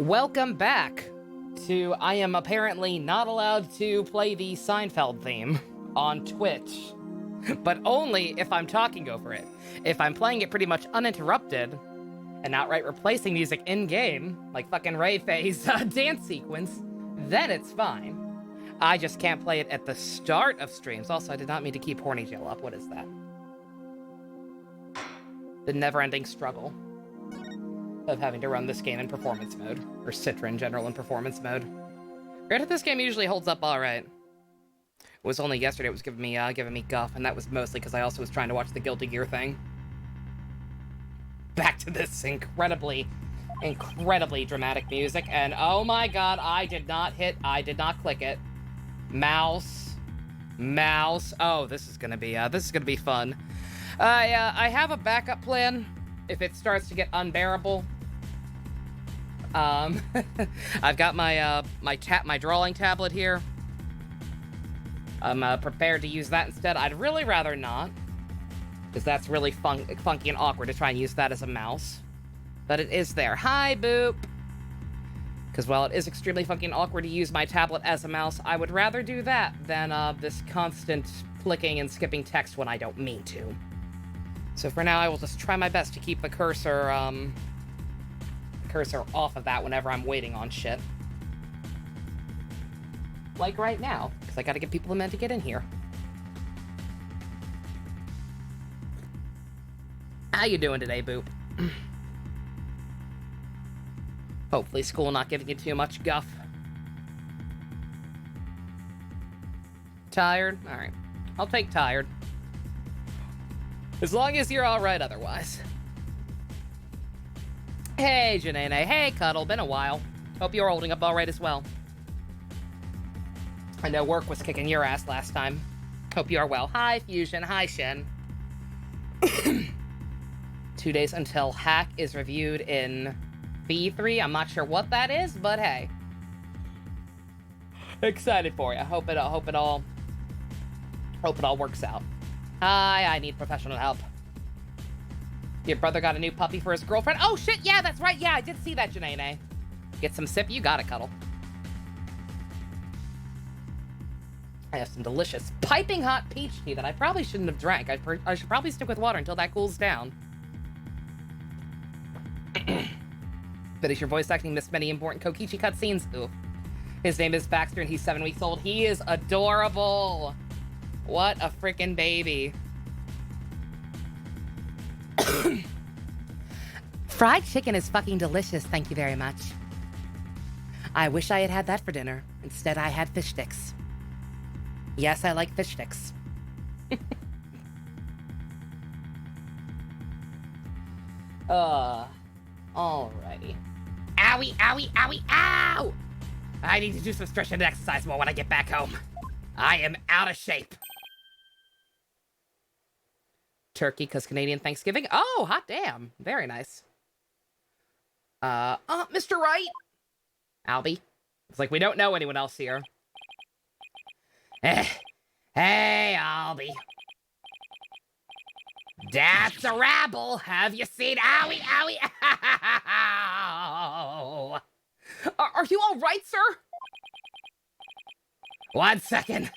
Welcome back to I am apparently not allowed to play the Seinfeld theme on Twitch, but only if I'm talking over it. If I'm playing it pretty much uninterrupted and outright replacing music in-game, like fucking Rayfei's dance sequence, then it's fine. I just can't play it at the start of streams. Also, I did not mean to keep Horny Jail up. What is that? The never-ending struggle of having to run this game in performance mode, or Citra in general in performance mode. Granted, this game usually holds up all right. It was only yesterday it was giving me guff, and that was mostly because I also was trying to watch the Guilty Gear thing. Back to this incredibly dramatic music, and oh my god, I did not click it. Mouse. Oh, this is gonna be fun. I have a backup plan if it starts to get unbearable. I've got my my drawing tablet here. I'm prepared to use that instead. I'd really rather not, because that's really funky and awkward to try and use that as a mouse. But it is there. Hi, Boop! Because while it is extremely funky and awkward to use my tablet as a mouse, I would rather do that than this constant clicking and skipping text when I don't mean to. So for now, I will just try my best to keep the cursor off of that whenever I'm waiting on shit. Like right now, because I gotta give people a minute to get in here. How you doing today, Boop? Hopefully school not giving you too much guff. Tired? Alright. I'll take tired. As long as you're alright otherwise. Hey, Janae. Hey, Cuddle. Been a while. Hope you're holding up alright as well. I know work was kicking your ass last time. Hope you are well. Hi, Fusion. Hi, Shin. 2 days until Hack is reviewed in B3. I'm not sure what that is, but hey. Excited for you. Hope it all works out. Hi, I need professional help. Your brother got a new puppy for his girlfriend? Oh shit, yeah, that's right. Yeah, I did see that, Janae. Get some sip, you got it, Cuddle. I have some delicious piping hot peach tea that I probably shouldn't have drank. I should probably stick with water until that cools down. But is your voice acting missed many important Kokichi cutscenes? Oof. His name is Baxter and he's 7 weeks old. He is adorable. What a freaking baby. Fried chicken is fucking delicious, thank you very much. I wish I had had that for dinner. Instead, I had fish sticks. Yes, I like fish sticks. Alrighty. Owie, owie, owie, ow! I need to do some stretching and exercise more when I get back home. I am out of shape. Turkey, because Canadian Thanksgiving. Oh, hot damn. Very nice. Mr. Wright? Albie? It's like we don't know anyone else here. Hey, Albie. That's a rabble. Have you seen owie, owie, ow? Are you all right, sir? 1 second.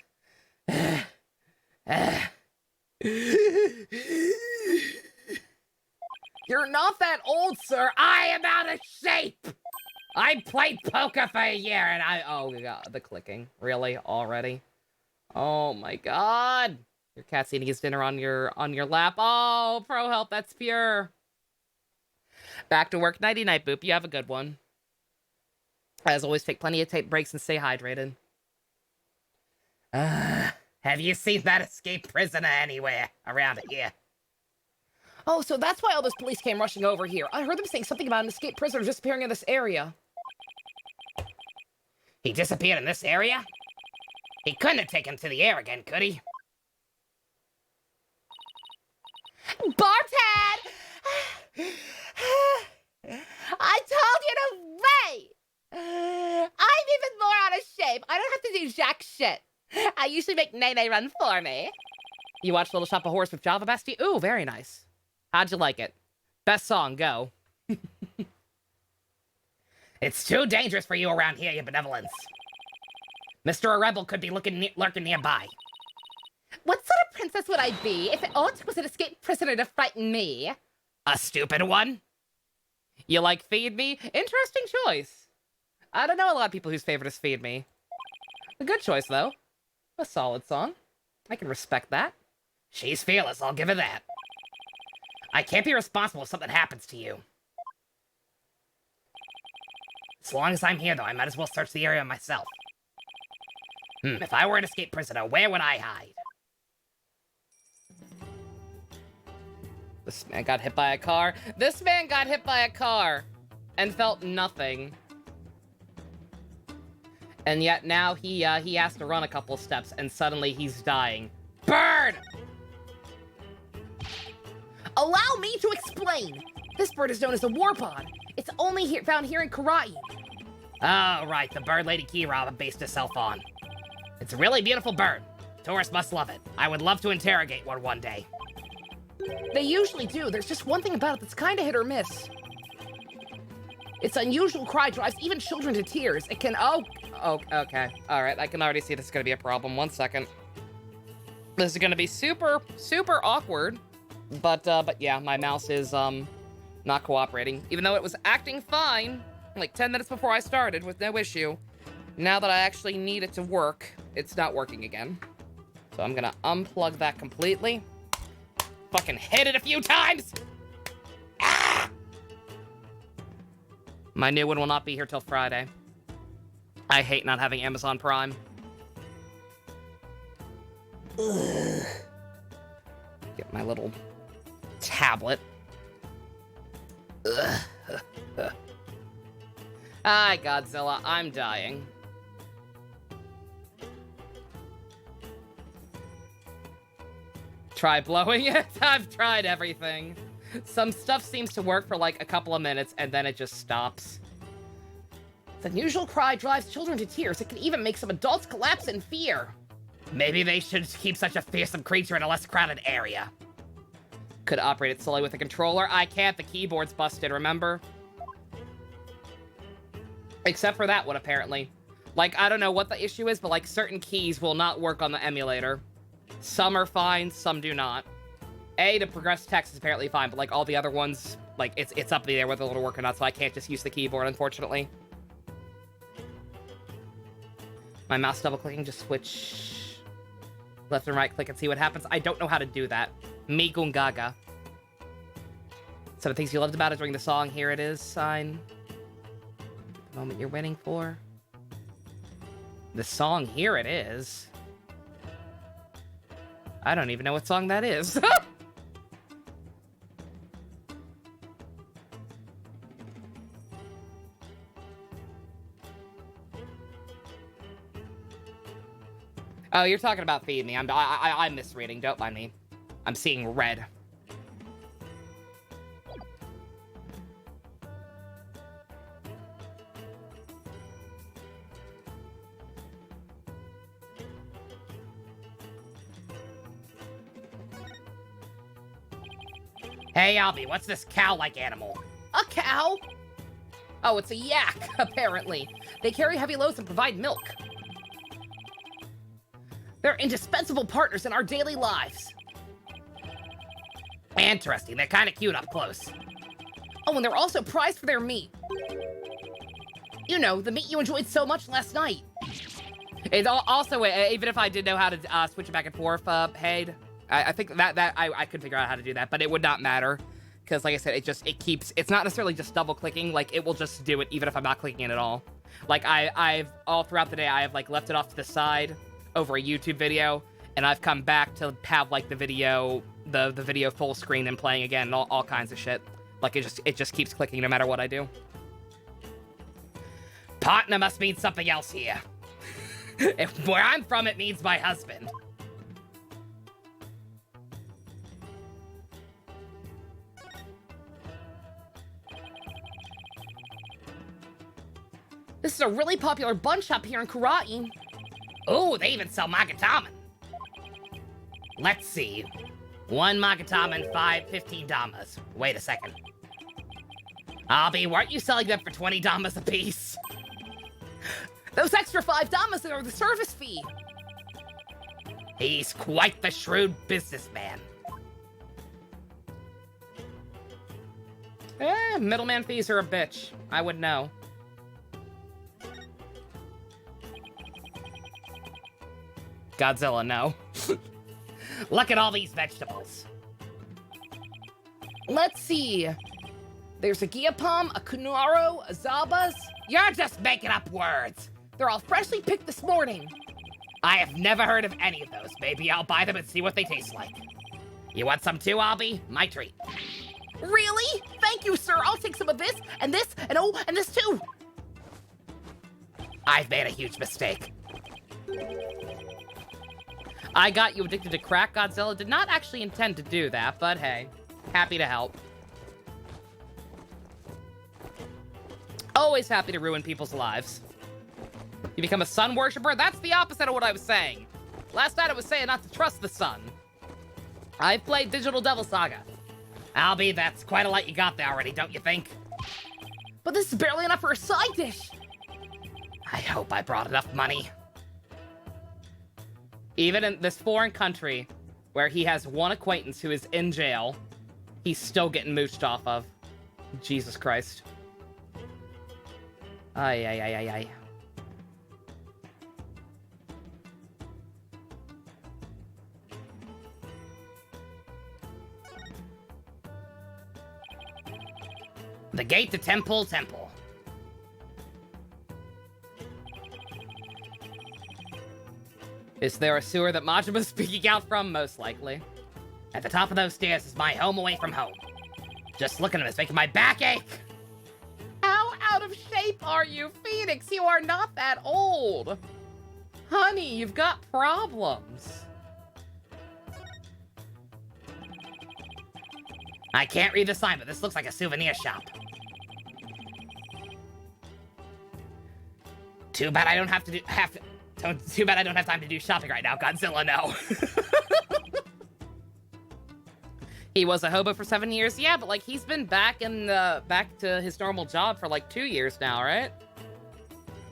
You're not that old, sir. I am out of shape. I played poker for a year and oh god, the clicking. Really? Already? Oh my god. Your cat's eating his dinner on your lap. Oh, pro help, that's pure. Back to work. Nighty night, Boop. You have a good one. As always, take plenty of tape breaks and stay hydrated. Have you seen that escaped prisoner anywhere around here? Oh, so that's why all those police came rushing over here. I heard them saying something about an escaped prisoner disappearing in this area. He disappeared in this area? He couldn't have taken to the air again, could he? Bartad! I told you to wait! I'm even more out of shape. I don't have to do jack shit. I usually make Nene run for me. You watched Little Shop of Horrors with Java Bestie? Ooh, very nice. How'd you like it? Best song, go. It's too dangerous for you around here, your benevolence. Mr. Rebel could be lurking nearby. What sort of princess would I be if aught was an escaped prisoner to frighten me? A stupid one? You like Feed Me? Interesting choice. I don't know a lot of people whose favorite is Feed Me. A good choice, though. A solid song. I can respect that. She's fearless, I'll give her that. I can't be responsible if something happens to you. As long as I'm here, though, I might as well search the area myself. If I were an escaped prisoner, where would I hide? This man got hit by a car. This man got hit by a car and felt nothing. And yet now he has to run a couple steps and suddenly he's dying. Bird! Allow me to explain. This bird is known as a warpod. It's only found here in Karai. Oh, right, the bird Lady Kira based herself on. It's a really beautiful bird. Tourists must love it. I would love to interrogate one day. They usually do. There's just one thing about it that's kind of hit or miss. Its unusual cry drives even children to tears. It can... Oh, okay. All right, I can already see this is going to be a problem. 1 second. This is going to be super, super awkward. But yeah, my mouse is, not cooperating. Even though it was acting fine, like 10 minutes before I started with no issue. Now that I actually need it to work, it's not working again. So I'm going to unplug that completely. Fucking hit it a few times! Ah! My new one will not be here till Friday. I hate not having Amazon Prime. Ugh. Get my little tablet. Ugh. Hi, Godzilla. I'm dying. Try blowing it? I've tried everything. Some stuff seems to work for like a couple of minutes and then it just stops. Its unusual cry drives children to tears. It can even make some adults collapse in fear. Maybe they should keep such a fearsome creature in a less crowded area. Could operate it solely with a controller. I can't. The keyboard's busted, remember? Except for that one, apparently. Like, I don't know what the issue is, but like certain keys will not work on the emulator. Some are fine, some do not. To progress text is apparently fine, but like all the other ones, like it's up in the air whether it'll work or not, so I can't just use the keyboard, unfortunately. My mouse double-clicking, just switch left and right click and see what happens. I don't know how to do that. Me gungaga. So the things you loved about it during the song, here it is, sign. The moment you're waiting for. The song, here it is. I don't even know what song that is. Oh, you're talking about Feed Me. I'm misreading. Don't mind me. I'm seeing red. Hey, Albie, what's this cow-like animal? A cow? Oh, it's a yak, apparently. They carry heavy loads and provide milk. They're indispensable partners in our daily lives. Interesting. They're kind of cute up close. Oh, and they're also prized for their meat. You know, the meat you enjoyed so much last night. It's also, even if I did know how to switch it back and forth, Haid, I think that I could figure out how to do that, but it would not matter. Because, like I said, it's not necessarily just double-clicking, like, it will just do it even if I'm not clicking it at all. Like, I've, all throughout the day, I have, like, left it off to the side over a YouTube video, and I've come back to have, like, the video full screen and playing again, and all kinds of shit. Like, it just keeps clicking no matter what I do. Partner must mean something else here. Where I'm from, it means my husband. This is a really popular bun shop here in Karai. Oh, they even sell Magataman. Let's see. 1 Magataman, 15 damas. Wait a second. Albie, weren't you selling them for 20 damas apiece? Those extra 5 damas are the service fee. He's quite the shrewd businessman. Middleman fees are a bitch. I would know. Godzilla, no. Look at all these vegetables. Let's see. There's a Gyapom, a Kunaro, a Zabas. You're just making up words. They're all freshly picked this morning. I have never heard of any of those. Maybe I'll buy them and see what they taste like. You want some too, Albie? My treat. Really? Thank you, sir. I'll take some of this, and oh, and this too. I've made a huge mistake. I got you addicted to crack, Godzilla. Did not actually intend to do that, but hey, happy to help. Always happy to ruin people's lives. You become a sun worshiper? That's the opposite of what I was saying. Last night I was saying not to trust the sun. I've played Digital Devil Saga. Albie, that's quite a lot you got there already, don't you think? But this is barely enough for a side dish. I hope I brought enough money. Even in this foreign country, where he has one acquaintance who is in jail, he's still getting mooched off of. Jesus Christ. Ay, ay, ay, ay, ay. The gate to Tai'thul Temple. Is there a sewer that Majima's speaking out from? Most likely. At the top of those stairs is my home away from home. Just looking at him is making my back ache. How out of shape are you, Phoenix? You are not that old. Honey, you've got problems. I can't read the sign, but this looks like a souvenir shop. Too bad I don't have too bad I don't have time to do shopping right now, Godzilla, no. He was a hobo for 7 years? Yeah, but like he's been back to his normal job for like 2 years now, right?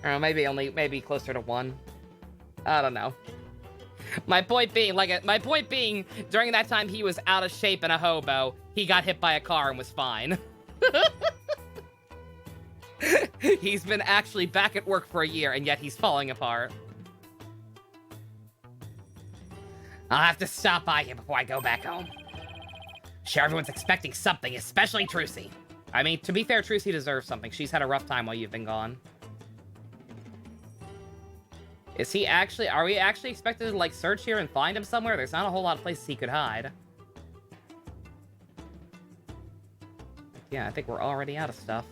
Or maybe closer to 1. I don't know. My point being, during that time he was out of shape and a hobo, he got hit by a car and was fine. He's been actually back at work for a year, and yet he's falling apart. I'll have to stop by here before I go back home. Sure, everyone's expecting something, especially Trucy. I mean, to be fair, Trucy deserves something. She's had a rough time while you've been gone. Are we actually expected to, like, search here and find him somewhere? There's not a whole lot of places he could hide. Yeah, I think we're already out of stuff.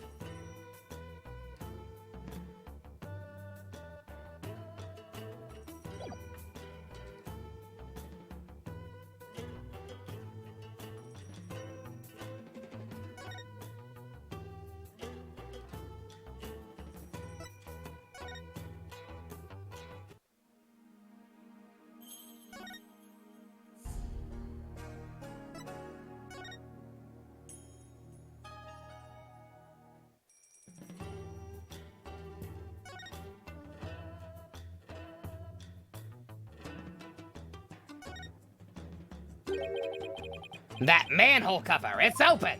That manhole cover, it's open!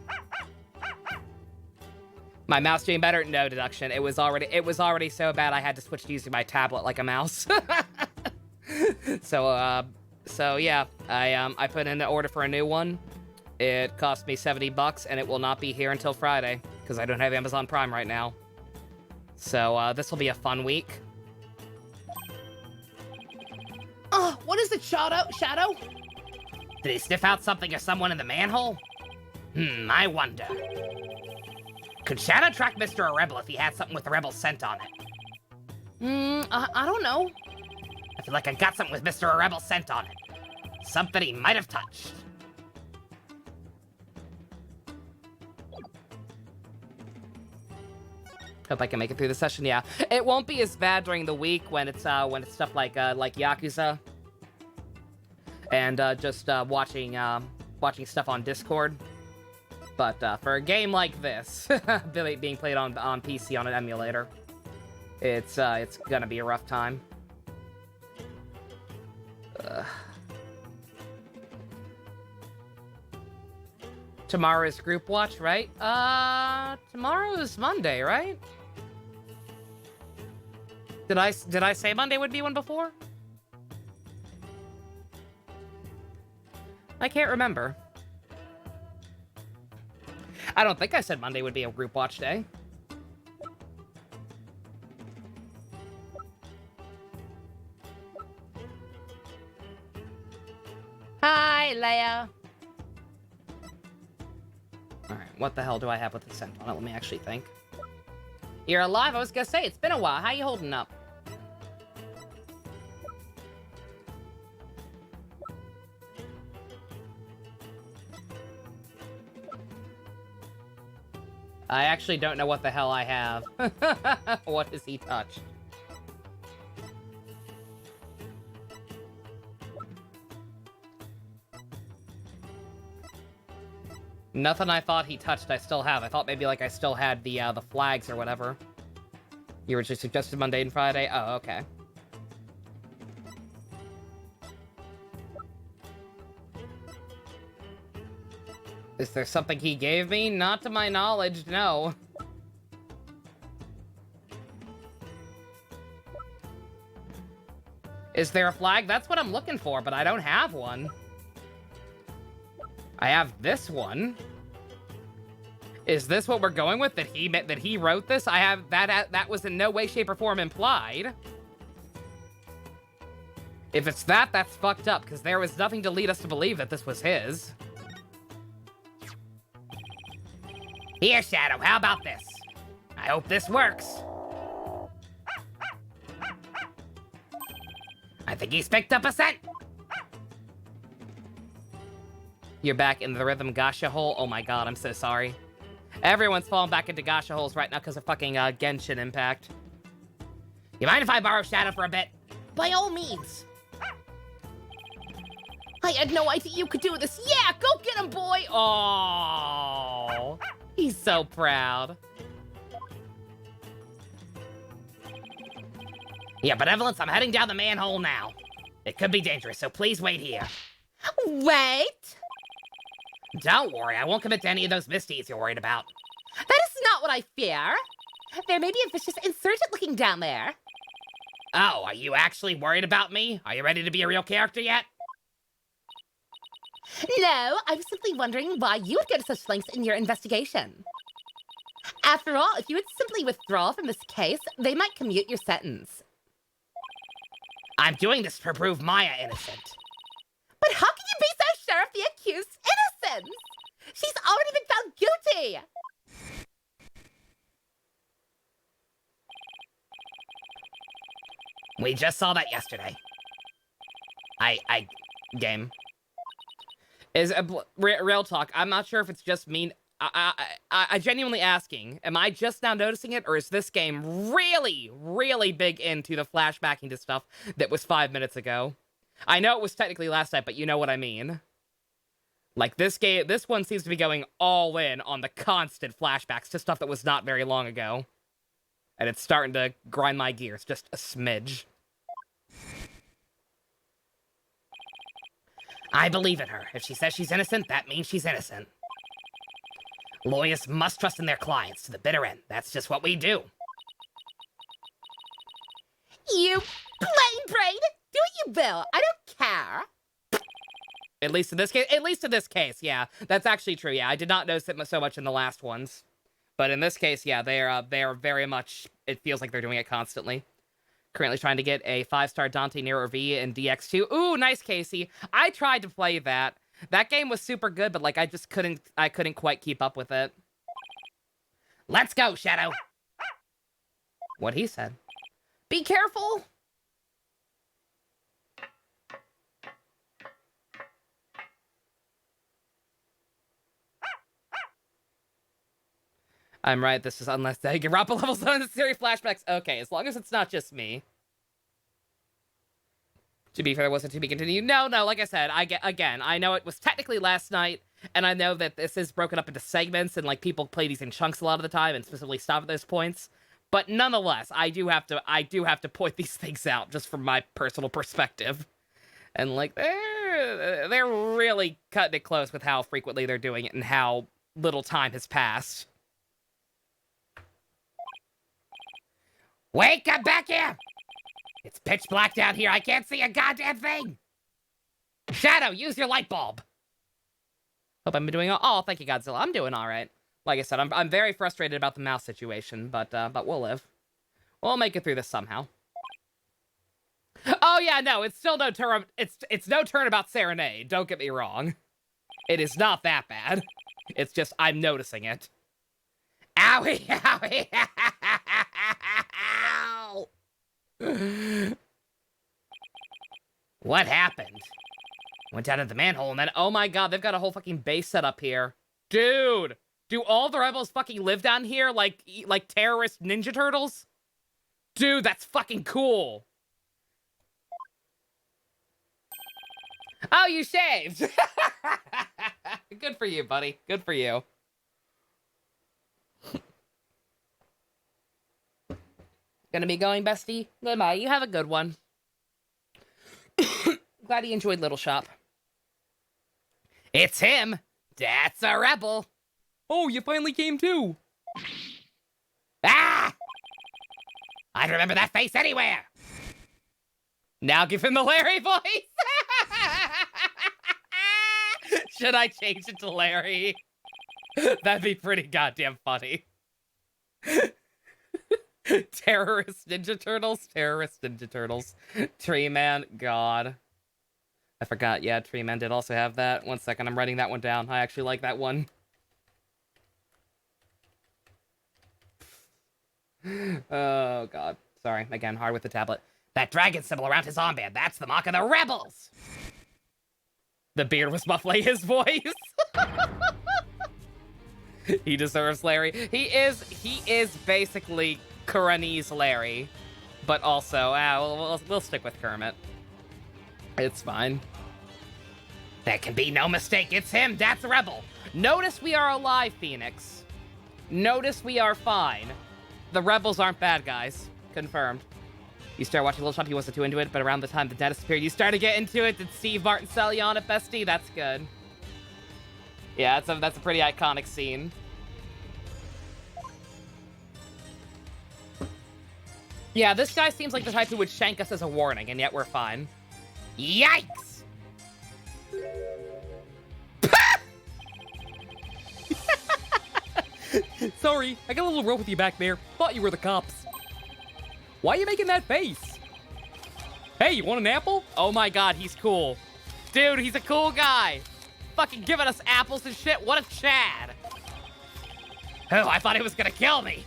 My mouse doing better? No, deduction. It was already so bad I had to switch to using my tablet like a mouse. So yeah, I put in an order for a new one. It cost me $70 and it will not be here until Friday because I don't have Amazon Prime right now. So this will be a fun week. What is it, Shadow? Did he sniff out something or someone in the manhole? I wonder. Could Shadow track Mr. Rebel if he had something with the Rebel scent on it? I don't know. I feel like I got something with Mr. Rebel scent on it. Something he might have touched. Hope I can make it through the session, yeah. It won't be as bad during the week when it's stuff like Yakuza. And just watching stuff on Discord. But for a game like this, being played on PC on an emulator, it's gonna be a rough time. Tomorrow is group watch, right? Tomorrow is Monday, right? Did I say Monday would be one before? I can't remember. I don't think I said Monday would be a group watch day. Hi, Leia. Alright, what the hell do I have with the scent on it? Let me actually think. You're alive? I was gonna say, it's been a while. How you holding up? I actually don't know what the hell I have. What has he touched? Nothing I thought he touched I still have. I thought maybe like I still had the flags or whatever. You were just suggested Monday and Friday? Oh, okay. Is there something he gave me? Not to my knowledge, no. Is there a flag? That's what I'm looking for, but I don't have one. I have this one. Is this what we're going with? That he wrote this? I have that was in no way, shape, or form implied. If it's that, that's fucked up, because there was nothing to lead us to believe that this was his. Here, Shadow, how about this? I hope this works. I think he's picked up a scent. You're back in the rhythm gacha hole? Oh my god, I'm so sorry. Everyone's falling back into gacha holes right now because of fucking Genshin Impact. You mind if I borrow Shadow for a bit? By all means. I had no idea you could do this. Yeah, go get him, boy. Oh, he's so proud. Yeah, Benevolence, I'm heading down the manhole now. It could be dangerous, so please wait here. Wait. Don't worry, I won't commit to any of those misdeeds you're worried about. That is not what I fear. There may be a vicious insurgent looking down there. Oh, are you actually worried about me? Are you ready to be a real character yet? No, I was simply wondering why you would go to such lengths in your investigation. After all, if you would simply withdraw from this case, they might commute your sentence. I'm doing this to prove Maya innocent. But how can you be so sure of the accused's innocence? She's already been found guilty! We just saw that yesterday. Game. Real talk, I'm not sure if it's just me. I genuinely asking, am I just now noticing it, or is this game really, really big into the flashbacking to stuff that was 5 minutes ago? I know it was technically last night, but you know what I mean. Like, this one seems to be going all in on the constant flashbacks to stuff that was not very long ago. And it's starting to grind my gears just a smidge. I believe in her. If she says she's innocent, that means she's innocent. Lawyers must trust in their clients to the bitter end. That's just what we do. You plain brain! Do what you will. I don't care. At least in this case, yeah. That's actually true, yeah. I did not notice it so much in the last ones. But in this case, yeah, they are very much, it feels like they're doing it constantly. Currently trying to get a 5-star Dante Nero V in DX2. Ooh, nice, Casey. I tried to play that. That game was super good, but like I couldn't quite keep up with it. Let's go, Shadow. What he said. Be careful. I'm right, this is unless they get Rappa levels on the series flashbacks. Okay, as long as it's not just me. To be fair, wasn't to be continued. No, like I said, I know it was technically last night, And I know that this is broken up into segments, and like people play these in chunks a lot of the time, and specifically stop at those points. But nonetheless, I do have to point these things out just from my personal perspective. And like they're really cutting it close with how frequently they're doing it and how little time has passed. Wake up back here! It's pitch black down here. I can't see a goddamn thing. Shadow, use your light bulb. Hope I'm doing. Oh, thank you, Godzilla. I'm doing all right. Like I said, I'm very frustrated about the mouse situation, but we'll live. We'll make it through this somehow. Oh yeah, no, it's still no turn. It's no turnabout serenade. Don't get me wrong. It is not that bad. It's just I'm noticing it. Owie, owie, ow! What happened? Went down to the manhole and then, oh my god, they've got a whole fucking base set up here. Dude, do all the rebels fucking live down here like terrorist Ninja Turtles? Dude, that's fucking cool. Oh, you shaved! Good for you, buddy. Good for you. Gonna be going, bestie? Goodbye. You have a good one. Glad you enjoyed Little Shop. It's him! That's a rebel! Oh, you finally came too! Ah! I'd remember that face anywhere! Now give him the Larry voice! Should I change it to Larry? That'd be pretty goddamn funny. Terrorist Ninja Turtles? Terrorist Ninja Turtles. Tree Man, God. I forgot, yeah, Tree Man did also have that. One second, I'm writing that one down. I actually like that one. Oh, God. Sorry, again, hard with the tablet. That dragon symbol around his armband, that's the mark of the rebels! The beard was muffling his voice. He deserves Larry. He is basically Kuranese Larry. But also, we'll stick with Kermit. It's fine. There can be no mistake, it's him, that's Rebel. Notice we are alive, Phoenix. Notice we are fine. The rebels aren't bad guys. Confirmed. You started watching Little Shop, he wasn't too into it, but around the time the dad disappeared, you started to get into it. Did Steve Martin sell you on it, bestie? That's good. Yeah, that's a pretty iconic scene. Yeah, this guy seems like the type who would shank us as a warning, and yet we're fine. Yikes! Sorry, I got a little rope with you back there. Thought you were the cops. Why are you making that face? Hey, you want an apple? Oh my god, he's cool. Dude, he's a cool guy. Fucking giving us apples and shit. What a Chad. Oh, I thought he was gonna kill me.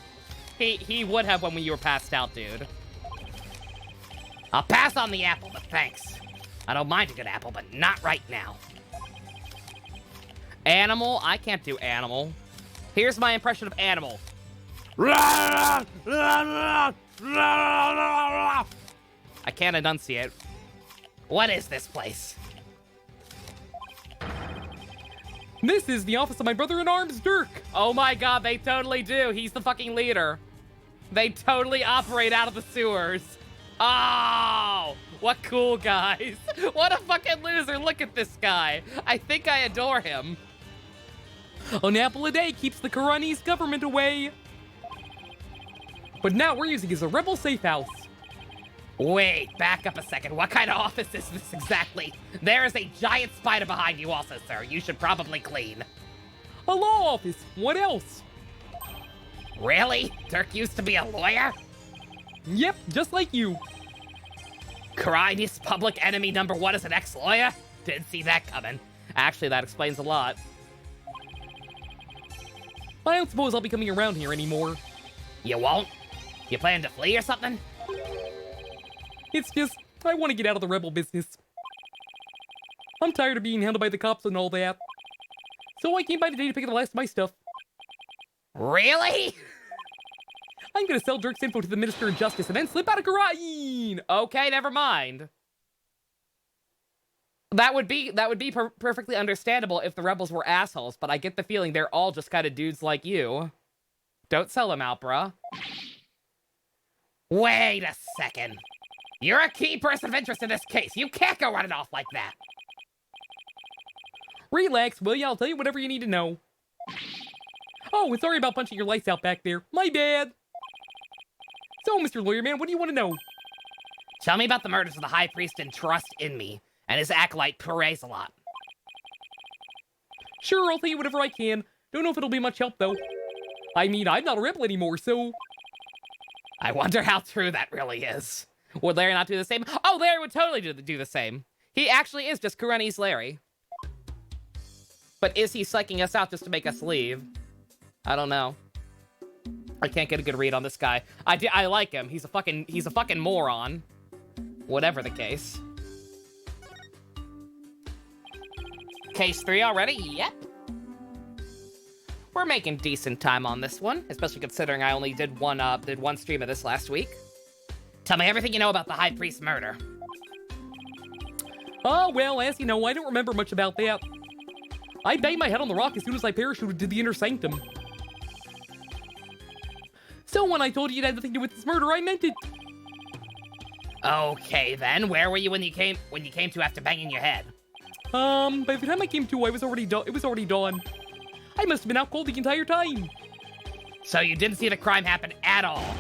He would have when you were passed out, dude. I'll pass on the apple, but thanks. I don't mind a good apple, but not right now. Animal? I can't do animal. Here's my impression of animal. I can't enunciate. What is this place? This is the office of my brother-in-arms, Dirk. Oh my god, they totally do. He's the fucking leader. They totally operate out of the sewers. Oh, what cool guys. What a fucking loser. Look at this guy. I think I adore him. An apple a day keeps the Kuranese government away. But now we're using it as a rebel safe house. Wait, back up a second. What kind of office is this exactly? There is a giant spider behind you also, sir. You should probably clean. A law office. What else? Really? Dirk used to be a lawyer? Yep, just like you. Kuranese public enemy #1 is an ex-lawyer? Didn't see that coming. Actually, that explains a lot. I don't suppose I'll be coming around here anymore. You won't? You plan to flee or something? It's just, I want to get out of the rebel business. I'm tired of being handled by the cops and all that. So I came by today to pick up the last of my stuff. Really? I'm gonna sell Dirk's info to the Minister of Justice and then slip out of Karain! Okay, never mind. That would be perfectly understandable if the rebels were assholes, but I get the feeling they're all just kind of dudes like you. Don't sell them out, bruh. Wait a second. You're a key person of interest in this case. You can't go running off like that. Relax, will ya? I'll tell you whatever you need to know. Oh, and sorry about punching your lights out back there. My bad. So, Mr. Lawyer Man, what do you want to know? Tell me about the murders of the High Priest and trust in me, and his acolyte Perez a lot. Sure, I'll tell you whatever I can. Don't know if it'll be much help, though. I mean, I'm not a rebel anymore, so... I wonder how true that really is. Would Larry not do the same? Oh, Larry would totally do the same. He actually is just Kareni's Larry. But is he psyching us out just to make us leave? I don't know. I can't get a good read on this guy. I like him. He's a fucking moron. Whatever the case. Case 3 already? Yep. We're making decent time on this one, especially considering I only did one stream of this last week. Tell me everything you know about the High Priest's murder. Oh, well, as you know, I don't remember much about that. I banged my head on the rock as soon as I parachuted to the inner sanctum. So when I told you it had nothing to do with this murder, I meant it. Okay, then, where were you when you came to after banging your head? By the time I came to, it was already dawn. I must have been out cold the entire time. So you didn't see the crime happen at all?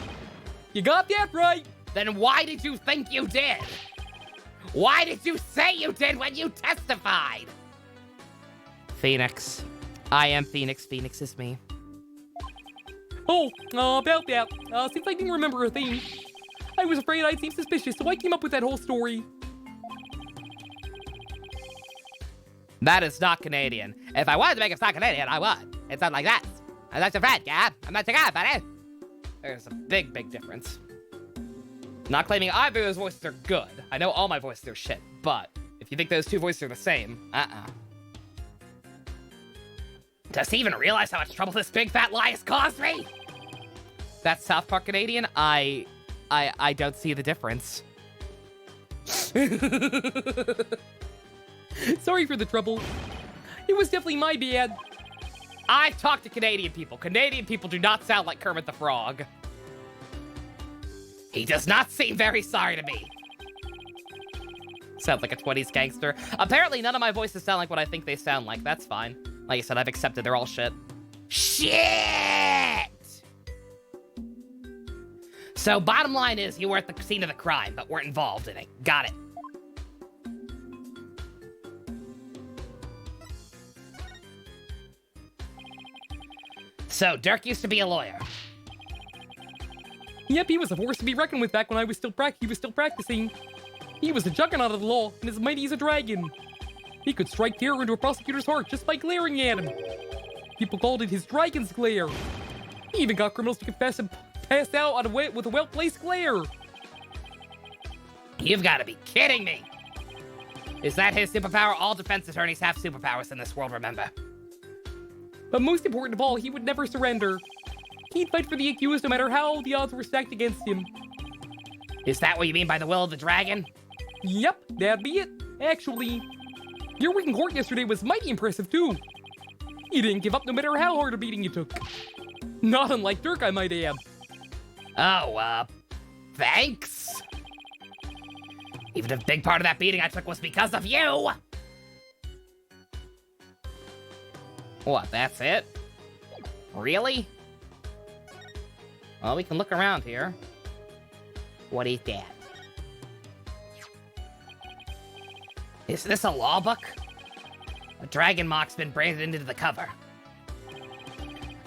You got that right. Then why did you think you did? Why did you say you did when you testified? Phoenix. I am Phoenix. Phoenix is me. Oh, about that. Since I didn't remember a thing, I was afraid I'd seem suspicious, so I came up with that whole story. That is not Canadian. If I wanted to make it not Canadian, I would. It's not like that. I'm not your friend, yeah? I'm not your guy, buddy. There's a big, big difference. Not claiming either of those voices are good. I know all my voices are shit, but if you think those two voices are the same, Does he even realize how much trouble this big fat lie has caused me? That's South Park Canadian? I don't see the difference. Sorry for the trouble. It was definitely my bad. I've talked to Canadian people. Canadian people do not sound like Kermit the Frog. He does not seem very sorry to me. Sounds like a 20s gangster. Apparently none of my voices sound like what I think they sound like. That's fine. Like I said, I've accepted they're all shit. Shit! So bottom line is you were at the scene of the crime, but weren't involved in it. Got it. So, Dirk used to be a lawyer. Yep, he was a force to be reckoned with back when he was still practicing. He was a juggernaut of the law, and as mighty as a dragon. He could strike terror into a prosecutor's heart just by glaring at him. People called it his dragon's glare. He even got criminals to confess and pass out with a well-placed glare. You've got to be kidding me! Is that his superpower? All defense attorneys have superpowers in this world, remember? But most important of all, he would never surrender. He'd fight for the accused no matter how the odds were stacked against him. Is that what you mean by the will of the dragon? Yep, that'd be it. Actually, your week in court yesterday was mighty impressive too. You didn't give up no matter how hard a beating you took. Not unlike Dirk, I might add. Oh, thanks. Even if a big part of that beating I took was because of you. What, that's it? Really? Well, we can look around here. What is that? Is this a law book? A dragon mock's been branded into the cover.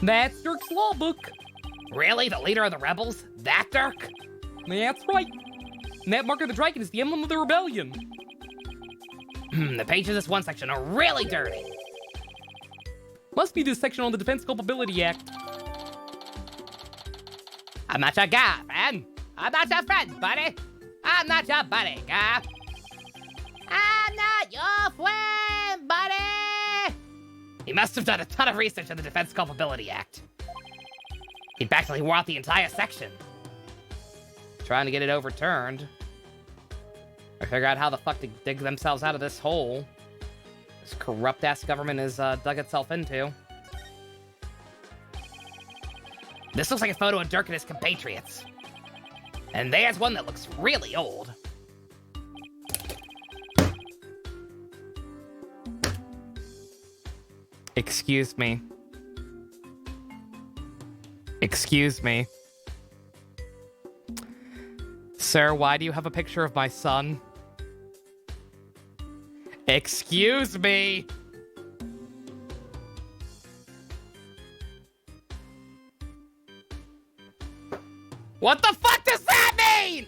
That's Dirk's law book. Really? The leader of the rebels? That Dirk? That's right. And that mark of the dragon is the emblem of the rebellion. The pages of this one section are really dirty. Must be this section on the Defense Culpability Act. I'm not your guy, man. I'm not your friend, buddy. I'm not your buddy, guy. I'm not your friend, buddy. He must have done a ton of research on the Defense Culpability Act. He practically wore out the entire section. Trying to get it overturned. Or figure out how the fuck to dig themselves out of this hole this corrupt-ass government has dug itself into. This looks like a photo of Dirk and his compatriots. And there's one that looks really old. Excuse me. Excuse me. Sir, why do you have a picture of my son? Excuse me! What the fuck does that mean?!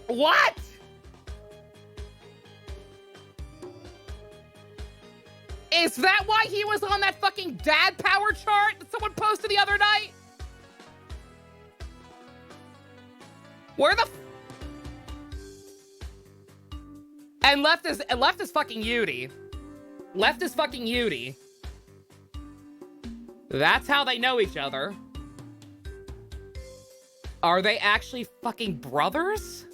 What?! Is that why he was on that fucking dad power chart that someone posted the other night? Where the and left is fucking Yudi. Left is fucking Yudi. That's how they know each other. Are they actually fucking brothers?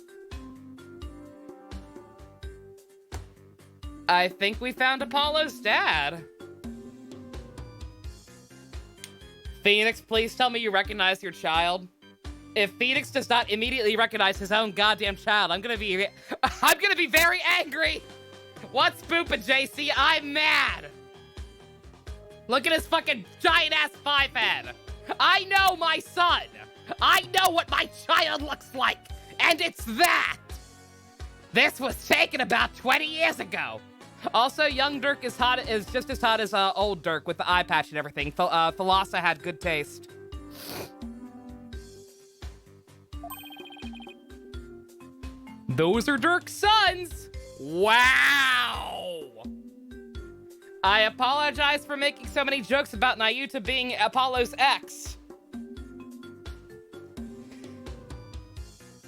I think we found Apollo's dad. Phoenix, please tell me you recognize your child. If Phoenix does not immediately recognize his own goddamn child, I'm gonna be very angry. What's booping, JC? I'm mad. Look at his fucking giant-ass five head. I know my son. I know what my child looks like, and it's that. This was taken about 20 years ago. Also, young Dirk is just as hot as old Dirk with the eye patch and everything. Thalassa had good taste. Those are Dirk's sons! Wow! I apologize for making so many jokes about Nayuta being Apollo's ex.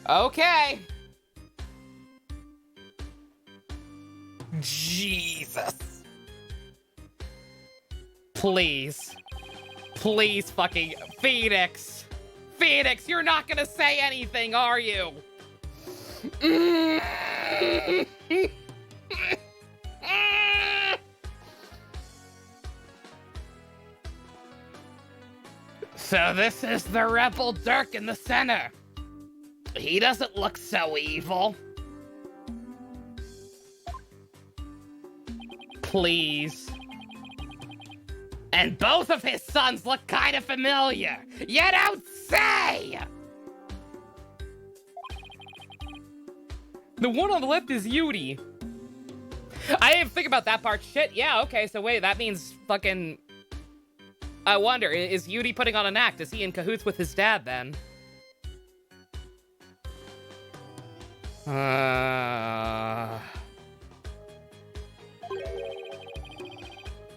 Okay. Jesus. Please. Please fucking Phoenix. Phoenix, you're not gonna say anything, are you? So this is the rebel Dirk in the center. He doesn't look so evil. Please. And both of his sons look kind of familiar. You don't say! The one on the left is Yudi. I didn't think about that part. Shit, yeah, okay, so wait, that means fucking... I wonder, is Yudi putting on an act? Is he in cahoots with his dad, then?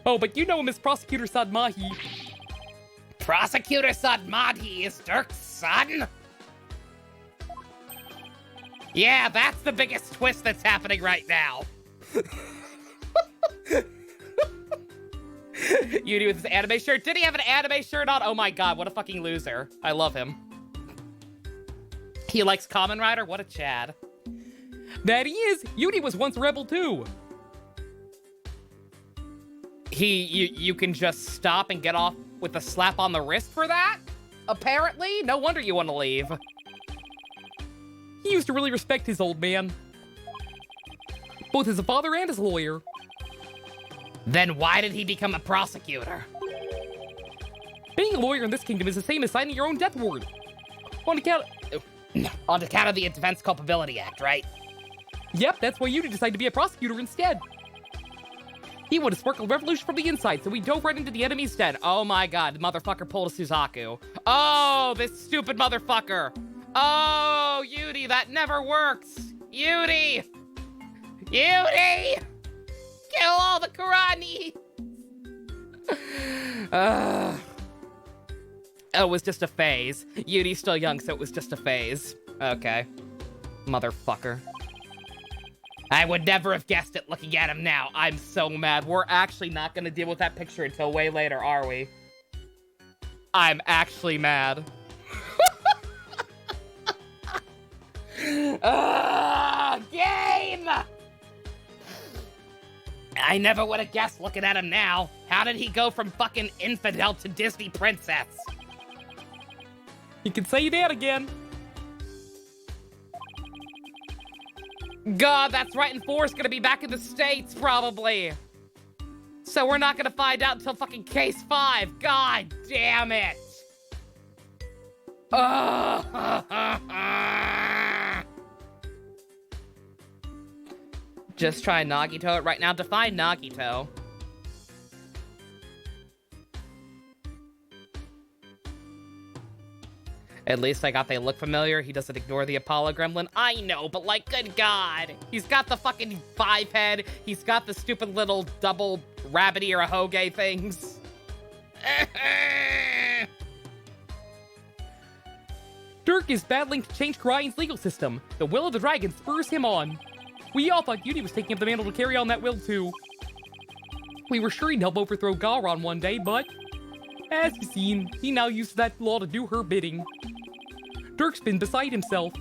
Oh, but you know him as Prosecutor Sadmahi. Prosecutor Sadmahi is Dirk's son? Yeah, that's the biggest twist that's happening right now. Yudi with his anime shirt. Did he have an anime shirt on? Oh my god, what a fucking loser. I love him. He likes Kamen Rider? What a Chad. That he is. Yudi was once a rebel too. You can just stop and get off with a slap on the wrist for that? Apparently? No wonder you want to leave. He used to really respect his old man. Both as a father and as a lawyer. Then why did he become a prosecutor? Being a lawyer in this kingdom is the same as signing your own death warrant. On account of the Defense Culpability Act, right? Yep, that's why you decided to be a prosecutor instead. He wanted to spark a revolution from the inside, so he dove right into the enemy's den. Oh my god, the motherfucker pulled a Suzaku. Oh, this stupid motherfucker. Oh, Yudi, that never works. Yudi! Yudi! Kill all the Karani! Oh, it was just a phase. Yudi's still young, so it was just a phase. Okay. Motherfucker. I would never have guessed it looking at him now. I'm so mad. We're actually not gonna deal with that picture until way later, are we? I'm actually mad. Game! I never would have guessed looking at him now. How did he go from fucking infidel to Disney princess? You can say that again. God, that's right, and 4's gonna be back in the States, probably. So we're not gonna find out until fucking case 5. God damn it. Just try Nagito it right now. Define Nagito. At least I got they look familiar. He doesn't ignore the Apollo gremlin. I know, but like, good God. He's got the fucking 5 head. He's got the stupid little double rabbity or a hoge things. Dirk is battling to change Kraian's legal system. The will of the dragon spurs him on. We all thought Yudi was taking up the mantle to carry on that will too. We were sure he'd help overthrow Galron one day, but as you've seen, he now uses that law to do her bidding. Dirk's been beside himself.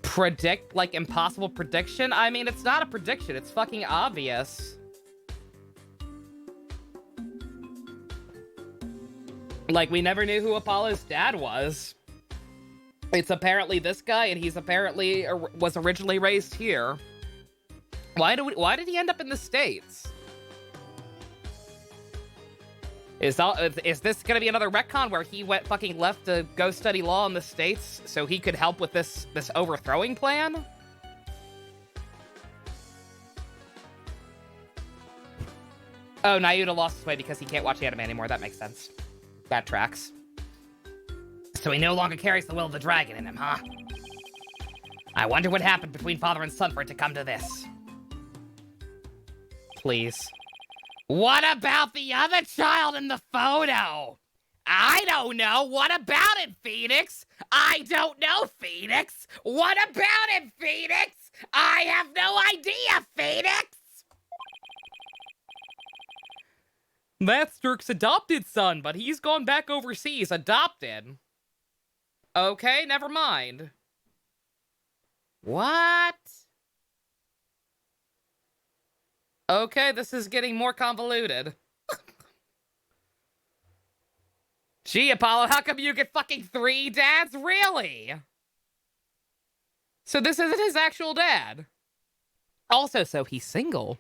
Predict, like, impossible prediction? I mean, it's not a prediction. It's fucking obvious. Like, we never knew who Apollo's dad was. It's apparently this guy, and he's apparently was originally raised here. Why did he end up in the States? Is this gonna be another retcon where he left to go study law in the States so he could help with this overthrowing plan? Oh, Nayuta lost his way because he can't watch anime anymore. That makes sense. That tracks. So he no longer carries the will of the dragon in him, huh? I wonder what happened between father and son for it to come to this. Please. What about the other child in the photo? I don't know. What about it, Phoenix? I don't know, Phoenix. What about it, Phoenix? I have no idea, Phoenix. That's Dirk's adopted son, but he's gone back overseas. Adopted. Okay, never mind. What? Okay, this is getting more convoluted. Gee, Apollo, how come you get fucking 3 dads? Really? So this isn't his actual dad. Also, so he's single.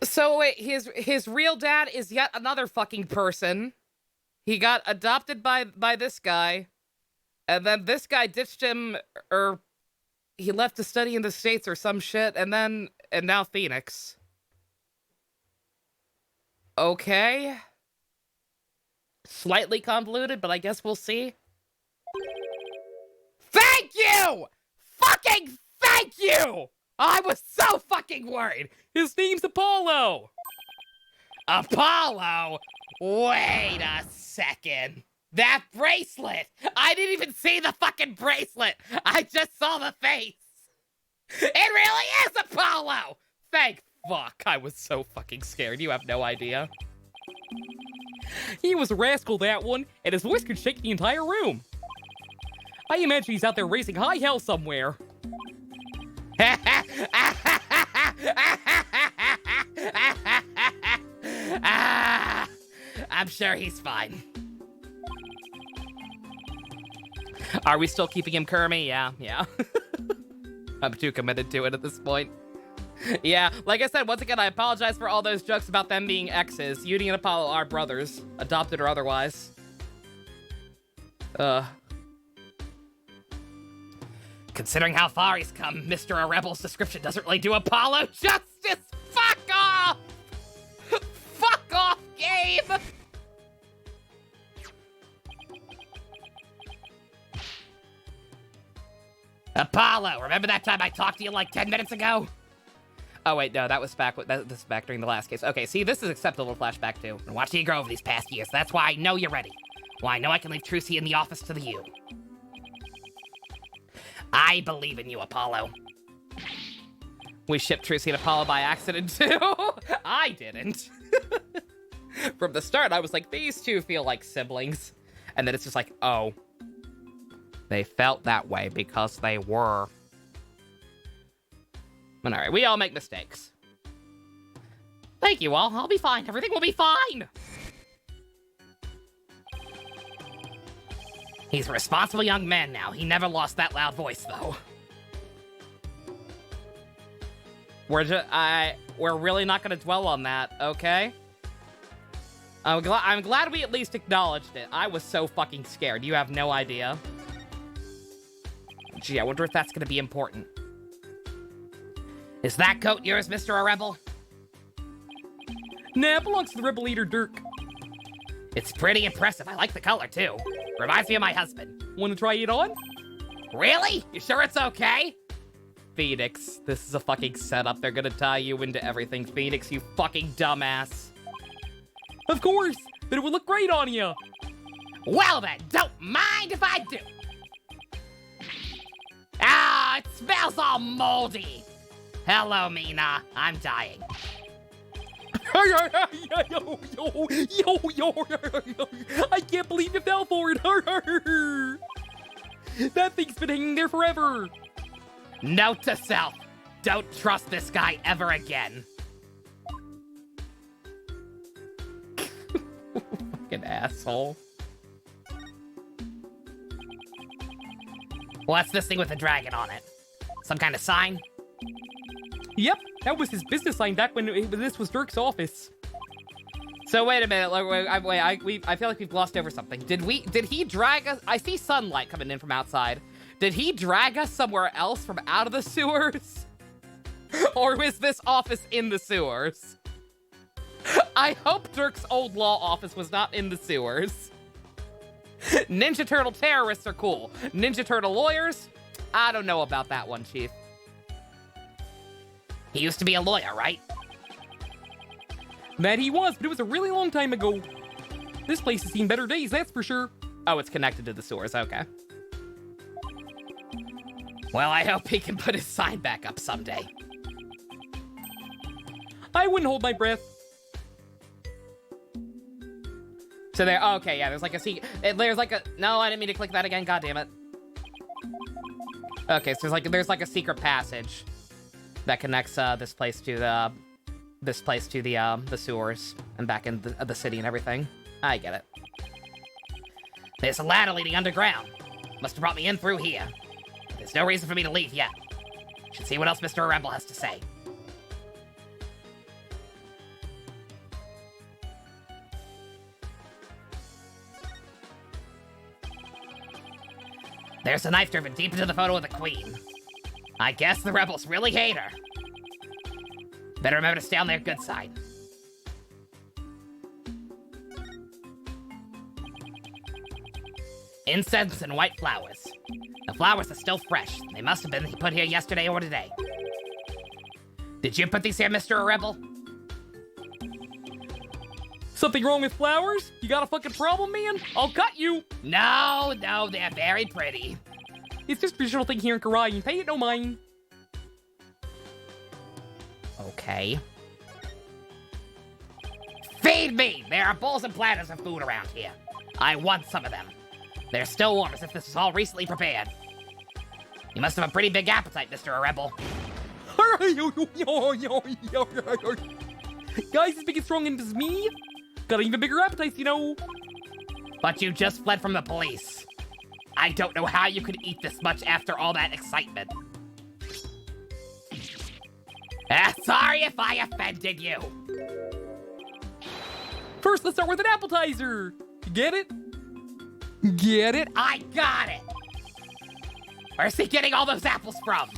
So wait, his real dad is yet another fucking person. He got adopted by this guy, and then this guy ditched him, or he left to study in the States or some shit, and now Phoenix. Okay. Slightly convoluted, but I guess we'll see. Thank you! Fucking thank you! I was so fucking worried. His name's Apollo! Apollo? Wait a second. That bracelet! I didn't even see the fucking bracelet! I just saw the face! It really is Apollo! Thank fuck. I was so fucking scared. You have no idea. He was a rascal, that one, and his voice could shake the entire room. I imagine he's out there racing high hell somewhere. I'm sure he's fine. Are we still keeping him Kermie? Yeah. I'm too committed to it at this point. Yeah, like I said, once again, I apologize for all those jokes about them being exes. Yudi and Apollo are brothers, adopted or otherwise. Considering how far he's come, Mr. A Rebel's description doesn't really do Apollo justice! Fuck off! Fuck off, Gabe! Apollo, remember that time I talked to you like 10 minutes ago? Oh wait, no, that was back. This was back during the last case. Okay, see, this is acceptable flashback too. And watching you grow over these past years. That's why I know you're ready. Why I know I can leave Trucy in the office to the you. I believe in you, Apollo. We shipped Trucy and Apollo by accident too. I didn't. From the start, I was like, these two feel like siblings. And then it's just like, oh. They felt that way because they were. But alright, we all make mistakes. Thank you all. I'll be fine. Everything will be fine. He's a responsible young man now. He never lost that loud voice, though. We're really not going to dwell on that, okay? I'm glad we at least acknowledged it. I was so fucking scared. You have no idea. Gee, I wonder if that's going to be important. Is that coat yours, Mr. Rebel? Nah, it belongs to the rebel leader, Dirk. It's pretty impressive. I like the color, too. Reminds me of my husband. Want to try it on? Really? You sure it's okay? Phoenix, this is a fucking setup. They're gonna tie you into everything. Phoenix, you fucking dumbass. Of course, but it would look great on you. Well then, don't mind if I do. Ah, it smells all moldy. Hello, Mina. I'm dying. I can't believe you fell for it. That thing's been hanging there forever. Note to self, don't trust this guy ever again. Fucking asshole. What's this thing with a dragon on it? Some kind of sign? Yep, that was his business sign back when this was Dirk's office. So wait a minute, I feel like we've glossed over something. Did he drag us? I see sunlight coming in from outside. Did he drag us somewhere else from out of the sewers? Or was this office in the sewers? I hope Dirk's old law office was not in the sewers. Ninja Turtle terrorists are cool. Ninja Turtle lawyers? I don't know about that one, Chief. He used to be a lawyer, right? That he was, but it was a really long time ago. This place has seen better days, that's for sure. Oh, it's connected to the sewers, okay. Well, I hope he can put his sign back up someday. I wouldn't hold my breath. So there, okay, yeah, there's like a no, I didn't mean to click that again, god damn it. Okay, so there's like a secret passage that connects this place to the sewers and back in the city and everything. I get it. There's a ladder leading underground. Must have brought me in through here. There's no reason for me to leave yet. Should see what else Mr. Rebel has to say. There's a knife driven deep into the photo of the Queen. I guess the rebels really hate her. Better remember to stay on their good side. Incense and white flowers. The flowers are still fresh. They must have been put here yesterday or today. Did you put these here, Mr. Rebel? Something wrong with flowers? You got a fucking problem, man? I'll cut you. No, they're very pretty. It's just a traditional thing here in Karai. Pay it no mind. Okay. Feed me! There are bowls and platters of food around here. I want some of them. They're still warm, as if this was all recently prepared. You must have a pretty big appetite, Mr. Rebel. Guys as big and strong as me? Got an even bigger appetite, you know. But you just fled from the police. I don't know how you could eat this much after all that excitement. Sorry if I offended you. First, let's start with an appetizer. You get it? Get it? I got it. Where's he getting all those apples from?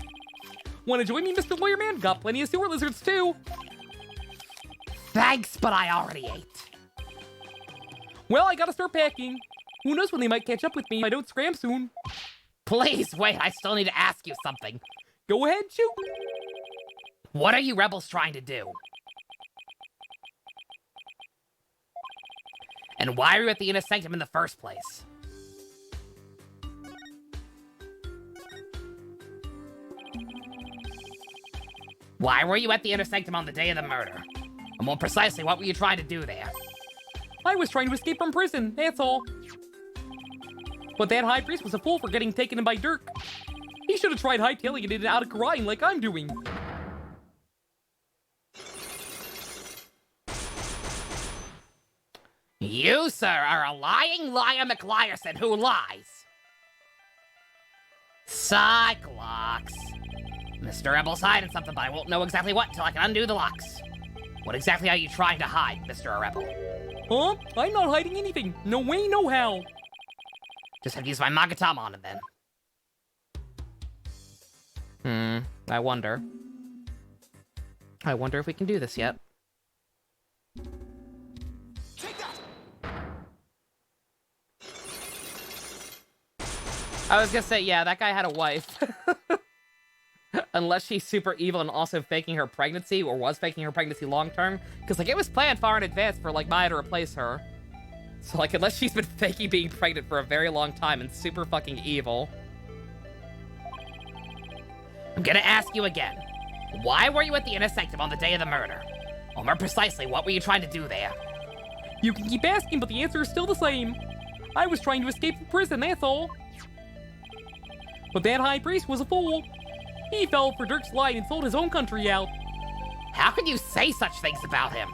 Want to join me, Mr. Lawyer Man? Got plenty of sewer lizards, too. Thanks, but I already ate. Well, I gotta start packing. Who knows when they might catch up with me if I don't scram soon. Please, wait, I still need to ask you something. Go ahead, shoot. What are you rebels trying to do? And why are you at the Inner Sanctum in the first place? Why were you at the Inner Sanctum on the day of the murder? And more precisely, what were you trying to do there? I was trying to escape from prison, that's all. But that high priest was a fool for getting taken in by Dirk. He should have tried hightailing it out of Karain like I'm doing. You, sir, are a lying liar McLiarson who lies. Cyclops. Mr. Rebel's hiding something, but I won't know exactly what until I can undo the locks. What exactly are you trying to hide, Mr. Rebel? Huh? I'm not hiding anything. No way, no how. Just have to use my Magatama on it then. I wonder. I wonder if we can do this yet. I was gonna say, yeah, that guy had a wife. Unless she's super evil and also faking her pregnancy, or was faking her pregnancy long-term. Because, like, it was planned far in advance for, like, Maya to replace her. So, like, unless she's been faking being pregnant for a very long time and super fucking evil. I'm gonna ask you again. Why were you at the Intersectum on the day of the murder? Or more precisely, what were you trying to do there? You can keep asking, but the answer is still the same. I was trying to escape from prison, that's all. But that high priest was a fool. He fell for Dirk's line and sold his own country out. How can you say such things about him?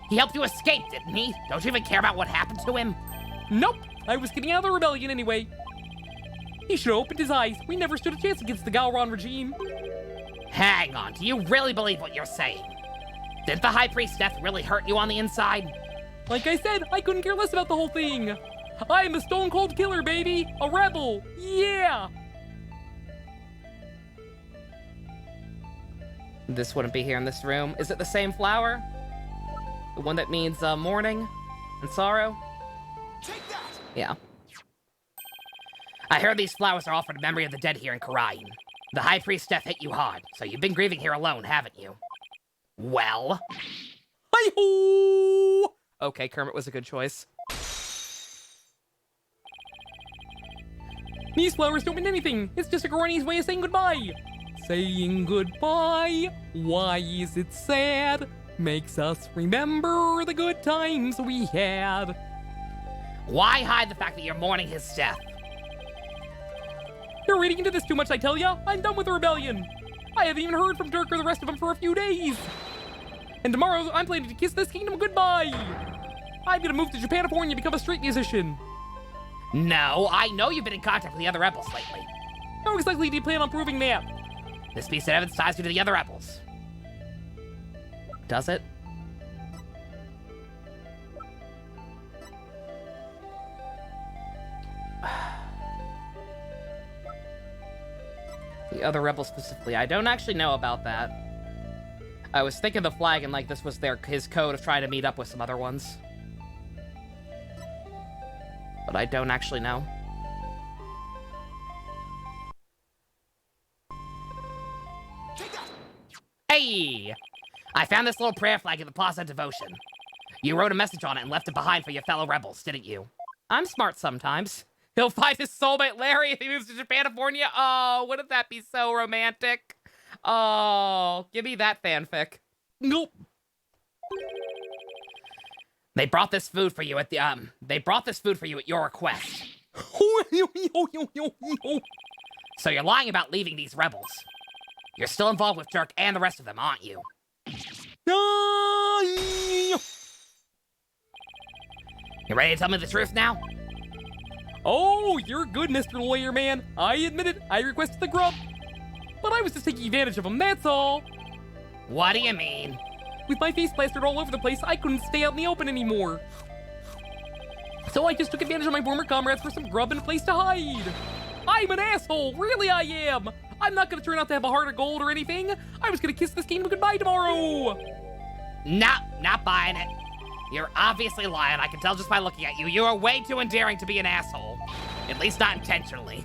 He helped you escape, didn't he? Don't you even care about what happened to him? Nope, I was getting out of the rebellion anyway. He should have opened his eyes. We never stood a chance against the Galron regime. Hang on, do you really believe what you're saying? Didn't the High Priest's death really hurt you on the inside? Like I said, I couldn't care less about the whole thing. I'm a stone-cold killer, baby! A rebel! Yeah! This wouldn't be here in this room. Is it the same flower? The one that means mourning and sorrow? Take that! Yeah. I heard these flowers are offered in memory of the dead here in Karain. The High Priest's death hit you hard, so you've been grieving here alone, haven't you? Well? Hi-ho! Okay, Kermit was a good choice. These flowers don't mean anything. It's just a Granny's way of saying goodbye. Saying goodbye, why is it sad? Makes us remember the good times we had. Why hide the fact that you're mourning his death? You're reading into this too much, I tell ya. I'm done with the rebellion. I haven't even heard from Dirk or the rest of them for a few days. And tomorrow, I'm planning to kiss this kingdom goodbye. I'm gonna move to Japanifornia and become a street musician. No, I know you've been in contact with the other rebels lately. How exactly do you plan on proving that? This piece of evidence ties you to the other rebels. Does it? The other rebels specifically. I don't actually know about that. I was thinking the flag and like this was his code of trying to meet up with some other ones. But I don't actually know. Hey! I found this little prayer flag in the Plaza Devotion. You wrote a message on it and left it behind for your fellow rebels, didn't you? I'm smart sometimes. He'll find his soulmate Larry if he moves to Japanifornia. Oh, wouldn't that be so romantic? Oh, give me that fanfic. Nope. They brought this food for you at your request. So you're lying about leaving these rebels. You're still involved with Dirk and the rest of them, aren't you? You ready to tell me the truth now? Oh, you're good, Mr. Lawyer Man. I admit it, I requested the grub. But I was just taking advantage of him, that's all. What do you mean? With my face plastered all over the place, I couldn't stay out in the open anymore. So I just took advantage of my former comrades for some grub and a place to hide. I'm an asshole, really I am. I'm not gonna turn out to have a heart of gold or anything. I was gonna kiss this kingdom goodbye tomorrow. Nah, not buying it. You're obviously lying, I can tell just by looking at you. You are way too endearing to be an asshole. At least not intentionally.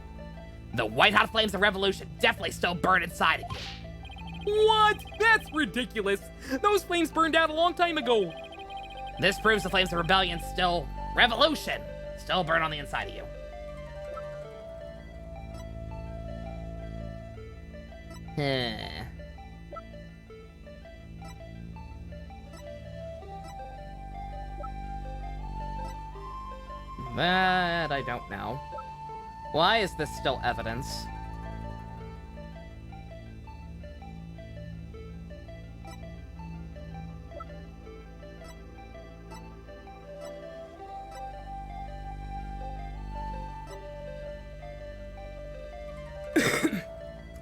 The white-hot flames of revolution definitely still burn inside of you. What? That's ridiculous. Those flames burned out a long time ago. This proves the flames of rebellion still... revolution! Still burn on the inside of you. That I don't know. Why is this still evidence?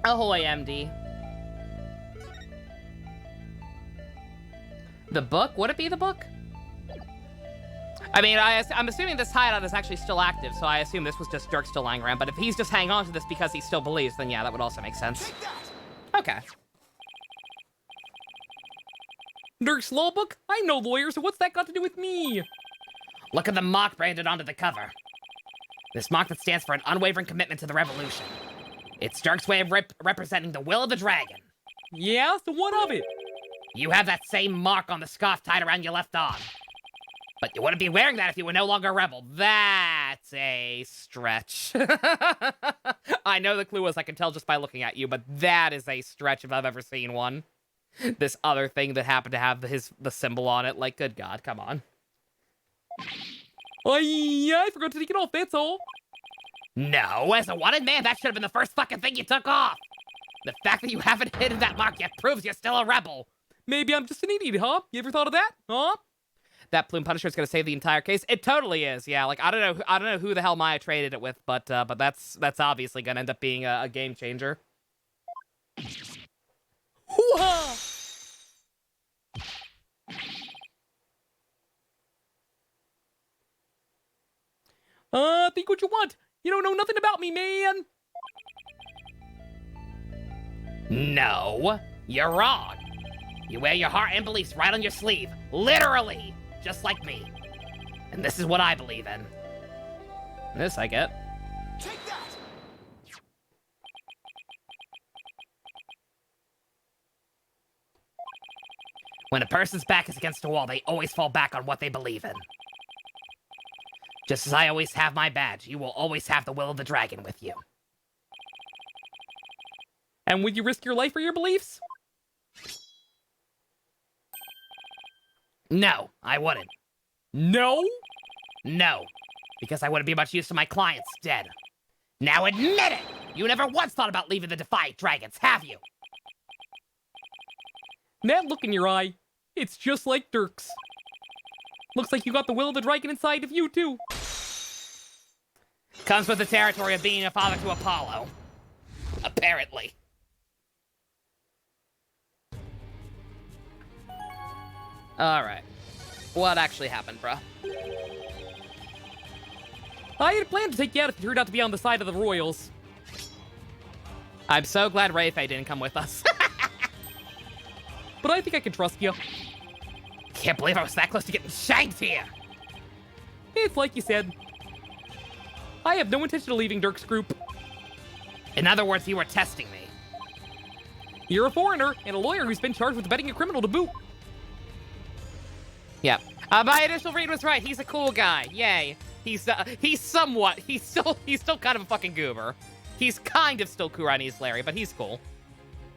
Ahoy, MD. The book? Would it be the book? I mean, I'm assuming this hideout is actually still active, so I assume this was just Dirk still lying around. But if he's just hanging on to this because he still believes, then yeah, that would also make sense. Okay. Dirk's law book? I'm no lawyer, so what's that got to do with me? Look at the mark branded onto the cover. This mark that stands for an unwavering commitment to the revolution. It's Dirk's way of representing the will of the dragon. Yeah, so what of it? You have that same mark on the scarf tied around your left arm. But you wouldn't be wearing that if you were no longer a rebel. That's a stretch. I know the clue was I can tell just by looking at you, but that is a stretch if I've ever seen one. This other thing that happened to have the symbol on it, like, good God, come on. I forgot to take it off, that's all. No, as a wanted man, that should have been the first fucking thing you took off. The fact that you haven't hidden that mark yet proves you're still a rebel. Maybe I'm just an idiot, huh? You ever thought of that? Huh? That Plume Punisher is gonna save the entire case. It totally is, yeah. Like I don't know who the hell Maya traded it with, but that's obviously gonna end up being a game changer. Hoo-ha! Think what you want. You don't know nothing about me, man. No, you're wrong. You wear your heart and beliefs right on your sleeve, literally, just like me. And this is what I believe in. This I get. Take that. When a person's back is against a wall, they always fall back on what they believe in. Just as I always have my badge, you will always have the will of the dragon with you. And would you risk your life for your beliefs? No, I wouldn't. No? No, because I wouldn't be much use to my clients dead. Now admit it! You never once thought about leaving the Defiant Dragons, have you? That look in your eye, it's just like Dirk's. Looks like you got the will of the dragon inside of you, too. Comes with the territory of being a father to Apollo. Apparently. Alright. What actually happened, bruh? I had planned to take you out if you turned out to be on the side of the Royals. I'm so glad Ray Faye didn't come with us. But I think I can trust you. Can't believe I was that close to getting shanked here. It's like you said. I have no intention of leaving Dirk's group. In other words, you were testing me. You're a foreigner and a lawyer who's been charged with abetting a criminal to boot. Yep. My initial read was right. He's a cool guy. Yay. He's somewhat. He's still kind of a fucking goober. He's kind of still Kurani's Larry, but he's cool.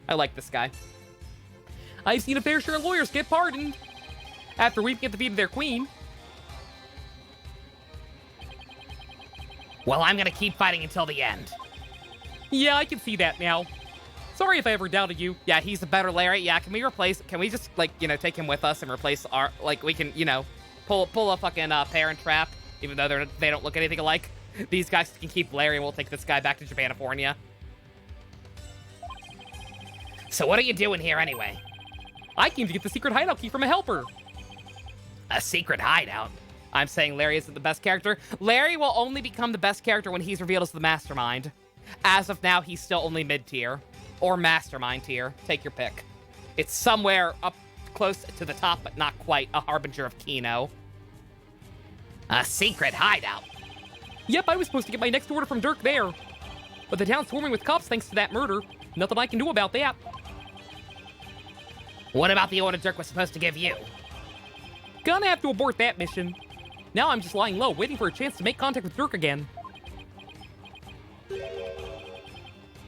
I like this guy. I've seen a fair share of lawyers get pardoned after weeping at the feet of their queen. Well, I'm gonna keep fighting until the end. Yeah, I can see that now. Sorry if I ever doubted you. Yeah, he's a better Larry. Yeah, can we just, like, you know, take him with us and replace our, like, we can, you know, pull a fucking Parent Trap, even though they don't look anything alike. These guys can keep Larry and we'll take this guy back to Japanifornia. So what are you doing here anyway? I came to get the secret hideout key from a helper. A secret hideout? I'm saying Larry isn't the best character. Larry will only become the best character when he's revealed as the mastermind. As of now, he's still only mid-tier. Or mastermind tier. Take your pick. It's somewhere up close to the top, but not quite a harbinger of Kino. A secret hideout? Yep, I was supposed to get my next order from Dirk there. But the town's swarming with cops thanks to that murder. Nothing I can do about that. What about the order Dirk was supposed to give you? Gonna have to abort that mission. Now I'm just lying low, waiting for a chance to make contact with Dirk again.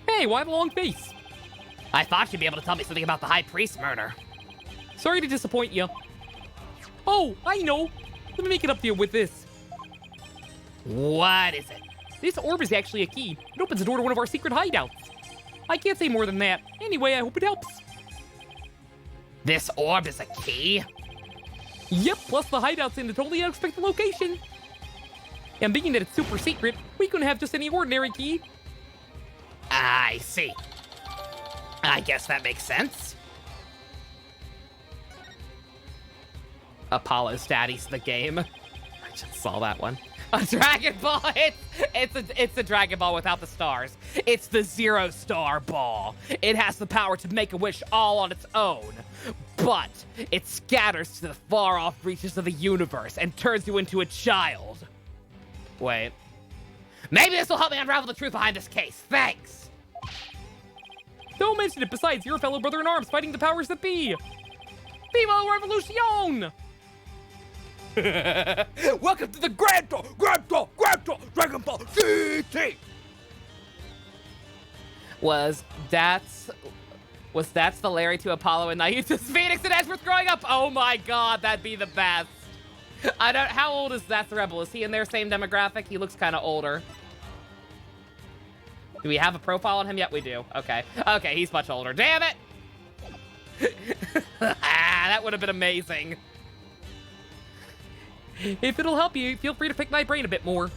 Hey, why the long face? I thought you'd be able to tell me something about the High Priest murder. Sorry to disappoint you. Oh, I know. Let me make it up to you with this. What is it? This orb is actually a key. It opens the door to one of our secret hideouts. I can't say more than that. Anyway, I hope it helps. This orb is a key? Yep, plus the hideout's in a totally unexpected location. And being that it's super secret, we couldn't have just any ordinary key. I see. I guess that makes sense. Apollo's daddy's the game. I just saw that one. A Dragon Ball! It's a Dragon Ball without the stars. It's the Zero Star Ball. It has the power to make a wish all on its own. But it scatters to the far-off reaches of the universe and turns you into a child. Wait. Maybe this will help me unravel the truth behind this case. Thanks! Don't mention it. Besides, you're a fellow brother in arms fighting the powers that be. Viva la Revolution! Welcome to the Grand Tour Dragon Ball GT! Was that's the Larry to Apollo and Naiu's Phoenix and Edgeworth growing up? Oh my god, that'd be the best. How old is That's the Rebel? Is he in their same demographic? He looks kind of older. Do we have a profile on him yet? We do. Okay. Okay, he's much older. Damn it! That would have been amazing. If it'll help you, feel free to pick my brain a bit more.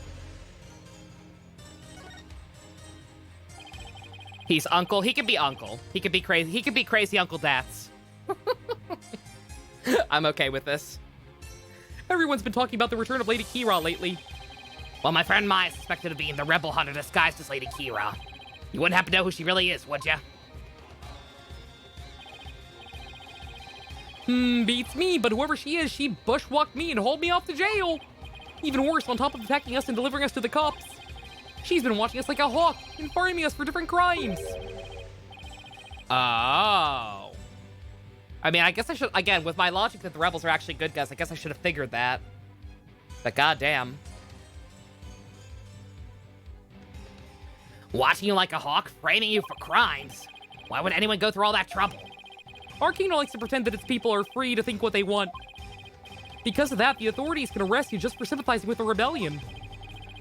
He's Uncle. He could be Uncle. He could be crazy. He could be crazy Uncle Dats. I'm okay with this. Everyone's been talking about the return of Lady Kira lately. Well, my friend Mai is suspected of being the rebel hunter disguised as Lady Kira. You wouldn't happen to know who she really is, would ya? Beats me, but whoever she is, she bushwhacked me and hauled me off to jail. Even worse, on top of attacking us and delivering us to the cops. She's been watching us like a hawk and firing us for different crimes. Oh. I mean, I guess I should, again, with my logic that the rebels are actually good guys, I guess I should have figured that. But goddamn. Watching you like a hawk, framing you for crimes. Why would anyone go through all that trouble? Our kingdom likes to pretend that its people are free to think what they want. Because of that, the authorities can arrest you just for sympathizing with the rebellion.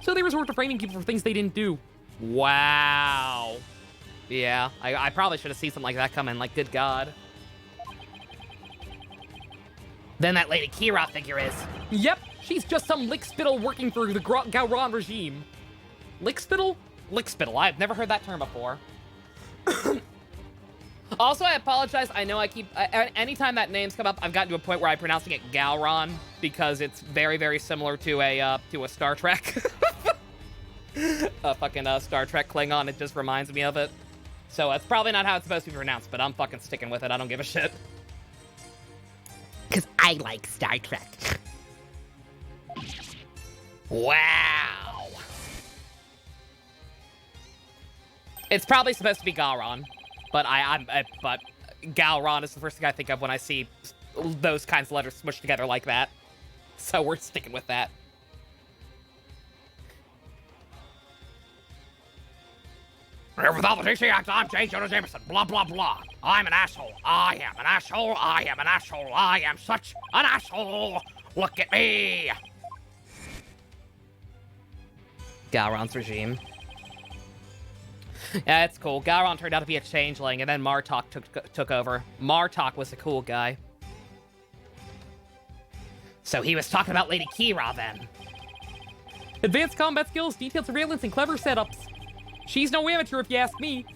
So they resort to framing people for things they didn't do. Wow. Yeah, I probably should have seen something like that coming, like, good God. Then that Lady Kira figure is. Yep, she's just some lickspittle working for the Gowron regime. Lickspittle? Lickspittle, I've never heard that term before. Also, I apologize. I know I keep... anytime that name's come up, I've gotten to a point where I'm pronouncing it Gowron, because it's very, very similar to a Star Trek. A fucking Star Trek Klingon, it just reminds me of it. So it's probably not how it's supposed to be pronounced, but I'm fucking sticking with it. I don't give a shit. Because I like Star Trek. Wow. It's probably supposed to be Gowron. But but Gowron is the first thing I think of when I see those kinds of letters smushed together like that. So we're sticking with that. With all the DC Act, I'm J. Jonah Jameson, blah, blah, blah. I'm an asshole. I am an asshole. I am an asshole. I am such an asshole. Look at me. Gowron's regime. Yeah, it's cool. Gowron turned out to be a changeling, and then Martok took over. Martok was a cool guy. So he was talking about Lady Kira, then. Advanced combat skills, detailed surveillance, and clever setups. She's no amateur, if you ask me.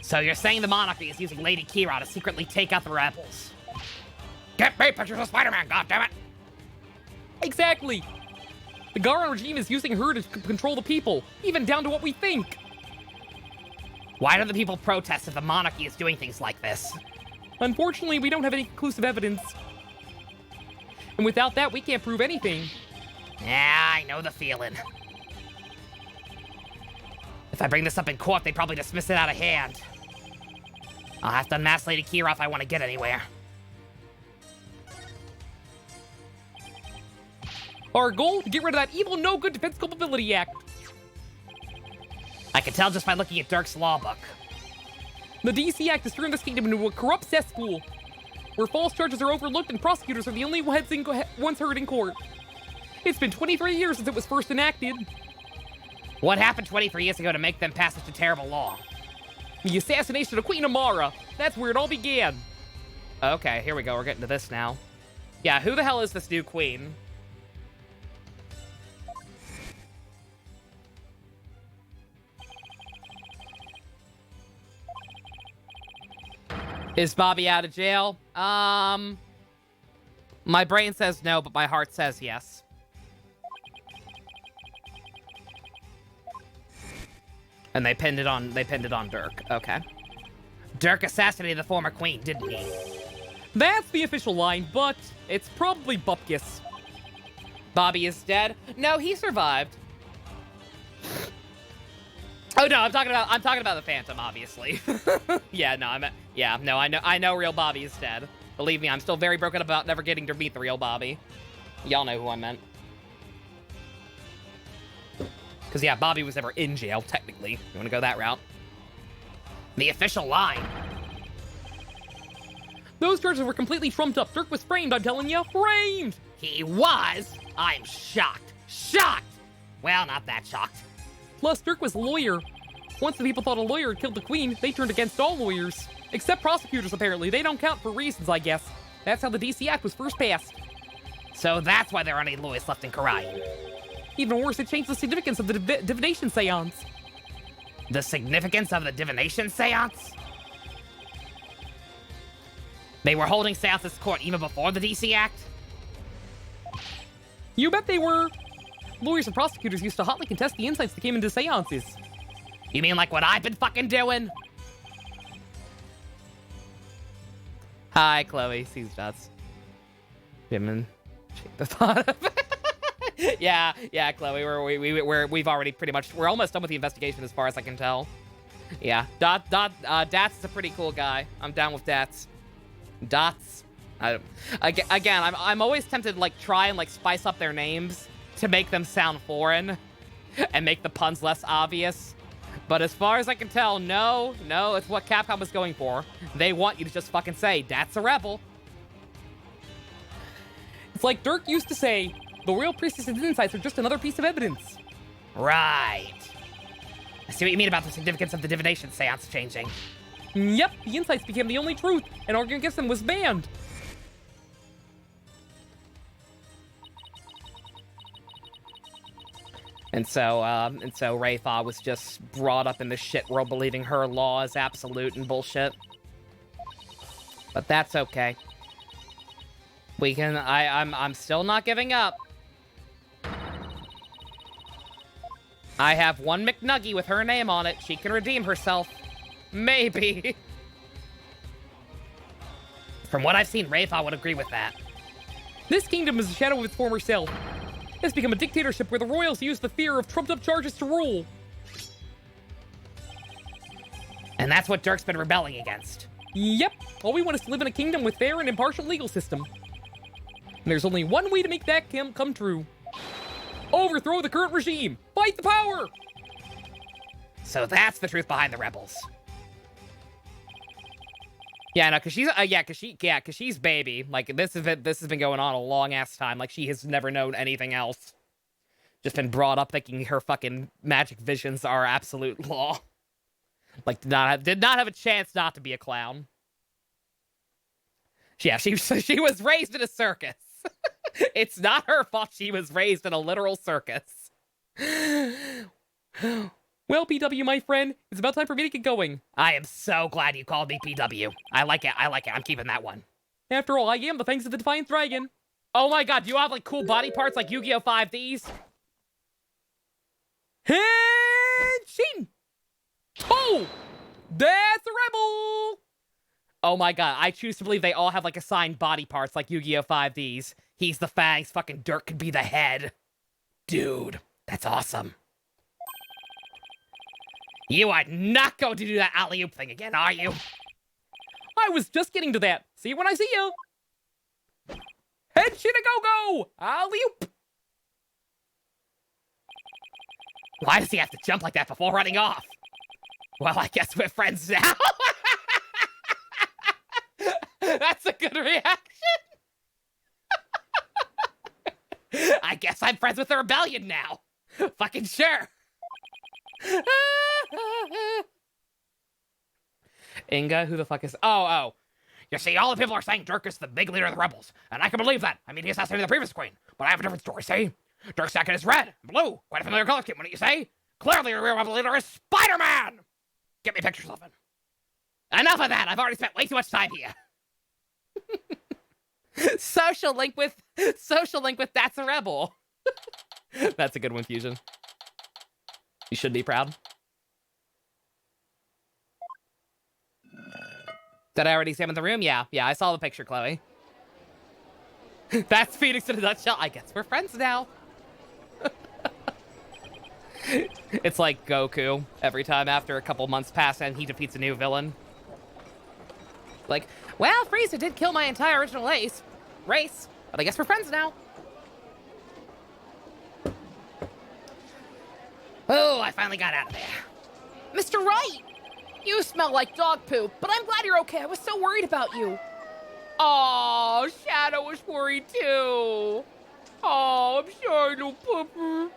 So you're saying the monarchy is using Lady Kira to secretly take out the rebels? Get me pictures of Spider-Man, goddammit! Exactly. The Gowron regime is using her to control the people, even down to what we think. Why do the people protest if the monarchy is doing things like this? Unfortunately, we don't have any conclusive evidence. And without that, we can't prove anything. Yeah, I know the feeling. If I bring this up in court, they probably dismiss it out of hand. I'll have to unmask Lady Kira if I want to get anywhere. Our goal? To get rid of that evil, no-good Defense Culpability Act. I can tell just by looking at Dirk's law book. The DC Act has turned this kingdom into a corrupt cesspool, where false charges are overlooked and prosecutors are the only ones heard in court. It's been 23 years since it was first enacted. What happened 23 years ago to make them pass such a terrible law? The assassination of Queen Amara. That's where it all began. Okay, here we go. We're getting to this now. Yeah, who the hell is this new queen? Is Bobby out of jail? My brain says no, but my heart says yes. And they pinned it on Dirk. Okay. Dirk assassinated the former queen, didn't he? That's the official line, but it's probably Bupkis. Bobby is dead? No, he survived. Oh no, I'm talking about the Phantom, obviously. Yeah, no, I know real Bobby is dead. Believe me, I'm still very broken about never getting to meet the real Bobby. Y'all know who I meant. Because, yeah, Bobby was never in jail, technically. You want to go that route? The official line. Those charges were completely trumped up. Dirk was framed, I'm telling you. Framed! He was? I'm shocked. Shocked! Well, not that shocked. Plus, Dirk was a lawyer. Once the people thought a lawyer had killed the queen, they turned against all lawyers. Except prosecutors, apparently. They don't count for reasons, I guess. That's how the DC Act was first passed. So that's why there aren't any lawyers left in Karai. Even worse, it changed the significance of the divination seance. The significance of the divination seance? They were holding seances court even before the DC Act? You bet they were. Lawyers and prosecutors used to hotly contest the insights that came into seances. You mean like what I've been fucking doing? Hi, Chloe. Sees dots. Jimin. Shake the thought of it. Yeah, Chloe. We've already pretty much, we're almost done with the investigation as far as I can tell. Yeah, Dats is a pretty cool guy. I'm down with Dats. Dots. Again, I'm always tempted to like try and like spice up their names to make them sound foreign and make the puns less obvious. But as far as I can tell, no, it's what Capcom was going for. They want you to just fucking say, "That's a rebel." It's like Dirk used to say, the royal priestess's insights are just another piece of evidence. Right. I see what you mean about the significance of the divination seance changing. Yep, the insights became the only truth, and arguing against them was banned. And so Raytha was just brought up in this shit world believing her law is absolute and bullshit. But that's okay. We can, I'm still not giving up. I have one McNuggie with her name on it. She can redeem herself. Maybe. From what I've seen, Raytha would agree with that. This kingdom is a shadow of its former self. It's become a dictatorship where the royals use the fear of trumped-up charges to rule. And that's what Dirk's been rebelling against. Yep, all we want is to live in a kingdom with fair and impartial legal system. And there's only one way to make that come true. Overthrow the current regime! Fight the power! So that's the truth behind the rebels. Yeah, no, cause she's baby. Like this has been going on a long ass time. Like she has never known anything else. Just been brought up thinking her fucking magic visions are absolute law. Like did not have a chance not to be a clown. Yeah, she was raised in a circus. It's not her fault she was raised in a literal circus. Well, PW, my friend, it's about time for me to get going. I am so glad you called me PW. I like it. I'm keeping that one. After all, I am the Fangs of the Defiant Dragon. Oh my god, do you have like cool body parts like Yu-Gi-Oh! 5Ds? Henshin! Oh! That's a rebel! Oh my god, I choose to believe they all have like assigned body parts like Yu-Gi-Oh! 5Ds. He's the Fangs, fucking Dirk could be the head. Dude, that's awesome. You are not going to do that alley-oop thing again, are you? I was just getting to that. See you when I see you. Henshin a go-go! Alley-oop! Why does he have to jump like that before running off? Well, I guess we're friends now. That's a good reaction. I guess I'm friends with the rebellion now. Fucking sure. Inga, who the fuck is... Oh. You see, all the people are saying Dirk is the big leader of the rebels, and I can believe that. I mean, he assassinated the previous queen, but I have a different story, see? Dirk's jacket is red and blue. Quite a familiar color scheme, wouldn't you say? Clearly, the real rebel leader is Spider-Man! Get me pictures of him. Enough of that! I've already spent way too much time here. Social link with That's a Rebel. That's a good one, Fusion. You should be proud. Did I already examine the room? Yeah, I saw the picture, Chloe. That's Phoenix in a nutshell. I guess we're friends now. It's like Goku every time after a couple months pass and he defeats a new villain. Like, well, Frieza did kill my entire original race, but I guess we're friends now. Oh, I finally got out of there. Mr. Wright! You smell like dog poop, but I'm glad you're okay. I was so worried about you. Oh, Shadow was worried too. Oh, I'm sorry, little pupper.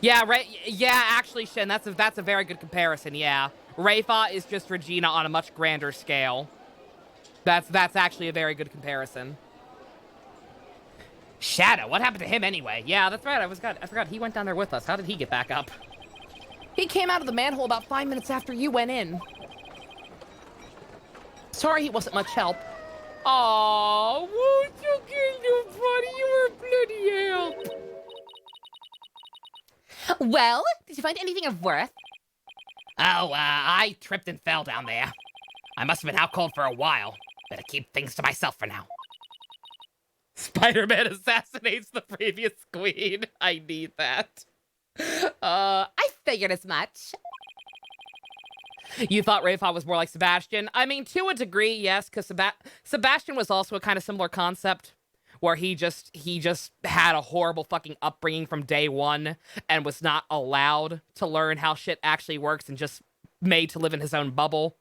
Yeah, right. Yeah, actually, Shin, that's a very good comparison. Yeah, Rayfa is just Regina on a much grander scale. That's actually a very good comparison. Shadow, what happened to him anyway? Yeah, that's right. I forgot he went down there with us. How did he get back up? He came out of the manhole about 5 minutes after you went in. Sorry he wasn't much help. Oh, won't you get your buddy? You were bloody help. Well, did you find anything of worth? Oh, I tripped and fell down there. I must have been out cold for a while. Better keep things to myself for now. Spider-Man assassinates the previous queen. I need that. I figured as much. You thought Rayfa was more like Sebastian? I mean, to a degree, yes, because Sebastian was also a kind of similar concept, where he just had a horrible fucking upbringing from day one and was not allowed to learn how shit actually works and just made to live in his own bubble.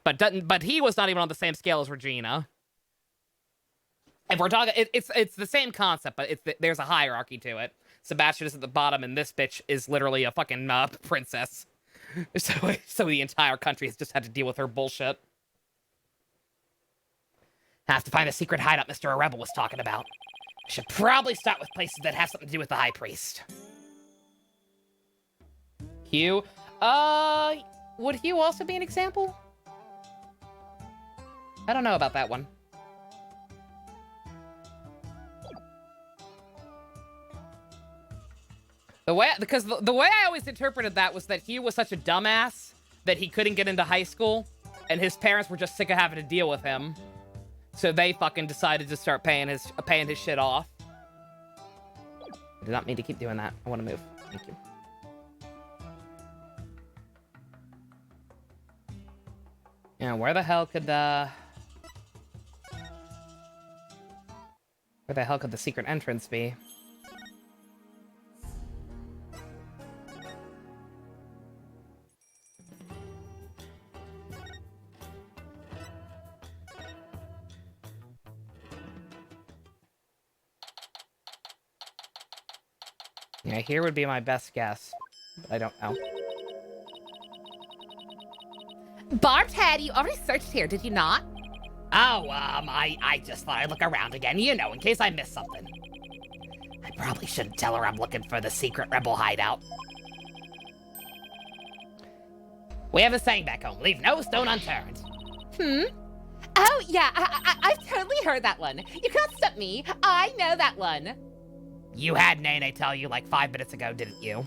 But he was not even on the same scale as Regina. If we're talking, it's the same concept, but there's a hierarchy to it. Sebastian is at the bottom, and this bitch is literally a fucking princess. So the entire country has just had to deal with her bullshit. Have to find the secret hideout Mr. Rebel was talking about. I should probably start with places that have something to do with the High Priest. Hugh? Would Hugh also be an example? I don't know about that one. Because the way I always interpreted that was that Hugh was such a dumbass that he couldn't get into high school, and his parents were just sick of having to deal with him. So they fucking decided to start paying his shit off. I did not mean to keep doing that. I want to move. Thank you. Yeah, where the hell could the secret entrance be? Yeah, here would be my best guess, but I don't know. Barthead, you already searched here, did you not? Oh, I just thought I'd look around again, you know, in case I missed something. I probably shouldn't tell her I'm looking for the secret rebel hideout. We have a saying back home, leave no stone unturned. Oh, yeah, I've totally heard that one. You can't stop me. I know that one. You had Nene tell you like 5 minutes ago, didn't you?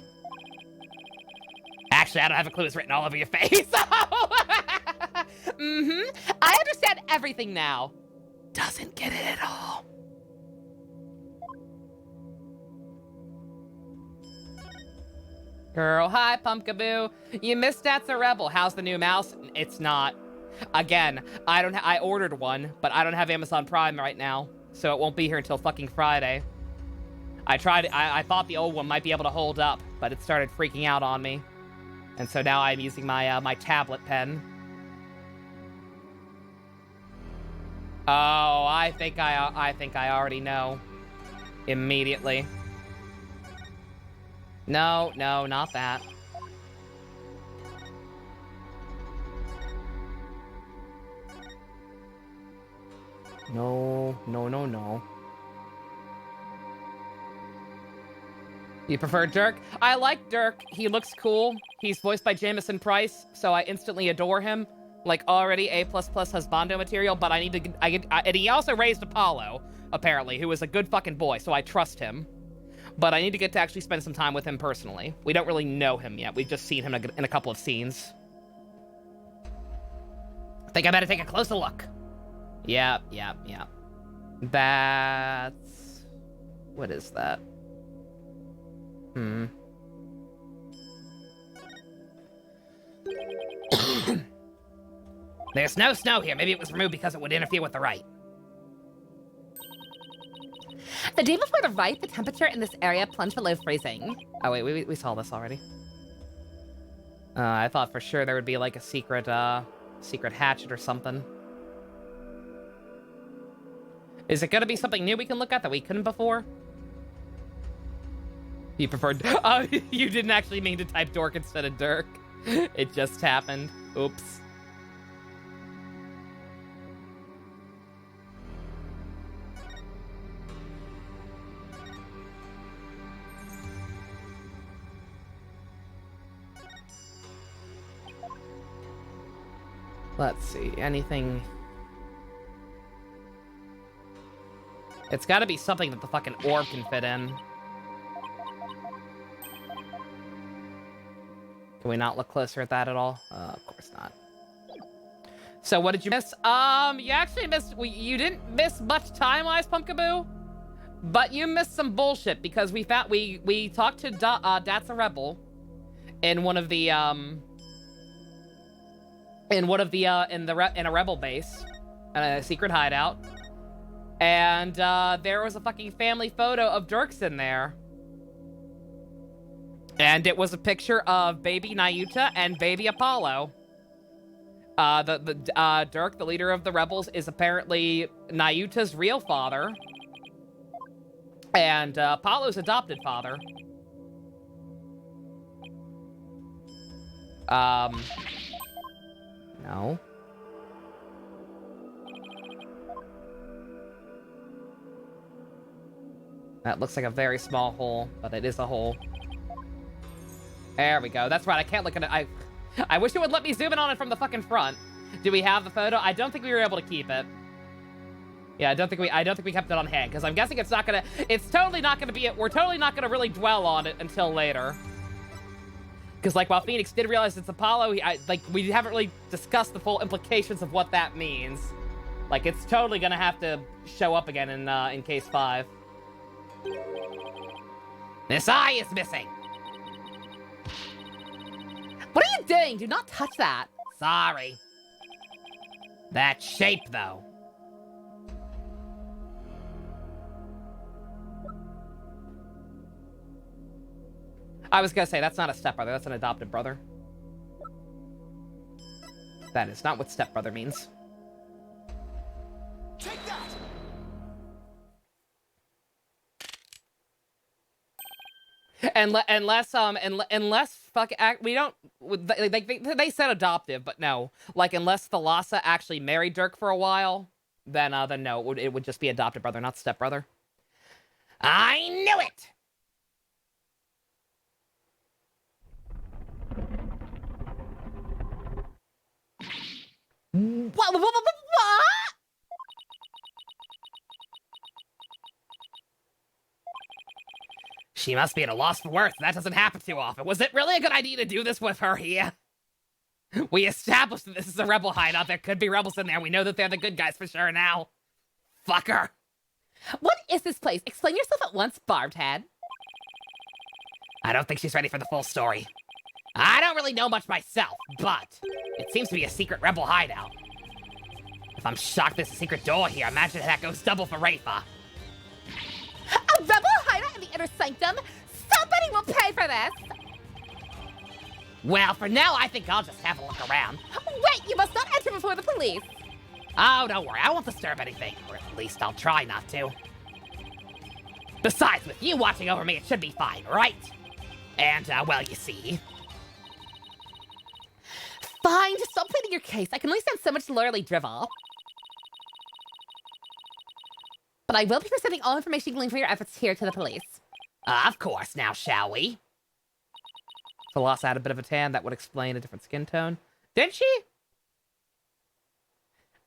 Actually, I don't have a clue. It's written all over your face. I understand everything now. Doesn't get it at all. Girl, hi, Pumpkaboo. You missed That's a Rebel. How's the new mouse? It's not. Again, I ordered one, but I don't have Amazon Prime right now, so it won't be here until fucking Friday. I thought the old one might be able to hold up, but it started freaking out on me. And so now I'm using my my tablet pen. Oh, I think I already know. Immediately. No, no, not that. No, no, no, no. You prefer Dirk? I like Dirk. He looks cool. He's voiced by Jamison Price, so I instantly adore him. Like, already A++ husbando material, but I need to... and he also raised Apollo, apparently, who is a good fucking boy, so I trust him. But I need to get to actually spend some time with him personally. We don't really know him yet. We've just seen him in a couple of scenes. I think I better take a closer look. Yeah. That's... What is that? There's no snow here. Maybe it was removed because it would interfere with the Wright. The day before the Wright, the temperature in this area plunged below freezing. Oh, wait, we saw this already. I thought for sure there would be, like, a secret hatchet or something. Is it gonna be something new we can look at that we couldn't before? You preferred... you didn't actually mean to type Dork instead of Dirk. It just happened. Oops. Let's see, anything... It's gotta be something that the fucking orb can fit in. Can we not look closer at that at all? Of course not. So what did you miss? You actually missed... you didn't miss much time-wise, Pumpkaboo. But you missed some bullshit, because we found... We talked to That's a Rebel in one of the, in a rebel base, a secret hideout, and there was a fucking family photo of Dirk's in there, and it was a picture of baby Nayuta and baby Apollo. Dirk, the leader of the rebels, is apparently Nayuta's real father, and Apollo's adopted father. No. That looks like a very small hole, but it is a hole. There we go. That's right. I can't look at it. I wish it would let me zoom in on it from the fucking front. Do we have the photo? I don't think we were able to keep it. Yeah, I don't think we kept it on hand, because I'm guessing it's totally not gonna be we're totally not gonna really dwell on it until later. Because, like, while Phoenix did realize it's Apollo, we haven't really discussed the full implications of what that means. Like, it's totally gonna have to show up again in Case 5. This eye is missing! What are you doing? Do not touch that. Sorry. That shape, though. I was gonna say, that's not a stepbrother, that's an adopted brother. That is not what stepbrother means. Take that! Unless we don't, they said adoptive, but no. Like, unless Thalassa actually married Dirk for a while, then no, it would just be adopted brother, not stepbrother. I knew it! What? She must be at a loss for words. That doesn't happen too often. Was it really a good idea to do this with her here? We established that this is a rebel hideout. There could be rebels in there. We know that they're the good guys for sure now. Fucker. What is this place? Explain yourself at once, Barbed Head. I don't think she's ready for the full story. I don't really know much myself, but it seems to be a secret rebel hideout. If I'm shocked there's a secret door here, imagine that goes double for Rafa. A rebel hideout in the inner sanctum? Somebody will pay for this! Well, for now, I think I'll just have a look around. Wait, you must not enter before the police! Oh, don't worry, I won't disturb anything. Or at least I'll try not to. Besides, with you watching over me, it should be fine, right? And, well, you see. Fine, just stop pleading your case. I can only stand so much lawyerly drivel. But I will be presenting all information gleaned from your efforts here to the police. Of course, now shall we? Philosoph had a bit of a tan. That would explain a different skin tone. Did she?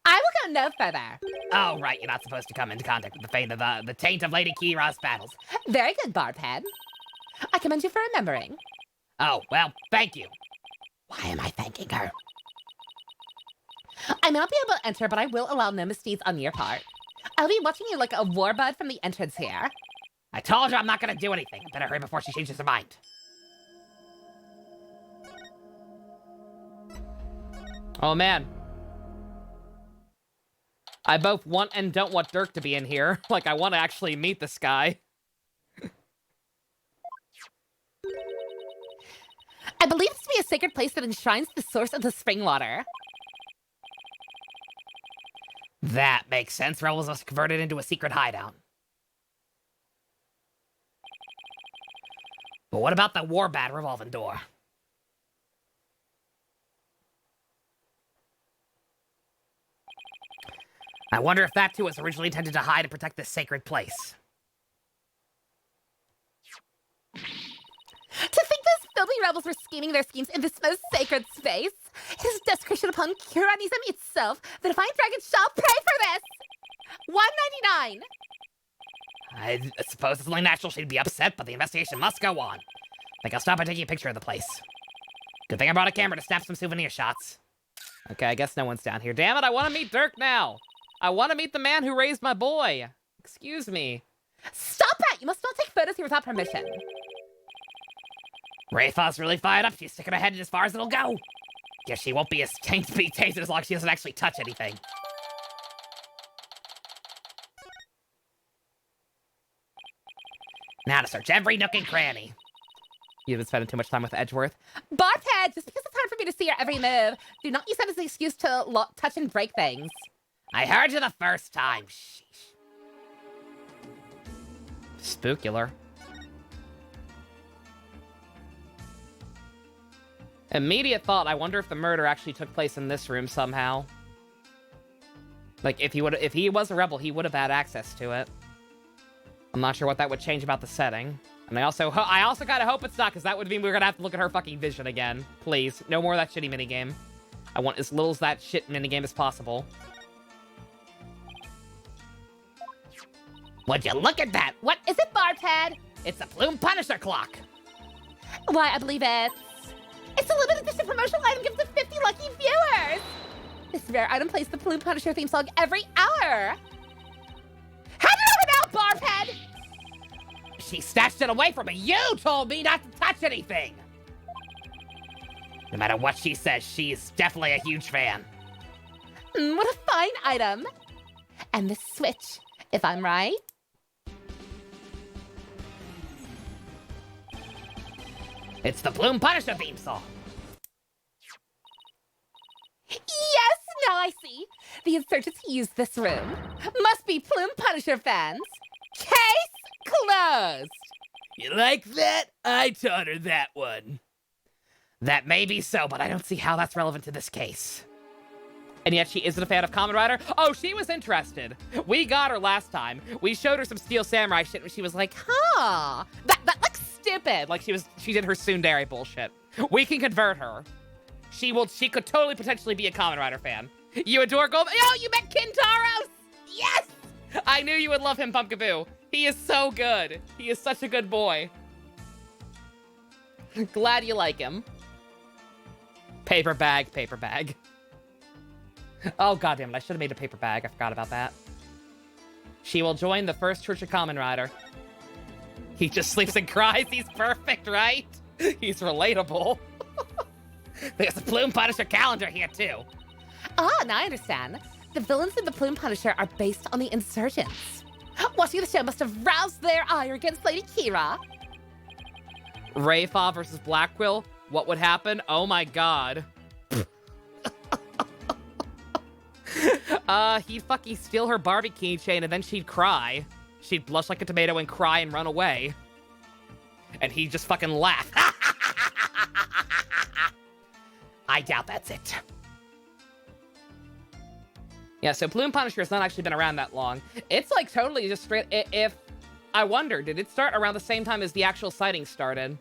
I will go no further. Oh, right, you're not supposed to come into contact with the fate of the taint of Lady Kira's battles. Very good, Barbhead. I commend you for remembering. Oh, well, thank you. Why am I thanking her? I may not be able to enter, but I will allow no misdeeds on your part. I'll be watching you like a warbud from the entrance here. I told her I'm not gonna do anything. Better hurry before she changes her mind. Oh, man. I both want and don't want Dirk to be in here. Like, I want to actually meet this guy. I believe this to be a sacred place that enshrines the source of the spring water. That makes sense. Rebels must convert it into a secret hideout. But what about the Warbat revolving door? I wonder if that too was originally intended to hide and protect this sacred place. To think those filthy rebels were scheming their schemes in this most sacred space. It is desecration upon Kiranism itself. The Defiant Dragon shall pay for this! $1.99! I suppose it's only natural she'd be upset, but the investigation must go on. Think I'll stop by taking a picture of the place. Good thing I brought a camera to snap some souvenir shots. Okay, I guess no one's down here. Damn it, I want to meet Dirk now. I want to meet the man who raised my boy. Excuse me. Stop that! You must not take photos here without permission. Rayfa's really fired up. She's sticking her head in as far as it'll go. Guess she won't be as tainted as long as she doesn't actually touch anything. Now to search every nook and cranny. You've been spending too much time with Edgeworth. Barthead, just because it's hard for me to see your every move, do not use that as an excuse to touch and break things. I heard you the first time. Sheesh. Spookular. Immediate thought, I wonder if the murder actually took place in this room somehow. Like, if he was a rebel, he would have had access to it. I'm not sure what that would change about the setting. And I also kind of hope it's not, because that would mean we're gonna have to look at her fucking vision again. Please, no more of that shitty minigame. I want as little as that shit minigame as possible. Would you look at that? What is it, Barthead? It's a Plume Punisher clock. Why, I believe it's a limited edition promotional item given to 50 lucky viewers. This rare item plays the Plume Punisher theme song every hour. Hand it over now, Barthead! She snatched it away from me. You told me not to touch anything. No matter what she says, she's definitely a huge fan. What a fine item. And the switch, if I'm right. It's the Plume Punisher theme song. Yes, now I see. The insurgents who use this room must be Plume Punisher fans. Case closed. You like that? I taught her that one. That may be so, but I don't see how that's relevant to this case. And yet she isn't a fan of Kamen Rider? Oh, she was interested. We got her last time. We showed her some Steel Samurai shit, and she was like, huh, that looks stupid. Like she did her tsundere bullshit. We can convert her. She could totally potentially be a Kamen Rider fan. You adore Gold. Oh, you met Kintaros! Yes! I knew you would love him, Pumpkaboo. He is so good. He is such a good boy. Glad you like him. Paper bag, paper bag. Oh, goddamn it. I should have made a paper bag. I forgot about that. She will join the first Church of Kamen Rider. He just sleeps and cries. He's perfect, right? He's relatable. There's a Plume Punisher calendar here, too. Ah, now I understand. The villains in the Plume Punisher are based on the insurgents. Watching the show must have roused their ire against Lady Kira. Rayfa versus Black Quill? What would happen? Oh my god. He'd fucking steal her Barbie keychain and then she'd cry. She'd blush like a tomato and cry and run away. And he just fucking laughed. I doubt that's it. Yeah, so Plume Punisher has not actually been around that long. It's like totally just straight... If... I wonder, did it start around the same time as the actual sighting started?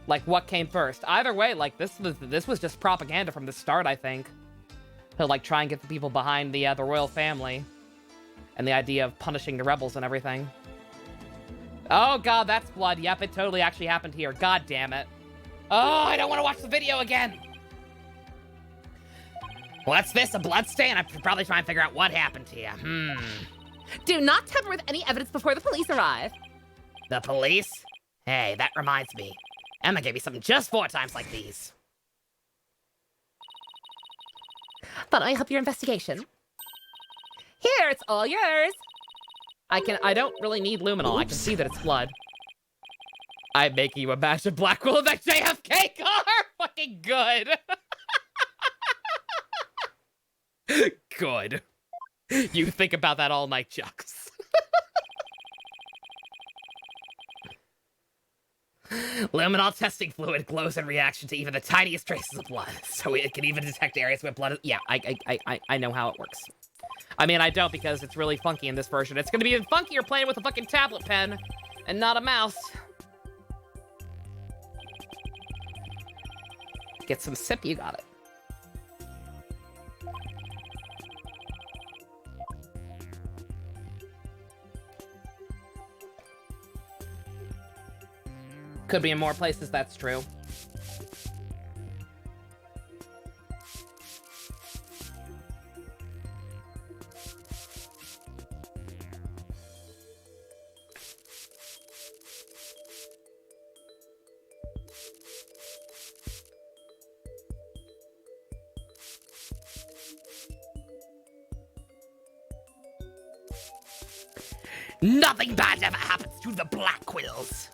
Like, what came first? Either way, like, this was just propaganda from the start, I think. To, like, try and get the people behind the royal family. And the idea of punishing the rebels and everything. Oh, God, that's blood. Yep, it totally actually happened here. God damn it. Oh, I don't want to watch the video again. What's this, a bloodstain? I should probably try and figure out what happened to you. Do not tamper with any evidence before the police arrive. The police? Hey, that reminds me. Emma gave me something just 4 times like these. Thought I help your investigation. Here, it's all yours. I don't really need luminol. Oops. I can see that it's blood. I'm making you a batch of Blackwell in that JFK car! Fucking good. Good. You think about that all night, Chucks. Luminol testing fluid glows in reaction to even the tiniest traces of blood, so it can even detect areas where blood is... Yeah, I know how it works. I mean, I don't, because it's really funky in this version. It's gonna be even funkier playing with a fucking tablet pen, and not a mouse. Get some sip, you got it. Could be in more places, that's true. Nothing bad ever happens to the Blackwills.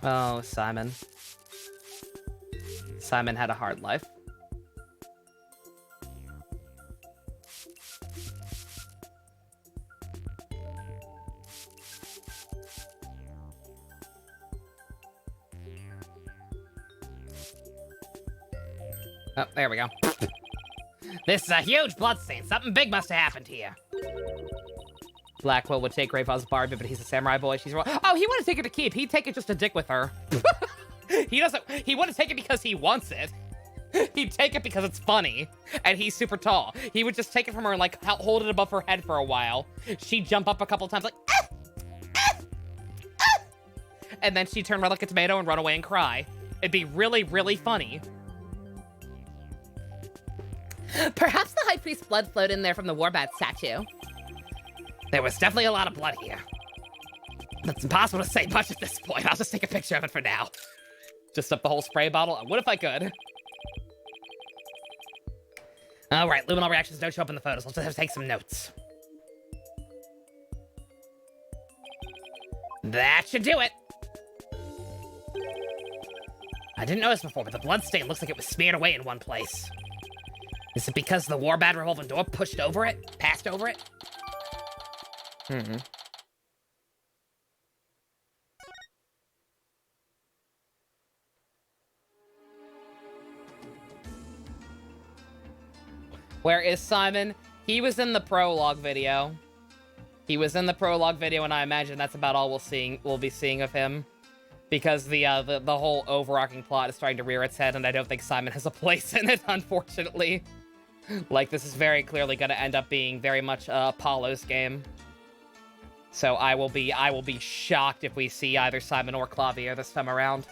Oh, Simon. Simon had a hard life. Oh, there we go. This is a huge bloodstain. Something big must have happened here. Blackwell would take Greyfall's Barbie, but he's a samurai boy. She's wrong. Oh, he wouldn't take it to keep. He'd take it just to dick with her. He wouldn't take it because he wants it. He'd take it because it's funny. And he's super tall. He would just take it from her and, like, hold it above her head for a while. She'd jump up a couple times, like, ah! Ah! Ah! And then she'd turn red like a tomato and run away and cry. It'd be really, really funny. Perhaps the High Priest's blood flowed in there from the Warbat statue. There was definitely a lot of blood here. It's impossible to say much at this point. I'll just take a picture of it for now. Just up the whole spray bottle. What if I could? Alright, luminol reactions don't show up in the photos. Let's just have to take some notes. That should do it. I didn't notice before, but the bloodstain looks like it was smeared away in one place. Is it because the Warbat revolving door pushed over it? Passed over it? Where is Simon? He was in the prologue video. He was in the prologue video, and I imagine that's about all we'll be seeing of him. Because the whole overarching plot is starting to rear its head, and I don't think Simon has a place in it, unfortunately. Like, this is very clearly going to end up being very much Apollo's game. So I will be shocked if we see either Simon or Clavier this time around.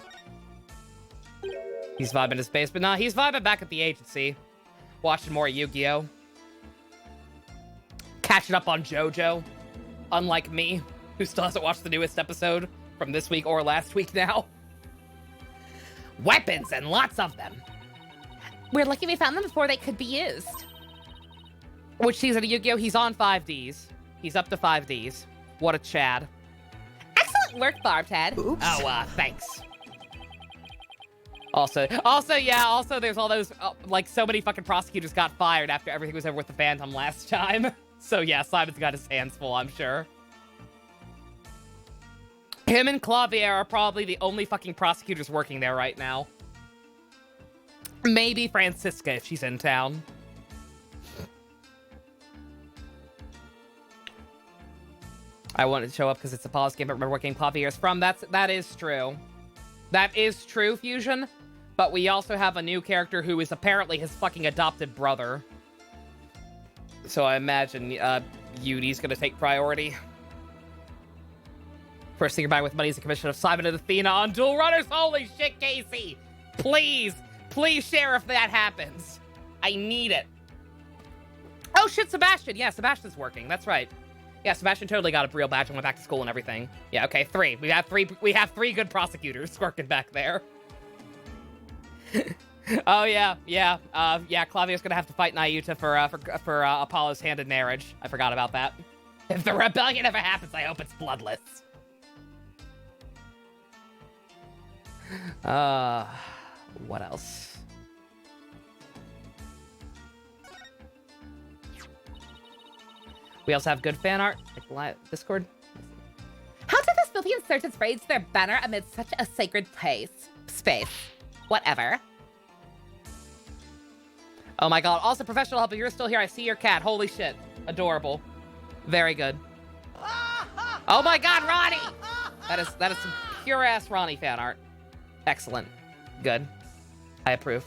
He's vibing his base, but nah, he's vibing back at the agency. Watching more Yu-Gi-Oh! Catching up on JoJo. Unlike me, who still hasn't watched the newest episode from this week or last week now. Weapons, and lots of them. We're lucky we found them before they could be used. Which season of Yu-Gi-Oh! He's on 5Ds. He's up to 5Ds. What a Chad. Excellent work, Barbted. Oops. Oh, thanks. Also, there's all those, like, so many fucking prosecutors got fired after everything was over with the Phantom last time. So, yeah, Simon's got his hands full, I'm sure. Him and Clavier are probably the only fucking prosecutors working there right now. Maybe Francisca if she's in town. I wanted to show up because it's a pause game, but remember what game Clavier is from. That is true. That is true, Fusion. But we also have a new character who is apparently his fucking adopted brother. So I imagine Yudi's gonna take priority. First thing goodbye with money is the commission of Simon and Athena on Dual Runners. Holy shit, Casey! Please, please share if that happens. I need it. Oh shit, Sebastian. Yeah, Sebastian's working. That's right. Yeah, Sebastian totally got a real badge and went back to school and everything. Yeah, okay, 3. We have three good prosecutors working back there. Oh yeah. Clavio's gonna have to fight Nayuta for Apollo's hand in marriage. I forgot about that. If the rebellion ever happens, I hope it's bloodless. What else? We also have good fan art, like Discord. How did the filthy insurgents raise their banner amid such a sacred space? Whatever. Oh my god. Also, professional help, if you're still here, I see your cat. Holy shit. Adorable. Very good. Oh my god, Ronnie! That is some pure-ass Ronnie fan art. Excellent. Good. I approve.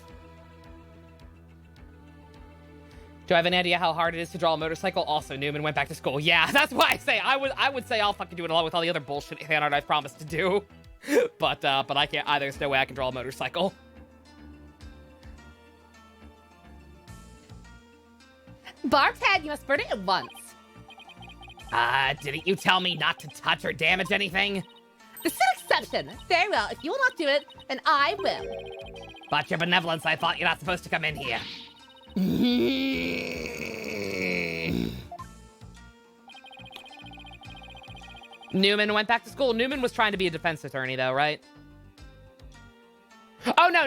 Do I have an idea how hard it is to draw a motorcycle? Also, Newman went back to school. Yeah, that's why I say I would say I'll fucking do it along with all the other bullshit fan art I've promised to do. but I can't either. There's no way I can draw a motorcycle. Bartad, you must burn it at once. Didn't you tell me not to touch or damage anything? This is an exception. Very well. If you will not do it, then I will. But your benevolence, I thought you're not supposed to come in here. Newman went back to school. Newman was trying to be a defense attorney, though, right? Oh, no.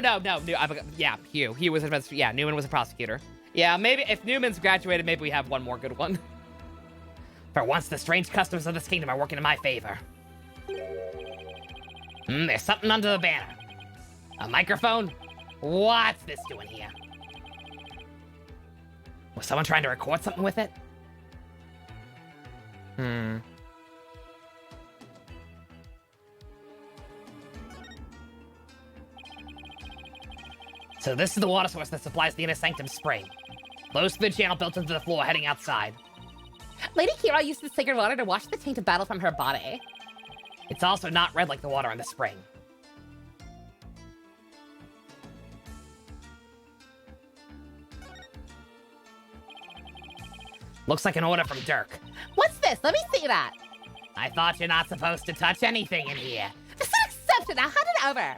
Yeah, Hugh. He was a defense. Yeah, Newman was a prosecutor. Yeah, maybe if Newman's graduated, maybe we have one more good one. For once, the strange customs of this kingdom are working in my favor. There's something under the banner. A microphone? What's this doing here? Was someone trying to record something with it? So this is the water source that supplies the inner sanctum spring. Flows through the channel built into the floor heading outside. Lady Kira used the sacred water to wash the taint of battle from her body. It's also not red like the water in the spring. Looks like an order from Dirk. What's this? Let me see that. I thought you're not supposed to touch anything in here. This is an exception. Now hand it over.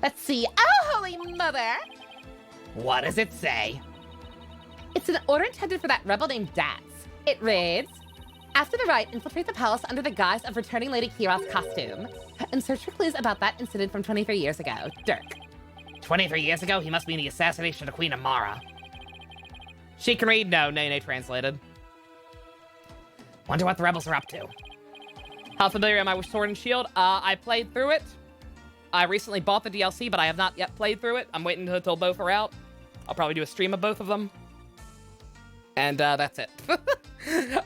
Let's see. Oh, Holy Mother. What does it say? It's an order intended for that rebel named Dats. It reads, after the Wright infiltrate the palace under the guise of returning Lady Kira's costume, and search for clues about that incident from 23 years ago. Dirk. 23 years ago? He must mean the assassination of Queen Amara. She can read? No, Nene translated. Wonder what the rebels are up to. How familiar am I with Sword and Shield? I played through it. I recently bought the DLC, but I have not yet played through it. I'm waiting until both are out. I'll probably do a stream of both of them. And that's it.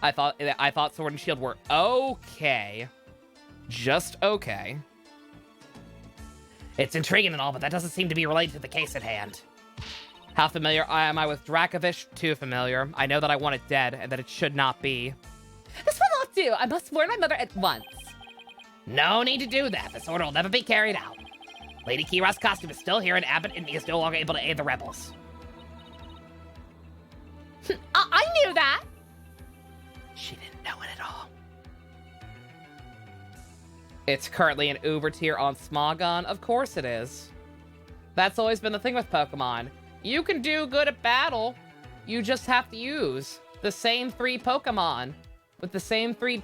I thought Sword and Shield were okay. Just okay. It's intriguing and all, but that doesn't seem to be related to the case at hand. How familiar am I with Dracovish? Too familiar. I know that I want it dead, and that it should not be. This will not do. I must warn my mother at once. No need to do that. This order will never be carried out. Lady Kira's costume is still here, and Abbott and me is no longer able to aid the rebels. I knew that. She didn't know it at all. It's currently an Uber tier on Smogon. Of course it is. That's always been the thing with Pokemon. You can do good at battle. You just have to use the same 3 Pokemon with the same 3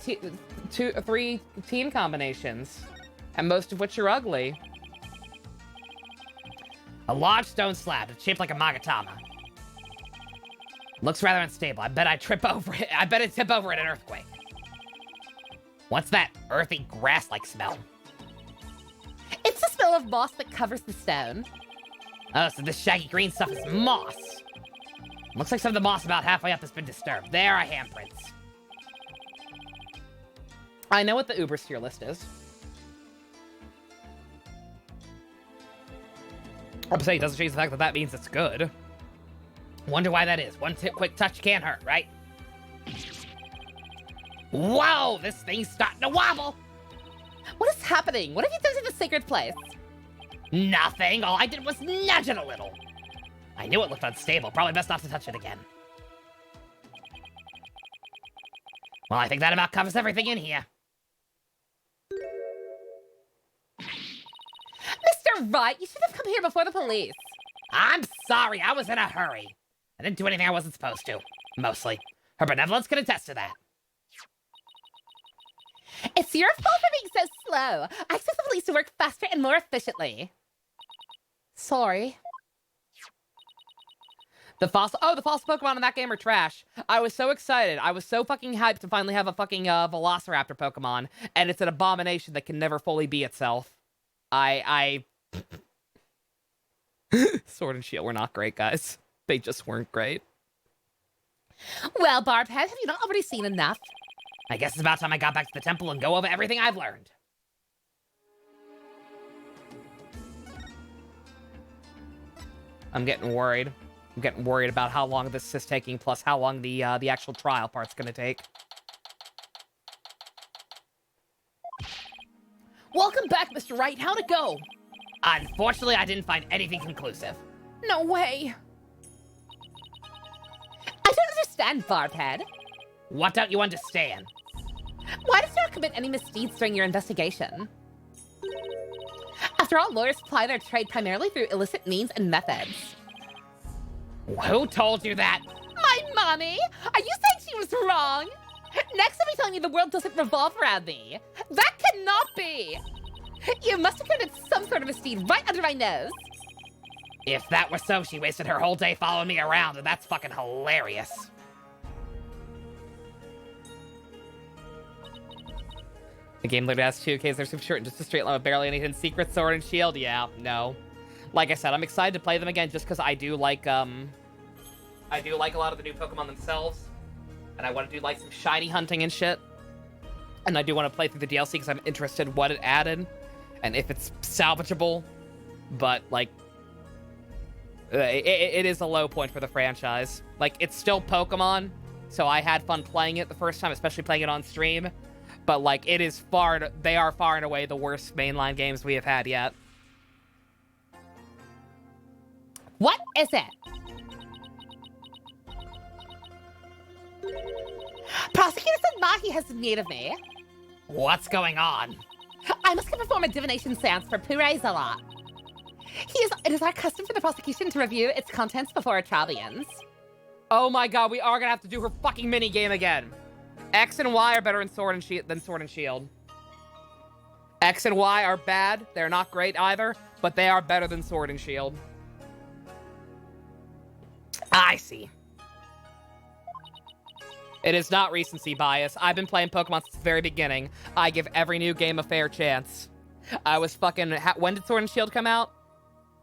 team combinations, and most of which are ugly. A large stone slab. It's shaped like a Magatama. Looks rather unstable. I bet I trip over it. I bet I tip over in an earthquake. What's that earthy grass-like smell? It's the smell of moss that covers the stone. Oh, so this shaggy green stuff is moss. Looks like some of the moss about halfway up has been disturbed. There are handprints. I know what the Uber tier list is. I'm saying it doesn't change the fact that that means it's good. Wonder why that is. One quick touch can't hurt, right? Whoa, this thing's starting to wobble. What is happening? What have you done to the sacred place? Nothing. All I did was nudge it a little. I knew it looked unstable. Probably best not to touch it again. Well, I think that about covers everything in here. Mr. Wright, you should have come here before the police. I'm sorry. I was in a hurry. I didn't do anything I wasn't supposed to. Mostly. Her benevolence can attest to that. It's your fault for being so slow. I expect the police to work faster and more efficiently. Sorry. The fossil Pokemon in that game are trash. I was so excited. I was so fucking hyped to finally have a fucking Velociraptor Pokemon, and it's an abomination that can never fully be itself. Sword and Shield were not great, guys. They just weren't great. Well, Barbhead, have you not already seen enough? I guess it's about time I got back to the temple and go over everything I've learned. I'm getting worried. I'm getting worried about how long this is taking, plus how long the actual trial part's gonna take. Welcome back, Mr. Wright. How'd it go? Unfortunately, I didn't find anything conclusive. No way. I don't understand, Barbhead. What don't you understand? Why did you not commit any misdeeds during your investigation? After all, lawyers ply their trade primarily through illicit means and methods. Who told you that? My mommy? Are you saying she was wrong? Next time you're telling me the world doesn't revolve around me. That cannot be. You must have committed some sort of misdeed right under my nose. If that were so, she wasted her whole day following me around, and that's fucking hilarious. The game literally has 2 Ks. They're super short and just a straight line with barely any hidden secrets. Sword and Shield, yeah, no. Like I said, I'm excited to play them again just because I do like a lot of the new Pokemon themselves. And I want to do like some shiny hunting and shit. And I do want to play through the DLC because I'm interested in what it added and if it's salvageable. But like, it is a low point for the franchise. Like, it's still Pokemon, so I had fun playing it the first time, especially playing it on stream. But like, they are far and away the worst mainline games we have had yet. What is it? Prosecutor said Mahi has need of me. What's going on? I must perform a divination seance for Puree Zala. It is our custom for the prosecution to review its contents before a trial begins. Oh my god, we are gonna have to do her fucking mini game again. X and Y are better than Sword and Shield. X and Y are bad. They're not great either, but they are better than Sword and Shield. I see. It is not recency bias. I've been playing Pokemon since the very beginning. I give every new game a fair chance. I was fucking... When did Sword and Shield come out?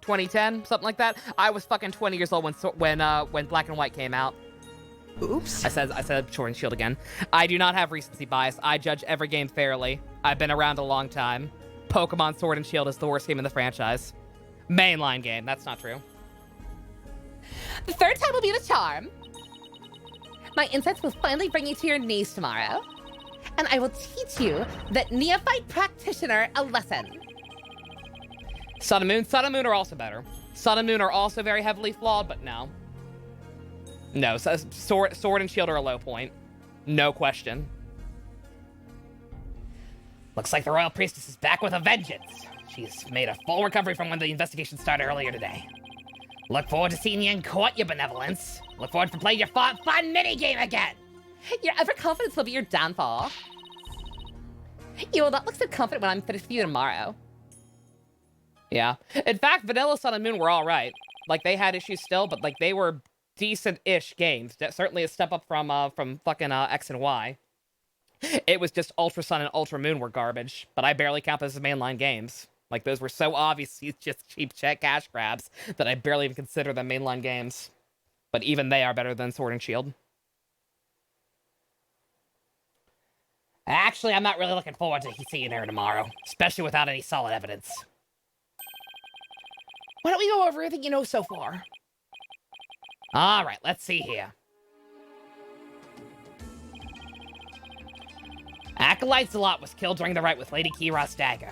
2010? Something like that? I was fucking 20 years old when Black and White came out. Oops. I said Sword and Shield again. I do not have recency bias. I judge every game fairly. I've been around a long time. Pokemon Sword and Shield is the worst game in the franchise. Mainline game. That's not true. The third time will be the charm. My insights will finally bring you to your knees tomorrow. And I will teach you, the neophyte practitioner, a lesson. Sun and Moon are also better. Sun and Moon are also very heavily flawed, but no. No, Sword and Shield are a low point. No question. Looks like the Royal Priestess is back with a vengeance. She's made a full recovery from when the investigation started earlier today. Look forward to seeing you in court, your benevolence. Look forward to playing your fun minigame again. Your overconfidence will be your downfall. You will not look so confident when I'm finished with you tomorrow. Yeah. In fact, Vanilla Sun and Moon were all right. Like, they had issues still, but like they were decent-ish games. Certainly a step up from fucking X and Y. It was just Ultra Sun and Ultra Moon were garbage, but I barely count those as mainline games. Like, those were so obviously just cheap cash grabs that I barely even consider them mainline games. But even they are better than Sword and Shield. Actually, I'm not really looking forward to seeing her tomorrow, especially without any solid evidence. Why don't we go over everything you know so far? Alright, let's see here. Acolyte Zalot was killed during the fight with Lady Kira's dagger.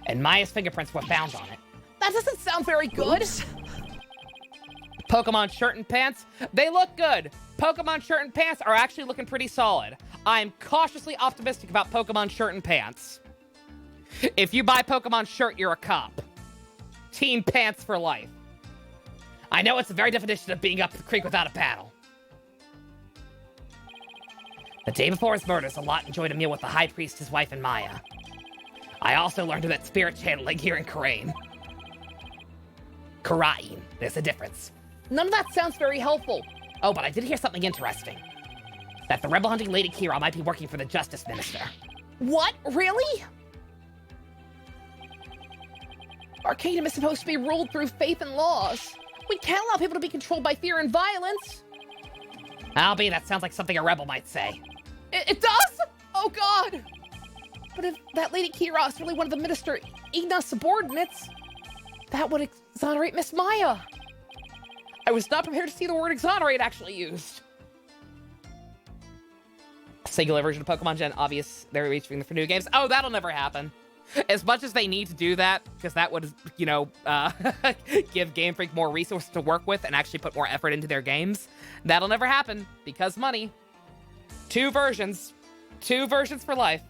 And Maya's fingerprints were found on it. That doesn't sound very good. Oops. Pokemon shirt and pants, they look good. Pokemon shirt and pants are actually looking pretty solid. I'm cautiously optimistic about Pokemon shirt and pants. If you buy Pokemon shirt, you're a cop. Team pants for life. I know it's the very definition of being up the creek without a paddle. The day before his murder, Zalot enjoyed a meal with the High Priest, his wife, and Maya. I also learned that spirit channeling here in Karain. Karain, there's a difference. None of that sounds very helpful. Oh, but I did hear something interesting. That the rebel hunting Lady Kira might be working for the Justice Minister. What? Really? Arcanum is supposed to be ruled through faith and laws. We can't allow people to be controlled by fear and violence. Albie, that sounds like something a rebel might say. It does? Oh god! But if that Lady Kira is really one of the Minister Igna's subordinates, that would exonerate Miss Maya. I was not prepared to see the word exonerate actually used. Singular version of Pokemon Gen, obvious they're reaching for new games. Oh, that'll never happen. As much as they need to do that, because that would, you know, give Game Freak more resources to work with and actually put more effort into their games, that'll never happen, because money. Two versions for life.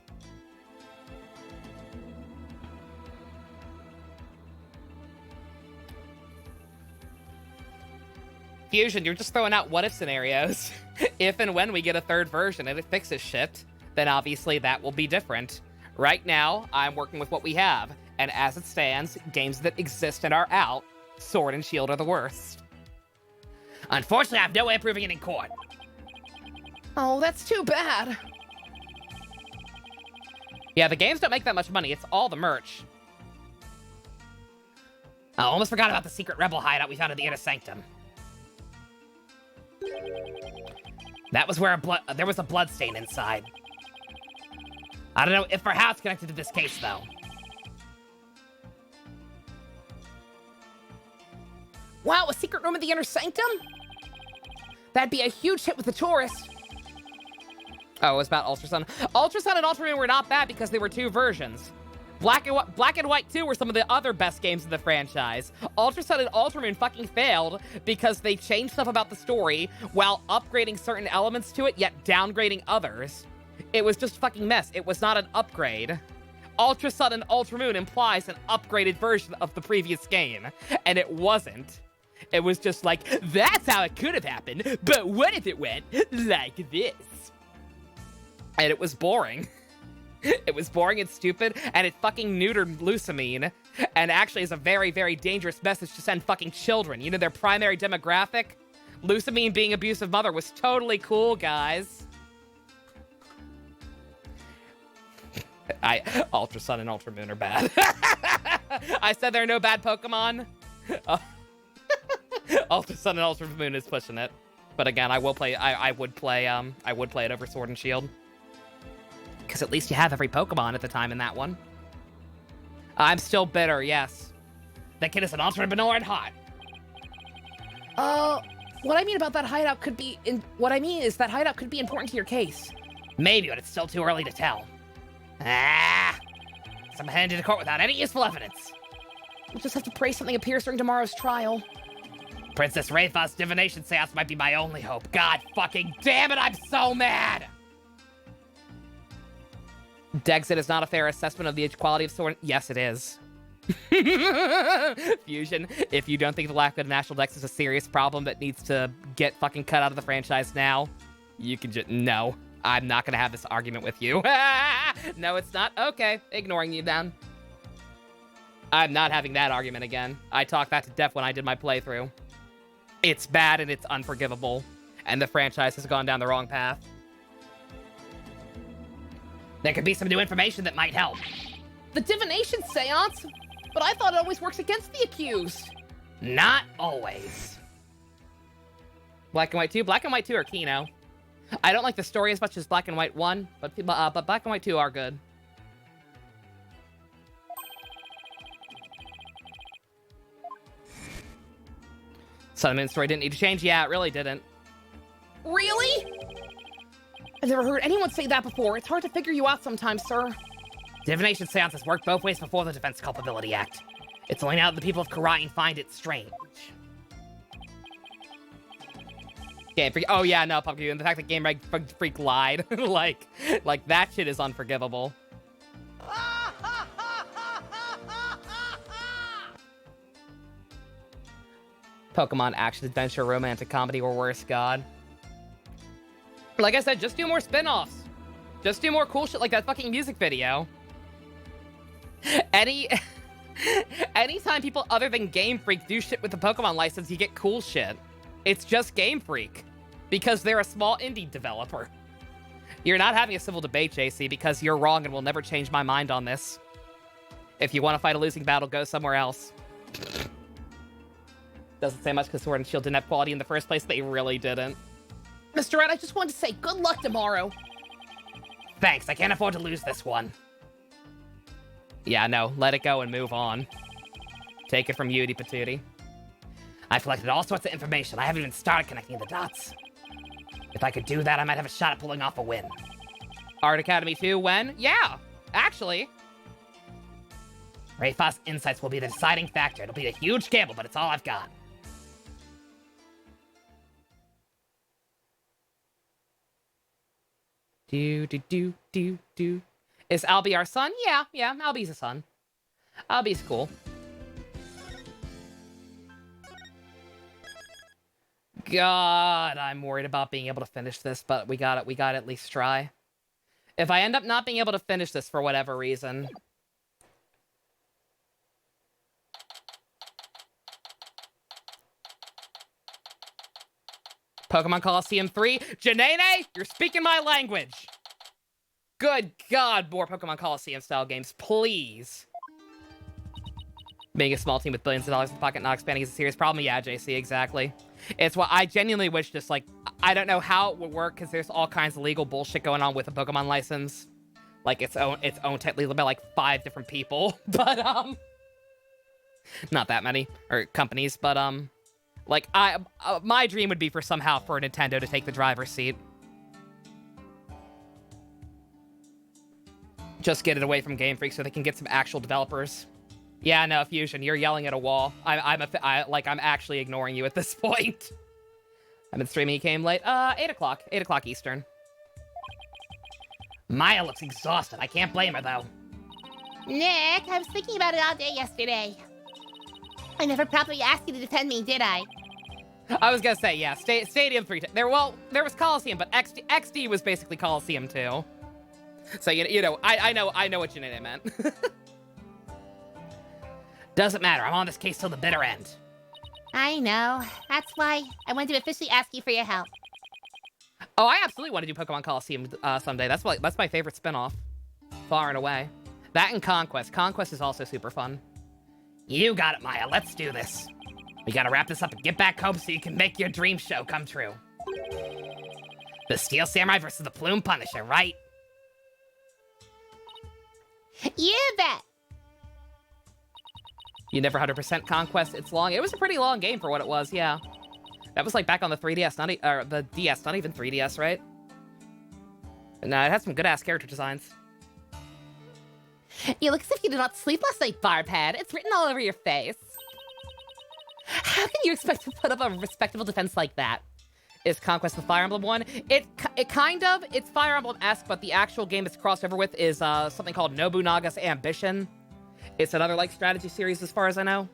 Fusion, you're just throwing out what-if scenarios. If and when we get a third version and it fixes shit, then obviously that will be different. Right now, I'm working with what we have, and as it stands, games that exist and are out, Sword and Shield are the worst. Unfortunately, I have no way of proving it in court. Oh, that's too bad. Yeah, the games don't make that much money, it's all the merch. I almost forgot about the secret rebel hideout we found in the Inner Sanctum. That was where there was a blood stain inside. I don't know if or how it's connected to this case, though. Wow, a secret room in the Inner Sanctum? That'd be a huge hit with the tourists. Oh, it was about Ultra Sun. Ultra Sun and Ultra Moon were not bad because they were two versions. Black and White 2 were some of the other best games in the franchise. Ultra Sun and Ultra Moon fucking failed because they changed stuff about the story while upgrading certain elements to it, yet downgrading others. It was just fucking mess. It was not an upgrade. Ultra Sun and Ultra Moon implies an upgraded version of the previous game, and it wasn't. It was just like, that's how it could have happened, but what if it went like this? And it was boring. It was boring and stupid, and it fucking neutered Lusamine, and actually is a very, very dangerous message to send fucking children. You know, their primary demographic? Lusamine being abusive mother was totally cool, guys. Ultra Sun and Ultra Moon are bad. I said there are no bad Pokemon. Ultra Sun and Ultra Moon is pushing it. But again, I would play it over Sword and Shield. Because at least you have every Pokemon at the time in that one. I'm still bitter, yes. That kid is an entrepreneur and hot. What I mean about that hideout could be that hideout could be important to your case. Maybe, but it's still too early to tell. Ah! So I'm headed to court without any useful evidence. We'll just have to pray something appears during tomorrow's trial. Princess Raythos' divination seance might be my only hope. God fucking damn it, I'm so mad! Dexit is not a fair assessment of the quality of Sword. Yes, it is. Fusion, if you don't think the lack of national dex is a serious problem that needs to get fucking cut out of the franchise now, you can just... No, I'm not gonna have this argument with you. No, it's not. Okay, ignoring you then. I'm not having that argument again. I talked that to death when I did my playthrough. It's bad and it's unforgivable, and the franchise has gone down the wrong path. There could be some new information that might help. The divination seance? But I thought it always works against the accused. Not always. Black and White 2? Black and White 2 are Kino. I don't like the story as much as Black and White 1, but Black and White 2 are good. Sun and Moon story didn't need to change? Yeah, it really didn't. Really? I've never heard anyone say that before. It's hard to figure you out sometimes, sir. Divination seances worked both ways before the Defense Culpability Act. It's only now that the people of Karain find it strange. Game Freak. Oh yeah, no, Pumpkin. And the fact that Game Freak lied, like that shit is unforgivable. Pokemon action, adventure, romantic comedy, or worse, God. Like I said, just do more spin-offs. Just do more cool shit like that fucking music video. Anytime people other than Game Freak do shit with the Pokemon license, you get cool shit. It's just Game Freak. Because they're a small indie developer. You're not having a civil debate, JC, because you're wrong and will never change my mind on this. If you want to fight a losing battle, go somewhere else. Doesn't say much because Sword and Shield didn't have quality in the first place. They really didn't. Mr. Wright, I just wanted to say good luck tomorrow. Thanks, I can't afford to lose this one. Yeah, no, let it go and move on. Take it from Yudi Patootie. I've collected all sorts of information. I haven't even started connecting the dots. If I could do that, I might have a shot at pulling off a win. Art Academy 2, when? Yeah, actually. Rayfa's insights will be the deciding factor. It'll be a huge gamble, but it's all I've got. Do. Is Albie our son? Yeah, Albie's a son. Albie's cool. God, I'm worried about being able to finish this, but we gotta at least try. If I end up not being able to finish this for whatever reason... Pokemon Coliseum 3? Janene, you're speaking my language! Good God, more Pokemon Coliseum-style games, please! Being a small team with billions of dollars in the pocket not expanding is a serious problem. Yeah, JC, exactly. It's what I genuinely wish just, like, I don't know how it would work, because there's all kinds of legal bullshit going on with a Pokemon license. Like, its own technically by, like, 5 different people. But, not that many, or companies, but, like, my dream would be for somehow for Nintendo to take the driver's seat. Just get it away from Game Freak so they can get some actual developers. Yeah, no, Fusion, you're yelling at a wall. I'm actually ignoring you at this point. I've been streaming, he came late. 8 o'clock. 8 o'clock Eastern. Maya looks exhausted. I can't blame her, though. Nick, I was thinking about it all day yesterday. I never properly asked you to defend me, did I? I was gonna say, yeah, Stadium 3. There was Coliseum, but XD was basically Coliseum too. So, you know, I know what Janine meant. Doesn't matter. I'm on this case till the bitter end. I know. That's why I wanted to officially ask you for your help. Oh, I absolutely want to do Pokemon Coliseum someday. That's my favorite spinoff, far and away. That and Conquest. Conquest is also super fun. You got it, Maya. Let's do this. We gotta wrap this up and get back home so you can make your dream show come true. The Steel Samurai versus the Plume Punisher, right? You bet. You never 100% Conquest. It's long. It was a pretty long game for what it was, yeah. That was like back on the 3DS, the DS, not even 3DS, right? No, it had some good-ass character designs. You look as if you did not sleep last night, Barbhead. It's written all over your face. How can you expect to put up a respectable defense like that? Is Conquest the Fire Emblem one? It's Fire Emblem-esque, but the actual game it's crossed over with is something called Nobunaga's Ambition. It's another, like, strategy series as far as I know.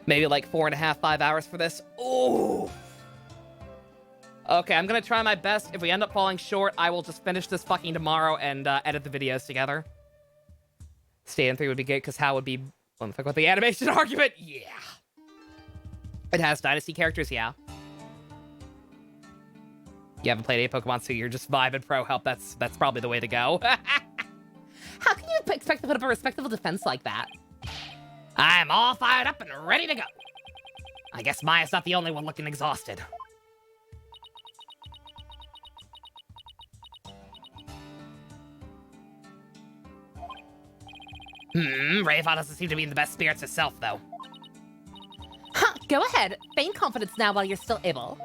Maybe, like, 4.5, 5 hours for this. Ooh! Okay, I'm gonna try my best. If we end up falling short, I will just finish this fucking tomorrow and edit the videos together. Stadium 3 would be good, because how would be... What the fuck with the animation argument? Yeah. It has Dynasty characters, yeah. You haven't played any Pokemon, so you're just vibing pro help. That's probably the way to go. How can you expect to put up a respectable defense like that? I'm all fired up and ready to go. I guess Maya's not the only one looking exhausted. Rayva doesn't seem to be in the best spirits herself, though. Huh, go ahead. Feign confidence now while you're still able.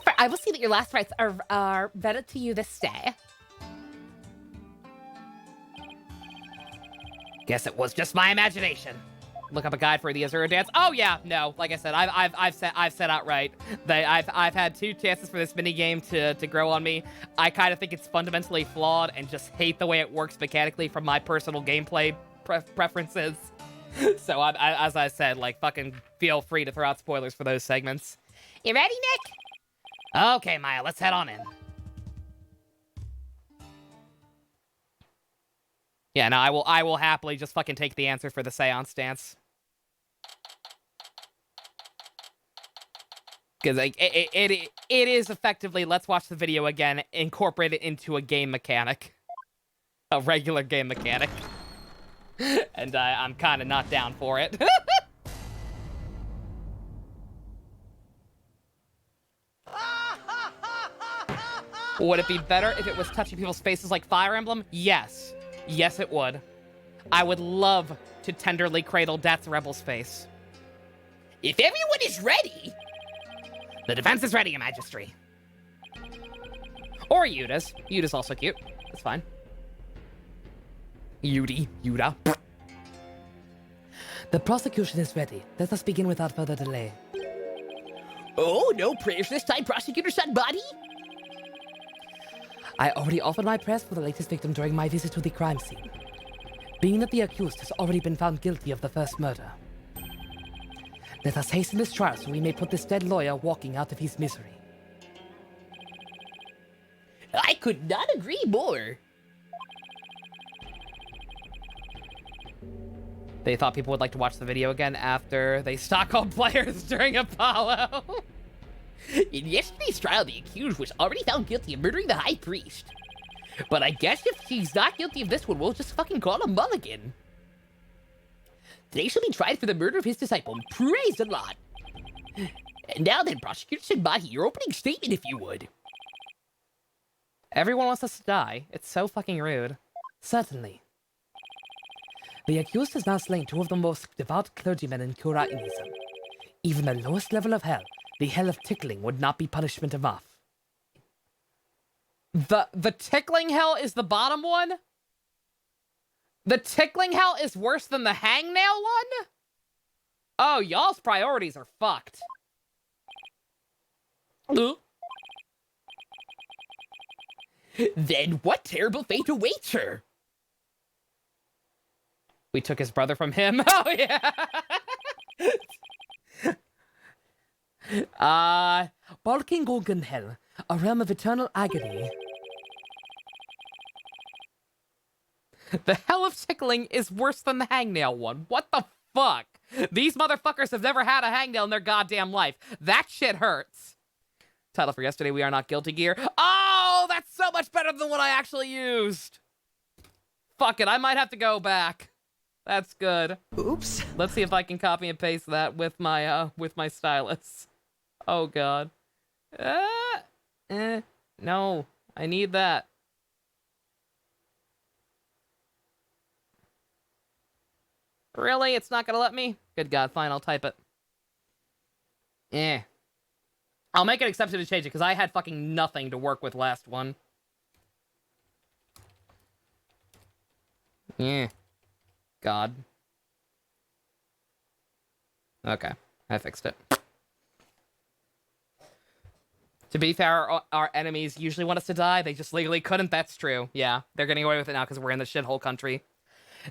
For I will see that your last rites are vetted to you this day. Guess it was just my imagination. Look up a guide for the Azura dance. Oh yeah, no. Like I said, I've said outright that I've had 2 chances for this mini game to grow on me. I kind of think it's fundamentally flawed and just hate the way it works mechanically from my personal gameplay preferences. So as I said, like, fucking feel free to throw out spoilers for those segments. You ready, Nick? Okay, Maya, let's head on in. Yeah, no, I will happily just fucking take the answer for the seance dance. Because like, it is effectively, let's watch the video again, incorporate it into a game mechanic. A regular game mechanic. And I'm kind of not down for it. Would it be better if it was touching people's faces like Fire Emblem? Yes. Yes, it would. I would love to tenderly cradle That's Rebel's face. If everyone is ready... The defense is ready, Your Majesty. Or Yuda's. Yuda's also cute. That's fine. Yuda. The prosecution is ready. Let us begin without further delay. Oh, no prayers this time, Prosecutor Son Body? I already offered my prayers for the latest victim during my visit to the crime scene. Being that the accused has already been found guilty of the first murder. Let us hasten this trial so we may put this dead lawyer walking out of his misery. I could not agree more. They thought people would like to watch the video again after they Stockholm players during Apollo. In yesterday's trial, the accused was already found guilty of murdering the High Priest. But I guess if she's not guilty of this one, we'll just fucking call him Mulligan. Today she'll be tried for the murder of his disciple. Praise the Lord. And now then, Prosecutor Shinbahi, your opening statement, if you would. Everyone wants us to die. It's so fucking rude. Certainly. The accused has now slain 2 of the most devout clergymen in Kura'inism. Even the lowest level of hell, the hell of tickling, would not be punishment enough. The tickling hell is the bottom one? The tickling hell is worse than the hangnail one? Oh, y'all's priorities are fucked. Then what terrible fate awaits her? We took his brother from him. Oh, yeah. Balking Gorgon Hell, a realm of eternal agony. The hell of tickling is worse than the hangnail one. What the fuck? These motherfuckers have never had a hangnail in their goddamn life. That shit hurts. Title for yesterday, We Are Not Guilty gear. Oh, that's so much better than what I actually used. Fuck it, I might have to go back. That's good. Oops. Let's see if I can copy and paste that with my stylus. Oh god. No, I need that. Really? It's not gonna let me? Good god, fine, I'll type it. I'll make an exception to change it, because I had fucking nothing to work with last one. God. Okay, I fixed it. To be fair, our enemies usually want us to die. They just legally couldn't. That's true. Yeah, they're getting away with it now because we're in the shithole country.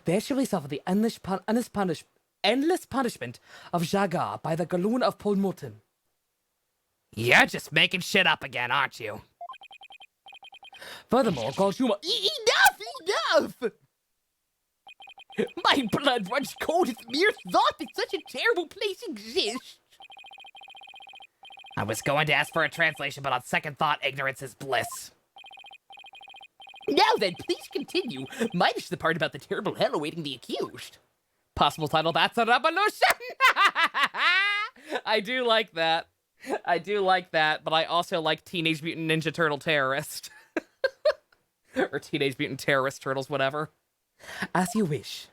There shall we suffer the endless punishment of Jagar by the Galoon of Polmorten. You're just making shit up again, aren't you? Furthermore, Galshuma... Enough! My blood runs cold at the mere thought that such a terrible place exists. I was going to ask for a translation, but on second thought, ignorance is bliss. Now then, please continue. Minus the part about the terrible hell awaiting the accused. Possible title, that's a revolution! I do like that. I do like that, but I also like Teenage Mutant Ninja Turtle Terrorist. Or Teenage Mutant Terrorist Turtles, whatever. As you wish.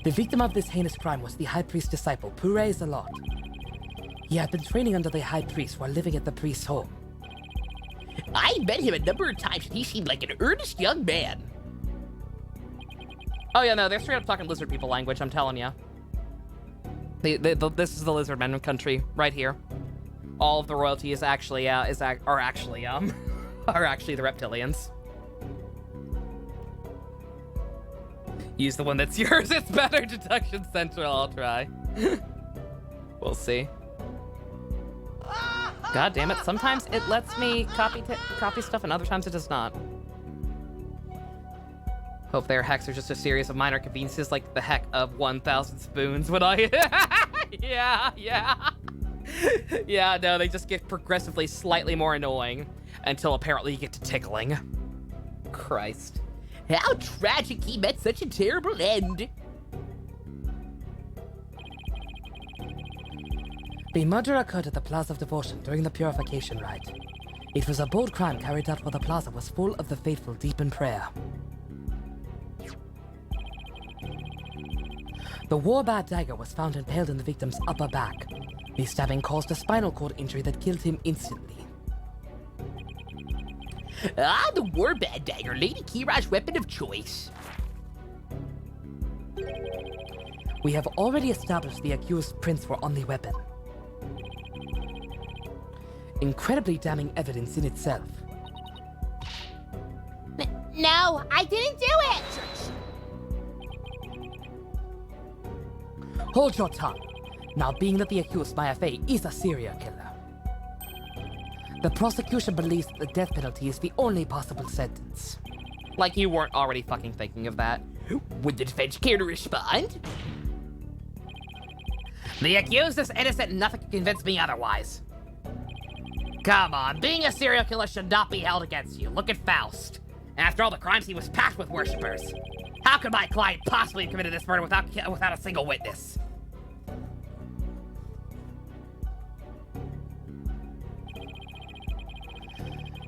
The victim of this heinous crime was the High Priest's disciple, Puree Zalot. He had been training under the High Priest while living at the priest's home. I met him a number of times and he seemed like an earnest young man. Oh yeah, no, they're straight up talking lizard people language, I'm telling ya. This is the lizard men country, right here. All of the royalty is actually, are actually the reptilians. Use the one that's yours, it's better. Deduction Central, I'll try. We'll see. God damn it, sometimes it lets me copy stuff and other times it does not. Hope their hacks are just a series of minor conveniences like the heck of 1,000 spoons when I... Yeah, no, they just get progressively slightly more annoying until apparently you get to tickling. Christ. How tragic he met such a terrible end. The murder occurred at the Plaza of Devotion during the Purification Rite. It was a bold crime carried out while the plaza was full of the faithful deep in prayer. The war-bad dagger was found impaled in the victim's upper back. The stabbing caused a spinal cord injury that killed him instantly. Ah, the war-bad dagger, Lady Kira's weapon of choice. We have already established the accused prints were on the weapon. Incredibly damning evidence in itself. No, I didn't do it! Hold your tongue. Now, being that the accused, Maya Fey, is a serial killer, the prosecution believes that the death penalty is the only possible sentence. Like you weren't already fucking thinking of that. Would the defense care to respond? The accused is innocent and nothing can convince me otherwise. Come on, being a serial killer should not be held against you. Look at Faust. After all the crimes, he was packed with worshippers. How could my client possibly have committed this murder without a single witness?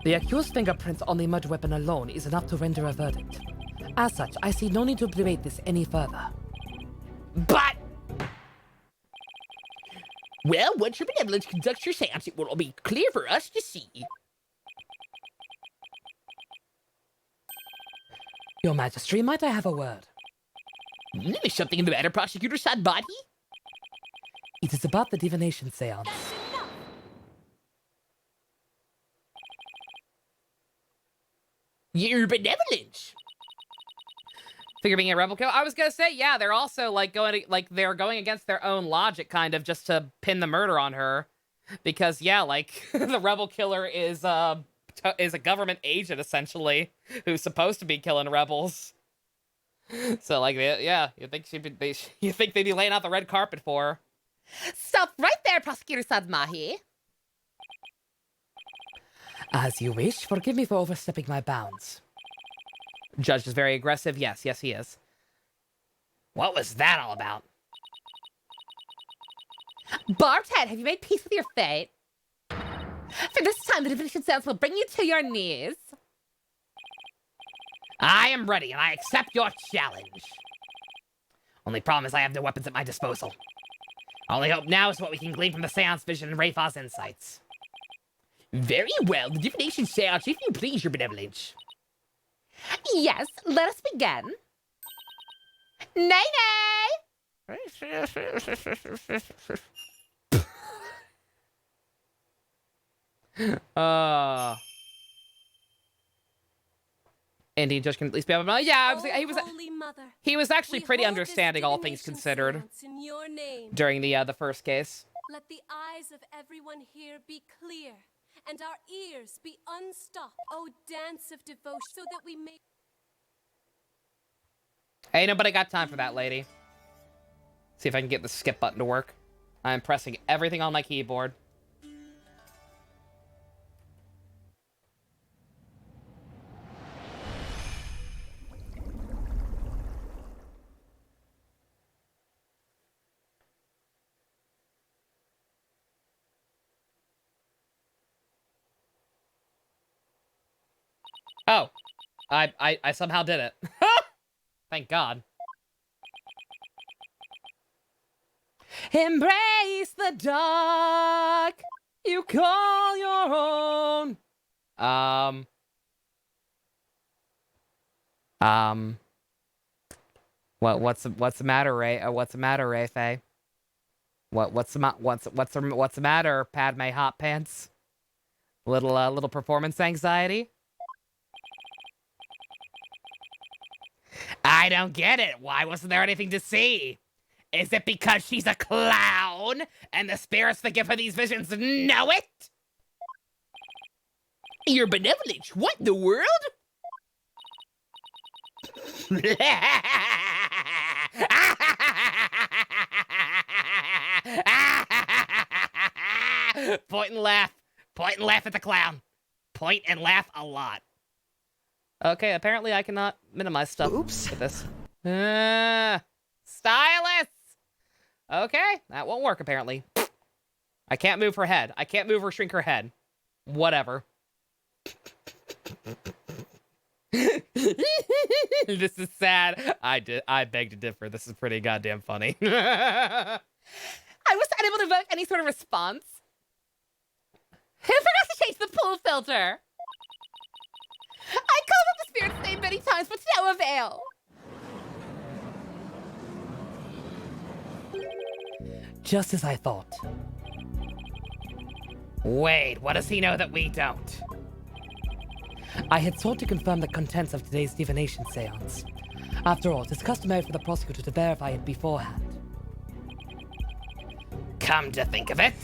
The accused's fingerprints on the murder weapon alone is enough to render a verdict. As such, I see no need to debate this any further. But... well, once your benevolence conducts your seance, it will all be clear for us to see. Your Majesty, might I have a word? Is something in the matter, Prosecutor Sadbati? It is about the divination seance. Your benevolence. Figure being a rebel kill. I was gonna say, yeah, they're also they're going against their own logic, kind of, just to pin the murder on her, because yeah, like the rebel killer is a government agent essentially who's supposed to be killing rebels. So like, yeah, you think they'd be laying out the red carpet for her? Stop right there, Prosecutor Sadmahi. As you wish. Forgive me for overstepping my bounds. Judge is very aggressive. Yes, he is. What was that all about? Barbed Head, have you made peace with your fate? For this time, the divination seance will bring you to your knees. I am ready, and I accept your challenge. Only problem is I have no weapons at my disposal. Only hope now is what we can glean from the seance vision and Rayfa's insights. Very well, the divination seance, if you please, your benevolence. Yes, let us begin. Nay-nay! Indian judge can at least be able to... Yeah, he was actually pretty understanding, all things considered, during the first case. Let the eyes of everyone here be clear, and our ears be unstopped. Oh, dance of devotion, so that we may... Ain't nobody got time for that, lady. See if I can get the skip button to work. I'm pressing everything on my keyboard. Oh, I somehow did it. Thank God. Embrace the dark. You call your own. What's the matter, Ray? What's the matter, Ray Faye? What's the matter, Padme Hot Pants? Little performance anxiety? I don't get it. Why wasn't there anything to see? Is it because she's a clown and the spirits that give her these visions know it? Your benevolence, what in the world? Point and laugh. Point and laugh at the clown. Point and laugh a lot. Okay, apparently I cannot minimize stuff. Oops. With this. Stylus! Okay, that won't work apparently. I can't move her head. I can't move or shrink her head. Whatever. This is sad. I beg to differ. This is pretty goddamn funny. I was unable to evoke any sort of response. I forgot to change the pool filter. I called up the spirit's name many times, but to no avail. Just as I thought. Wait, what does he know that we don't? I had sought to confirm the contents of today's divination seance. After all, it is customary for the prosecutor to verify it beforehand. Come to think of it.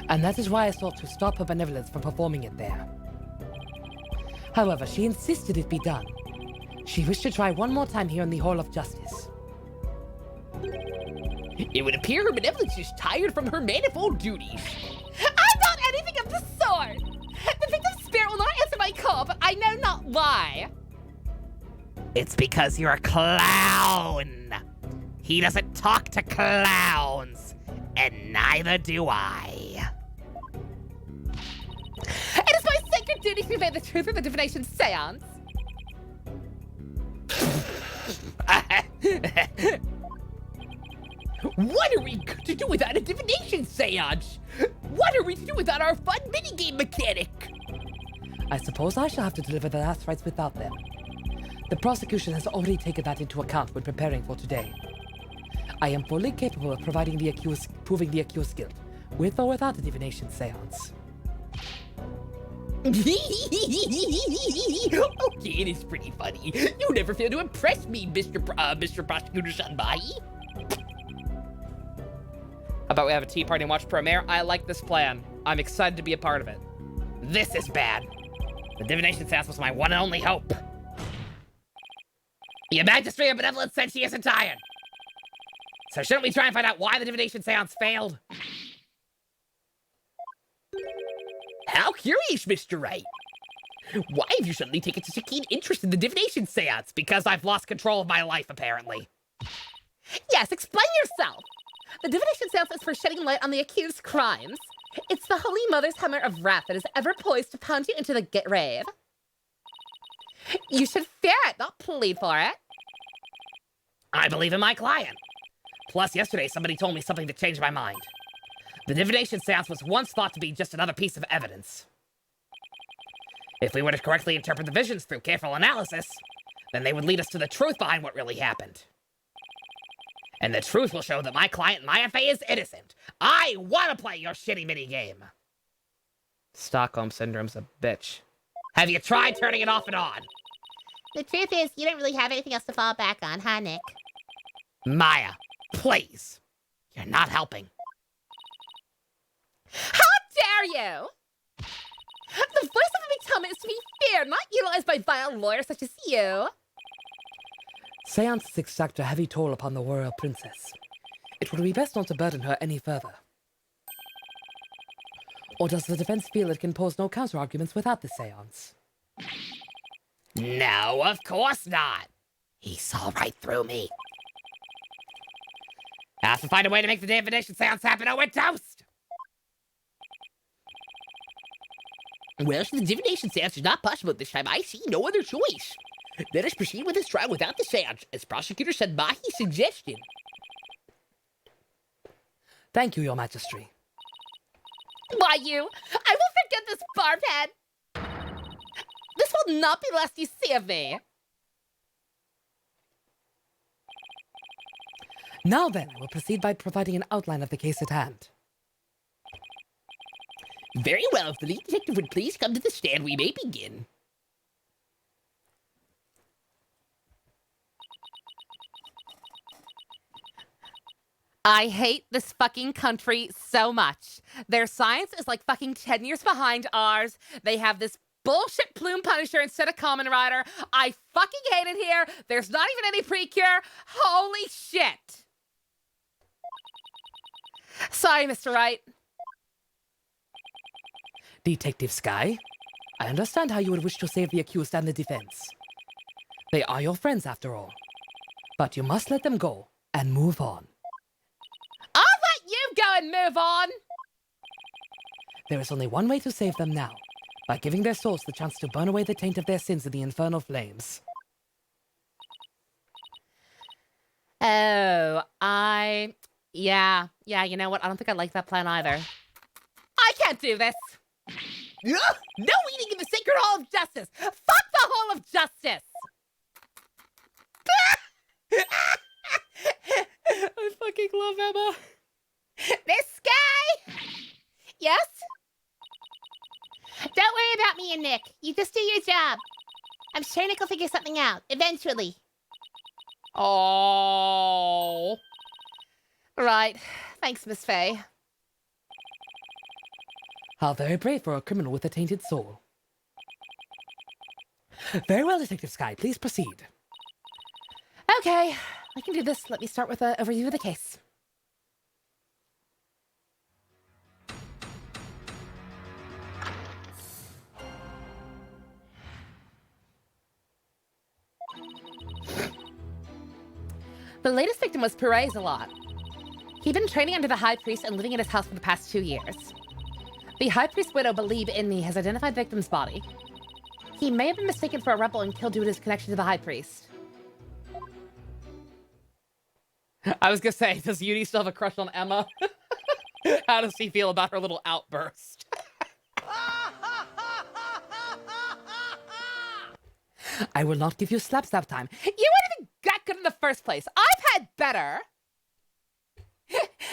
And that is why I sought to stop her benevolence from performing it there. However, she insisted it be done. She wished to try one more time here in the Hall of Justice. It would appear her benevolence is tired from her manifold duties. I'm not anything of the sort. The victim's spirit will not answer my call, but I know not why. It's because you're a clown. He doesn't talk to clowns, and neither do I. It is my sacred duty to convey the truth of the divination seance. What are we to do without a divination seance? What are we to do without our fun minigame mechanic? I suppose I shall have to deliver the last rites without them. The prosecution has already taken that into account when preparing for today. I am fully capable of proving the accused's guilt, with or without a divination seance. Okay, it is pretty funny. You never fail to impress me, Mr. Prosecutor Sunbai. How about we have a tea party and watch premiere? I like this plan. I'm excited to be a part of it. This is bad. The divination seance was my one and only hope. Your Majesty of Benevolence said she isn't tired. So shouldn't we try and find out why the divination seance failed? How curious, Mr. Wright. Why have you suddenly taken such a keen interest in the divination seance? Because I've lost control of my life, apparently. Yes, explain yourself. The divination seance is for shedding light on the accused's crimes. It's the Holy Mother's hammer of wrath that is ever poised to pound you into the grave. You should fear it, not plead for it. I believe in my client. Plus, yesterday somebody told me something that changed my mind. The divination seance was once thought to be just another piece of evidence. If we were to correctly interpret the visions through careful analysis, then they would lead us to the truth behind what really happened. And the truth will show that my client, Maya Fey, is innocent. I want to play your shitty minigame. Stockholm Syndrome's a bitch. Have you tried turning it off and on? The truth is, you don't really have anything else to fall back on, huh, Nick? Maya, Please. You're not helping. How dare you? The voice of Mitama is to be feared, not utilized by vile lawyers such as you. Seances exact a heavy toll upon the royal princess. It would be best not to burden her any further. Or does the defense feel it can pose no counter-arguments without the seance? No, of course not. He saw right through me. I have to find a way to make the divination seance happen or we're toast. Well, since the divination seance is not possible this time, I see no other choice. Let us proceed with this trial without the seance, as Prosecutor Sanmahi suggested. Thank you, Your Majesty. Why, you? I will forget this barbhead. This will not be the last you see of me. Now then, I will proceed by providing an outline of the case at hand. Very well, if the lead detective would please come to the stand, we may begin. I hate this fucking country so much. Their science is like fucking 10 years behind ours. They have this bullshit plume punisher instead of common rider. I fucking hate it here. There's not even any pre-cure. Holy shit. Sorry, Mr. Wright. Detective Sky, I understand how you would wish to save the accused and the defense. They are your friends, after all. But you must let them go and move on. I'll let you go and move on. There is only one way to save them now, by giving their souls the chance to burn away the taint of their sins in the infernal flames. Oh, yeah, you know what? I don't think I like that plan either. I can't do this. No eating in the sacred hall of justice! Fuck the Hall of Justice! I fucking love Emma. Miss Sky! Yes? Don't worry about me and Nick. You just do your job. I'm sure Nick will figure something out, eventually. Oh. Right. Thanks, Miss Faye. How very brave for a criminal with a tainted soul. Very well, Detective Sky, please proceed. Okay, I can do this. Let me start with a review of the case. The latest victim was Perez a lot. He'd been training under the High Priest and living in his house for the past 2 years. The High Priest's widow, Believe in Me, has identified the victim's body. He may have been mistaken for a rebel and killed due to his connection to the High Priest. I was gonna say, does Yudi still have a crush on Emma? How does he feel about her little outburst? I will not give you slap time. You weren't even that good in the first place. I've had better.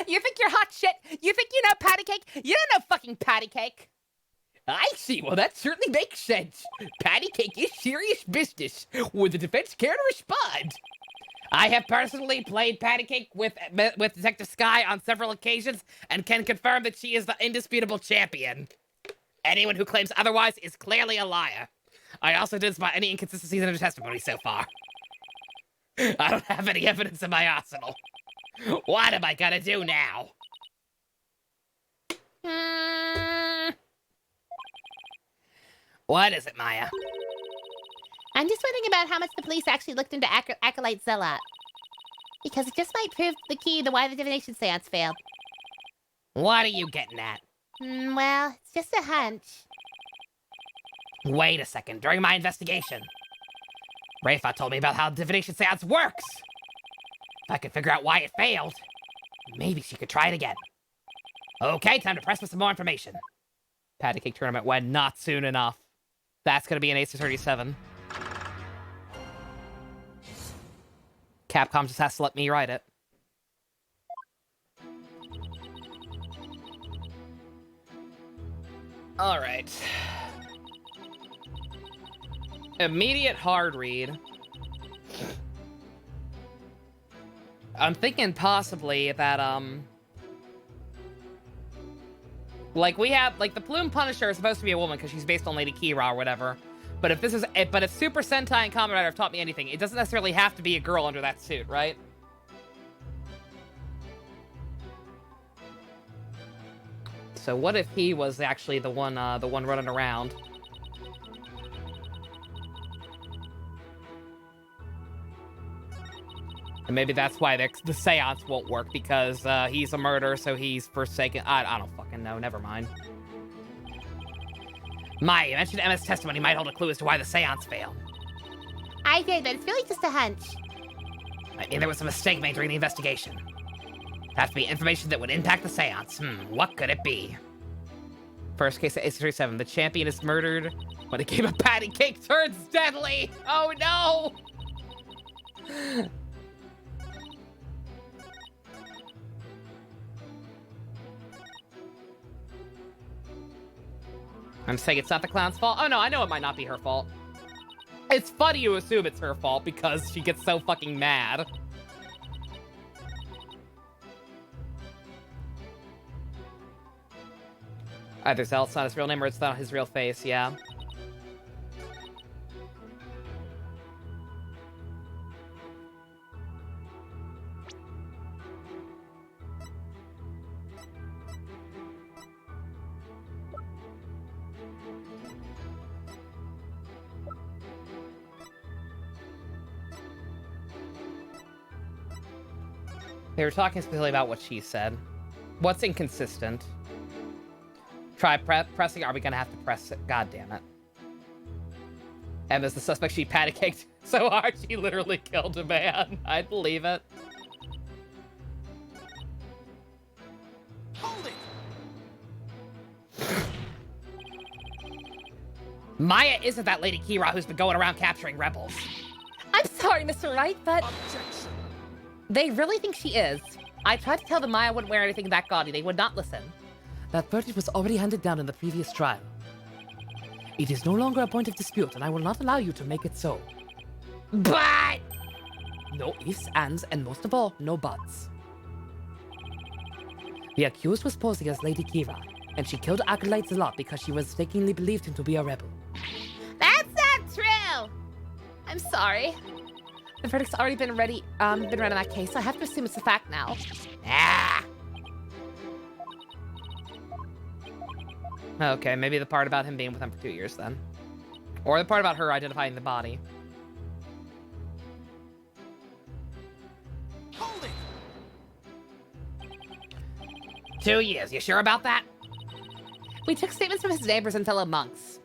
You think you're hot shit? You think you know patty cake? You don't know fucking patty cake. I see. Well, that certainly makes sense. Patty cake is serious business. Would the defense care to respond? I have personally played patty cake with Detective Sky on several occasions and can confirm that she is the indisputable champion. Anyone who claims otherwise is clearly a liar. I also didn't spot any inconsistencies in her testimony so far. I don't have any evidence in my arsenal. What am I gonna do now? What is it, Maya? I'm just wondering about how much the police actually looked into Acolyte Zealot. Because it just might prove the key to why the divination seance failed. What are you getting at? Well, it's just a hunch. Wait a second. During my investigation, Rafa told me about how the divination seance works. If I could figure out why it failed, maybe she could try it again. Okay, time to press for some more information. Patty cake tournament when not soon enough. That's gonna be an Ace of 37. Capcom just has to let me write it. Alright. Immediate hard read. I'm thinking possibly that, like, we have, like, the Plume Punisher is supposed to be a woman because she's based on Lady Kira or whatever. But if this is, but if Super Sentai and Kamen Rider have taught me anything, it doesn't necessarily have to be a girl under that suit, right? So what if he was actually the one running around? And maybe that's why the seance won't work, because he's a murderer, so he's forsaken. I don't fucking know. Never mind. Maya, you mentioned Emma's testimony might hold a clue as to why the seance failed. I did, but it's really just a hunch. I mean, there was a mistake made during the investigation. It'd have to be information that would impact the seance. What could it be? First case of Ace-37. The champion is murdered when a game of patty cake turns deadly. Oh no! I'm saying it's not the clown's fault. Oh no, I know it might not be her fault. It's funny to assume it's her fault because she gets so fucking mad. Either it's not his real name or it's not his real face, yeah. They were talking specifically about what she said. What's inconsistent? Try pressing. Are we gonna have to press it? God damn it. Emma's the suspect. She patty caked so hard she literally killed a man. I'd believe it. Hold it! Maya isn't that Lady Kira who's been going around capturing rebels. I'm sorry, Mr. Wright, but Objection! they really think she is. I tried to tell them Maya wouldn't wear anything that gaudy. They would not listen. That verdict was already handed down in the previous trial. It is no longer a point of dispute, and I will not allow you to make it so. But No ifs, ands, and most of all, no buts. The accused was posing as Lady Kira, and she killed Acolyte Zalot because she mistakenly believed him to be a rebel. that's not true. I'm sorry. The verdict's already been read on that case, so I have to assume it's a fact now. Ah! Okay, maybe the part about him being with them for 2 years then. Or the part about her identifying the body. Hold it! 2 years, you sure about that? We took statements from his neighbors and fellow monks.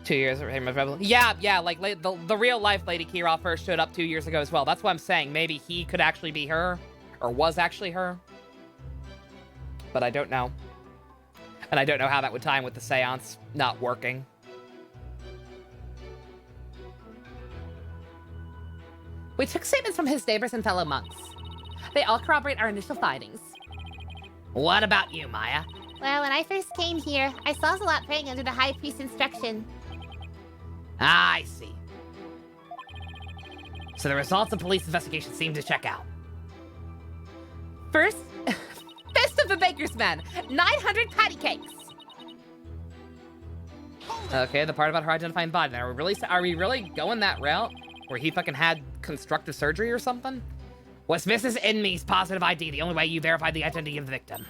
2 years of him as rebel. Yeah, like the real life Lady Kira first showed up 2 years ago as well. That's what I'm saying. Maybe he could actually be her, or was actually her. But I don't know. And I don't know how that would tie in with the seance not working. We took statements from his neighbors and fellow monks. They all corroborate our initial findings. What about you, Maya? Well, when I first came here, I saw Zalot praying under the High Priest's instruction. Ah, I see. So the results of police investigation seem to check out. First, Fist of the Baker's Men, 900 patty cakes. Okay, the part about her identifying the body. Now, are we really going that route? Where he fucking had constructive surgery or something? Was Mrs. Inme's positive ID the only way you verified the identity of the victim?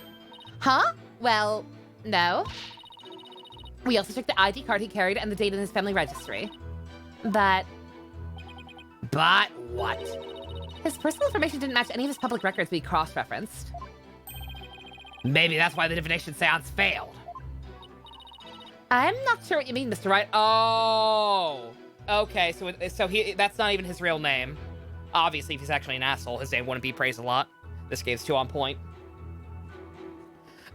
Huh? Well, no. We also checked the ID card he carried and the date in his family registry. But But what? his personal information didn't match any of his public records we cross-referenced. Maybe that's why the divination seance failed. I'm not sure what you mean, Mr. Wright. Oh, okay. So that's not even his real name. Obviously, if he's actually an asshole, his name wouldn't be praised a lot. This game's too on point.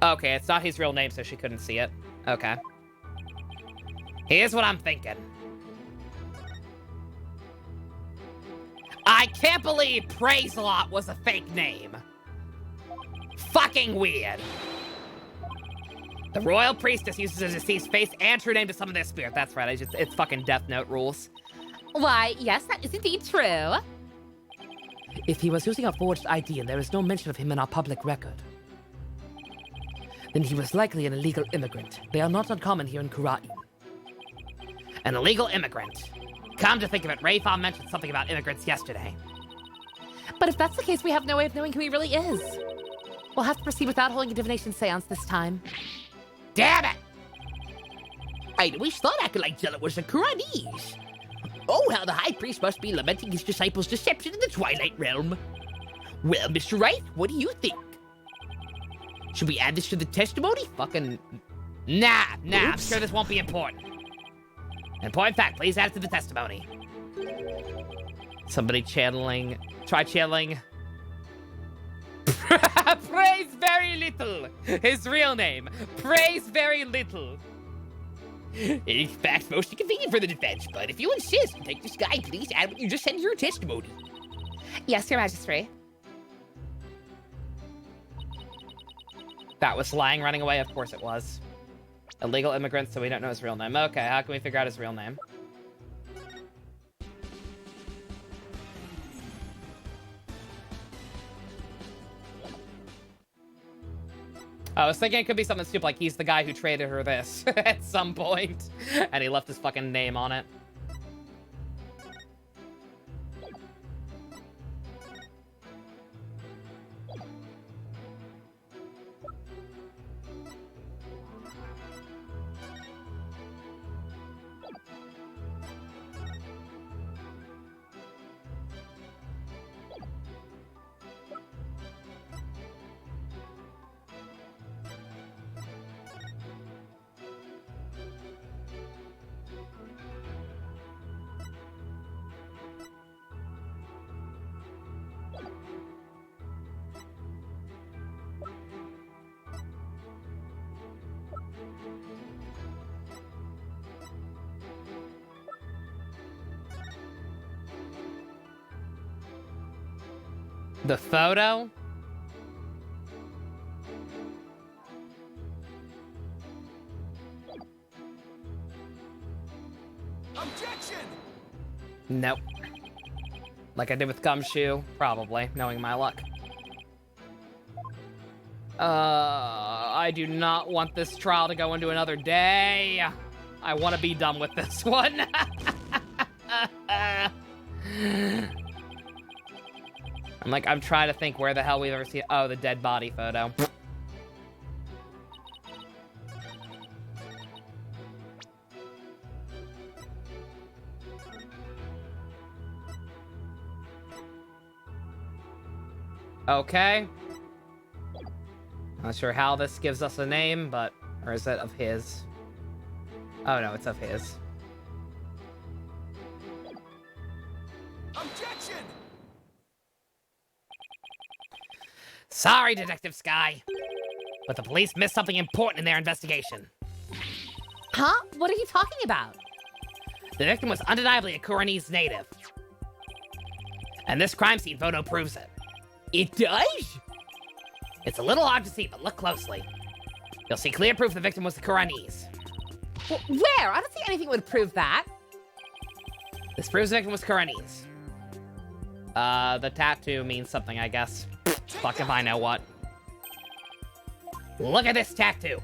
Okay, it's not his real name, so she couldn't see it. Okay. Here's what I'm thinking. I can't believe Praise a Lot was a fake name. Fucking weird. The royal priestess uses a deceased face and true name to summon their spirit. That's right, it's fucking Death Note rules. Why, yes, that is indeed true. If he was using a forged ID and there is no mention of him in our public record, then he was likely an illegal immigrant. They are not uncommon here in Kurai. An illegal immigrant. Come to think of it, Rayfon mentioned something about immigrants yesterday. But if that's the case, we have no way of knowing who he really is. We'll have to proceed without holding a divination seance this time. Damn it! I always thought Acolyte was a Kuranese. Oh, how the High Priest must be lamenting his disciples' deception in the Twilight Realm. Well, Mr. Wright, what do you think? Should we add this to the testimony? Fucking... Nah, I'm sure this won't be important. Important fact, please add it to the testimony. Somebody channeling... Try channeling... Praise very little! His real name. Praise very little. In fact, most inconvenient for the defense, but if you insist, take this guy, please add what you just said to your testimony. Yes, Your Majesty. That was lying, running away? Of course it was. Illegal immigrant, so we don't know his real name. Okay, how can we figure out his real name? I was thinking it could be something stupid, like he's the guy who traded her this at some point, and he left his fucking name on it. The photo? Objection! Nope. Like I did with Gumshoe, probably, knowing my luck. I do not want this trial to go into another day. I want to be done with this one. I'm trying to think where the hell we've ever seen. Oh, the dead body photo. Okay. Not sure how this gives us a name, but... Or is it of his? Oh, no, it's of his. Objection! Sorry, Detective Sky, but the police missed something important in their investigation. Huh? What are you talking about? The victim was undeniably a Kuranese native. And this crime scene photo proves it. It does? It's a little hard to see, but look closely. You'll see clear proof the victim was the Kuranese. Where? I don't see anything that would prove that. This proves the victim was Kuranese. The tattoo means something, I guess. Fuck if I know what. Look at this tattoo.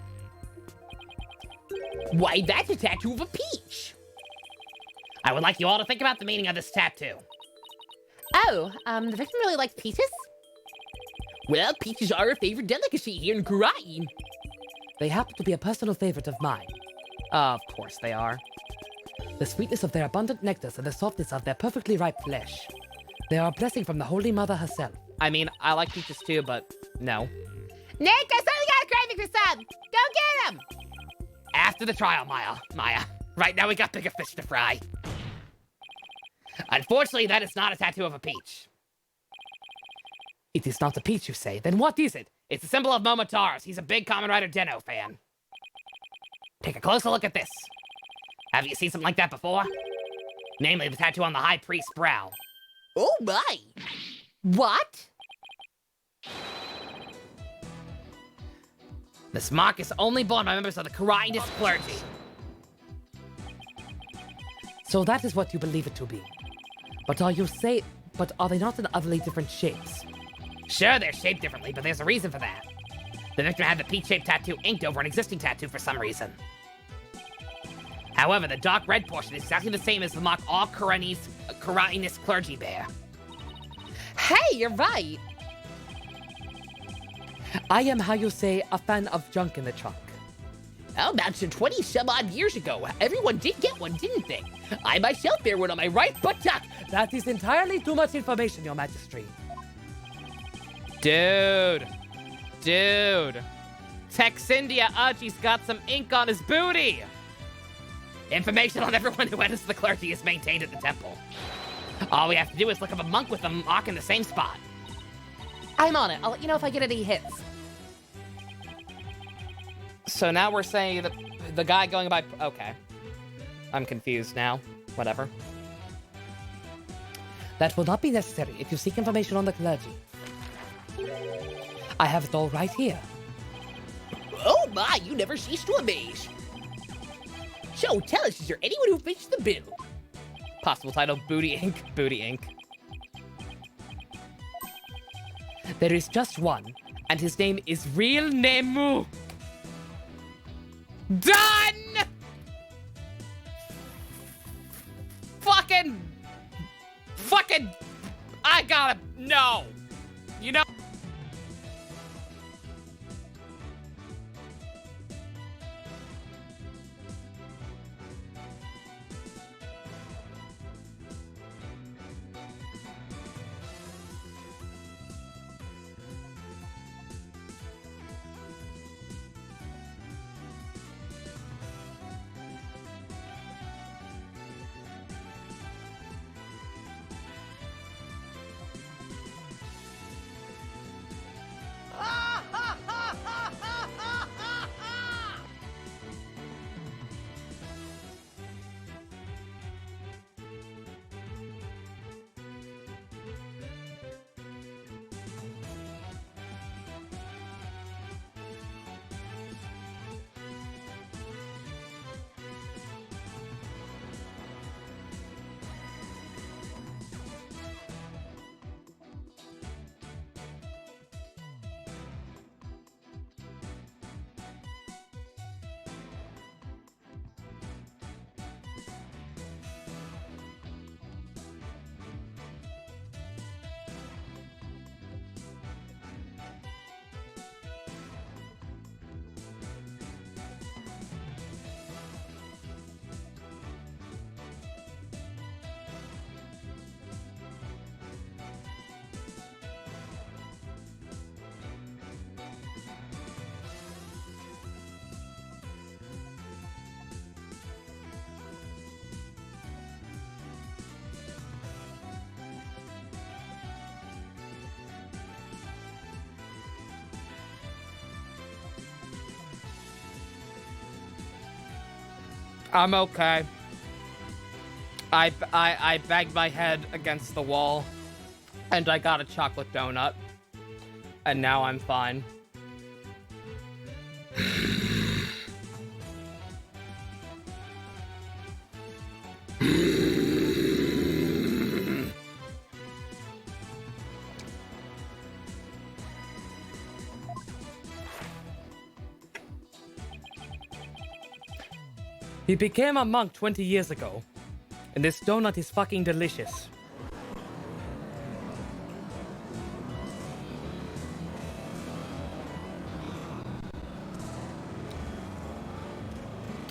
Why, that's a tattoo of a peach. I would like you all to think about the meaning of this tattoo. Oh, the victim really liked peaches? Well, peaches are a favorite delicacy here in Kurai. They happen to be a personal favorite of mine. Of course they are. The sweetness of their abundant nectars and the softness of their perfectly ripe flesh. They are a blessing from the Holy Mother herself. I mean, I like peaches too, but no. Nick, I suddenly got a craving for some. Go get him! After the trial, Maya. Right now we got bigger fish to fry. Unfortunately, that is not a tattoo of a peach. It is not a peach, you say? Then what is it? It's a symbol of Momotaro's. He's a big Kamen Rider Den-O fan. Take a closer look at this. Have you seen something like that before? Namely, the tattoo on the High Priest's brow. Oh my! What? This mark is only borne by members of the Kurai clergy. So that is what you believe it to be. But are they not in utterly different shapes? Sure, they're shaped differently, but there's a reason for that. The victim had the peach-shaped tattoo inked over an existing tattoo for some reason. However, the dark red portion is exactly the same as the mock all Karanis clergy bear. Hey, you're right. I am, how you say, a fan of junk in the trunk. How about some 20-some-odd years ago? Everyone did get one, didn't they? I myself bear one on my right buttock. That is entirely too much information, Your Majesty. Dude. Texindia Aji's got some ink on his booty. Information on everyone who enters the clergy is maintained at the temple. All we have to do is look up a monk with a mock in the same spot. I'm on it. I'll let you know if I get any hits. So now we're saying that the guy going by... Okay. I'm confused now. Whatever. That will not be necessary if you seek information on the clergy. I have it all right here. Oh my, you never cease to amaze. So, tell us, is there anyone who fits the bill? Possible title, Booty Ink. Booty Ink. There is just one, And his name is Real Nemu. Done! Fucking... I gotta... No. You know... I'm okay. I banged my head against the wall, and I got a chocolate donut, and now I'm fine. He became a monk 20 years ago, and this donut is fucking delicious.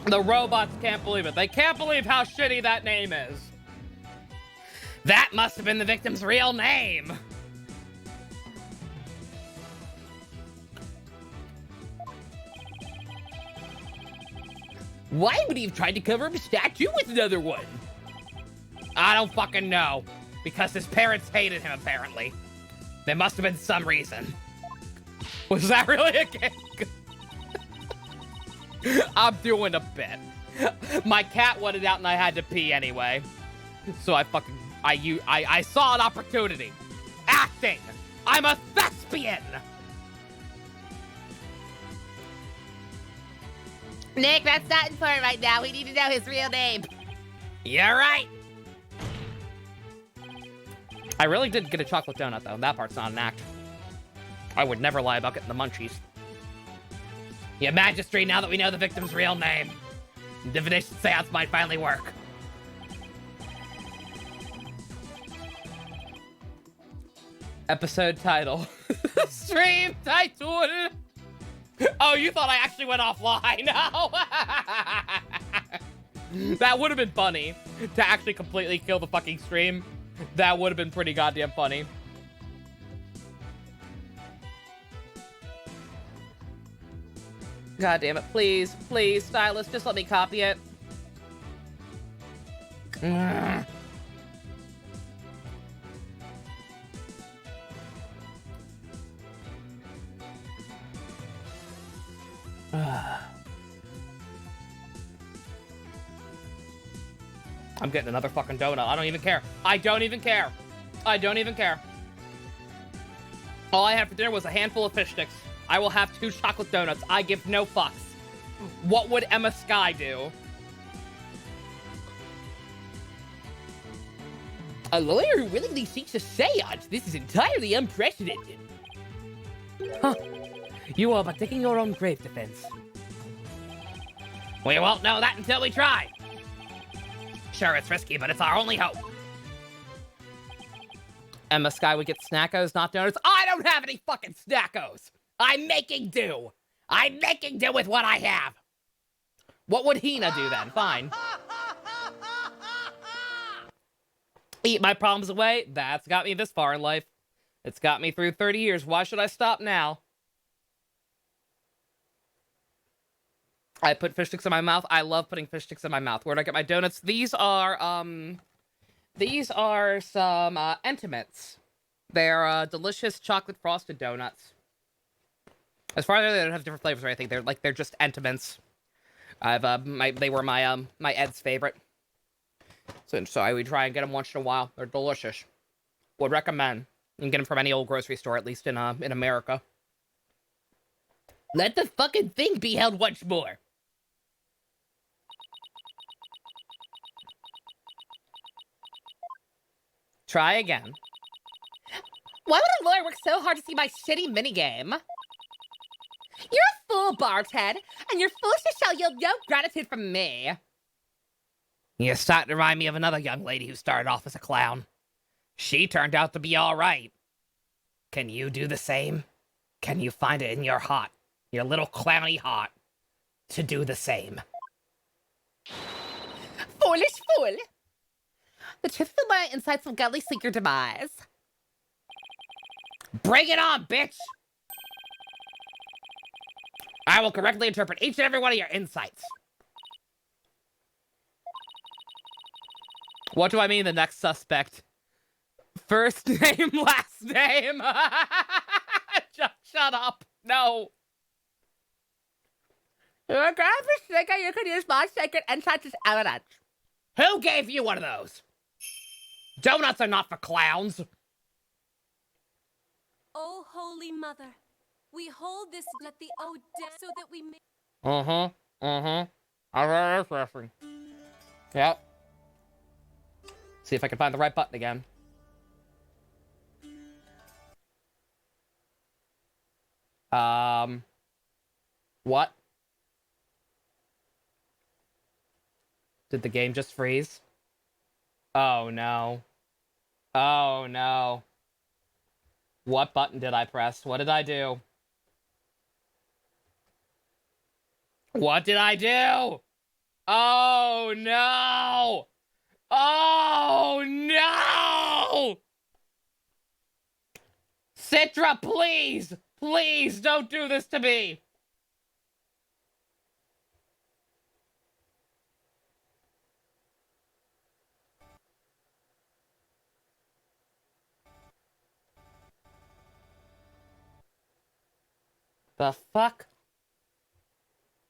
The robots can't believe it. They can't believe how shitty that name is. That must have been the victim's real name. Why would he have tried to cover up his statue with another one? I don't fucking know. Because his parents hated him, apparently. There must have been some reason. Was that really a gag? I'm doing a bit. My cat wanted out and I had to pee anyway. So I saw an opportunity. Acting! I'm a thespian! Nick, that's not important right now. We need to know his real name. You're right. I really did get a chocolate donut, though. That part's not an act. I would never lie about getting the munchies. Your Majesty, now that we know the victim's real name, divination seance might finally work. Episode title. Stream Tai'thul. Oh, you thought I actually went offline. No. That would have been funny. To actually completely kill the fucking stream. That would have been pretty goddamn funny. God damn it. Please, please, stylist, just let me copy it. I'm getting another fucking donut. I don't even care. I don't even care. I don't even care. All I had for dinner was a handful of fish sticks. I will have 2 chocolate donuts. I give no fucks. What would Emma Sky do? A lawyer who willingly seeks a seance. This is entirely unprecedented. Huh. You are but digging your own grave, Defense. We won't know that until we try. Sure, it's risky, but it's our only hope. Emma Sky would get snackos, not donuts. I don't have any fucking snackos. I'm making do. I'm making do with what I have. What would Hina do then? Fine. Eat my problems away. That's got me this far in life. It's got me through 30 years. Why should I stop now? I put fish sticks in my mouth. I love putting fish sticks in my mouth. Where'd I get my donuts? These are some Intimates. They're delicious chocolate frosted donuts. As far as they don't have different flavors or anything, they're just Intimates. They were my Ed's favorite. So I would try and get them once in a while. They're delicious. Would recommend. You can get them from any old grocery store, at least in America. Let the fucking thing be held once more. Try again. Why would a lawyer work so hard to see my shitty minigame? You're a fool, Barthead, and your foolishness shall yield no gratitude from me. You're starting to remind me of another young lady who started off as a clown. She turned out to be all right. Can you do the same? Can you find it in your heart, your little clowny heart, to do the same? Foolish fool! The truth of my insights will gladly seek your demise. Bring it on, bitch! I will correctly interpret each and every one of your insights. What do I mean, the next suspect? First name, last name. Just shut up. No. You're a grand mistaker. You can use my sacred insights as evidence. Who gave you one of those? Donuts are not for clowns. O Holy Mother, we hold this at the Odette so that we may... I read this reference. Yep. See if I can find the right button again. What? Did the game just freeze? Oh no. Oh no. What button did I press? What did I do? What did I do? Oh no! Oh no! Citra, please! Please don't do this to me! The fuck?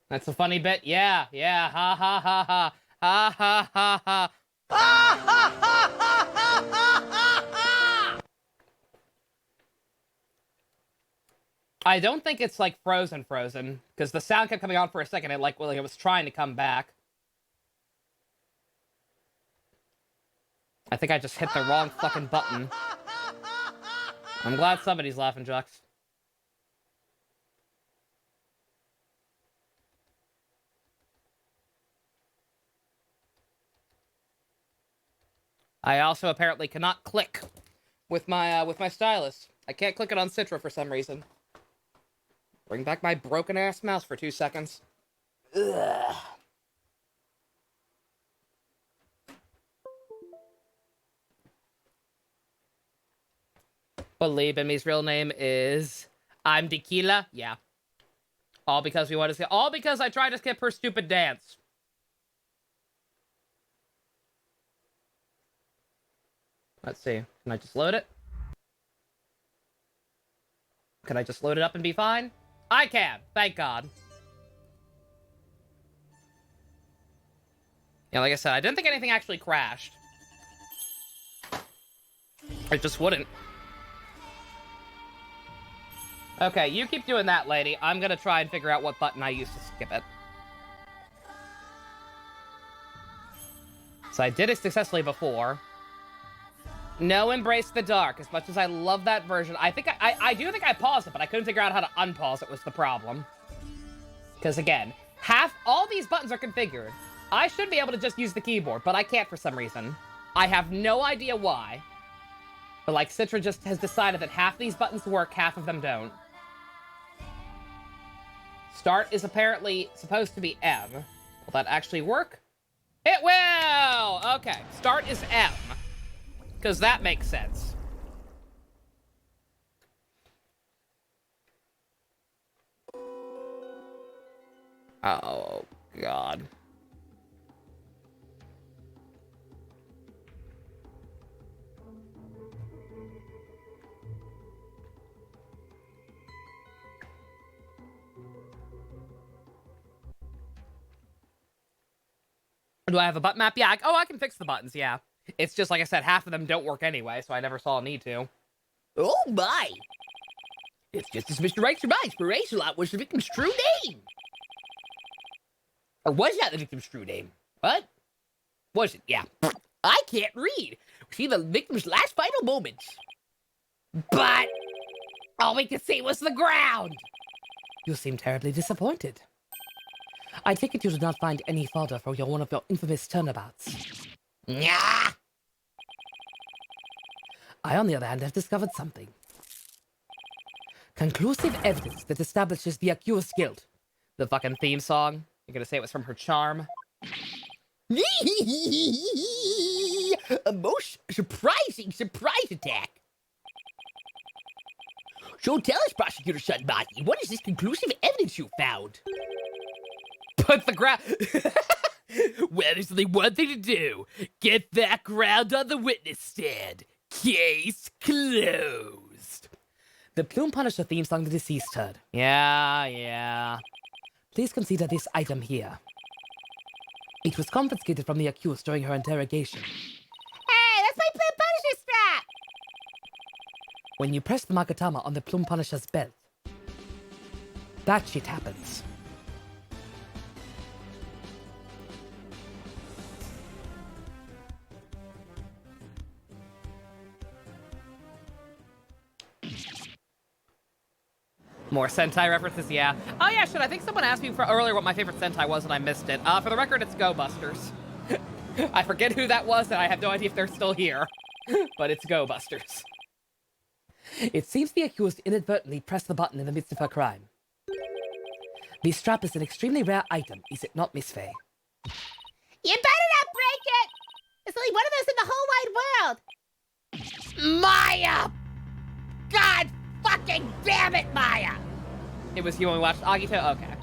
That's a funny bit. Yeah, yeah. Ha ha ha ha. Ha ha ha ha. I don't think it's like frozen, because the sound kept coming on for a second. It was trying to come back. I think I just hit the wrong fucking button. I'm glad somebody's laughing, Jux. I also apparently cannot click with my stylus. I can't click it on Citra for some reason. Bring back my broken ass mouse for 2 seconds. Ugh. Believe in me's real name is I'm Tequila. Yeah. All because we want to see. All because I tried to skip her stupid dance. Let's see. Can I just load it? Can I just load it up and be fine? I can. Thank God. Yeah, like I said, I didn't think anything actually crashed. It just wouldn't. Okay, you keep doing that, lady. I'm gonna try and figure out what button I used to skip it. So I did it successfully before. No Embrace the Dark. As much as I love that version, I think I do think I paused it, but I couldn't figure out how to unpause it was the problem. Because again, all these buttons are configured. I should be able to just use the keyboard, but I can't for some reason. I have no idea why. But like, Citra just has decided that half these buttons work, half of them don't. Start is apparently supposed to be M. Will that actually work? It will! Okay, start is M. Because that makes sense. Oh, God. Do I have a button map? Yeah. I can fix the buttons, yeah. It's just, like I said, half of them don't work anyway, so I never saw a need to. Oh my! It's just as Mr. Wright survives, Paracelot was the victim's true name! Or was that the victim's true name? What? Was it? Yeah. I can't read! See the victim's last final moments. But all we could see was the ground! You seem terribly disappointed. I take it you did not find any fodder for one of your infamous turnabouts. Nyah! I, on the other hand, have discovered something. Conclusive evidence that establishes the accused's guilt. The fucking theme song. You're gonna say it was from her charm? A most surprising surprise attack. So tell us, Prosecutor Sunbody, what is this conclusive evidence you found? Put the ground... Well, there's only one thing to do. Get that ground on the witness stand. Case closed. The Plume Punisher theme song the deceased heard. Yeah. Please consider this item here. It was confiscated from the accused during her interrogation. Hey, that's my Plume Punisher strap! When you press the Magatama on the Plume Punisher's belt, that shit happens. More Sentai references, yeah. Oh yeah, shit, I think someone asked me earlier what my favorite Sentai was and I missed it. For the record, it's Go Busters. I forget who that was and I have no idea if they're still here. But it's Go Busters. It seems the accused inadvertently pressed the button in the midst of her crime. The strap is an extremely rare item, is it not, Miss Faye? You better not break it! There's only one of those in the whole wide world! Maya! God fucking damn it, Maya! It was you when we watched Agito? Okay.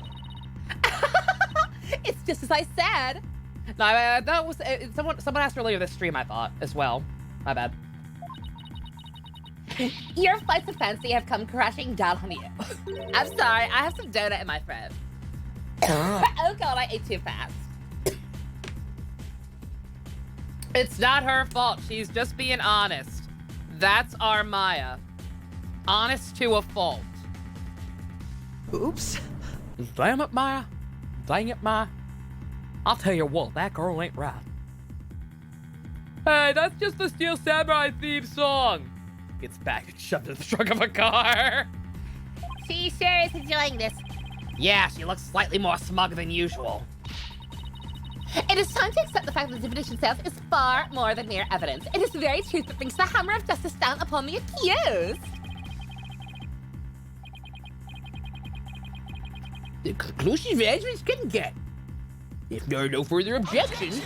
It's just as I said. No, that was... someone asked earlier this stream, I thought, as well. My bad. Your flights of fancy have come crashing down on you. I'm sorry, I have some donut in my throat. Oh god, I ate too fast. It's not her fault. She's just being honest. That's our Maya. Honest to a fault. Oops. Damn it, Maya. Dang it, Maya. I'll tell you what, that girl ain't right. Hey, that's just the Steel Samurai theme song. Gets back and shoved in the trunk of a car. She sure is enjoying this. Yeah, she looks slightly more smug than usual. It is time to accept the fact that divination sales is far more than mere evidence. It is the very truth that brings the hammer of justice down upon the accused. The conclusive evidence can get. If there are no further objections.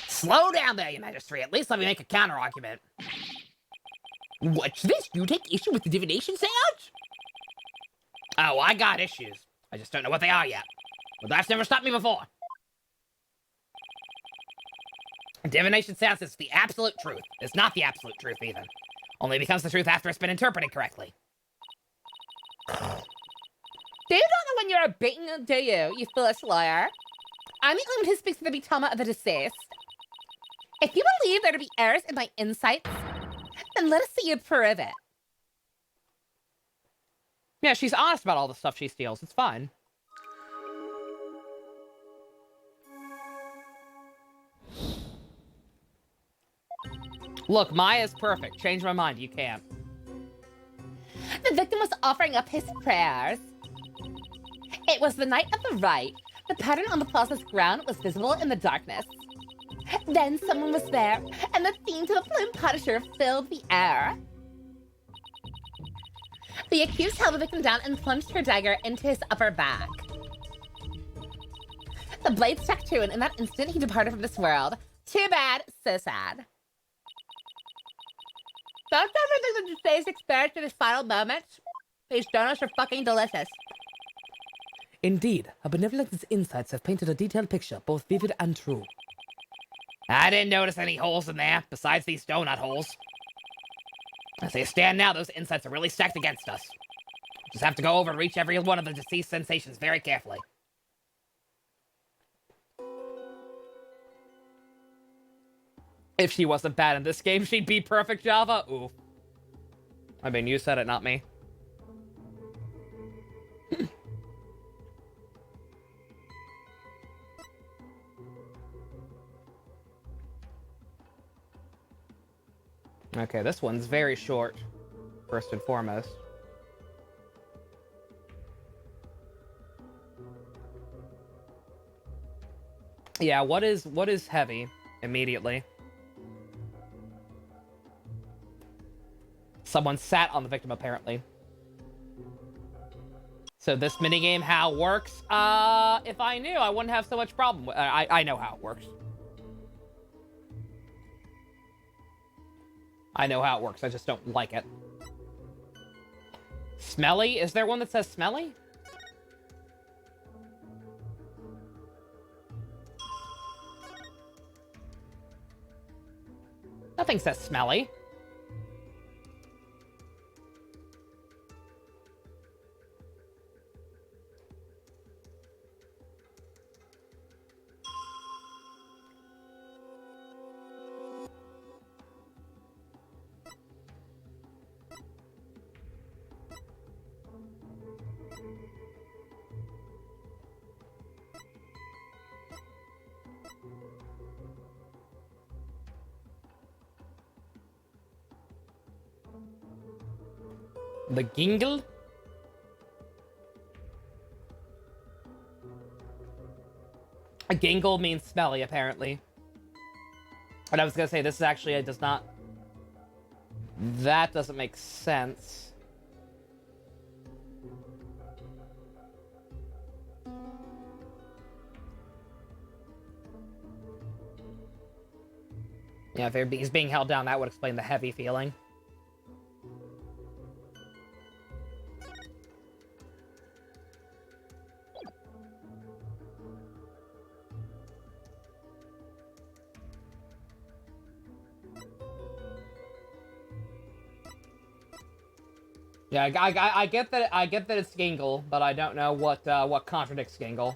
Slow down there, Your Majesty. At least let me make a counter-argument. What's this? You take issue with the divination seance? Oh, I got issues. I just don't know what they are yet. But that's never stopped me before. Divination seance is the absolute truth. It's not the absolute truth, even. Only becomes the truth after it's been interpreted correctly. Do you not know when you're beaten, do you foolish lawyer? I'm the only one who speaks for the betama of the deceased. If you believe there to be errors in my insights, then let us see you prove it. Yeah, she's honest about all the stuff she steals. It's fine. Look, Maya's perfect. Change my mind. You can't. The victim was offering up his prayers. It was the night of the rite. The pattern on the plaza's ground was visible in the darkness. Then someone was there, and the theme to the Plume Punisher filled the air. The accused held the victim down and plunged her dagger into his upper back. The blade struck true, and in that instant, he departed from this world. Too bad, so sad. Don't ever think that today's experience in his final moments. These donuts are fucking delicious. Indeed, her benevolence insights have painted a detailed picture, both vivid and true. I didn't notice any holes in there, besides these donut holes. As they stand now, those insights are really stacked against us. Just have to go over and reach every one of the deceased sensations very carefully. If she wasn't bad in this game, she'd be perfect, Java. Oof. I mean, you said it, not me. Okay, this one's very short, first and foremost. Yeah, what is heavy immediately? Someone sat on the victim, apparently. So this minigame, how it works? If I knew, I wouldn't have so much problem with I know how it works. I know how it works, I just don't like it. Smelly? Is there one that says smelly? Nothing says smelly. The gingle? A gingle means smelly, apparently. But I was gonna say, this is actually, it does not... That doesn't make sense. Yeah, if he's being held down, that would explain the heavy feeling. Yeah, I get that it's Gingle, but I don't know what contradicts Gingle.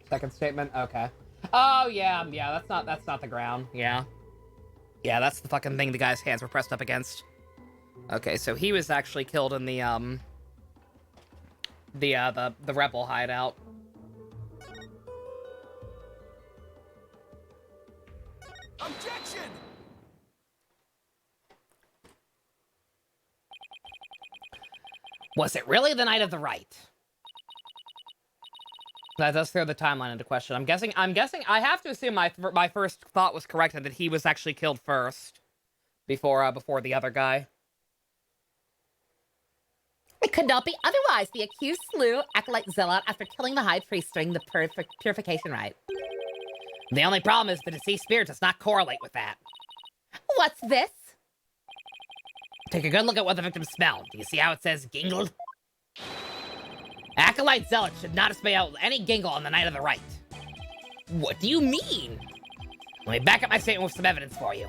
Second statement, okay. Oh yeah, that's not the ground. Yeah, that's the fucking thing the guy's hands were pressed up against. Okay, so he was actually killed in the rebel hideout. Objection! Was it really the night of the Wright? That does throw the timeline into question. I'm guessing. I have to assume my first thought was correct and that he was actually killed first, before the other guy. It could not be otherwise. The accused slew Acolyte Zealot after killing the High Priest during the purification rite. The only problem is the deceased spirit does not correlate with that. What's this? Take a good look at what the victim smelled. Do you see how it says gingled? Acolyte Zealot should not have smelled any gingle on the night of the Rite. What do you mean? Let me back up my statement with some evidence for you.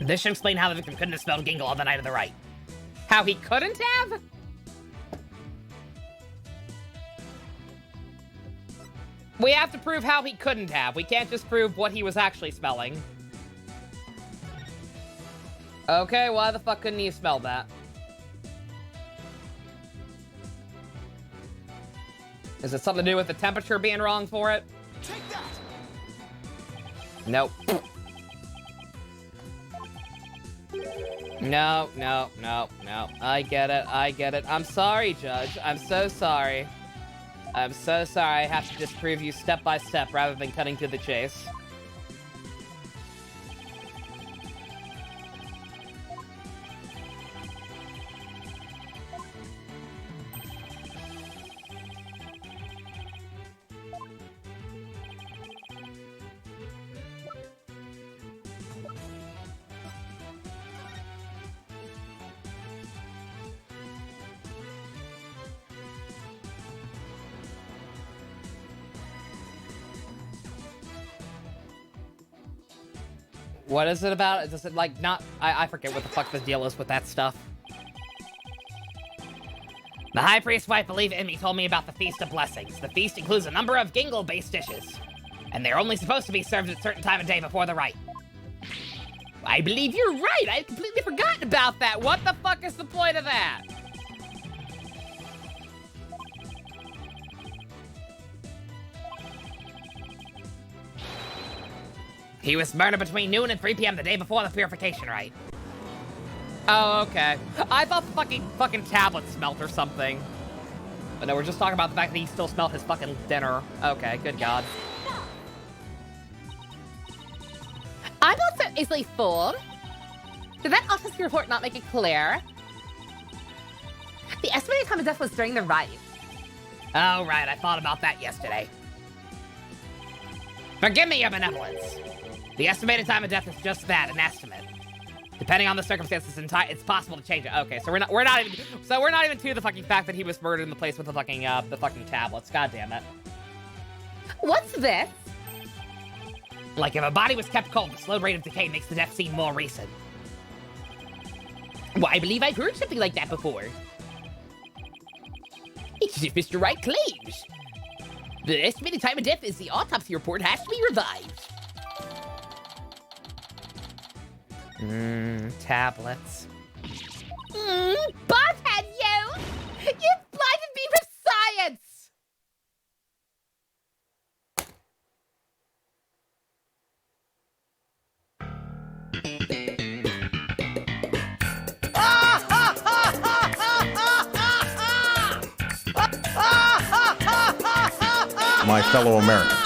This should explain how the victim couldn't have smelled gingle on the night of the Rite. How he couldn't have? We have to prove how he couldn't have. We can't just prove what he was actually smelling. Okay, why the fuck couldn't he have smelled that? Is it something to do with the temperature being wrong for it? Take that! Nope. No. I get it. I'm sorry, Judge. I'm so sorry. I have to disprove you step by step rather than cutting to the chase. What is it about? Does it, like, not... I forget what the fuck the deal is with that stuff. The High Priest's wife, Believe in Me, told me about the Feast of Blessings. The feast includes a number of gingle-based dishes. And they're only supposed to be served at a certain time of day before the rite. I believe you're right. I had completely forgotten about that. What the fuck is the point of that? He was murdered between noon and 3 p.m. the day before the purification rite. Oh, okay. I thought the fucking tablet smelt or something. But no, we're just talking about the fact that he still smelled his fucking dinner. Okay, good God. I'm not so easily fooled. Did that autopsy report not make it clear? The estimated time of death was during the rite. Oh, right, I thought about that yesterday. Forgive me your benevolence. The estimated time of death is just that, an estimate. Depending on the circumstances, it's possible to change it. Okay, so we're not even to the fucking fact that he was murdered in the place with the fucking tablets. God damn it. What's this? Like if a body was kept cold, the slow rate of decay makes the death seem more recent. Well, I believe I've heard something like that before. It's as if Mr. Wright claims. The estimated time of death is the autopsy report has to be revised. Tablets. Bothead you! You've blinded me with science! My fellow Americans.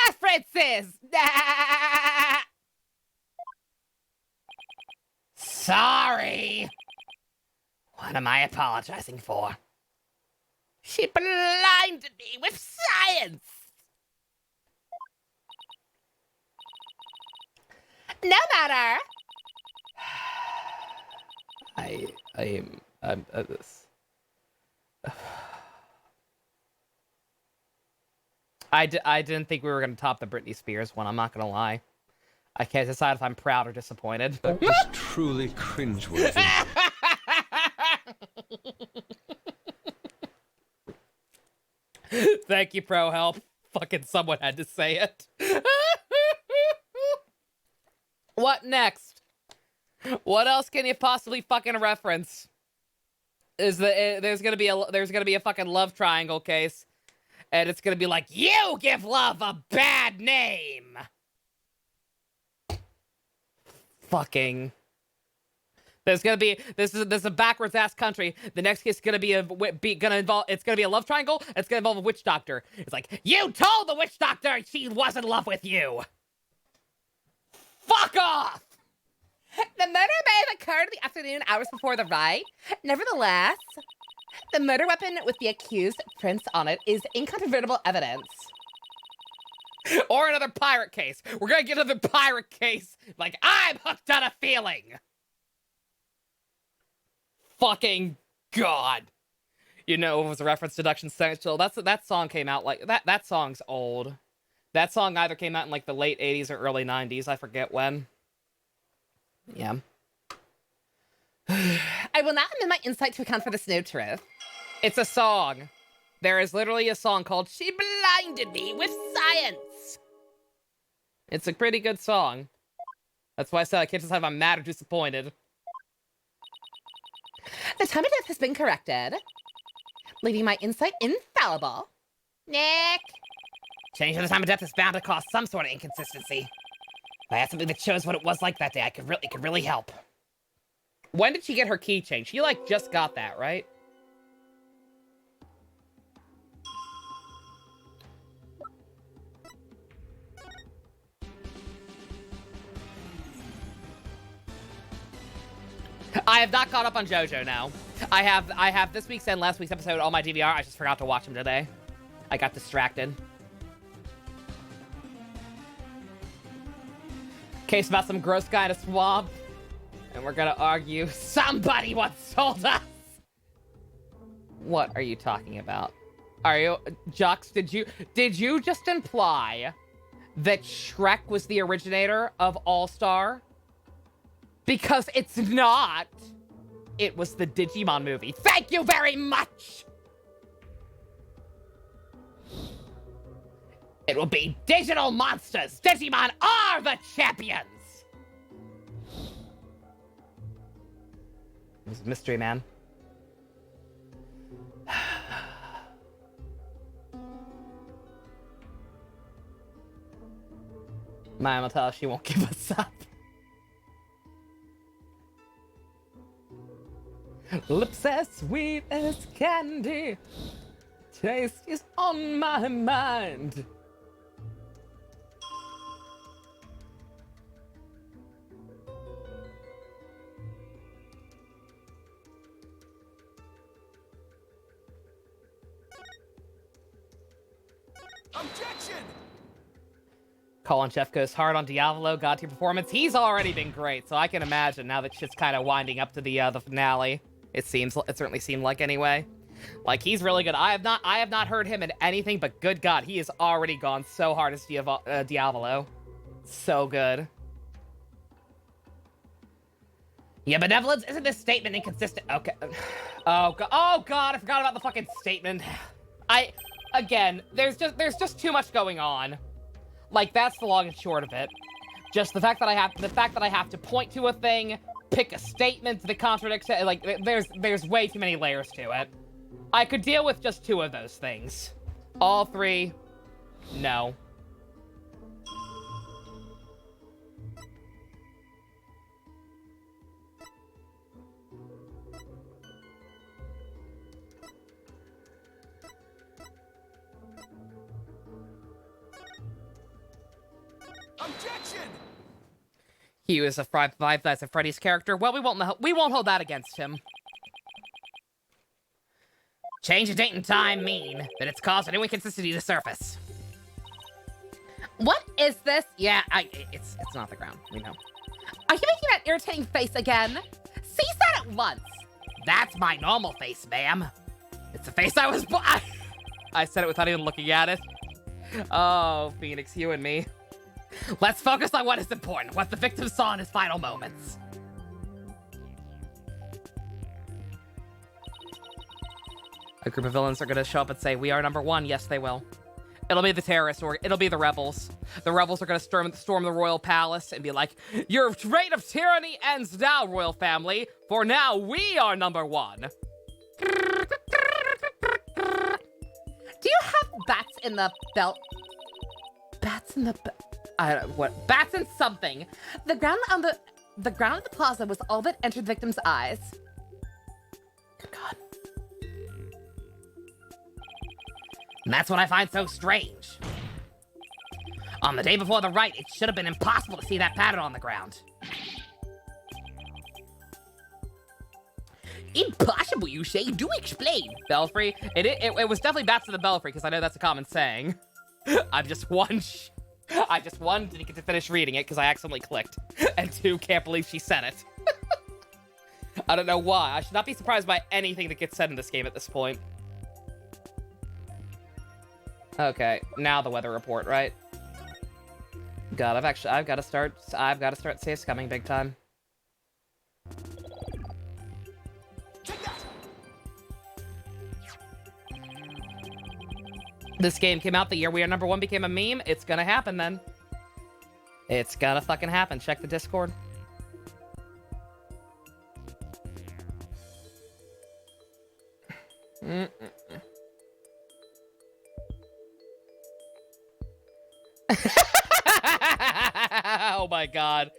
References! Sorry. What am I apologizing for? She blinded me with science. No matter. I didn't think we were going to top the Britney Spears one, I'm not going to lie. I can't decide if I'm proud or disappointed. That was truly cringeworthy. Thank you, Pro Help. Fucking someone had to say it. What next? What else can you possibly fucking reference? There's gonna be a fucking love triangle case, and it's gonna be like, you give love a bad name. Fucking. There's gonna be this is a backwards ass country. The next case is gonna be it's gonna be a love triangle. It's gonna involve a witch doctor. It's like, you told the witch doctor she was in love with you. Fuck off. The murder may have occurred in the afternoon hours before the riot. Nevertheless, the murder weapon with the accused prints on it is incontrovertible evidence. Or another pirate case. We're gonna get another pirate case. Like, I'm hooked on a feeling. Fucking God. You know, it was a reference to Deduction Central. That song came out like that song's old. That song either came out in like the late 80s or early 90s. I forget when. Yeah. I will not amend my insight to account for this new truth. It's a song. There is literally a song called She Blinded Me with Science. It's a pretty good song. That's why I said I can't decide if I'm mad or disappointed. The time of death has been corrected, leaving my insight infallible. Nick! Changing the time of death is bound to cause some sort of inconsistency. If I had something that shows what it was like that day, it could really help. When did she get her key changed? She, like, just got that, right? I have not caught up on JoJo now. I have this week's and last week's episode on my DVR. I just forgot to watch them today. I got distracted. Case about some gross guy in a swamp. And we're gonna argue. Somebody once told us! What are you talking about? Are you... Jux, did you just imply that Shrek was the originator of All-Star? Because it's not. It was the Digimon movie. Thank you very much! It will be digital monsters! Digimon are the champions! It was Mystery Man. Maya will tell us she won't give us up. Lips as sweet as candy. Taste is on my mind. Objection! Colin Chef goes hard on Diavolo, God tier performance. He's already been great, so I can imagine now that shit's kind of winding up to the finale. It certainly seemed like anyway. Like, he's really good. I have not heard him in anything, but good God, he has already gone so hard as Diavolo. So good. Yeah, benevolence, isn't this statement inconsistent? Okay. Oh God, I forgot about the fucking statement. Again, there's just too much going on. Like, that's the long and short of it. Just the fact that I have to point to a thing, pick a statement that contradicts it, like, there's way too many layers to it. I could deal with just 2 of those things. All 3, no. Objection! He was a Five Nights at Freddy's character. Well, we won't hold that against him. Change of date and time mean that it's caused a new inconsistency to surface. What is this? Yeah, it's not the ground. We know. Are you making that irritating face again? Cease that at once. That's my normal face, ma'am. It's the face I was I said it without even looking at it. Oh, Phoenix, you and me. Let's focus on what is important, what the victim saw in his final moments. A group of villains are gonna show up and say, "We are number one." Yes, they will. It'll be the terrorists, or it'll be the rebels. The rebels are gonna storm the royal palace and be like, "Your reign of tyranny ends now, royal family. For now, we are number one." Do you have bats in the belt? Bats in the I don't know what. Bats in something. The ground of the plaza was all that entered the victim's eyes. Good God. And that's what I find so strange. On the day before the Wright, it should have been impossible to see that pattern on the ground. Impossible, you say? Do explain. Belfry? It was definitely bats in the belfry, because I know that's a common saying. I just one, didn't get to finish reading it because I accidentally clicked. And 2, can't believe she said it. I don't know why. I should not be surprised by anything that gets said in this game at this point. Okay, now the weather report, right? God, I've got to start safe scumming big time. This game came out the year We Are Number One became a meme. It's gonna happen then. It's gotta fucking happen. Check the Discord. Oh my god.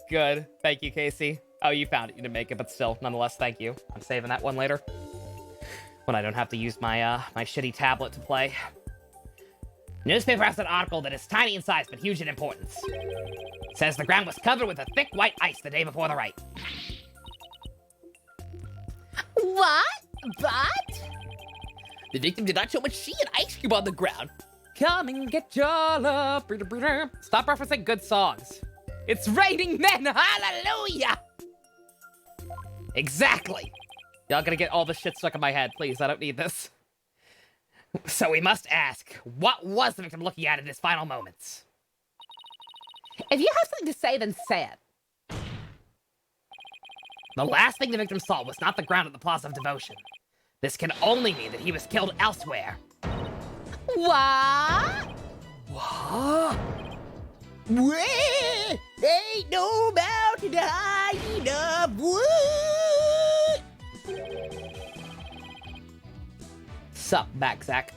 Good. Thank you, Casey. Oh, you found it. You didn't make it, but still, nonetheless, thank you. I'm saving that one later. When I don't have to use my my shitty tablet to play. Newspaper has an article that is tiny in size but huge in importance. It says the ground was covered with a thick white ice the day before the Wright. What? But? The victim did not so much see an ice cube on the ground. Come and get your love. Stop referencing good songs. It's raining men. Hallelujah. Exactly. Y'all gonna get all this shit stuck in my head, please. I don't need this. So we must ask, what was the victim looking at in his final moments? If you have something to say, then say it. The last thing the victim saw was not the ground at the Plaza of Devotion. This can only mean that he was killed elsewhere. What? What? Well, ain't no mountain high enough. What? Sup, back, Zach?